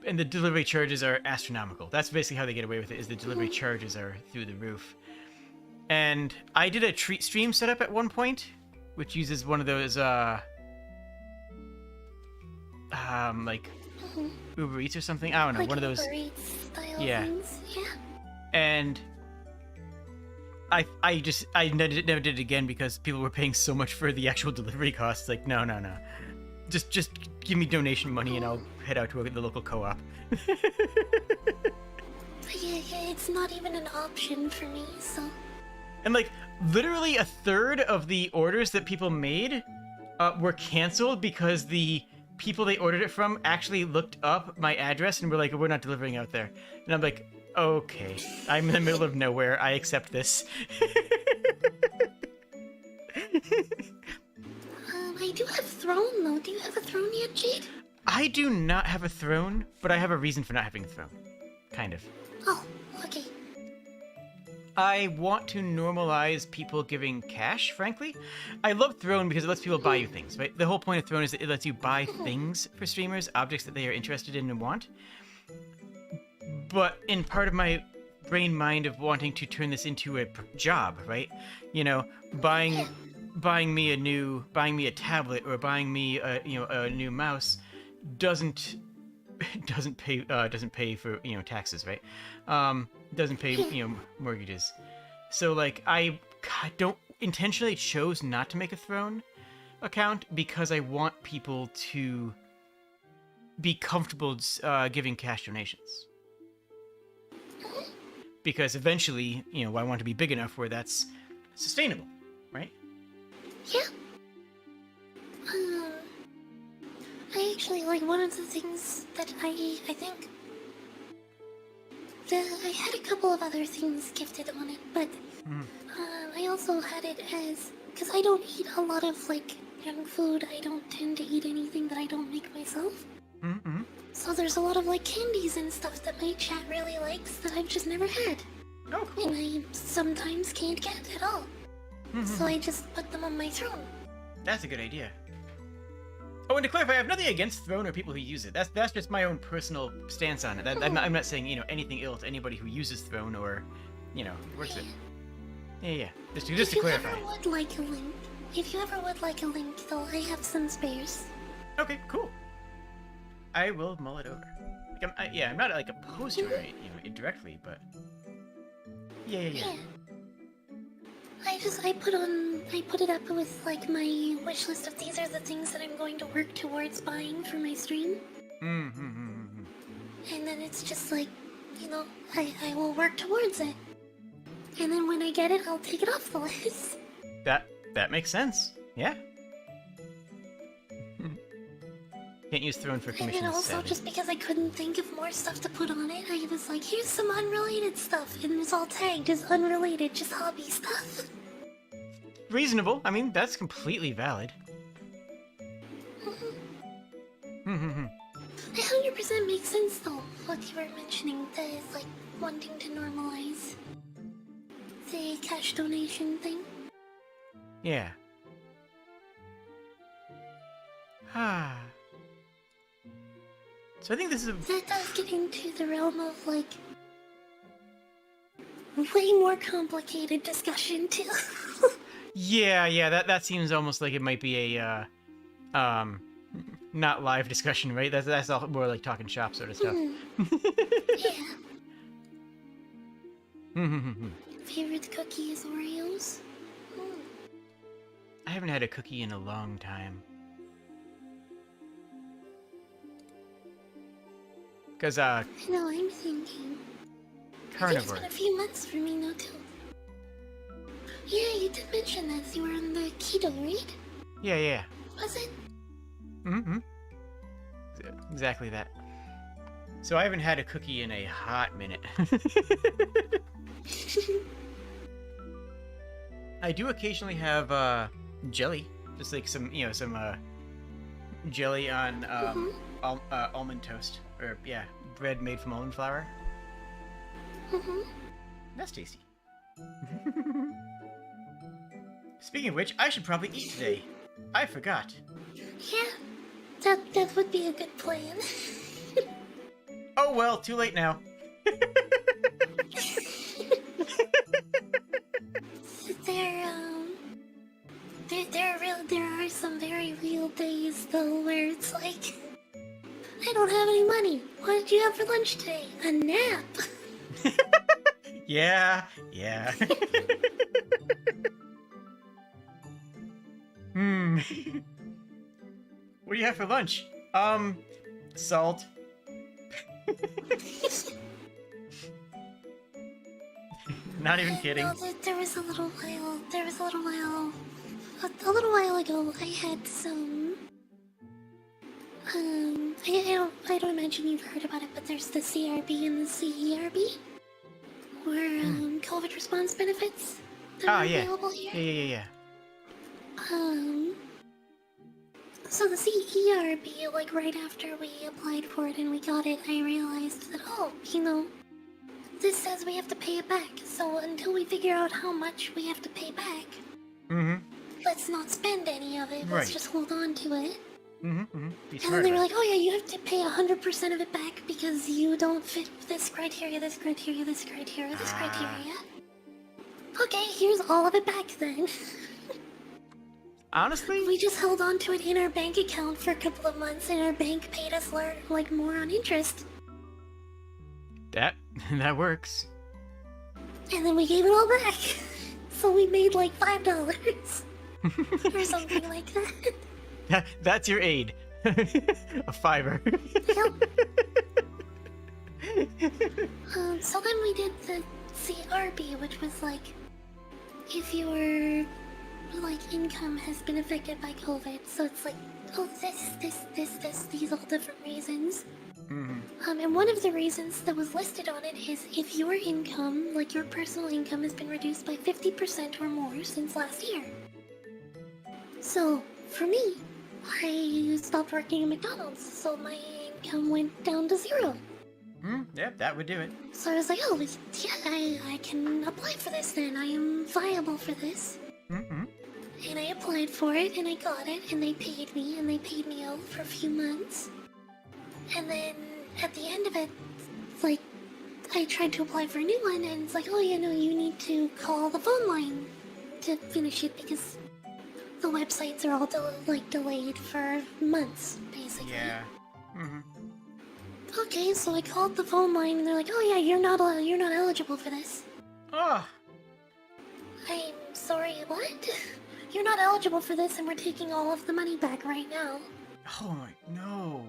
And the delivery charges are astronomical. That's basically how they get away with it, is the delivery charges are through the roof. And I did a stream setup at one point, which uses one of those, like, Uber Eats or something? I don't know, like one of those... Uber Eats style things. Yeah. And I never did it again because people were paying so much for the actual delivery costs. Like, no. Just give me donation money and I'll head out to the local co-op. Yeah, it's not even an option for me, so... And, like, literally a third of the orders that people made were canceled because the people they ordered it from actually looked up my address and were like, we're not delivering out there. And I'm like, okay, I'm in the middle of nowhere. I accept this. I do have throne, though. Do you have a throne yet, Jade? I do not have a throne, but I have a reason for not having a throne. Kind of. Oh, okay. I want to normalize people giving cash, frankly. I love Throne because it lets people buy you things, right? The whole point of Throne is that it lets you buy things for streamers, objects that they are interested in and want. But in part of my brain mind of wanting to turn this into a job, right? You know, buying me a tablet or buying me a new mouse doesn't pay for, taxes, right? Doesn't pay, mortgages. So, like, I don't intentionally chose not to make a Throne account because I want people to be comfortable giving cash donations. Because eventually, I want to be big enough where that's sustainable, right? Yeah. I actually, like, one of the things that I think... I had a couple of other things gifted on it, but I also had it as, because I don't eat a lot of like junk food. I don't tend to eat anything that I don't make myself. Mm-hmm. So there's a lot of like candies and stuff that my chat really likes that I've just never had. Oh, cool. And I sometimes can't get at all. So I just put them on my throne. That's a good idea. Oh, and to clarify, I have nothing against Throne or people who use it. That's just my own personal stance on it. I'm not saying, you know, anything ill to anybody who uses Throne or, you know, works it. Yeah. Just to clarify. If you ever would like a link, though, I have some spares. Okay, cool. I will mull it over. Like, I'm not like opposed to it, you know, directly, but yeah. I put it up with like my wish list of these are the things that I'm going to work towards buying for my stream. And then it's just like, you know, I will work towards it. And then when I get it, I'll take it off the list. That makes sense. Yeah. Can't use Throne for commissions. And then also, sadly. just because I couldn't think of more stuff to put on it, I was like, here's some unrelated stuff. And it was all tagged as unrelated, just hobby stuff. Reasonable. I mean, that's completely valid. It 100% makes sense, though, what you were mentioning, that is, like, wanting to normalize the cash donation thing. Yeah. So I think this is That does get into the realm of, like, way more complicated discussion, too. Yeah, that seems almost like it might be a not live discussion, right? That's all more like talking shop sort of stuff. Yeah. Favorite cookie is Oreos? I haven't had a cookie in a long time. Cause I know, I'm thinking. I think it's carnivore. been a few months for me now, too. Yeah, you did mention that you were on the keto, right? Yeah. Was it? Exactly that. So I haven't had a cookie in a hot minute. I do occasionally have jelly, just like some jelly on almond toast, or bread made from almond flour. That's tasty. Speaking of which, I should probably eat today. I forgot. Yeah, that would be a good plan. Oh well, too late now. There are some very real days though where it's like, I don't have any money. What did you have for lunch today? A nap. Yeah. What do you have for lunch? Salt. Not even kidding. No, there was a little while ago, I had some, I don't imagine you've heard about it, but there's the CRB and the CERB, where, COVID response benefits that are available here. Yeah. So the CERB, like right after we applied for it and we got it, I realized that, this says we have to pay it back. So until we figure out how much we have to pay back, let's not spend any of it. Let's just hold on to it. Be And smart then they were about like, oh yeah, you have to pay 100% of it back because you don't fit this criteria, this criteria, this criteria, this criteria. Okay, here's all of it back then. Honestly? We just held on to it in our bank account for a couple of months and our bank paid us more on interest. That works. And then we gave it all back. So we made like $5 or something like that. That's your aid. A $5. So then we did the CRB, which was like, if your income has been affected by COVID, so it's like, these all different reasons. And one of the reasons that was listed on it is if your income, like your personal income, has been reduced by 50% or more since last year. So, for me, I stopped working at McDonald's, so my income went down to 0. Yep, that would do it. So I was like, oh, yeah, I can apply for this then. I am viable for this. Mm-hmm. And I applied for it, and I got it, and they paid me out for a few months. And then, at the end of it, like, I tried to apply for a new one, and it's like, oh, you need to call the phone line to finish it, because the websites are all, delayed for months, basically. Yeah. Mm-hmm. Okay, so I called the phone line, and they're like, oh, yeah, you're not eligible for this. Oh. I'm sorry, what? You're not eligible for this, and we're taking all of the money back right now. Oh my, no.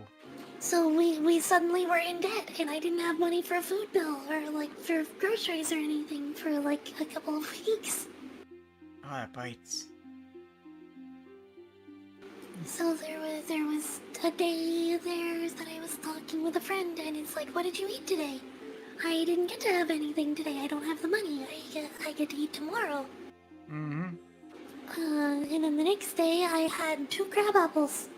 So we suddenly were in debt, and I didn't have money for a food bill, or, like, for groceries or anything for, like, a couple of weeks. Oh, that bites. So there was a day there that I was talking with a friend, and it's like, what did you eat today? I didn't get to have anything today. I don't have the money. I get to eat tomorrow. Mm-hmm. And then the next day, I had 2 crab apples.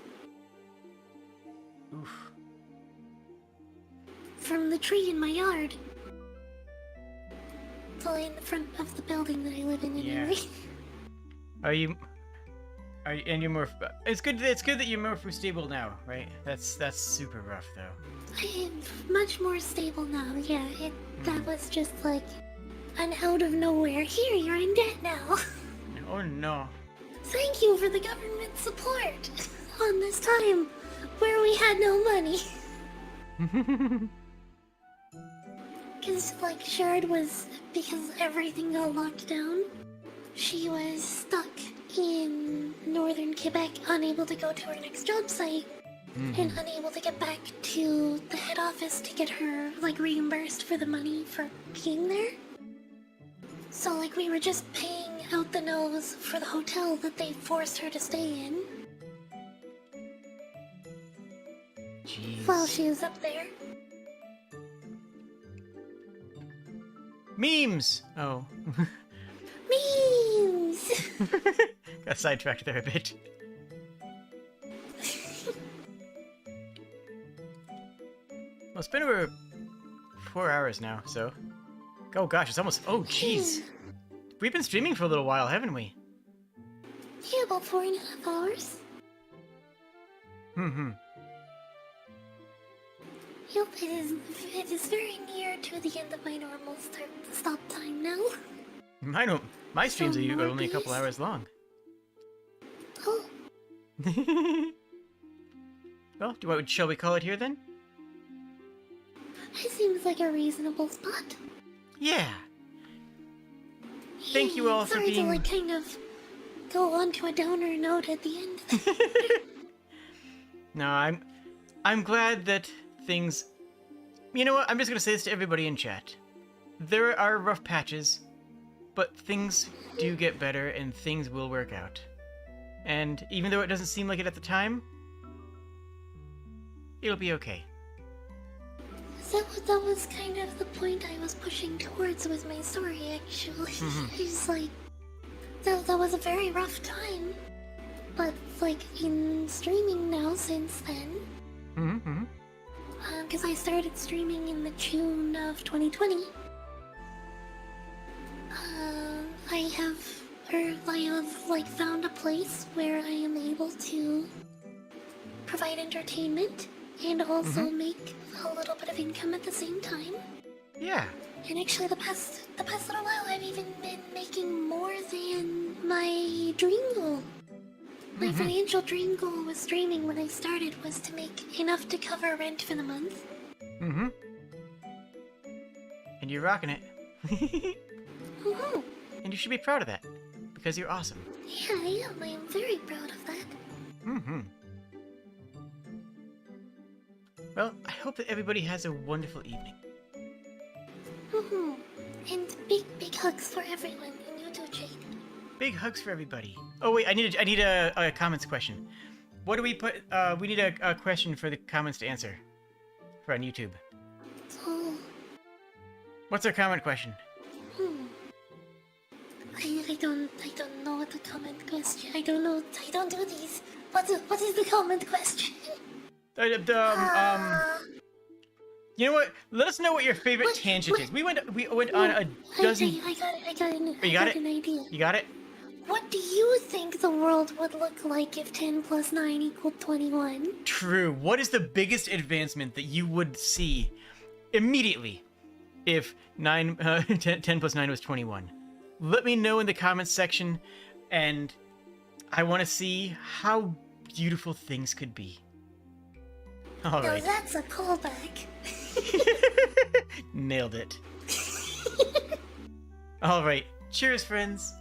Oof. From the tree in my yard. Well, in the front of the building that I live in anyway. And you're more. It's good that you're more stable now, right? That's super rough though. I am much more stable now. Yeah, that was just like an out of nowhere. Here, you're in debt now. Oh no. Thank you for the government support on this time where we had no money. Because, like, Shard was, because everything got locked down, she was stuck in northern Quebec, unable to go to her next job site, and unable to get back to the head office to get her, like, reimbursed for the money for being there. So, like, we were just paying out the nose for the hotel that they forced her to stay in. Jeez. While she was up there. Memes! Oh. Memes! Got sidetracked there a bit. Well, it's been over 4 hours now, so... Oh gosh, it's almost... Oh, jeez. We've been streaming for a little while, haven't we? Yeah, about 4.5 hours. Mm-hmm. Yep, it is very near to the end of my normal stop time now. My streams Some are more only a couple days? hours long. Oh, Well, shall we call it here then? it seems like a reasonable spot. Yeah. Thank you all for Sorry being... to, like, kind of go on to a downer note at the end. No, I'm glad that things... You know what? I'm just gonna say this to everybody in chat. There are rough patches, but things do get better and things will work out. And even though it doesn't seem like it at the time, it'll be okay. That was kind of the point I was pushing towards with my story, actually. It's like, that was a very rough time. But, like, in streaming now since then, Mm-hmm. because I started streaming in the June of 2020, I have, like, found a place where I am able to provide entertainment and also make a little bit of income at the same time. Yeah. And actually, the past little while, I've even been making more than my dream goal. My financial dream goal with streaming when I started was to make enough to cover rent for the month. Mm-hmm. And you're rocking it. Woohoo! And you should be proud of that, because you're awesome. Yeah, I am. I am very proud of that. Mm-hmm. Well, I hope that everybody has a wonderful evening. And big hugs for everyone, and you too, Jade. Big hugs for everybody. Oh wait, I need a comments question. What do we put? We need a question for the comments to answer. for on YouTube. Oh, What's our comment question? I don't know what the comment question. I don't know. I don't do these. What is the comment question? You know what? Let us know what your favorite What- tangent what- is. We went on a dozen. I got it. You got it? an idea. You got it? What do you think the world would look like if 10 plus 9 equaled 21? True. What is the biggest advancement that you would see immediately if 10 plus 9 was 21? Let me know in the comments section, and I want to see how beautiful things could be. All Now right. that's a callback. Nailed it. All right. Cheers, friends.